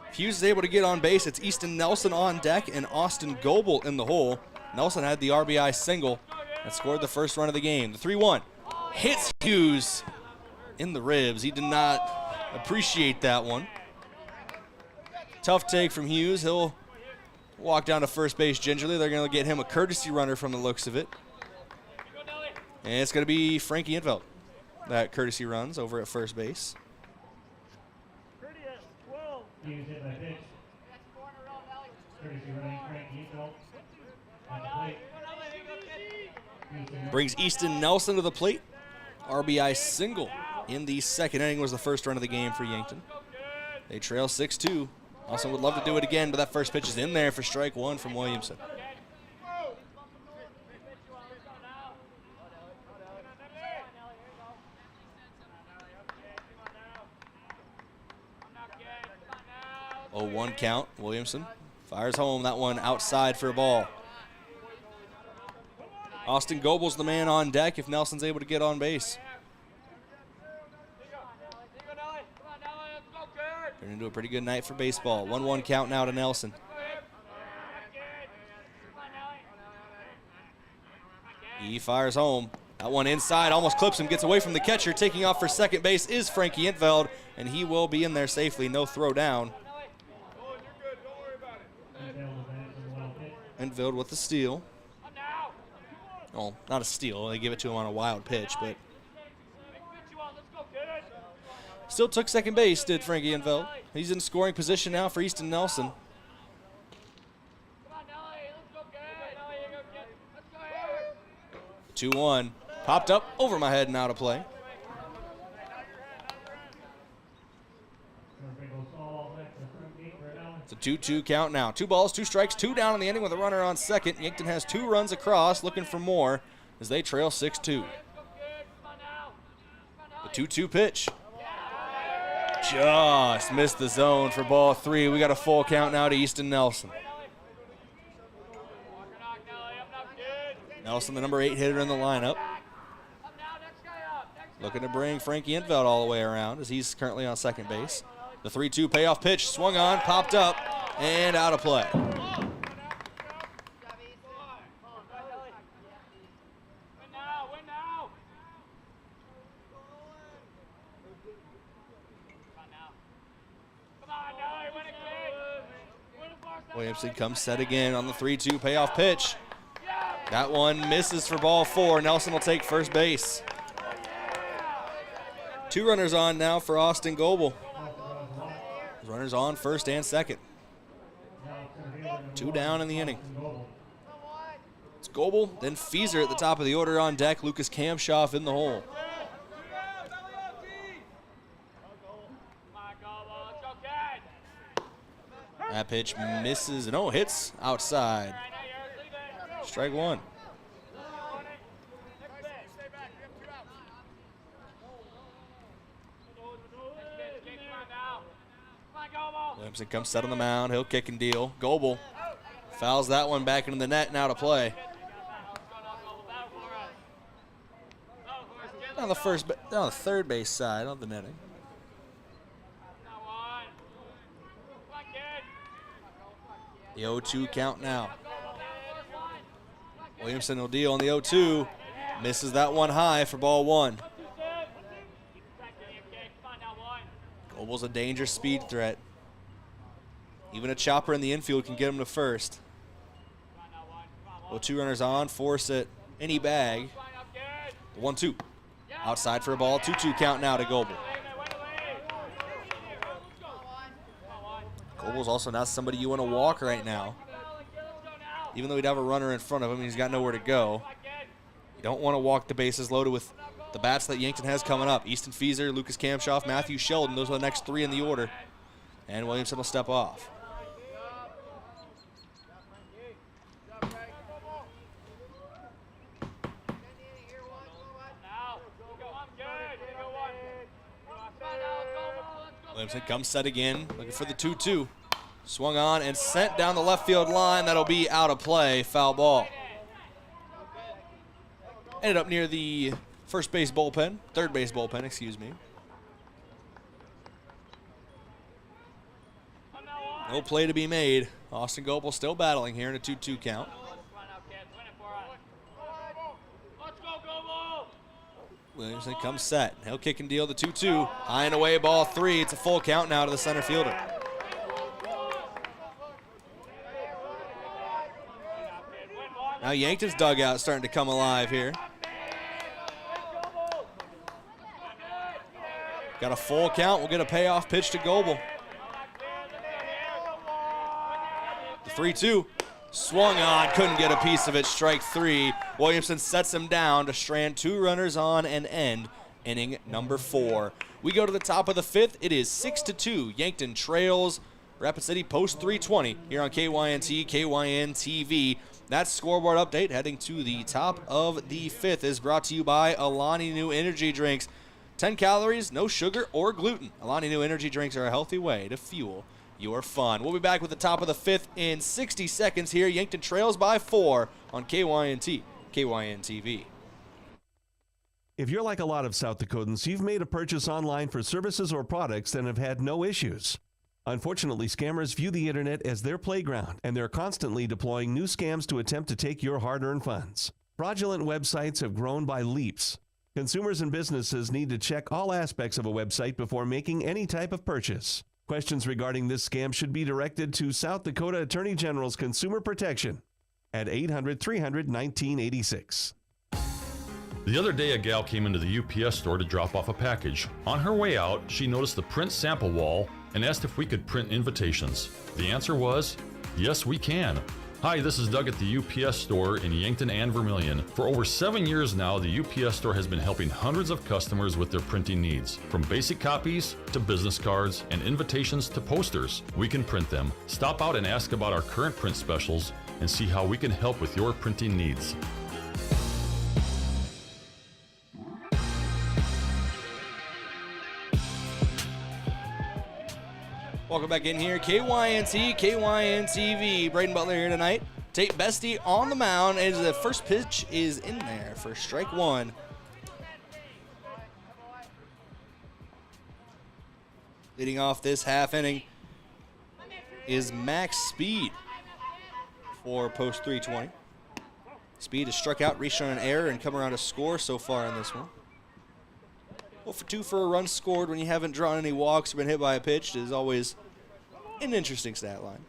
If Hughes is able to get on base, it's Easton Nelson on deck and Austin Goebel in the hole. Nelson had the RBI single and scored the first run of the game. The 3-1 hits Hughes in the ribs. He did not appreciate that one. Tough take from Hughes. He'll walk down to first base gingerly. They're going to get him a courtesy runner from the looks of it. And it's going to be Frankie Infeld that courtesy runs over at first base. Hughes hit by pitch. Courtesy running Frankie Infeld at the plate. Brings Easton Nelson to the plate. RBI single in the second inning was the first run of the game for Yankton. They trail 6-2. Nelson would love to do it again, but that first pitch is in there for strike 1 from Williamson. Oh, 1 count. Williamson fires home. That one outside for a ball. Austin Goebel's the man on deck if Nelson's able to get on base. Turned into a pretty good night for baseball. 1-1 count now to Nelson. He fires home. That one inside, almost clips him, gets away from the catcher. Taking off for second base is Frankie Infeld, and he will be in there safely. No throw down. Infeld with the steal. Well, not a steal. They give it to him on a wild pitch, but still took second base, did Frankie Infeld. He's in scoring position now for Easton Nelson. 2-1. Popped up over my head and out of play. It's a 2-2 count now. 2 balls, 2 strikes, 2 down in the inning with a runner on second. Yankton has 2 runs across, looking for more as they trail 6-2. The 2-2 pitch. Just missed the zone for ball 3. We got a full count now to Easton Nelson. Nelson, the number 8 hitter in the lineup. Looking to bring Frankie Infeld all the way around as he's currently on second base. The 3-2 payoff pitch swung on, popped up, and out of play. Williamson comes set again on the 3-2 payoff pitch. That one misses for ball 4. Nelson will take first base. 2 runners on now for Austin Goebel. Runners on first and second. 2 down in the inning. It's Goebel, then Fieser at the top of the order on deck. Lucas Kamshoff in the hole. That pitch misses and hits outside. Strike 1. Williamson comes set on the mound. He'll kick and deal. Goebel fouls that one back into the net, now to play. On the third base side of the netting. The 0-2 count now. Williamson will deal on the 0-2. Misses that one high for ball one. Goebel's a dangerous speed threat. Even a chopper in the infield can get him to first. 0-2 runners on, force it. Any bag. The 1-2. Outside for a ball. 2-2 count now to Goebel. Goebel's also not somebody you want to walk right now. Even though he'd have a runner in front of him, he's got nowhere to go. You don't want to walk the bases loaded with the bats that Yankton has coming up. Easton Fieser, Lucas Kamshoff, Matthew Sheldon. Those are the next three in the order. And Williamson will step off. Williamson comes set again, looking for the 2-2. Swung on and sent down the left field line. That'll be out of play, foul ball. Ended up near the third base bullpen, excuse me. No play to be made. Austin Goebel still battling here in a 2-2 count. Williamson comes set. He'll kick and deal the 2-2. High and away, ball three. It's a full count now to the center fielder. Now Yankton's dugout starting to come alive here. Got a full count. We'll get a payoff pitch to Goebel. The 3-2. Swung on, couldn't get a piece of it, strike three. Williamson sets him down to strand two runners on and end inning number 4. We go to the top of the 5th. It is 6-2. Yankton trails Rapid City Post 320 here on KYNT, KYN-TV. That scoreboard update heading to the top of the 5th is brought to you by Alani New Energy Drinks. 10 calories, no sugar or gluten. Alani New Energy Drinks are a healthy way to fuel your fun. We'll be back with the top of the 5th in 60 seconds here. Yankton trails by 4 on KYNT, KYN-TV. If you're like a lot of South Dakotans, you've made a purchase online for services or products and have had no issues. Unfortunately, scammers view the internet as their playground, and they're constantly deploying new scams to attempt to take your hard-earned funds. Fraudulent websites have grown by leaps. Consumers and businesses need to check all aspects of a website before making any type of purchase. Questions regarding this scam should be directed to South Dakota Attorney General's Consumer Protection at 800-300-1986. The other day, a gal came into the UPS store to drop off a package. On her way out, she noticed the print sample wall and asked if we could print invitations. The answer was, yes, we can. Hi, this is Doug at the UPS store in Yankton and Vermilion. For over 7 years now, the UPS store has been helping hundreds of customers with their printing needs. From basic copies to business cards and invitations to posters, we can print them. Stop out and ask about our current print specials and see how we can help with your printing needs. Welcome back in here. KYNT, KYN-TV. Brayden Butler here tonight. Tate Bestie on the mound as the first pitch is in there for strike one. Leading off this half inning is Max Speed for Post 320. Speed has struck out, reached on an error, and come around to score so far in this one. 0 for 2 for a run scored when you haven't drawn any walks or been hit by a pitch is always an interesting stat line.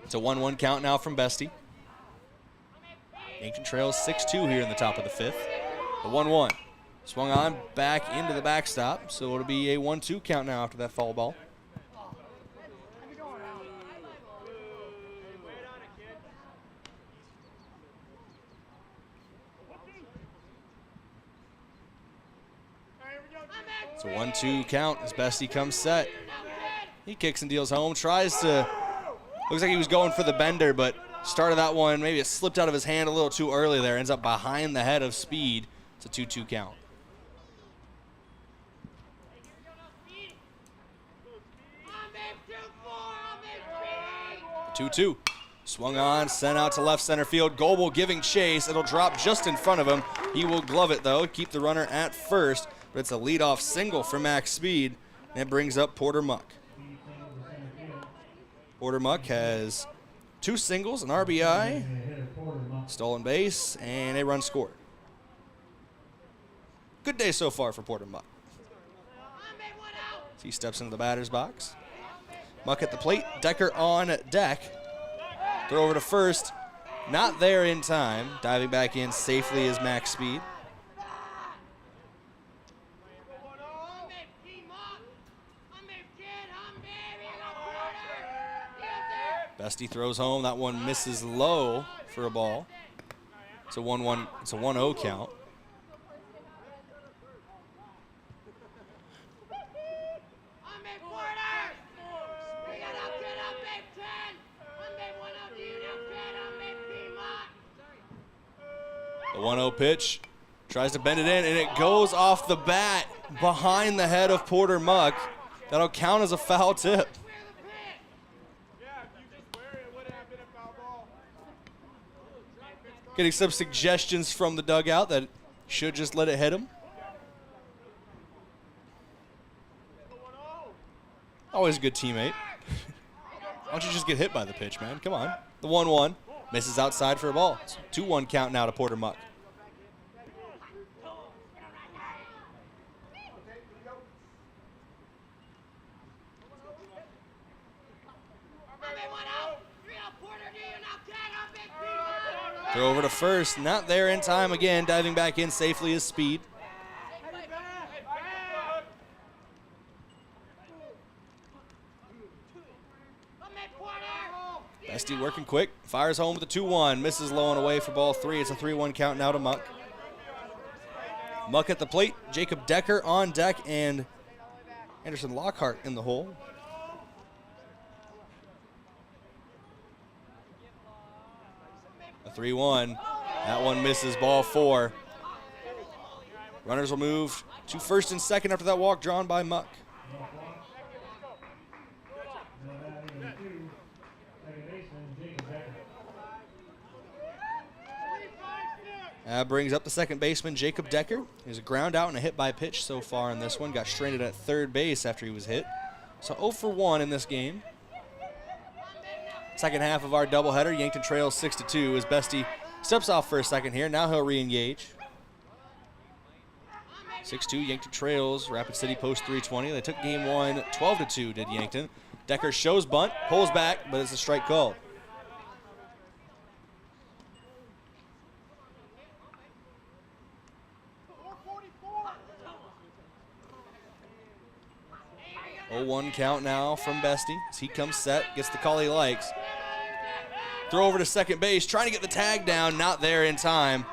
It's a 1-1 count now from Bestie. Yankton trails 6-2 here in the top of the 5th. The 1-1. Swung on back into the backstop, so it'll be a 1-2 count now after that foul ball. It's a 1-2 count as Bestie comes set. He kicks and deals home, tries to, looks like he was going for the bender, but started that one, maybe it slipped out of his hand a little too early there, ends up behind the head of Speed. It's a 2-2 count. 2-2. Swung on, sent out to left center field. Goebel giving chase. It'll drop just in front of him. He will glove it, though, keep the runner at first. But it's a leadoff single for Max Speed. And it brings up Porter Muck. Porter Muck has 2 singles, an RBI, stolen base, and a run scored. Good day so far for Porter Muck. He steps into the batter's box. Muck at the plate, Decker on deck. Throw over to first, not there in time. Diving back in safely is Max Speed. Bestie throws home. That one misses low for a ball. It's a 1-1. It's a 1-0 count. The 1-0 pitch. Tries to bend it in, and it goes off the bat behind the head of Porter Muck. That'll count as a foul tip. Getting some suggestions from the dugout that should just let it hit him. Always a good teammate. Why don't you just get hit by the pitch, man? Come on. The 1-1 misses outside for a ball. It's a 2-1 count now to Porter Muck. Throw over to first, not there in time again. Diving back in safely is Speed. Bestie working quick, fires home with a 2-1, misses low and away for ball 3. It's a 3-1 count now to Muck. Muck at the plate, Jacob Decker on deck, and Anderson Lockhart in the hole. A 3-1. That one misses ball 4. Runners will move to first and second after that walk drawn by Muck. That brings up the second baseman, Jacob Decker. There's a ground out and a hit by pitch so far in this one. Got stranded at third base after he was hit. So 0 for 1 in this game. Second half of our doubleheader, Yankton trails 6-2 as Bestie steps off for a second here. Now he'll re-engage. 6-2, Yankton trails Rapid City Post 320. They took game 1 12-2, did Yankton. Decker shows bunt, pulls back, but it's a strike called. A 0-1 count now from Bestie as he comes set, gets the call he likes. Throw over to second base, trying to get the tag down, not there in time.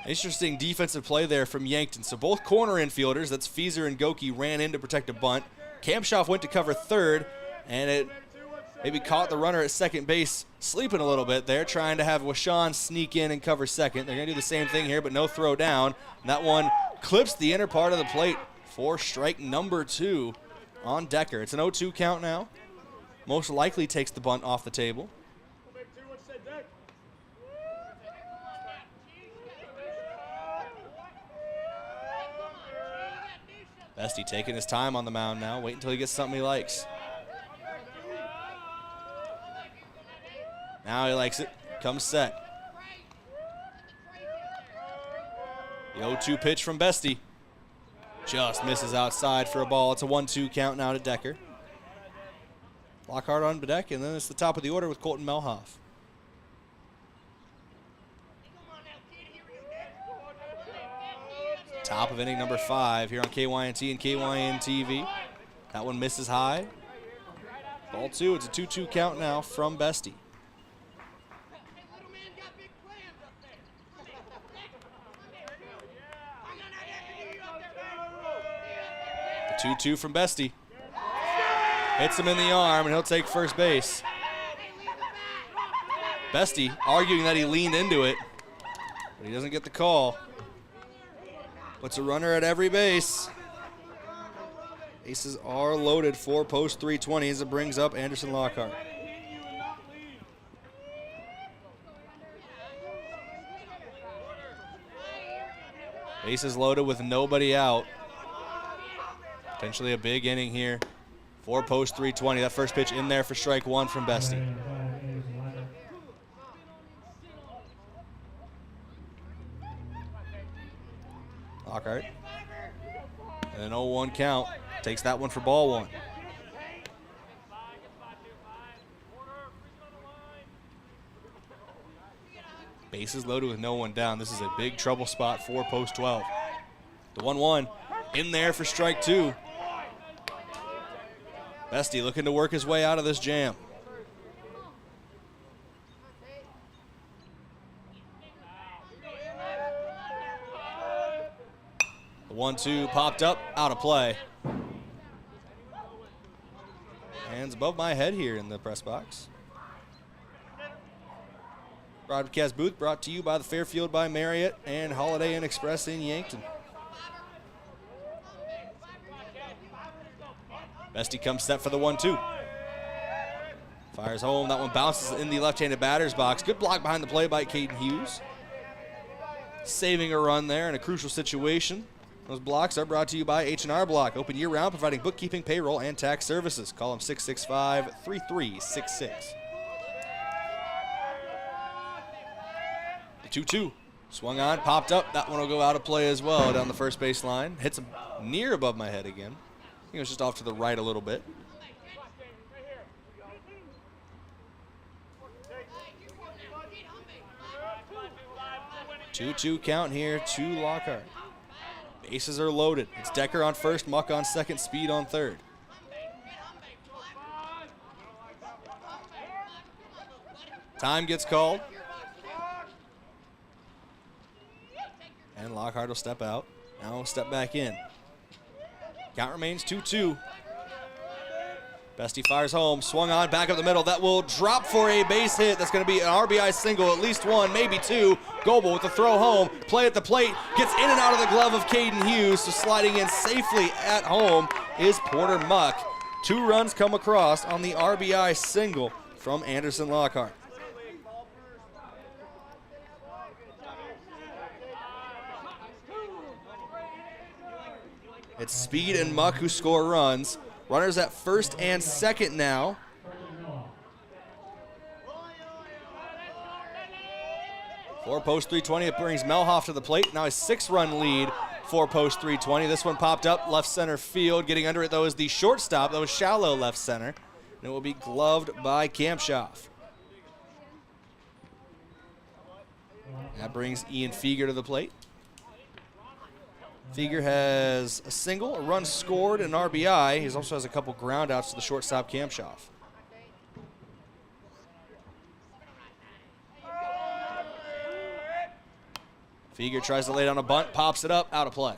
Interesting defensive play there from Yankton. So both corner infielders, that's Fieser and Goki, ran in to protect a bunt. Kamshoff went to cover third, and it maybe caught the runner at second base sleeping a little bit there, trying to have Washawn sneak in and cover second. They're going to do the same thing here, but no throw down. And that one clips the inner part of the plate for strike number 2 on Decker. It's an 0-2 count now. Most likely takes the bunt off the table. Bestie taking his time on the mound now. Wait until he gets something he likes. Now he likes it. Comes set. The 0-2 pitch from Bestie. Just misses outside for a ball. It's a 1-2 count now to Decker. Lockhart on deck, and then it's the top of the order with Colton Melhoff. Top of inning number 5 here on KYNT and KYN-TV. That one misses high. Ball 2, it's a 2-2 count now from Bestie. The 2-2 from Bestie. Hits him in the arm, and he'll take first base. Bestie arguing that he leaned into it, but he doesn't get the call. Puts a runner at every base. Bases are loaded for post 320 as it brings up Anderson Lockhart. Bases loaded with nobody out. Potentially a big inning here for post 320. That first pitch in there for strike one from Bestie. Lockhart. And an 0-1 count. Takes that one for ball one. Bases loaded with no one down. This is a big trouble spot for post 12. The 1-1 in there for strike two. Bestie looking to work his way out of this jam. The 1-2 popped up, out of play. Hands above my head here in the press box. Broadcast booth brought to you by the Fairfield by Marriott and Holiday Inn Express in Yankton. Bestie comes set for the 1-2. Fires home. That one bounces in the left-handed batter's box. Good block behind the play by Caden Hughes. Saving a run there in a crucial situation. Those blocks are brought to you by H&R Block. Open year-round, providing bookkeeping, payroll, and tax services. Call them 665-3366. The 2-2. Swung on, popped up. That one will go out of play as well down the first base line. Hits him near above my head again. I think it was just off to the right a little bit. Two count here to Lockhart. Bases are loaded. It's Decker on first, Muck on second, Speed on third. Time gets called. And Lockhart will step out. Now we'll step back in. Count remains 2-2. Bestie fires home, swung on, back up the middle. That will drop for a base hit. That's going to be an RBI single, at least one, maybe two. Goebel with the throw home, play at the plate, gets in and out of the glove of Caden Hughes, so sliding in safely at home is Porter Muck. 2 runs come across on the RBI single from Anderson Lockhart. It's Speed and Muck who score runs. Runners at first and second now. For post 320, it brings Melhoff to the plate. Now a 6-run lead for post 320. This one popped up left center field. Getting under it, though, is the shortstop. That was shallow left center. And it will be gloved by Kampschoff. That brings Ian Feger to the plate. Feger has a single, a run scored, and an RBI. He also has a couple ground outs to the shortstop, Kampschoff. Feger tries to lay down a bunt, pops it up, out of play.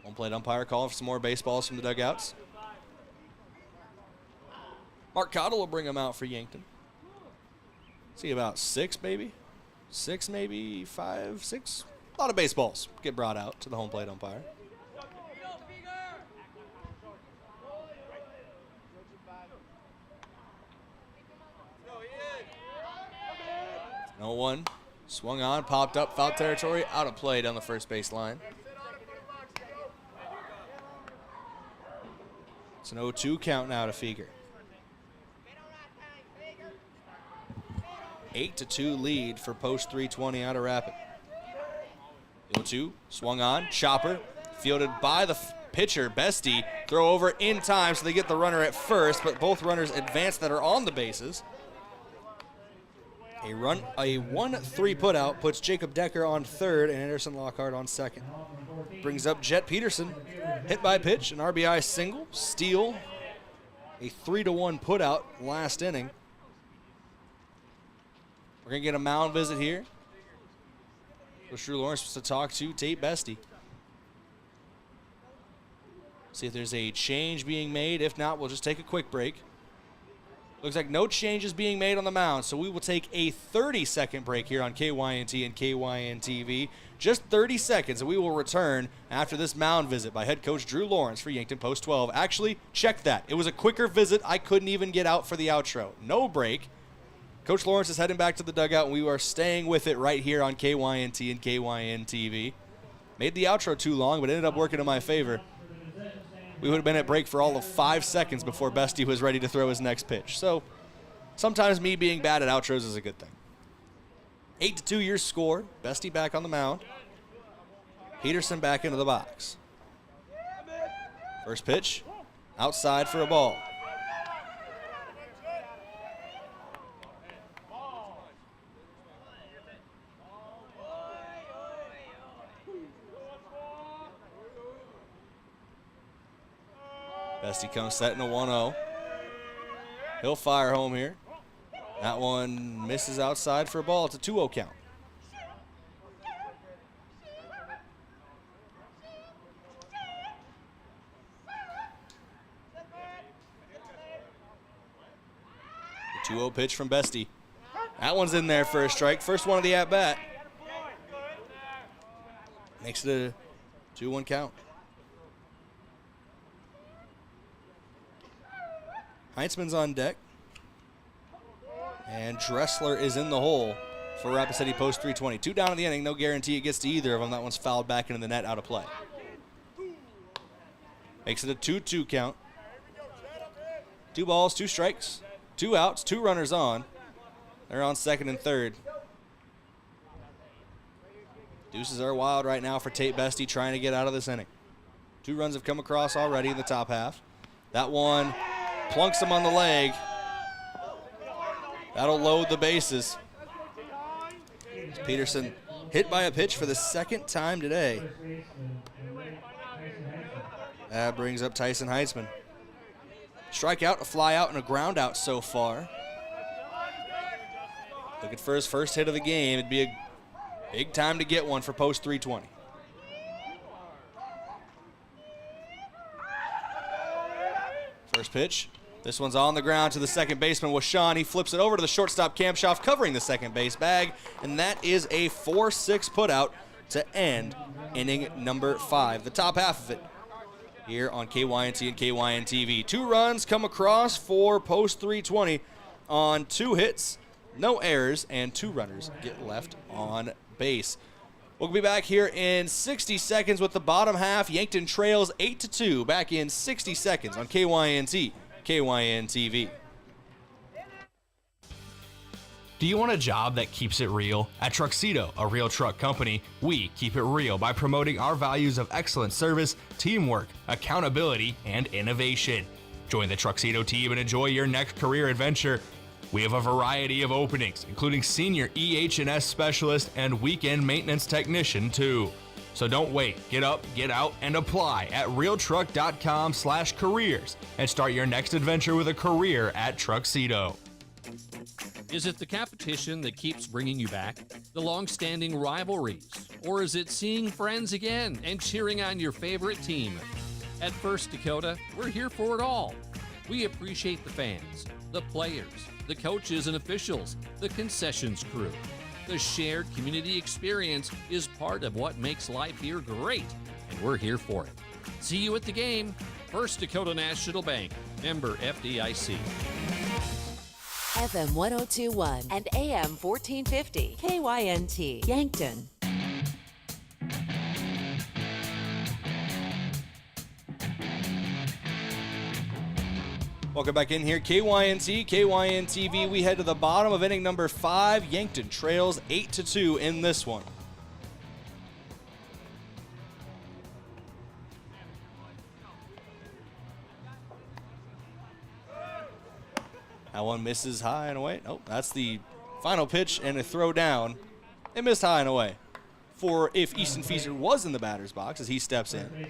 Home plate umpire calling for some more baseballs from the dugouts. Mark Cottle will bring him out for Yankton. See about 6 maybe? 6 maybe, 5, 6. A lot of baseballs get brought out to the home plate umpire. No one. Swung on, popped up, foul territory, out of play down the first base line. It's an 0-2 count now to Feger. 8-2 lead for post 320 out of Rapid. 0-2, swung on, chopper, fielded by the pitcher, Bestie. Throw over in time so they get the runner at first, but both runners advance that are on the bases. A 1-3 put out puts Jacob Decker on third and Anderson Lockhart on second. Brings up Jet Peterson, hit by pitch, an RBI single, steal, a 3-1 put out last inning. We're going to get a mound visit here. Coach Drew Lawrence wants to talk to Tate Bestie. See if there's a change being made. If not, we'll just take a quick break. Looks like no changes being made on the mound, so we will take a 30-second break here on KYNT and KYNTV. Just 30 seconds, and we will return after this mound visit by head coach Drew Lawrence for Yankton Post 12. Actually, check that. It was a quicker visit. I couldn't even get out for the outro. No break. Coach Lawrence is heading back to the dugout, and we are staying with it right here on KYNT and KYNTV. Made the outro too long, but ended up working in my favor. We would have been at break for all of 5 seconds before Bestie was ready to throw his next pitch. So sometimes me being bad at outros is a good thing. 8-2 your score. Bestie back on the mound. Peterson back into the box. First pitch, outside for a ball. Bestie comes setting a 1-0. He'll fire home here. That one misses outside for a ball. It's a 2-0 count. The 2-0 pitch from Bestie. That one's in there for a strike. First one of the at-bat. Makes it a 2-1 count. Heitzman's on deck. And Dressler is in the hole for Rapid City Post 320. 2 down in the inning. No guarantee it gets to either of them. That one's fouled back into the net, out of play. Makes it a 2-2 count. 2 balls, 2 strikes, 2 outs, 2 runners on. They're on second and third. Deuces are wild right now for Tate Bestie trying to get out of this inning. 2 runs have come across already in the top half. That one plunks him on the leg. That'll load the bases. Peterson hit by a pitch for the second time today. That brings up Tyson Heitzman. Strikeout, a fly out, and a ground out so far. Looking for his first hit of the game. It'd be a big time to get one for Post 320. First pitch. This one's on the ground to the second baseman, Washawn. He flips it over to the shortstop, Kamshoff, covering the second base bag. And that is a 4-6 putout to end inning number 5. The top half of it here on KYNT and KYNTV. 2 runs come across for Post 320 on 2 hits, no errors, and 2 runners get left on base. We'll be back here in 60 seconds with the bottom half. Yankton trails 8-2. Back in 60 seconds on KYNT, KYNTV. Do you want a job that keeps it real? At Truxedo, a real truck company, we keep it real by promoting our values of excellent service, teamwork, accountability, and innovation. Join the Truxedo team and enjoy your next career adventure. We have a variety of openings, including senior EH&S specialist and weekend maintenance technician too. So don't wait. Get up, get out, and apply at realtruck.com/careers and start your next adventure with a career at Truxedo. Is it the competition that keeps bringing you back? The long-standing rivalries? Or is it seeing friends again and cheering on your favorite team? At First Dakota, we're here for it all. We appreciate the fans, the players, the coaches and officials, the concessions crew. The shared community experience is part of what makes life here great, and we're here for it. See you at the game. First Dakota National Bank, member FDIC. FM 1021 and AM 1450, KYNT, Yankton. Welcome back in here, KYNT, KYNTV. We head to the bottom of inning number 5. Yankton trails 8-2 in this one. That one misses high and away. Oh, that's the final pitch and a throw down. It missed high and away. For if Easton Feaser was in the batter's box as he steps in.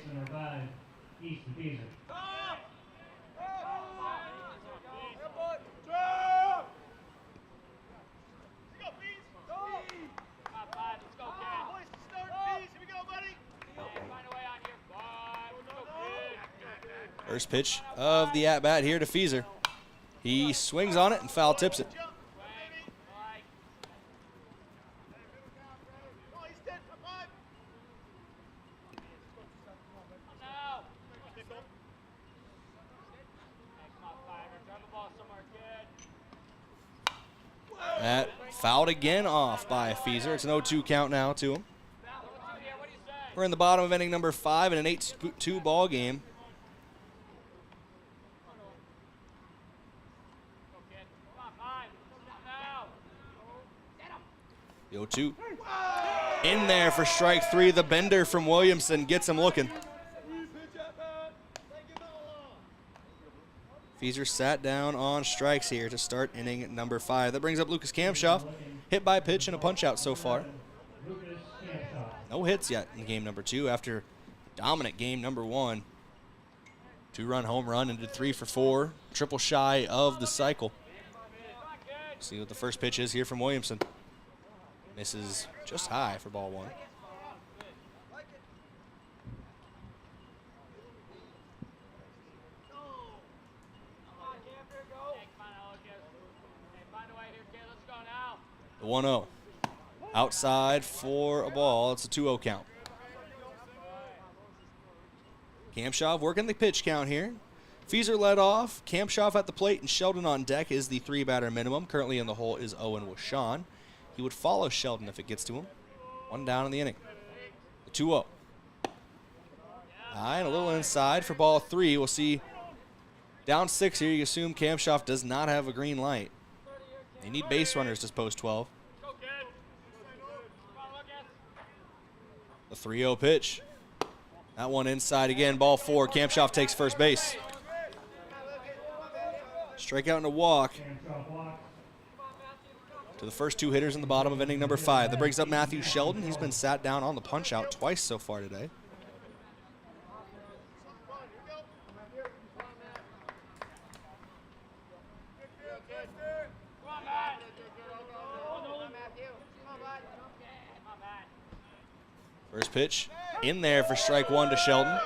First pitch of the at-bat here to Feaser. He swings on it and foul tips it. That fouled again off by Feeser. It's an 0-2 count now to him. We're in the bottom of inning number 5 in an 8-2 ball game. The 0-2. In there for strike 3. The bender from Williamson gets him looking. Feeser sat down on strikes here to start inning number 5. That brings up Lucas Kamshoff. Hit by pitch and a punch out so far. No hits yet in game number 2 after dominant game number 1. 2-run home run and did 3 for 4. Triple shy of the cycle. See what the first pitch is here from Williamson. Misses just high for ball 1. The 1-0. Outside for a ball. It's a 2-0 count. Kamshoff working the pitch count here. Feeser led off. Kamshoff at the plate and Sheldon on deck is the 3-batter minimum. Currently in the hole is Owen Washon. He would follow Sheldon if it gets to him. 1 down in the inning. The 2-0. And a little inside for ball 3. We'll see down 6 here. You assume Kamshoff does not have a green light. They need base runners to post 12. The 3-0 pitch. That one inside again. Ball 4. Kamshoff takes first base. Strikeout and a walk to the first 2 hitters in the bottom of inning number 5. That brings up Matthew Sheldon. He's been sat down on the punch out twice so far today. First pitch in there for strike 1 to Sheldon.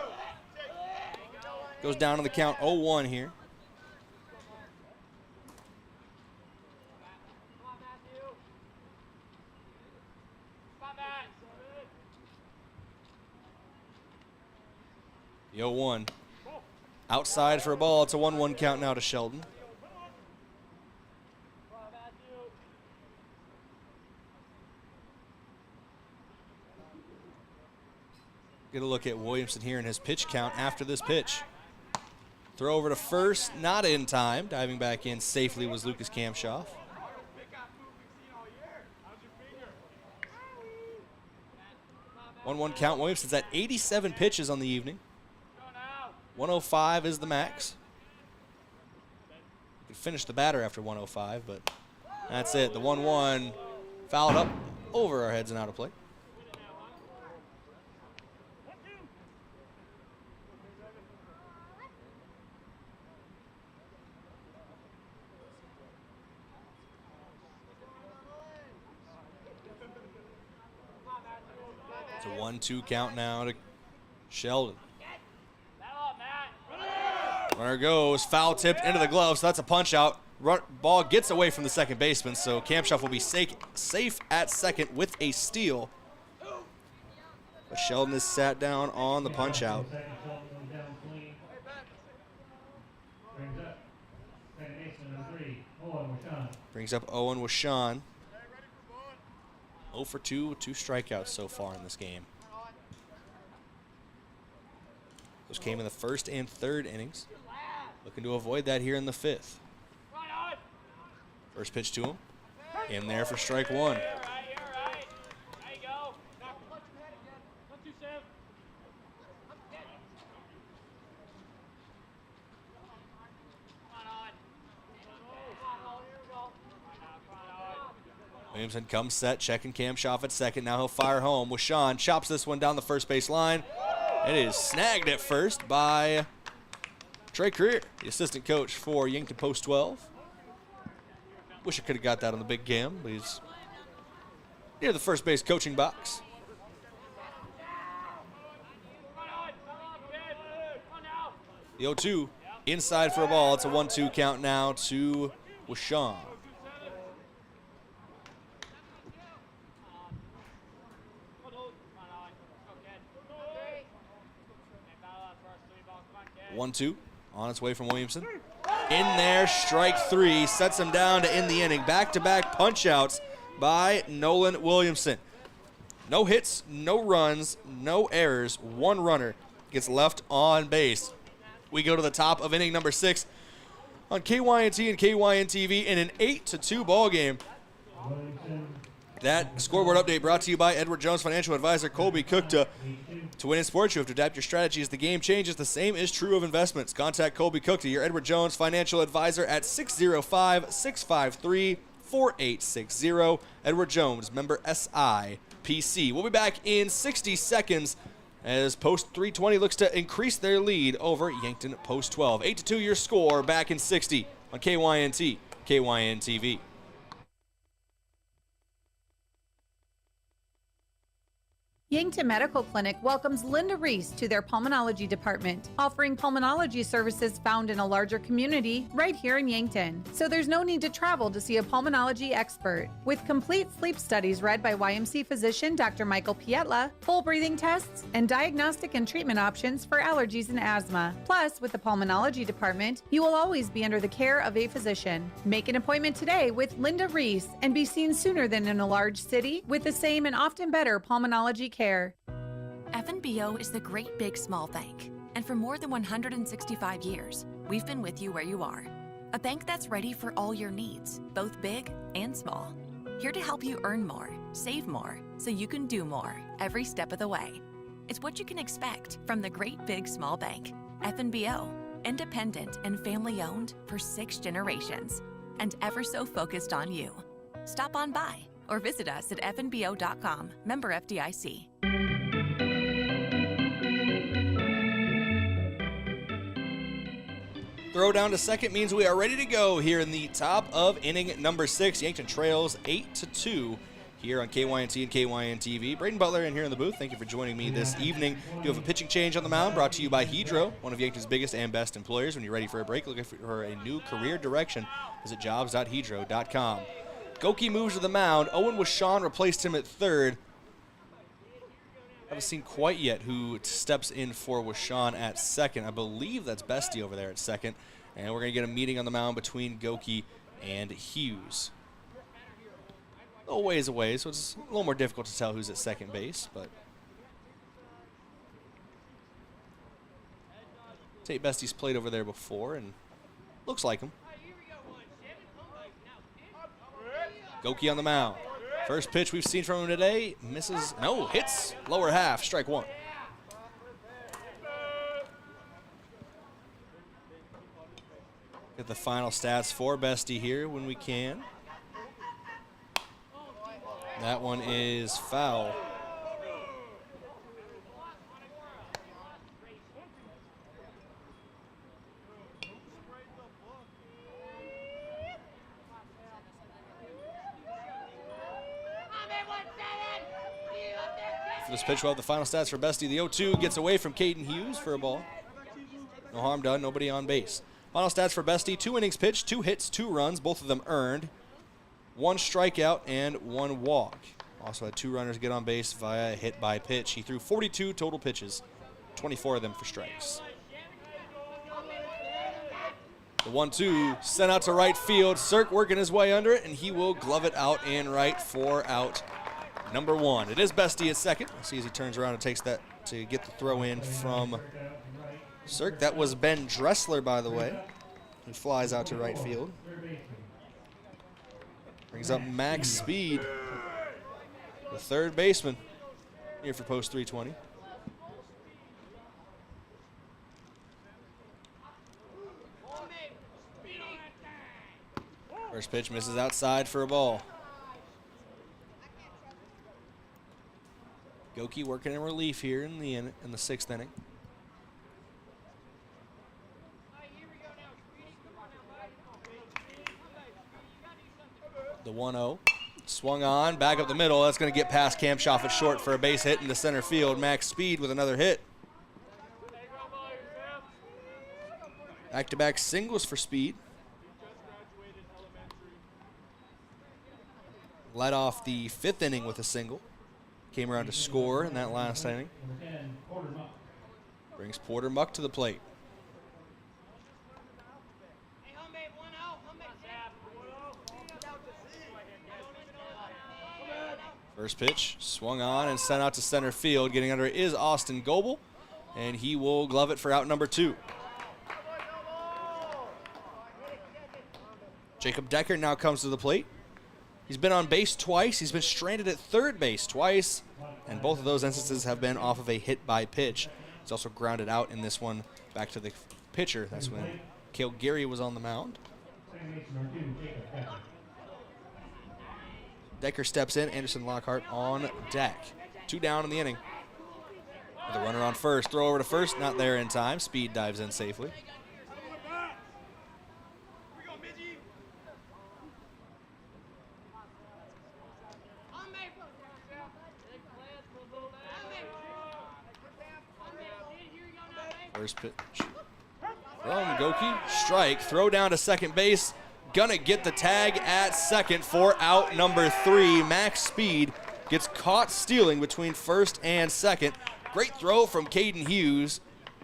Goes down to the count 0-1 here. The 0-1. Outside for a ball. It's a 1-1 count now to Sheldon. Get a look at Williamson here in his pitch count after this pitch. Throw over to first, not in time. Diving back in safely was Lucas Kamshoff. One count. Williamson's at 87 pitches on the evening. 105 is the max. You could finish the batter after 105, but that's it. The 1-1 fouled up over our heads and out of play. It's a 1-2 count now to Sheldon. Runner goes, foul tipped into the glove, so that's a punch out. Ball gets away from the second baseman, so Kamshoff will be safe at second with a steal. But Sheldon is sat down on the punch out. Brings up Owen Washon. 0 for 2 with 2 strikeouts so far in this game. Those came in the first and third innings. Looking to avoid that here in the 5th. First pitch to him. In there for strike 1. Williamson comes set, checking Kamshoff at second. Now he'll fire home. Washon chops this one down the first base line. It is snagged at first by Trey Creer, the assistant coach for Yankton Post 12. Wish I could have got that on the big cam, but he's near the first base coaching box. The 0-2 inside for a ball. It's a 1-2 count now to Washon. One, two, on its way from Williamson. In there, strike three, sets him down to end the inning. Back-to-back punch-outs by Nolan Williamson. No hits, no runs, no errors. One runner gets left on base. We go to the top of inning number 6 on KYNT and KYNT-TV in an 8-2 ball game. That scoreboard update brought to you by Edward Jones Financial Advisor Colby Cookta. To win in sports, you have to adapt your strategy as the game changes. The same is true of investments. Contact Colby Cookta, your Edward Jones Financial Advisor, at 605-653-4860. Edward Jones, member SIPC. We'll be back in 60 seconds as Post 320 looks to increase their lead over Yankton Post 12. 8-2 your score, back in 60 on KYNT, KYNT-TV. Yankton Medical Clinic welcomes Linda Reese to their pulmonology department, offering pulmonology services found in a larger community right here in Yankton. So there's no need to travel to see a pulmonology expert. With complete sleep studies read by YMC physician Dr. Michael Pietla, full breathing tests, and diagnostic and treatment options for allergies and asthma. Plus, with the pulmonology department, you will always be under the care of a physician. Make an appointment today with Linda Reese and be seen sooner than in a large city with the same and often better pulmonology care. FNBO is the great big small bank, and for more than 165 years, we've been with you where you are. A bank that's ready for all your needs, both big and small. Here to help you earn more, save more, so you can do more every step of the way. It's what you can expect from the great big small bank. FNBO, independent and family owned for 6 generations, and ever so focused on you. Stop on by or visit us at fnbo.com, member FDIC. Throw down to second means we are ready to go here in the top of inning number 6. Yankton trails 8-2 here on KYNT and KYNT-TV. Brayden Butler in here in the booth. Thank you for joining me this evening. You have a pitching change on the mound brought to you by Hedro, one of Yankton's biggest and best employers. When you're ready for a break, looking for a new career direction, visit jobs.hedro.com. Goki moves to the mound. Owen Washon replaced him at third. Haven't seen quite yet who steps in for Washon at second. I believe that's Bestie over there at second. And we're going to get a meeting on the mound between Goki and Hughes. A little ways away, so it's a little more difficult to tell who's at second base. But Tate Bestie's played over there before and looks like him. Goki on the mound. First pitch we've seen from him today, misses, no, hits lower half, strike one. Get the final stats for Bestie here when we can. That one is foul. This pitch will have the final stats for Bestie. The 0-2 gets away from Caden Hughes for a ball. No harm done, nobody on base. Final stats for Bestie, 2 innings pitched, 2 hits, 2 runs, both of them earned. 1 strikeout and 1 walk. Also had 2 runners get on base via hit by pitch. He threw 42 total pitches, 24 of them for strikes. The 1-2 sent out to right field. Cirk working his way under it, and he will glove it out and right for out number 1. It is Bestie at second. Let's see as he turns around and takes that to get the throw in from Cirk. That was Ben Dressler, by the way, who flies out to right field. Brings up Max Speed, the third baseman, here for Post 320. First pitch misses outside for a ball. Goki working in relief here in the 6th inning. The 1-0 swung on, back up the middle. That's going to get past Kampshoff at short for a base hit into center field. Max Speed with another hit. Back-to-back singles for Speed. Led off the 5th inning with a single. Came around to score in that last inning. Brings Porter Muck to the plate. First pitch swung on and sent out to center field. Getting under it is Austin Goebel, and he will glove it for out number 2. Jacob Decker now comes to the plate. He's been on base twice. He's been stranded at third base twice, and both of those instances have been off of a hit by pitch. He's also grounded out in this one back to the pitcher. That's when Cale Geary was on the mound. Decker steps in. Anderson Lockhart on deck. 2 down in the inning. With a runner on first. Throw over to first. Not there in time. Speed dives in safely. First pitch from Goki. Strike. Throw down to second base. Gonna get the tag at second for out number 3. Max Speed gets caught stealing between first and second. Great throw from Caden Hughes.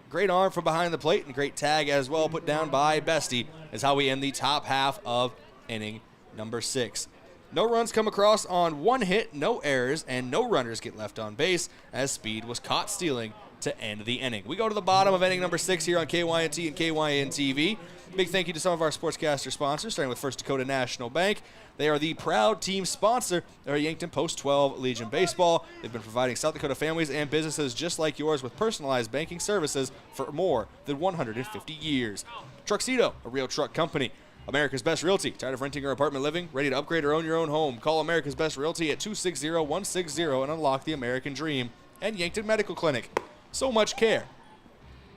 Great arm from behind the plate and great tag as well put down by Bestie is how we end the top half of inning number 6. No runs come across on 1 hit, no errors, and no runners get left on base as Speed was caught stealing to end the inning. We go to the bottom of inning number 6 here on KYNT and KYN-TV. Big thank you to some of our sportscaster sponsors, starting with First Dakota National Bank. They are the proud team sponsor of Yankton Post 12 Legion Baseball. They've been providing South Dakota families and businesses just like yours with personalized banking services for more than 150 years. Truxedo, a real truck company. America's Best Realty. Tired of renting or apartment living? Ready to upgrade or own your own home? Call America's Best Realty at 260-160 and unlock the American dream. And Yankton Medical Clinic. So much care.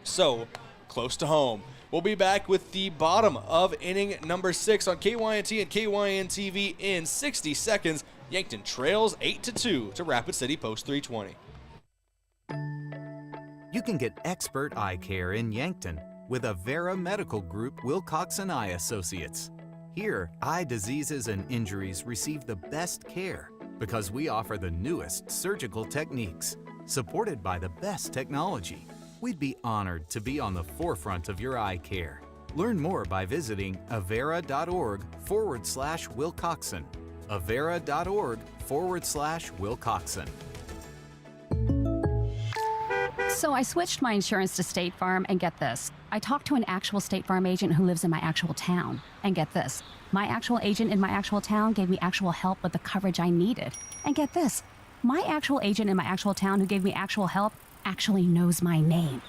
So close to home. We'll be back with the bottom of inning number 6 on KYNT and KYN-TV in 60 seconds. Yankton trails 8-2 to Rapid City Post 320. You can get expert eye care in Yankton with Avera Medical Group Wilcox & Eye Associates. Here, eye diseases and injuries receive the best care because we offer the newest surgical techniques, supported by the best technology. We'd be honored to be on the forefront of your eye care. Learn more by visiting avera.org/Wilcoxon. avera.org/Wilcoxon. So I switched my insurance to State Farm, and get this. I talked to an actual State Farm agent who lives in my actual town. And get this. My actual agent in my actual town gave me actual help with the coverage I needed. And get this. My actual agent in my actual town who gave me actual help actually knows my name.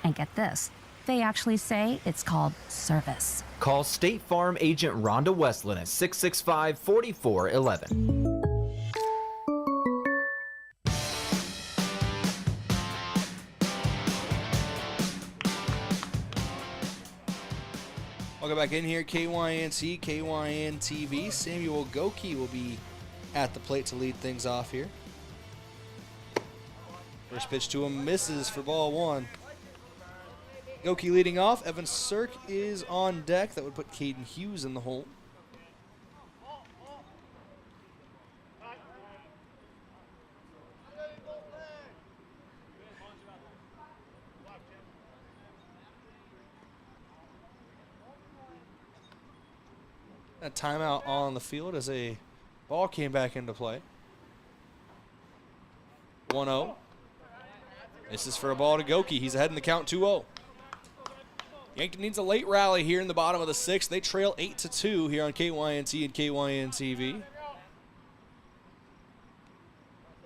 And get this. They actually say it's called service. Call State Farm agent Rhonda Westland at 665-4411. Welcome back in here, KYNT, KYN-TV. Samuel Goki will be at the plate to lead things off here. First pitch to him misses for ball 1. Goki leading off. Evan Sirk is on deck. That would put Caden Hughes in the hole. A timeout on the field as a ball came back into play. 1-0. This is for a ball to Goki. He's ahead in the count 2-0. Yankton needs a late rally here in the bottom of the 6th. They trail 8-2 here on KYNT and KYN-TV.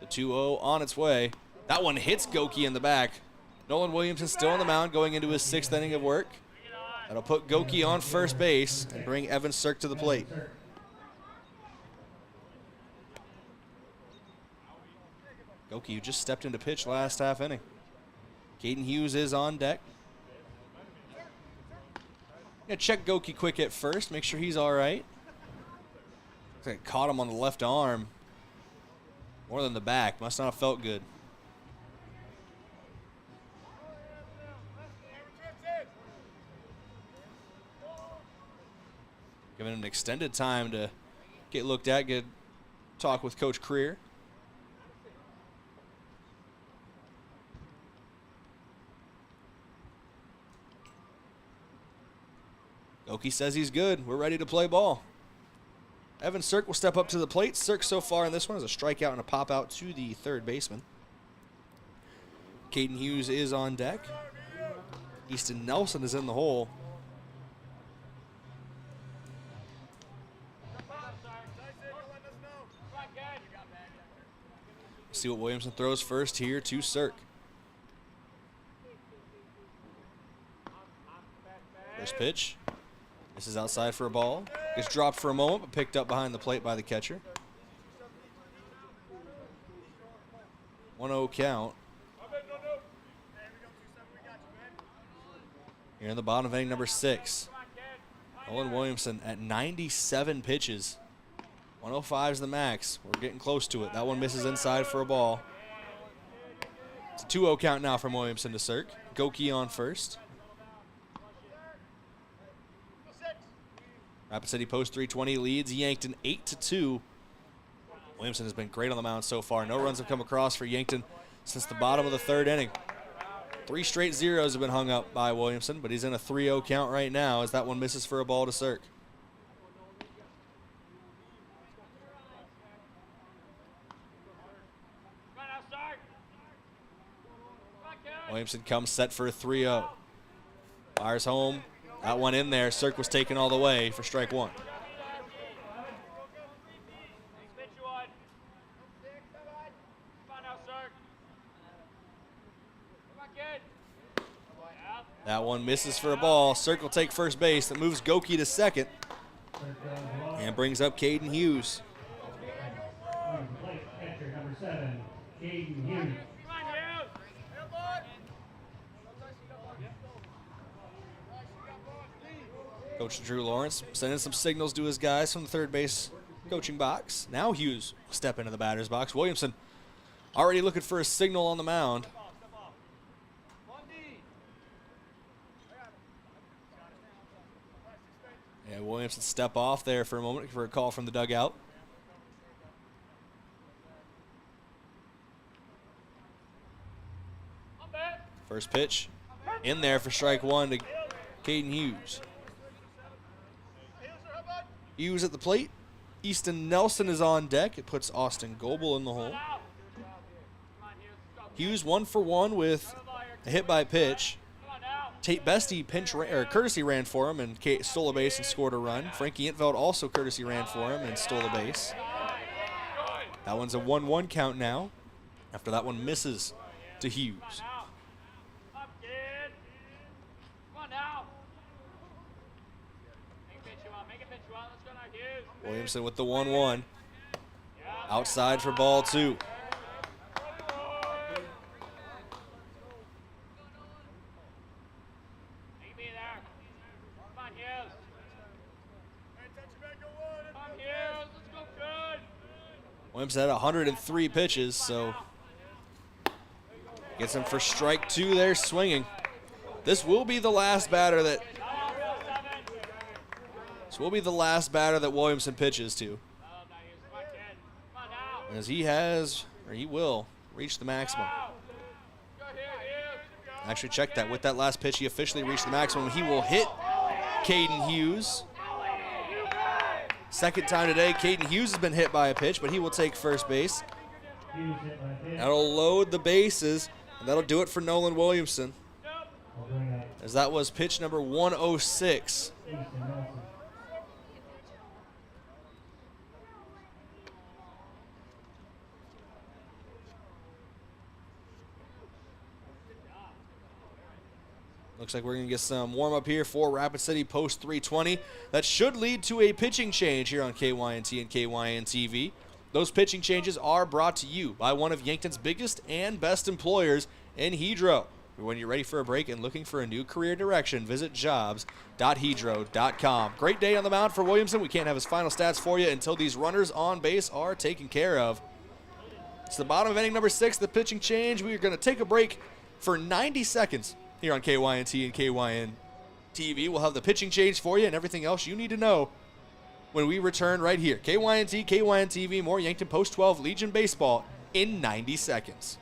The 2-0 on its way. That one hits Goki in the back. Nolan Williamson still on the mound going into his 6th inning of work. That'll put Goki on first base and bring Evan Sirk to the plate. Goki, who just stepped into pitch last half inning. Caden Hughes is on deck. Gonna check Goki quick at first, make sure he's all right. Looks like it caught him on the left arm. More than the back, must not have felt good. Given an extended time to get looked at, get talk with Coach Creer. Goki says he's good. We're ready to play ball. Evan Sirk will step up to the plate. Sirk so far in this one is a strikeout and a pop out to the third baseman. Caden Hughes is on deck. Easton Nelson is in the hole. See what Williamson throws first here to Sirk. First pitch. This is outside for a ball. Gets dropped for a moment, but picked up behind the plate by the catcher. 1-0 count. Here in the bottom of inning number 6. Nolan Williamson at 97 pitches. 105 is the max. We're getting close to it. That one misses inside for a ball. It's a 2-0 count now from Williamson to Sirk. Goki on first. Rapid City Post 320 leads Yankton 8-2. Williamson has been great on the mound so far. No runs have come across for Yankton since the bottom of the third inning. 3 straight zeros have been hung up by Williamson, but he's in a 3-0 count right now as that one misses for a ball to Sirk. Williamson comes set for a 3-0. Fires home. That one in there. Sirk was taken all the way for strike one. That one misses for a ball. Sirk will take first base. That moves Goki to second and brings up Caden Hughes. Catcher number 7, Caden Hughes. Coach Drew Lawrence sending some signals to his guys from the third base coaching box. Now Hughes will step into the batter's box. Williamson already looking for a signal on the mound. Yeah, Williamson step off there for a moment for a call from the dugout. First pitch in there for strike one to Caden Hughes. Hughes at the plate. Easton Nelson is on deck. It puts Austin Goebel in the hole. Hughes 1 for 1 with a hit by pitch. Tate Bestie courtesy ran for him and stole a base and scored a run. Frankie Intveld also courtesy ran for him and stole a base. That one's a 1-1 count now after that one misses to Hughes. Williamson with the 1-1. Outside for ball 2. Williamson had 103 pitches, so gets him for strike 2 there swinging. This will be the last batter that Williamson pitches to. As he will reach the maximum. Actually check that. With that last pitch, he officially reached the maximum. He will hit Caden Hughes. Second time today, Caden Hughes has been hit by a pitch, but he will take first base. That'll load the bases, and that'll do it for Nolan Williamson. As that was pitch number 106. Looks like we're going to get some warm-up here for Rapid City Post 320. That should lead to a pitching change here on KYNT and KYN-TV. Those pitching changes are brought to you by one of Yankton's biggest and best employers in Hedro. When you're ready for a break and looking for a new career direction, visit jobs.hedro.com. Great day on the mound for Williamson. We can't have his final stats for you until these runners on base are taken care of. It's the bottom of inning number 6, the pitching change. We are going to take a break for 90 seconds. Here on KYNT and KYN TV, we'll have the pitching change for you and everything else you need to know when we return right here. KYNT, KYNT-TV, more Yankton Post 12 Legion Baseball in 90 seconds.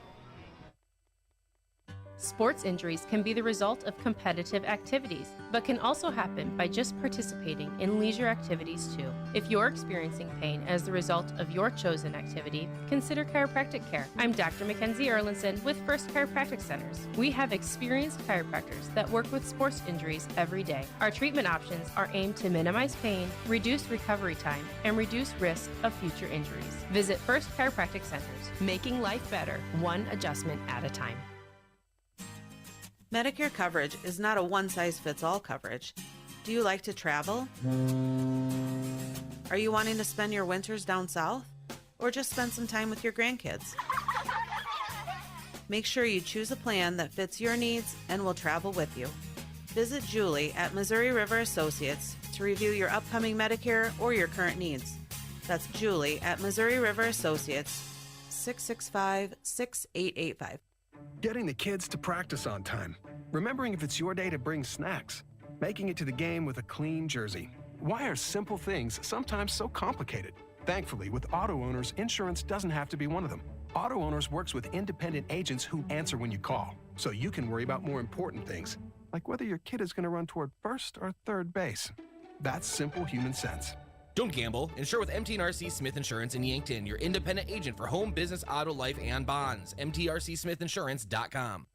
Sports injuries can be the result of competitive activities, but can also happen by just participating in leisure activities too. If you're experiencing pain as the result of your chosen activity, consider chiropractic care. I'm Dr. Mackenzie Erlinson with First Chiropractic Centers. We have experienced chiropractors that work with sports injuries every day. Our treatment options are aimed to minimize pain, reduce recovery time, and reduce risk of future injuries. Visit First Chiropractic Centers, making life better, one adjustment at a time. Medicare coverage is not a one-size-fits-all coverage. Do you like to travel? Are you wanting to spend your winters down south? Or just spend some time with your grandkids? Make sure you choose a plan that fits your needs and will travel with you. Visit Julie at Missouri River Associates to review your upcoming Medicare or your current needs. That's Julie at Missouri River Associates, 665-6885. Getting the kids to practice on time. Remembering if it's your day to bring snacks. Making it to the game with a clean jersey. Why are simple things sometimes so complicated? Thankfully, with auto owners, insurance doesn't have to be one of them. Auto Owners works with independent agents who answer when you call, so you can worry about more important things, like whether your kid is going to run toward first or third base. That's simple human sense. Don't gamble. Insure with MT&RC Smith Insurance in Yankton, your independent agent for home, business, auto, life, and bonds. MTRCSmithInsurance.com.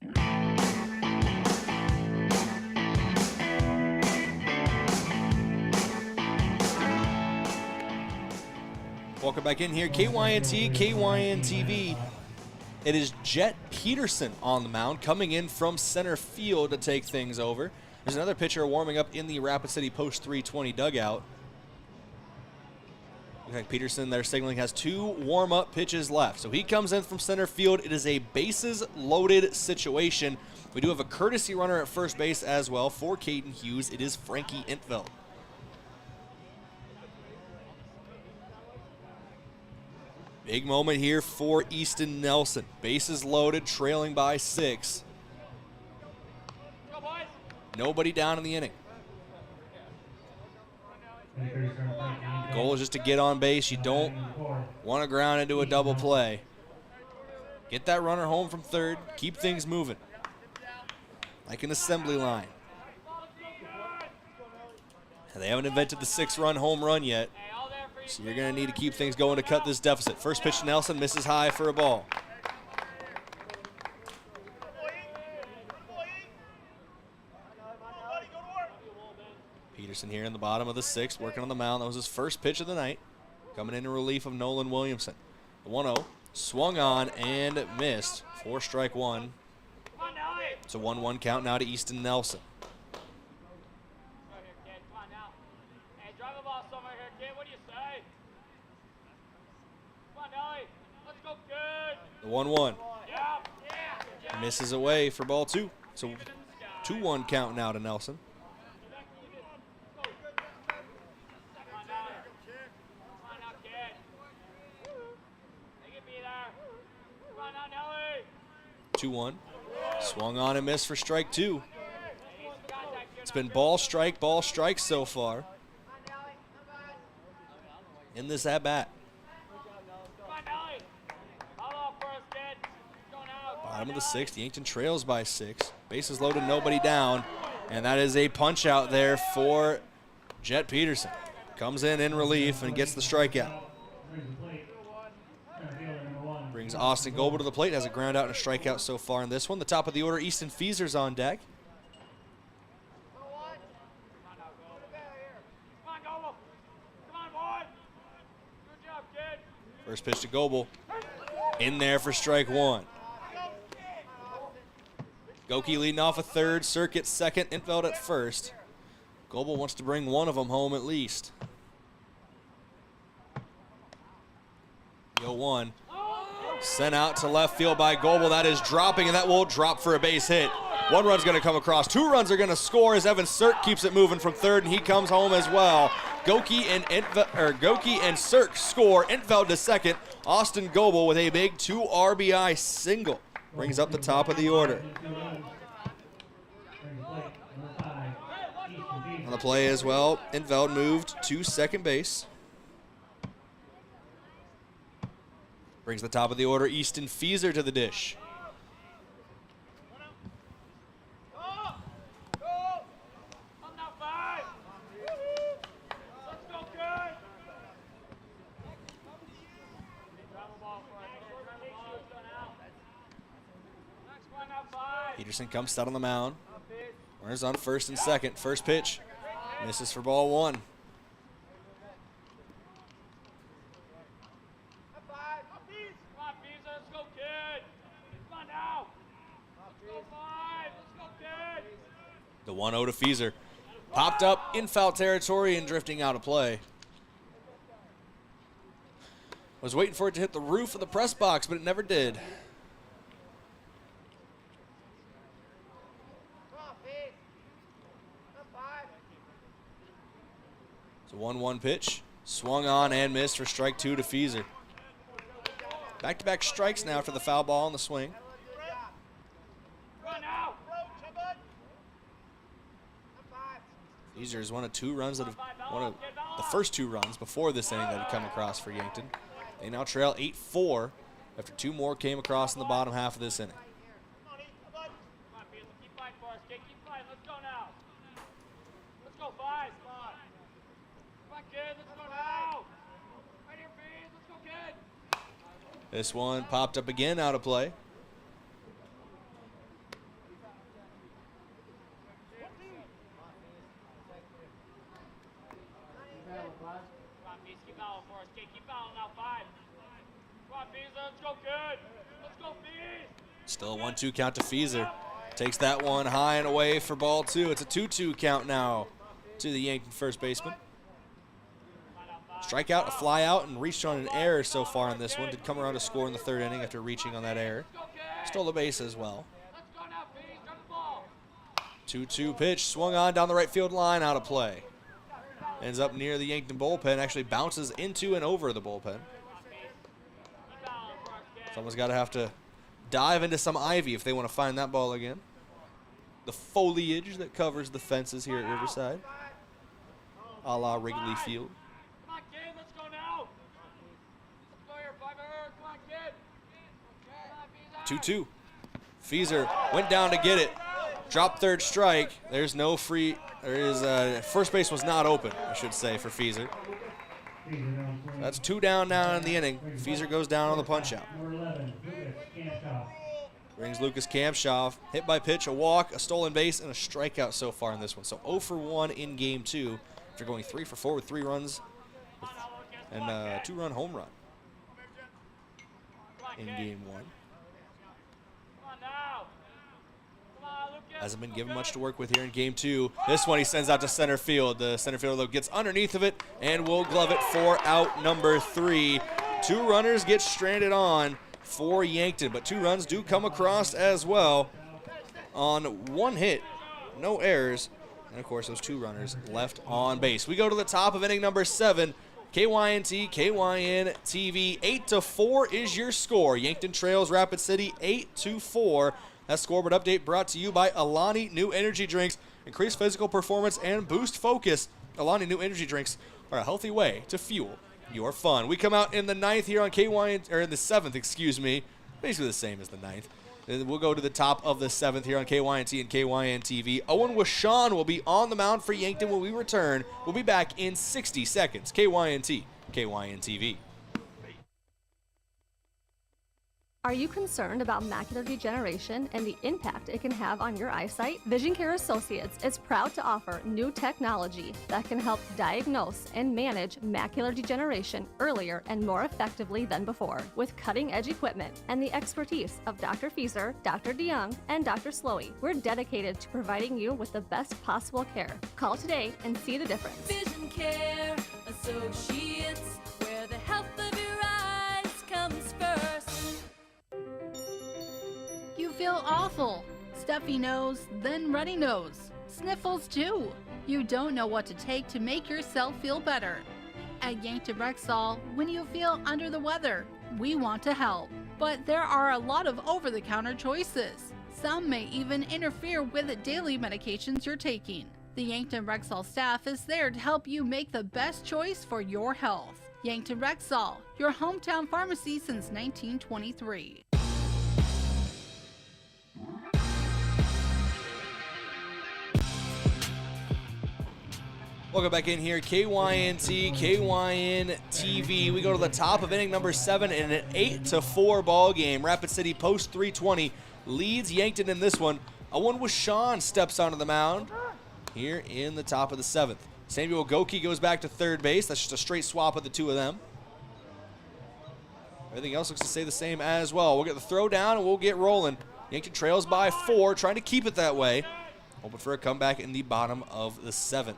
Welcome back in here. KYNT, KYNT-TV. It is Jet Peterson on the mound, coming in from center field to take things over. There's another pitcher warming up in the Rapid City Post 320 dugout. Looks like Peterson, their signaling, has 2 warm-up pitches left. So he comes in from center field. It is a bases-loaded situation. We do have a courtesy runner at first base as well for Caden Hughes. It is Frankie Intveld. Big moment here for Easton Nelson. Bases loaded, trailing by 6. Nobody down in the inning. Goal is just to get on base. You don't want to ground into a double play. Get that runner home from third. Keep things moving. Like an assembly line. And they haven't invented the 6-run home run yet. So you're going to need to keep things going to cut this deficit. First pitch to Nelson, misses high for a ball. Peterson here in the bottom of the 6th, working on the mound. That was his first pitch of the night. Coming in relief of Nolan Williamson. The 1-0, swung on and missed for strike 1. It's a 1-1 count now to Easton Nelson. The 1-1. Misses away for ball 2. So 2-1 count now to Nelson. Two-1. Swung on and missed for strike 2. It's been ball strike so far in this at-bat. Bottom of the 6th, Yankton trails by 6. Bases loaded, nobody down. And that is a punch out there for Jet Peterson. Comes in relief and gets the strikeout. Brings Austin Goebel to the plate, has a ground out and a strikeout so far in this one. The top of the order, Easton Feaser's on deck. First pitch to Goebel. In there for strike 1. Goki leading off a third, Circuit second, Intveld at first. Goebel wants to bring one of them home at least. The 0-1. Sent out to left field by Goebel. That is dropping, and that will drop for a base hit. 1 run's going to come across. 2 runs are going to score as Evan Sirk keeps it moving from third, and he comes home as well. Goki and Sirk score. Intveld to second. Austin Goebel with a big 2 RBI single. Brings up the top of the order. On the play as well, Enveld moved to second base. Brings the top of the order, Easton Fieser, to the dish. Peterson comes stout on the mound. Runners on first and second. First pitch. Misses for ball one. The 1-0 to Fieser. Popped up in foul territory and drifting out of play. Was waiting for it to hit the roof of the press box, but it never did. It's a 1-1 pitch. Swung on and missed for strike two to Fieser. Back-to-back strikes now after the foul ball on the swing. Fieser is one of the first two runs before this inning that had come across for Yankton. They now trail 8-4 after two more came across in the bottom half of this inning. This one popped up again, out of play. Still a 1-2 count to Fieser. Takes that one high and away for ball two. It's a 2-2 count now to the Yankton first baseman. Strikeout, a fly out, and reached on an error so far in this one. Did come around to score in the third inning after reaching on that error. Stole the base as well. 2-2 pitch, swung on down the right field line, out of play. Ends up near the Yankton bullpen, actually bounces into and over the bullpen. Someone's got to have to dive into some ivy if they want to find that ball again. The foliage that covers the fences here at Riverside, a la Wrigley Field. 2-2. Fieser went down to get it. Dropped third strike. There's no free. First base was not open, I should say, for Fieser. That's two down now in the inning. Fieser goes down on the punch out. Brings Lucas Kampshaw. Hit by pitch, a walk, a stolen base, and a strikeout so far in this one. So 0 for 1 in game two after going 3 for 4 with 3 runs and a 2-run home run in game one. Hasn't been given much to work with here in game two. This one he sends out to center field. The center fielder gets underneath of it and will glove it for out number 3. 2 runners get stranded on for Yankton, but 2 runs do come across as well on 1 hit. No errors. And, of course, those 2 runners left on base. We go to the top of inning number 7. KYNT, KYN TV, 8-4 is your score. Yankton trails Rapid City 8-4. That scoreboard update brought to you by Alani New Energy Drinks. Increase physical performance and boost focus. Alani New Energy Drinks are a healthy way to fuel your fun. We come out in the 9th here on KYN, or in the 7th, excuse me. Basically the same as the 9th. And we'll go to the top of the 7th here on KYNT and KYN TV. Owen Washon will be on the mound for Yankton when we return. We'll be back in 60 seconds. KYNT, KYN TV. Are you concerned about macular degeneration and the impact it can have on your eyesight? Vision Care Associates is proud to offer new technology that can help diagnose and manage macular degeneration earlier and more effectively than before. With cutting-edge equipment and the expertise of Dr. Fieser, Dr. DeYoung, and Dr. Slowey, we're dedicated to providing you with the best possible care. Call today and see the difference. Vision Care Associates, where the health of your eyes comes first. You feel awful. Stuffy nose, then runny nose. Sniffles too. You don't know what to take to make yourself feel better. At Yankton Rexall, when you feel under the weather, we want to help. But there are a lot of over-the-counter choices. Some may even interfere with the daily medications you're taking. The Yankton Rexall staff is there to help you make the best choice for your health. Yankton Rexall, your hometown pharmacy since 1923. Welcome back in here, KYNT, KYN TV. We go to the top of inning number 7 in an 8-4 ball game. Rapid City Post 320 leads Yankton in this one. A one with Sean steps onto the mound here in the top of the 7th. Samuel Goki goes back to third base. That's just a straight swap of the two of them. Everything else looks to stay the same as well. We'll get the throw down and we'll get rolling. Yankton trails by 4, trying to keep it that way. Hoping for a comeback in the bottom of the 7th.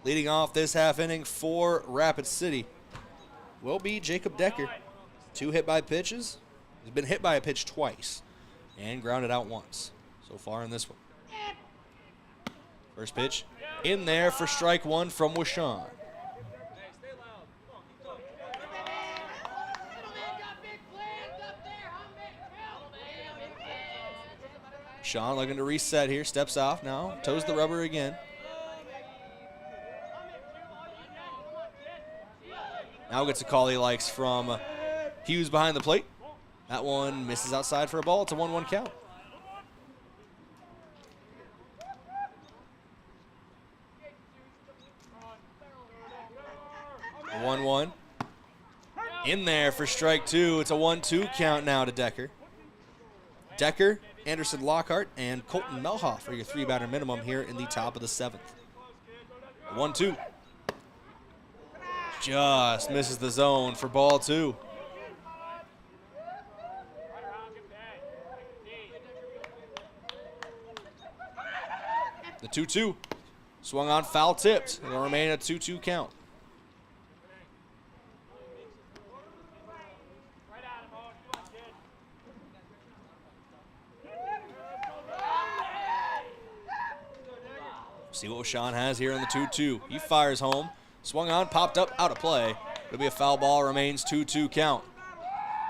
Leading off this half inning for Rapid City will be Jacob Decker. 2 hit by pitches. He's been hit by a pitch twice and grounded out once so far in this one. First pitch in there for strike 1 from Washawn. Sean looking to reset here, steps off now, toes the rubber again. Now gets a call he likes from Hughes behind the plate. That one misses outside for a ball. It's a 1-1 count. A 1-1. In there for strike 2. It's a 1-2 count now to Decker. Decker, Anderson Lockhart, and Colton Melhoff are your 3-batter minimum here in the top of the 7th. 1-2. Just misses the zone for ball 2. The 2-2. Swung on, foul tipped. It'll remain a 2-2 count. See what Sean has here in the 2-2. He fires home. Swung on, popped up, out of play. It'll be a foul ball, remains 2-2 count.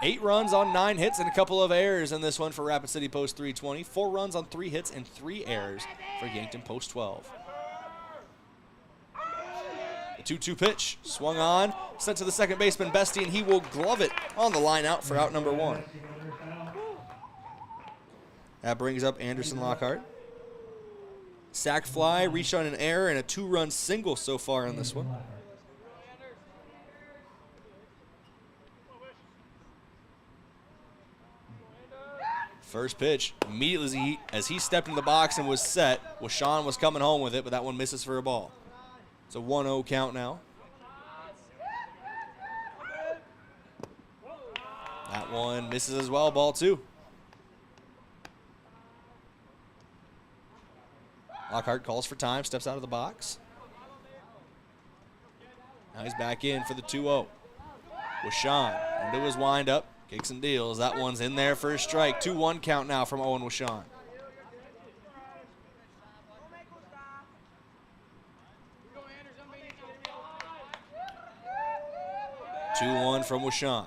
8 runs on 9 hits and a couple of errors in this one for Rapid City Post 320. 4 runs on 3 hits and 3 errors for Yankton Post 12. The 2-2 pitch, swung on, sent to the second baseman, Bestie, and he will glove it on the line out for out number 1. That brings up Anderson Lockhart. Sac fly, reached on an error, and a 2-run single so far in this one. First pitch, immediately as he stepped in the box and was set, Washawn was coming home with it, but that one misses for a ball. It's a 1-0 count now. That one misses as well, ball 2. Lockhart calls for time, steps out of the box. Now he's back in for the 2-0. Washawn into his windup, kicks and deals. That one's in there for a strike. 2-1 count now from Owen Washawn. Two-1 from Washawn.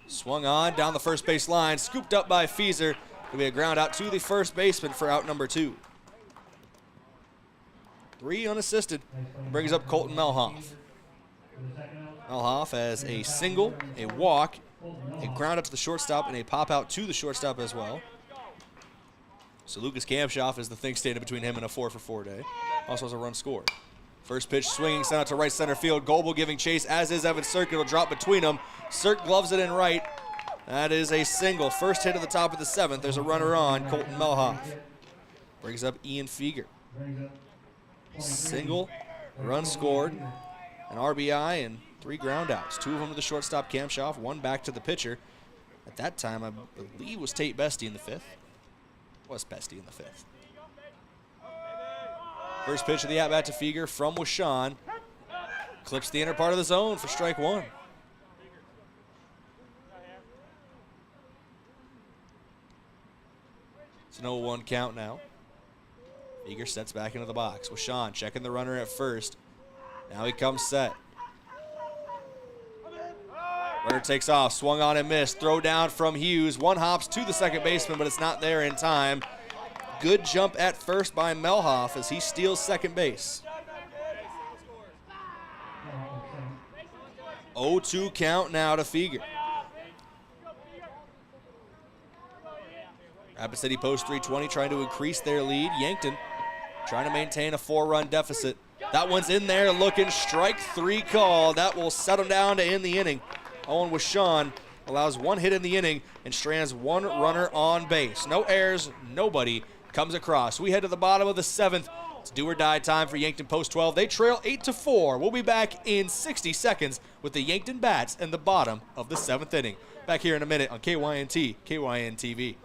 Swung on down the first base line, scooped up by Feeser. It'll be a ground out to the first baseman for out number 2. 3 unassisted. Brings up Colton Melhoff. Melhoff has a single, a walk, a ground out to the shortstop, and a pop out to the shortstop as well. So Lucas Kamshoff is the thing standing between him and a 4-for-4 day. Also has a run scored. First pitch swinging, sent out to right center field. Goebel giving chase, as is Evan Sirk. It'll drop between them. Sirk gloves it in right. That is a single. First hit at the top of the 7th. There's a runner on, Colton Melhoff. Brings up Ian Feeger. Single, run scored, an RBI, and 3 ground outs. 2 of them to the shortstop, Kamshoff, 1 back to the pitcher. At that time, I believe was Tate Bestie in the 5th. Was Bestie in the 5th. First pitch of the at-bat to Feeger from Washawn. Clips the inner part of the zone for strike 1. It's an 0-1 count now. Feeger sets back into the box. Washawn checking the runner at first. Now he comes set. Runner takes off, swung on and missed. Throw down from Hughes. 1 hops to the second baseman, but it's not there in time. good jump at first by Melhoff as he steals second base. 0-2 count now to Feger. Rapid City Post 320 trying to increase their lead. Yankton trying to maintain a 4-run deficit. That one's in there looking, strike 3 call. That will settle down to end the inning. Owen Wishon allows 1 hit in the inning and strands 1 runner on base. No errors, nobody comes across. We head to the bottom of the 7th. It's do or die time for Yankton Post 12. They trail 8-4. We'll be back in 60 seconds with the Yankton Bats and the bottom of the 7th inning. Back here in a minute on KYNT, KYN TV.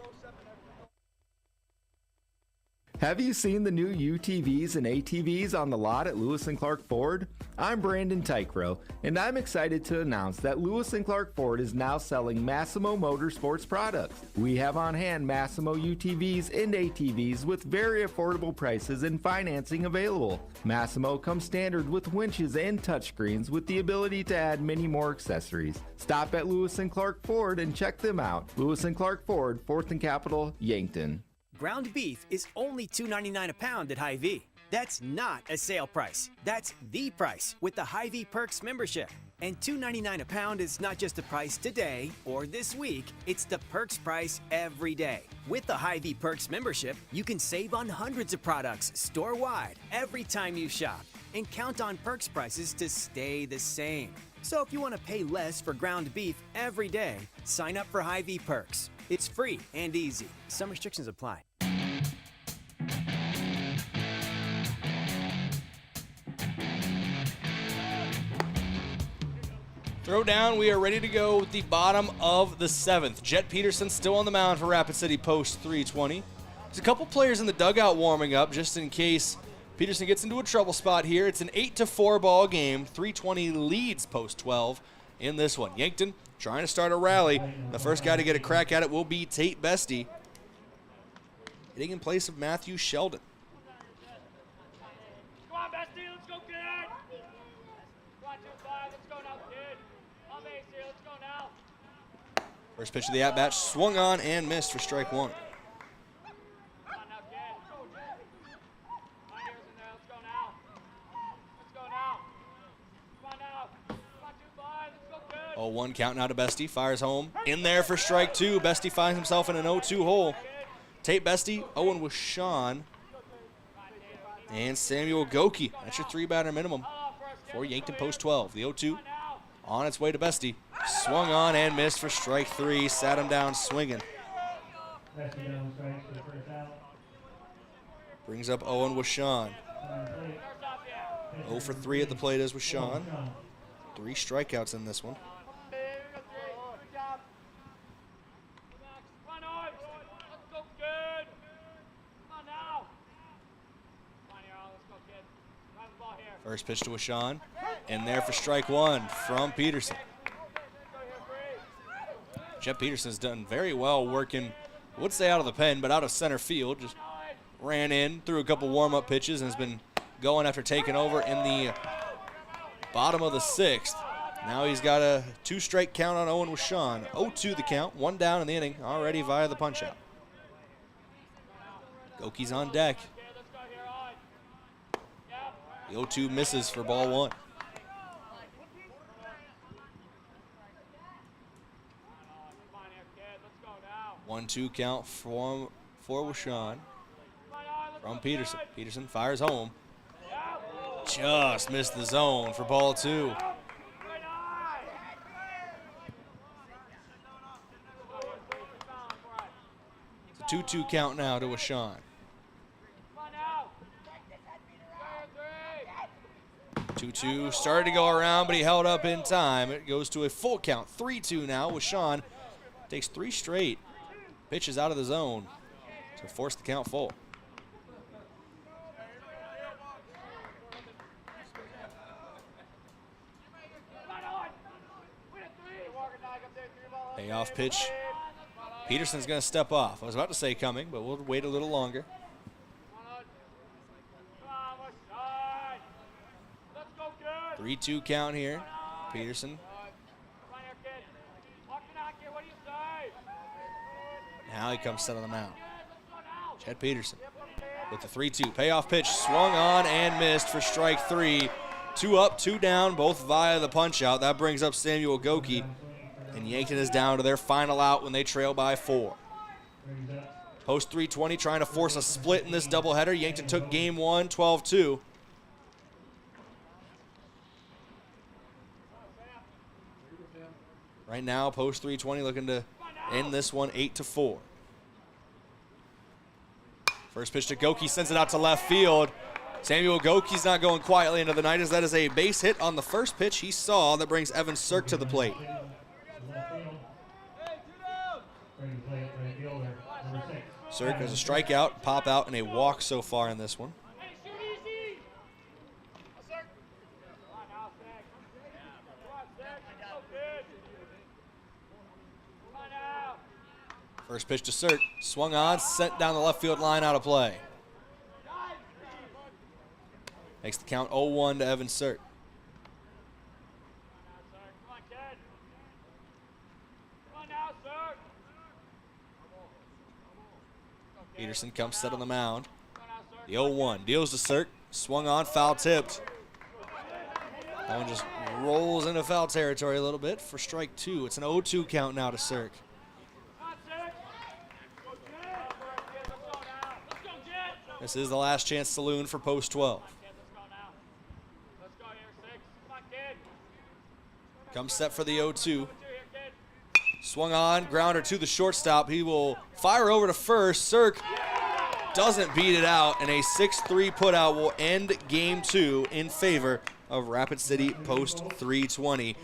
Have you seen the new UTVs and ATVs on the lot at Lewis & Clark Ford? I'm Brandon Tykrow, and I'm excited to announce that Lewis & Clark Ford is now selling Massimo Motorsports products. We have on hand Massimo UTVs and ATVs with very affordable prices and financing available. Massimo comes standard with winches and touchscreens with the ability to add many more accessories. Stop at Lewis & Clark Ford and check them out. Lewis & Clark Ford, 4th and Capitol, Yankton. Ground beef is only $2.99 a pound at Hy-Vee. That's not a sale price. That's the price with the Hy-Vee Perks membership. And $2.99 a pound is not just the price today or this week, it's the Perks price every day. With the Hy-Vee Perks membership, you can save on hundreds of products store-wide every time you shop and count on Perks prices to stay the same. So if you want to pay less for ground beef every day, sign up for Hy-Vee Perks. It's free and easy. Some restrictions apply. Throw down, we are ready to go with the bottom of the 7th. Jet Peterson still on the mound for Rapid City Post 320. There's a couple players in the dugout warming up just in case Peterson gets into a trouble spot here. It's an 8-4 ball game. 320 leads Post 12 in this one. Yankton trying to start a rally. The first guy to get a crack at it will be Tate Bestie, hitting in place of Matthew Sheldon. Come on, Bestie, let's go, kid! Come on, 2-5, let's go now, kid. On base here, let's go now. First pitch of the at-bat swung on and missed for strike 1. Come on now, kid. My ears in there, let's go now. Let's go now. Come on now. Come on, 2-5, let's go, kid. 0-1 count now to Bestie, fires home. In there for strike 2. Bestie finds himself in an 0-2 hole. Tate Bestie, Owen Wishon, and Samuel Goki. That's your 3-batter minimum for Yankton Post 12. The 0-2 on its way to Bestie. Swung on and missed for strike 3. Sat him down swinging. Brings up Owen Wishon. 0 for 3 at the plate is Wishon. 3 strikeouts in this one. First pitch to Wishon, and there for strike 1 from Peterson. Jeff Peterson's done very well working, I would say out of the pen, but out of center field. Just ran in, threw a couple warm-up pitches, and has been going after taking over in the bottom of the 6th. Now he's got a 2-strike count on Owen Wishon. 0-2 the count, 1 down in the inning, already via the punch-out. Goki's on deck. The 0-2 misses for ball 1. One, 2 count for Wishon from Peterson. Peterson fires home. Just missed the zone for ball 2. It's a 2-2 count now to Wishon. 2-2 started to go around, but he held up in time. It goes to a full count. 3-2 now. Wishon takes 3 straight pitches out of the zone to force the count full. Payoff pitch. Peterson's going to step off. I was about to say coming, but we'll wait a little longer. 3-2 count here. Peterson. Now he comes set on the mound. Chad Peterson with the 3-2. Payoff pitch swung on and missed for strike 3. 2 up, 2 down, both via the punch out. That brings up Samuel Goki. And Yankton is down to their final out when they trail by 4. Post 320 trying to force a split in this doubleheader. Yankton took game 1, 12-2. Right now, post 320 looking to end this one 8-4. First pitch to Goki, sends it out to left field. Samuel Goki's not going quietly into the night as that is a base hit on the first pitch he saw that brings Evan Sirk to the plate. Sirk has a strikeout, pop out, and a walk so far in this one. First pitch to Sirk, swung on, sent down the left field line, out of play. Makes the count 0-1 to Evan Sirk. Peterson comes set on the mound. The 0-1 deals to Sirk, swung on, foul tipped. That one just rolls into foul territory a little bit for strike 2. It's an 0-2 count now to Sirk. This is the last chance saloon for post 12. Comes set for the 0-2. Swung on, grounder to the shortstop. He will fire over to first. Sirk doesn't beat it out, and a 6-3 putout will end game 2 in favor of Rapid City post 320.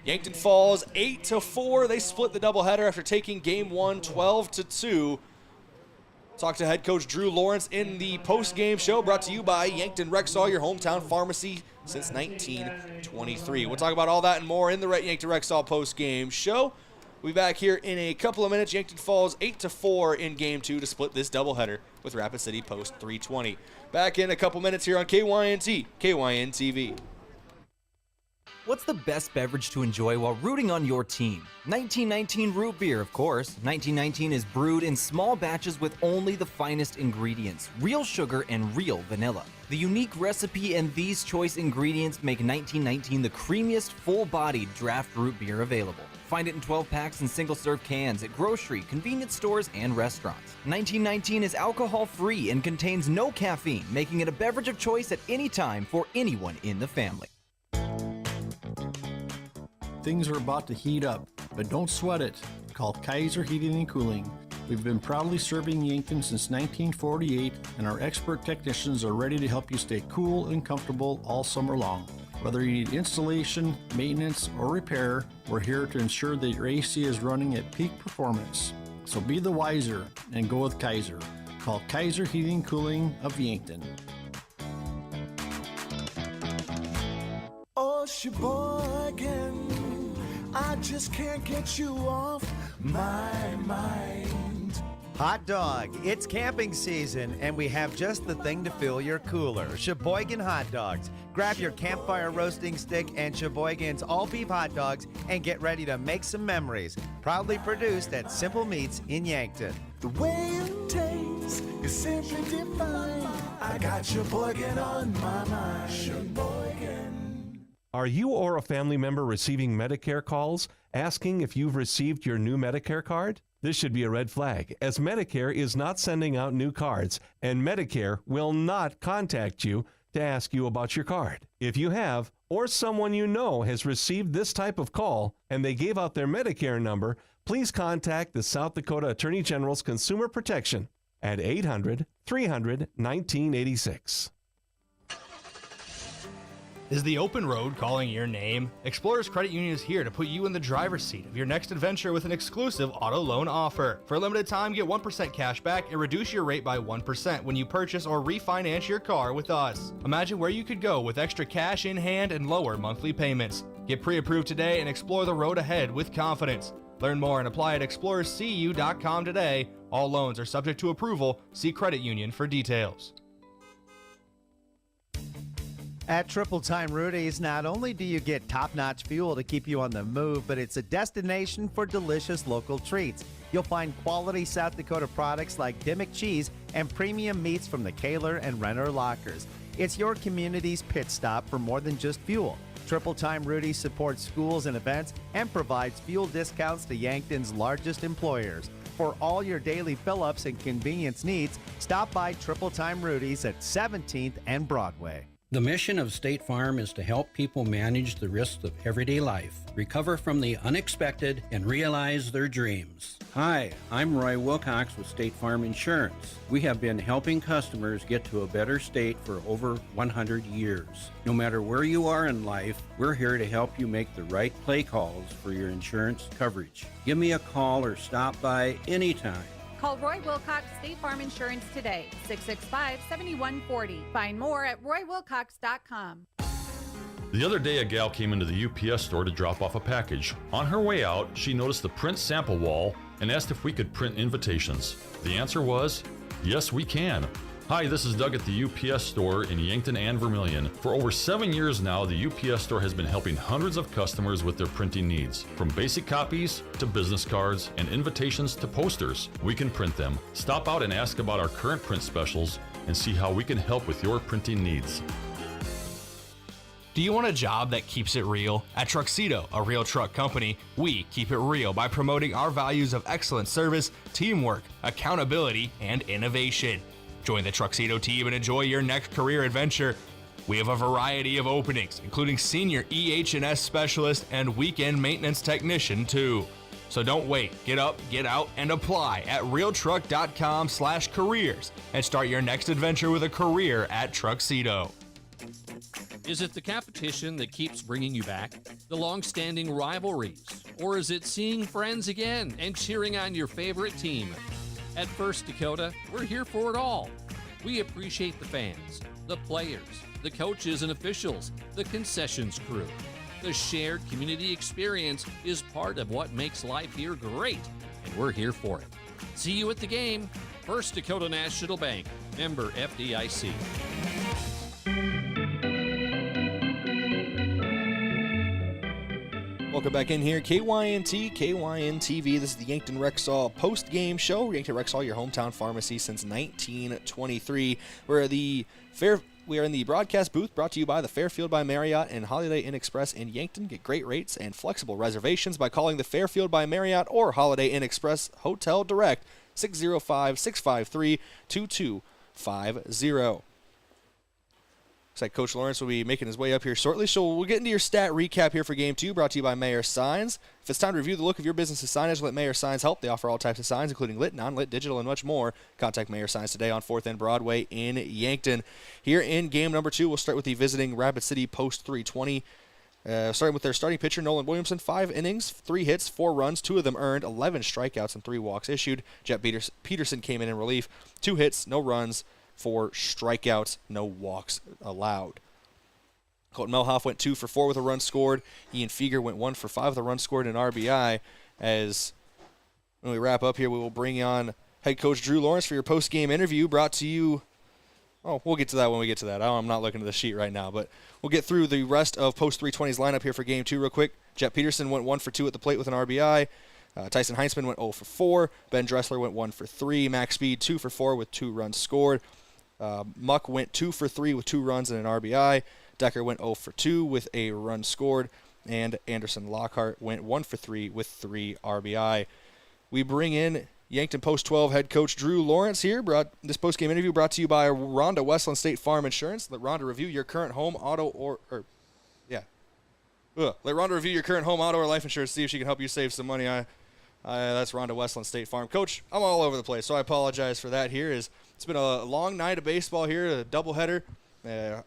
Yankton falls 8-4. They split the doubleheader after taking game 1 12-2. Talk to head coach Drew Lawrence in the post-game show brought to you by Yankton Rexall, your hometown pharmacy since 1923. We'll talk about all that and more in the Yankton Rexall post-game show. We'll be back here in a couple of minutes. Yankton falls 8-4 in game 2 to split this doubleheader with Rapid City post 320. Back in a couple minutes here on KYNT, KYN-TV. What's the best beverage to enjoy while rooting on your team? 1919 root beer, of course. 1919 is brewed in small batches with only the finest ingredients, real sugar and real vanilla. The unique recipe and these choice ingredients make 1919 the creamiest, full-bodied draft root beer available. Find it in 12-packs and single-serve cans at grocery, convenience stores, and restaurants. 1919 is alcohol-free and contains no caffeine, making it a beverage of choice at any time for anyone in the family. Things are about to heat up, but don't sweat it. Call Kaiser Heating and Cooling. We've been proudly serving Yankton since 1948, and our expert technicians are ready to help you stay cool and comfortable all summer long. Whether you need installation, maintenance, or repair, we're here to ensure that your AC is running at peak performance. So be the wiser and go with Kaiser. Call Kaiser Heating and Cooling of Yankton. Oh, Sheboygan, I just can't get you off my mind. Hot dog, it's camping season, and we have just the thing to fill your cooler. Sheboygan Hot Dogs. Grab your campfire roasting stick and Sheboygan's all-beef hot dogs and get ready to make some memories. Proudly produced at Simple Meats in Yankton. The way it tastes is simply divine. I got Sheboygan on my mind. Sheboygan. Are you or a family member receiving Medicare calls asking if you've received your new Medicare card? This should be a red flag, as Medicare is not sending out new cards, and Medicare will not contact you to ask you about your card. If you have, or someone you know has received this type of call, and they gave out their Medicare number, please contact the South Dakota Attorney General's Consumer Protection at 800-300-1986. Is the open road calling your name? Explorers Credit Union is here to put you in the driver's seat of your next adventure with an exclusive auto loan offer. For a limited time, get 1% cash back and reduce your rate by 1% when you purchase or refinance your car with us. Imagine where you could go with extra cash in hand and lower monthly payments. Get pre-approved today and explore the road ahead with confidence. Learn more and apply at explorerscu.com today. All loans are subject to approval. See credit union for details. At Triple Time Rudy's, not only do you get top-notch fuel to keep you on the move, but it's a destination for delicious local treats. You'll find quality South Dakota products like Dimmick cheese and premium meats from the Kaler and Renner lockers. It's your community's pit stop for more than just fuel. Triple Time Rudy supports schools and events and provides fuel discounts to Yankton's largest employers. For all your daily fill-ups and convenience needs, stop by Triple Time Rudy's at 17th and Broadway. The mission of State Farm is to help people manage the risks of everyday life, recover from the unexpected, and realize their dreams. Hi, I'm Roy Wilcox with State Farm Insurance. We have been helping customers get to a better state for over 100 years. No matter where you are in life, we're here to help you make the right play calls for your insurance coverage. Give me a call or stop by anytime. Call Roy Wilcox State Farm Insurance today, 665-7140. Find more at roywilcox.com. The other day, a gal came into the UPS store to drop off a package. On her way out, she noticed the print sample wall and asked if we could print invitations. The answer was, yes, we can. Hi, this is Doug at the UPS store in Yankton and Vermilion. For over 7 years now, the UPS store has been helping hundreds of customers with their printing needs. From basic copies to business cards and invitations to posters, we can print them. Stop out and ask about our current print specials and see how we can help with your printing needs. Do you want a job that keeps it real? At Truxedo, a real truck company, we keep it real by promoting our values of excellent service, teamwork, accountability, and innovation. Join the Truxedo team and enjoy your next career adventure. We have a variety of openings, including senior EH&S specialist and weekend maintenance technician too. So don't wait. Get up, get out, and apply at realtruck.com/careers and start your next adventure with a career at Truxedo. Is it the competition that keeps bringing you back? The long-standing rivalries? Or is it seeing friends again and cheering on your favorite team? At First Dakota, we're here for it all. We appreciate the fans, the players, the coaches and officials, the concessions crew. The shared community experience is part of what makes life here great, and we're here for it. See you at the game. First Dakota National Bank, member FDIC. Welcome back in here, KYNT, KYNTV. This is the Yankton Rexall post-game show. Yankton Rexall, your hometown pharmacy since 1923. We are in the broadcast booth brought to you by the Fairfield by Marriott and Holiday Inn Express in Yankton. Get great rates and flexible reservations by calling the Fairfield by Marriott or Holiday Inn Express Hotel Direct, 605-653-2250. Looks like Coach Lawrence will be making his way up here shortly, so we'll get into your stat recap here for Game 2, brought to you by Mayor Signs. If it's time to review the look of your business's signage, let Mayor Signs help. They offer all types of signs, including lit, non-lit, digital, and much more. Contact Mayor Signs today on 4th and Broadway in Yankton. Here in Game number 2, we'll start with the visiting Rapid City Post 320. Starting with their starting pitcher, Nolan Williamson, 5 innings, 3 hits, 4 runs, 2 of them earned, 11 strikeouts, and 3 walks issued. Jet Peterson came in relief, 2 hits, no runs, 4 strikeouts, no walks allowed. Colton Melhoff went 2 for 4 with a run scored. Ian Feger went 1 for 5 with a run scored and an RBI. As when we wrap up here, we will bring on head coach Drew Lawrence for your post-game interview brought to you. Oh, we'll get to that when we get to that. I'm not looking at the sheet right now, but we'll get through the rest of Post 320's lineup here for Game 2 real quick. Jet Peterson went 1 for 2 at the plate with an RBI. Tyson Heinzman went 0 for 4. Ben Dressler went 1 for 3. Max Speed 2 for 4 with 2 runs scored. Muck went 2 for 3 with 2 runs and an RBI. Decker went 0 for 2 with a run scored. And Anderson Lockhart went 1 for 3 with 3 RBI. We bring in Yankton Post 12 head coach Drew Lawrence here. This post-game interview brought to you by Rhonda Westland State Farm Insurance. Let Rhonda review your current home, auto, Let Rhonda review your current home, auto, or life insurance, see if she can help you save some money. That's Rhonda Westland State Farm. Coach, I'm all over the place, so I apologize for that here. It's been a long night of baseball here, a doubleheader.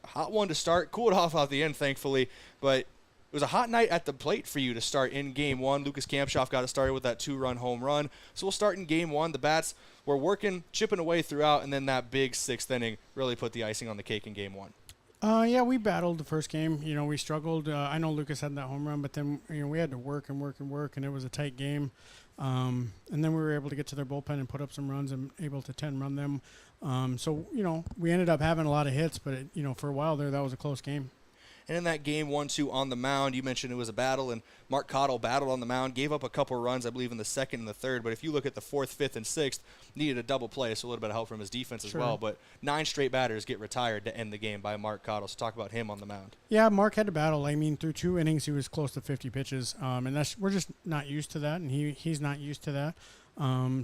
Hot one to start. Cooled off at the end, thankfully. But it was a hot night at the plate for you to start in Game 1. Lucas Kampshoff got it started with that 2-run home run. So we'll start in Game 1. The bats were working, chipping away throughout, and then that big 6th inning really put the icing on the cake in Game 1. Yeah, we battled the first game. We struggled. I know Lucas had that home run, but then we had to work, and it was a tight game. And then we were able to get to their bullpen and put up some runs and able to 10-run them. So we ended up having a lot of hits, but for a while there, that was a close game. And in that game 1-2 on the mound, you mentioned it was a battle, and Mark Cottle battled on the mound, gave up a couple runs, I believe, in the second and the third. But if you look at the fourth, fifth, and sixth, needed a double play, so a little bit of help from his defense as well. But 9 straight batters get retired to end the game by Mark Cottle. So talk about him on the mound. Yeah, Mark had to battle. I mean, through 2 innings, he was close to 50 pitches, and we're just not used to that, and he's not used to that.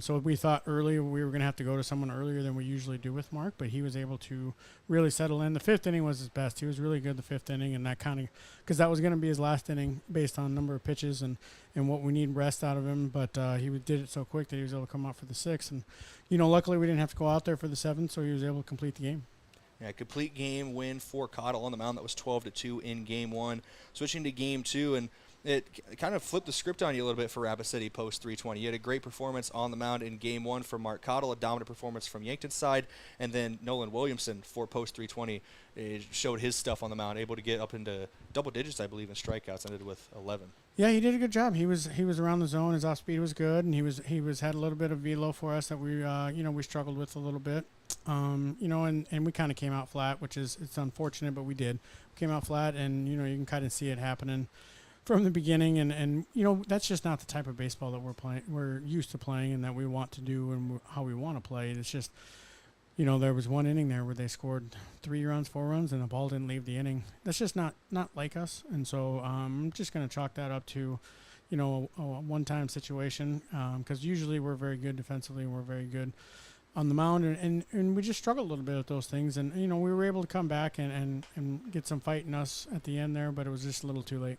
So we thought earlier we were going to have to go to someone earlier than we usually do with Mark, but he was able to really settle in. The 5th inning was his best. He was really good the 5th inning, and that kind of – because that was going to be his last inning based on number of pitches and what we need rest out of him. But he did it so quick that he was able to come out for the 6th. And, luckily we didn't have to go out there for the 7th, so he was able to complete the game. Yeah, complete game win for Cottle on the mound. That was 12-2 in game 1. Switching to game 2, and it kind of flipped the script on you a little bit for Rapid City post 320. You had a great performance on the mound in game 1 for Mark Cottle, a dominant performance from Yankton's side, and then Nolan Williamson for post 320 showed his stuff on the mound, able to get up into double digits, I believe, in strikeouts, ended with 11. Yeah, he did a good job. He was around the zone. His off speed was good, and he had a little bit of velo for us that we we struggled with a little bit. And we kind of came out flat, which it's unfortunate, but we did. We came out flat, and you can kind of see it happening from the beginning, and that's just not the type of baseball that we're used to playing and that we want to do and how we want to play. It's just, there was one inning there where they scored 3 runs, 4 runs, and the ball didn't leave the inning. That's just not like us, and so I'm just going to chalk that up to, a one-time situation, because usually we're very good defensively and we're very good on the mound, and we just struggled a little bit with those things, and we were able to come back and get some fight in us at the end there, but it was just a little too late.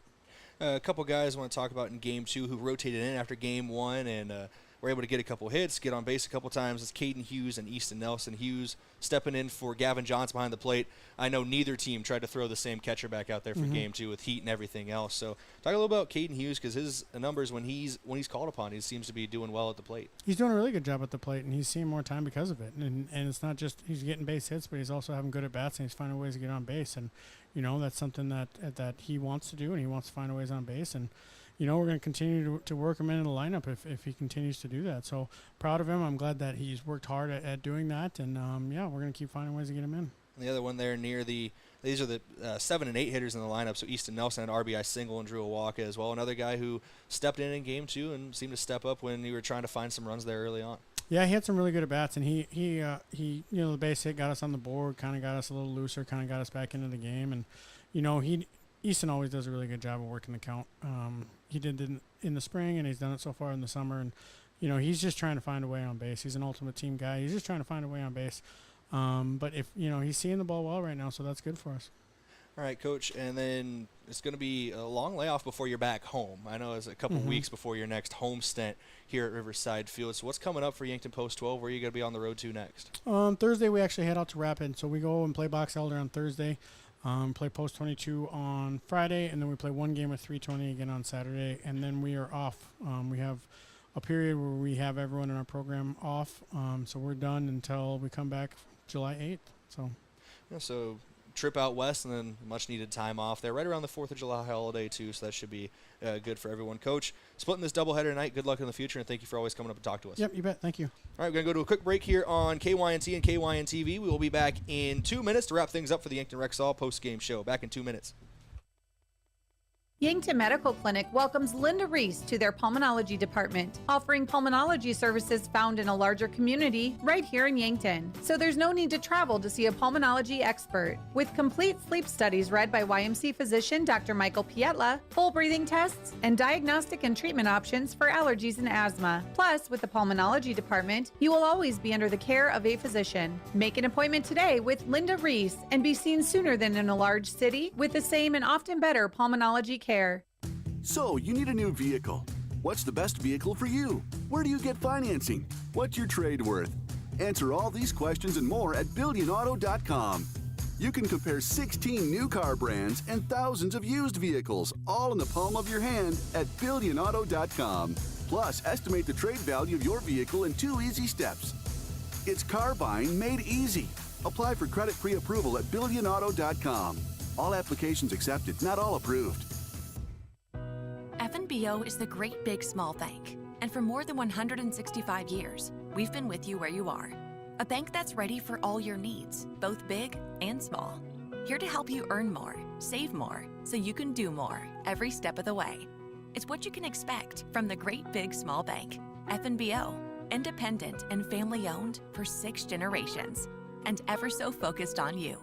A couple guys I want to talk about in game 2 who rotated in after game 1 and were able to get a couple hits, get on base a couple times. It's Caden Hughes and Easton Nelson. Hughes stepping in for Gavin Johnson behind the plate. I know neither team tried to throw the same catcher back out there for game 2 with heat and everything else. So talk a little about Caden Hughes, because his numbers when he's called upon, he seems to be doing well at the plate. He doing a really good job at the plate, and he's seeing more time because of it. And it's not just he's getting base hits, but he's also having good at bats, and he's finding ways to get on base. And that's something that he wants to do, and he wants to find ways on base. And we're going to continue to work him in the lineup if he continues to do that. So proud of him. I'm glad that he's worked hard at doing that. And, we're going to keep finding ways to get him in. And the other one there these are the 7 and 8 hitters in the lineup. So Easton Nelson had an RBI single and drew a walk as well. Another guy who stepped in game 2 and seemed to step up when you were trying to find some runs there early on. Yeah, he had some really good at-bats, and he the base hit got us on the board, kind of got us a little looser, kind of got us back into the game. And, Easton always does a really good job of working the count. He did it in the spring, and he's done it so far in the summer. And, he's just trying to find a way on base. He's an ultimate team guy. He's just trying to find a way on base. But if he's seeing the ball well right now, so that's good for us. All right, Coach, and then it's going to be a long layoff before you're back home. I know it's a couple weeks before your next home stint here at Riverside Field. So what's coming up for Yankton Post 12? Where are you going to be on the road to next? Thursday we actually head out to Rapid. So we go and play Box Elder on Thursday, play Post 22 on Friday, and then we play one game with 320 again on Saturday, and then we are off. We have a period where we have everyone in our program off, so we're done until we come back July 8th. So trip out west and then much needed time off there right around the 4th of July holiday too, so that should be good for everyone. Coach, splitting this doubleheader tonight, good luck in the future, and thank you for always coming up and talk to us. Yep, you bet. Thank you. All right, we're going to go to a quick break here on KYNT and KYN TV. We will be back in 2 minutes to wrap things up for the Yankton Rexall post-game show. Back in 2 minutes. Yankton Medical Clinic welcomes Linda Reese to their pulmonology department, offering pulmonology services found in a larger community right here in Yankton. So there's no need to travel to see a pulmonology expert. With complete sleep studies read by YMC physician Dr. Michael Pietla, full breathing tests, and diagnostic and treatment options for allergies and asthma. Plus, with the pulmonology department, you will always be under the care of a physician. Make an appointment today with Linda Reese and be seen sooner than in a large city with the same and often better pulmonology care. So, you need a new vehicle. What's the best vehicle for you? Where do you get financing? What's your trade worth? Answer all these questions and more at BillionAuto.com. You can compare 16 new car brands and thousands of used vehicles, all in the palm of your hand at BillionAuto.com. Plus, estimate the trade value of your vehicle in 2 easy steps. It's car buying made easy. Apply for credit pre-approval at BillionAuto.com. All applications accepted, not all approved. FNBO is the great big small bank. And for more than 165 years, we've been with you where you are. A bank that's ready for all your needs, both big and small. here to help you earn more, save more, so you can do more every step of the way. It's what you can expect from the great big small bank, FNBO, independent and family-owned for 6 generations, and ever so focused on you.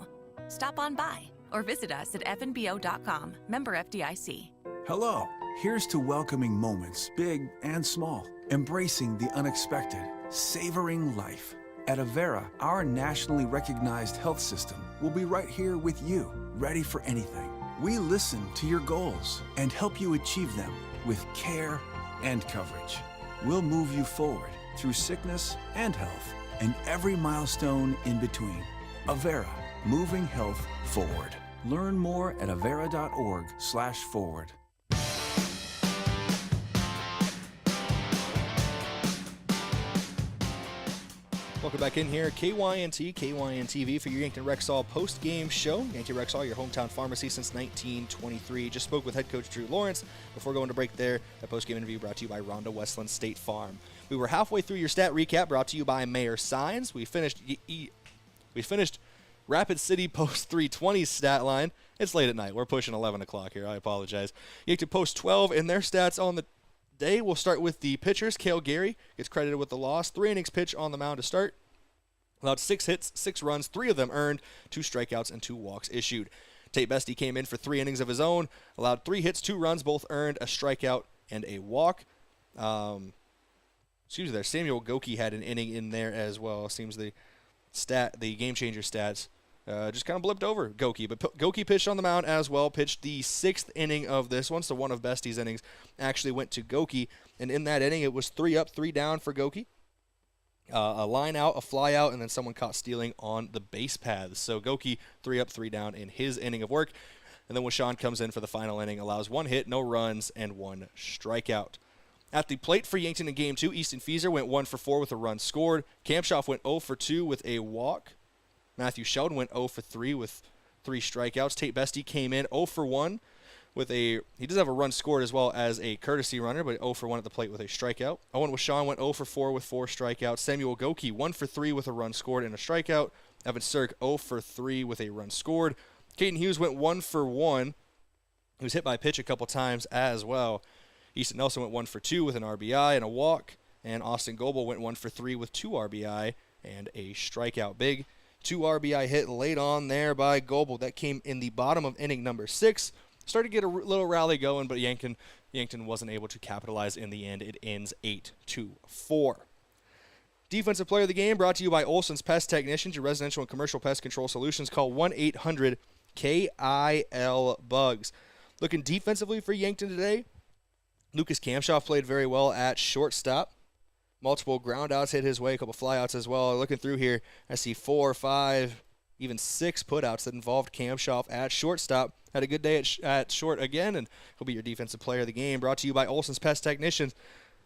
Stop on by or visit us at fnbo.com, member FDIC. Hello, here's to welcoming moments, big and small, embracing the unexpected, savoring life. At Avera, our nationally recognized health system will be right here with you, ready for anything. We listen to your goals and help you achieve them with care and coverage. We'll move you forward through sickness and health and every milestone in between. Avera, moving health forward. Learn more at avera.org/forward. Welcome back in here, KYNT, KYNT-TV for your Yankton Rexall post-game show. Yankton Rexall, your hometown pharmacy since 1923. Just spoke with head coach Drew Lawrence. Before going to break there, that post-game interview brought to you by Rhonda Westland State Farm. We were halfway through your stat recap, brought to you by Mayor Signs. We finished Rapid City Post 320's stat line. It's late at night. We're pushing 11 o'clock here. I apologize. Yankton Post 12 in their stats on the day. We'll start with the pitchers. Cale Gary gets credited with the loss. 3 innings pitch on the mound to start. Allowed 6 hits, 6 runs, 3 of them earned, 2 strikeouts, and 2 walks issued. Tate Bestie came in for 3 innings of his own. Allowed 3 hits, 2 runs, both earned, a strikeout, and a walk. Samuel Goki had an inning in there as well. Seems the game changer stats just kind of blipped over Goki. But Goki pitched on the mound as well, pitched the 6th inning of this one, so one of Bestie's innings actually went to Goki. And in that inning, it was 3 up, 3 down for Goki. A line out, a fly out, and then someone caught stealing on the base paths. So Goki 3 up, 3 down in his inning of work. And then Washawn comes in for the final inning, allows 1 hit, no runs, and 1 strikeout. At the plate for Yankton in Game 2, Easton Fieser went 1 for 4 with a run scored. Kampshoff went 0 for 2 with a walk. Matthew Sheldon went 0 for 3 with 3 strikeouts. Tate Bestie came in 0 for 1 with he does have a run scored as well as a courtesy runner, but 0 for 1 at the plate with a strikeout. Owen Washawn went 0 for 4 with 4 strikeouts. Samuel Goki 1 for 3 with a run scored and a strikeout. Evan Sirk 0 for 3 with a run scored. Caden Hughes went 1 for 1. He was hit by a pitch a couple times as well. Easton Nelson went 1 for 2 with an RBI and a walk. And Austin Goebel went 1 for 3 with 2 RBI and a strikeout. Big 2 RBI hit late on there by Goebel. That came in the bottom of inning number 6. Started to get a little rally going, but Yankton wasn't able to capitalize in the end. It ends 8-4. Defensive player of the game brought to you by Olson's Pest Technicians, your residential and commercial pest control solutions. Call 1-800-KIL-BUGS. Looking defensively for Yankton today, Lucas Kampshoff played very well at shortstop. Multiple groundouts hit his way, a couple flyouts as well. Looking through here, I see 4, 5, even 6 putouts that involved Kampshoff at shortstop. Had a good day at short again, and he'll be your defensive player of the game. Brought to you by Olson's Pest Technicians,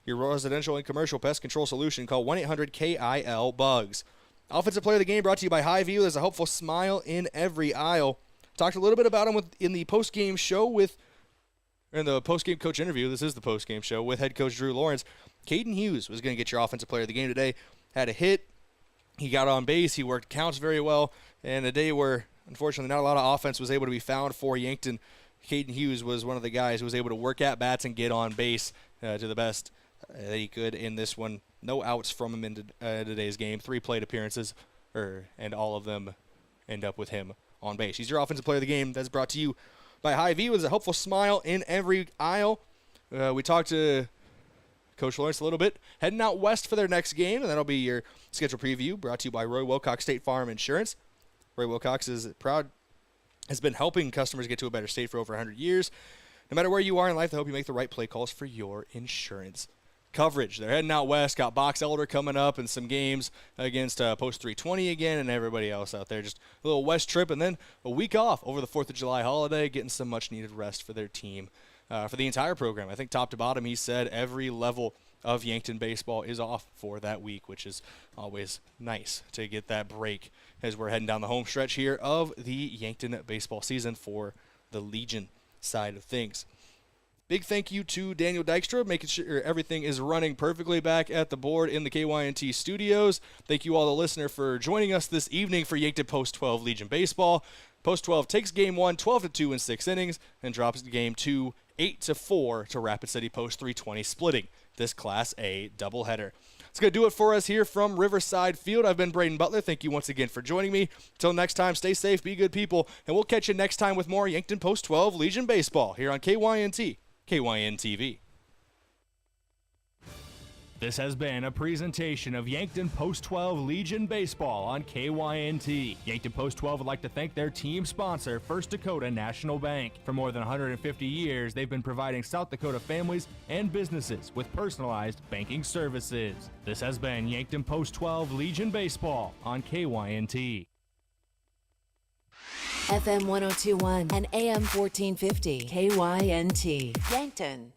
your residential and commercial pest control solution. Call 1-800-KIL-BUGS. Offensive player of the game brought to you by Highview. There's a hopeful smile in every aisle. Talked a little bit about him in the post-game show in the post-game coach interview. This is the post-game show with head coach Drew Lawrence. Caden Hughes was going to get your offensive player of the game today. Had a hit. He got on base. He worked counts very well. And a day where, unfortunately, not a lot of offense was able to be found for Yankton, Caden Hughes was one of the guys who was able to work at bats and get on base to the best that he could in this one. No outs from him in today's game. 3 plate appearances, and all of them end up with him on base. He's your offensive player of the game. That's brought to you by Hy-Vee with a hopeful smile in every aisle. We talked to Coach Lawrence a little bit, heading out west for their next game, and that'll be your schedule preview brought to you by Roy Wilcox State Farm Insurance. Roy Wilcox has been helping customers get to a better state for over 100 years. No matter where you are in life, they hope you make the right play calls for your insurance coverage. They're heading out west, got Box Elder coming up and some games against Post 320 again and everybody else out there. Just a little west trip and then a week off over the 4th of July holiday, getting some much-needed rest for their team. For the entire program. I think top to bottom, he said every level of Yankton baseball is off for that week, which is always nice to get that break as we're heading down the home stretch here of the Yankton baseball season for the Legion side of things. Big thank you to Daniel Dykstra, making sure everything is running perfectly back at the board in the KYNT studios. Thank you all, the listener, for joining us this evening for Yankton Post 12 Legion Baseball. Post 12 takes game 1 12-2 in 6 innings and drops game 2 8-4 to Rapid City Post 320, splitting this Class A doubleheader. That's going to do it for us here from Riverside Field. I've been Brayden Butler. Thank you once again for joining me. Until next time, stay safe, be good people, and we'll catch you next time with more Yankton Post 12 Legion Baseball here on KYNT, KYN-TV. This has been a presentation of Yankton Post 12 Legion Baseball on KYNT. Yankton Post 12 would like to thank their team sponsor, First Dakota National Bank. For more than 150 years, they've been providing South Dakota families and businesses with personalized banking services. This has been Yankton Post 12 Legion Baseball on KYNT. FM 1021 and AM 1450, KYNT, Yankton.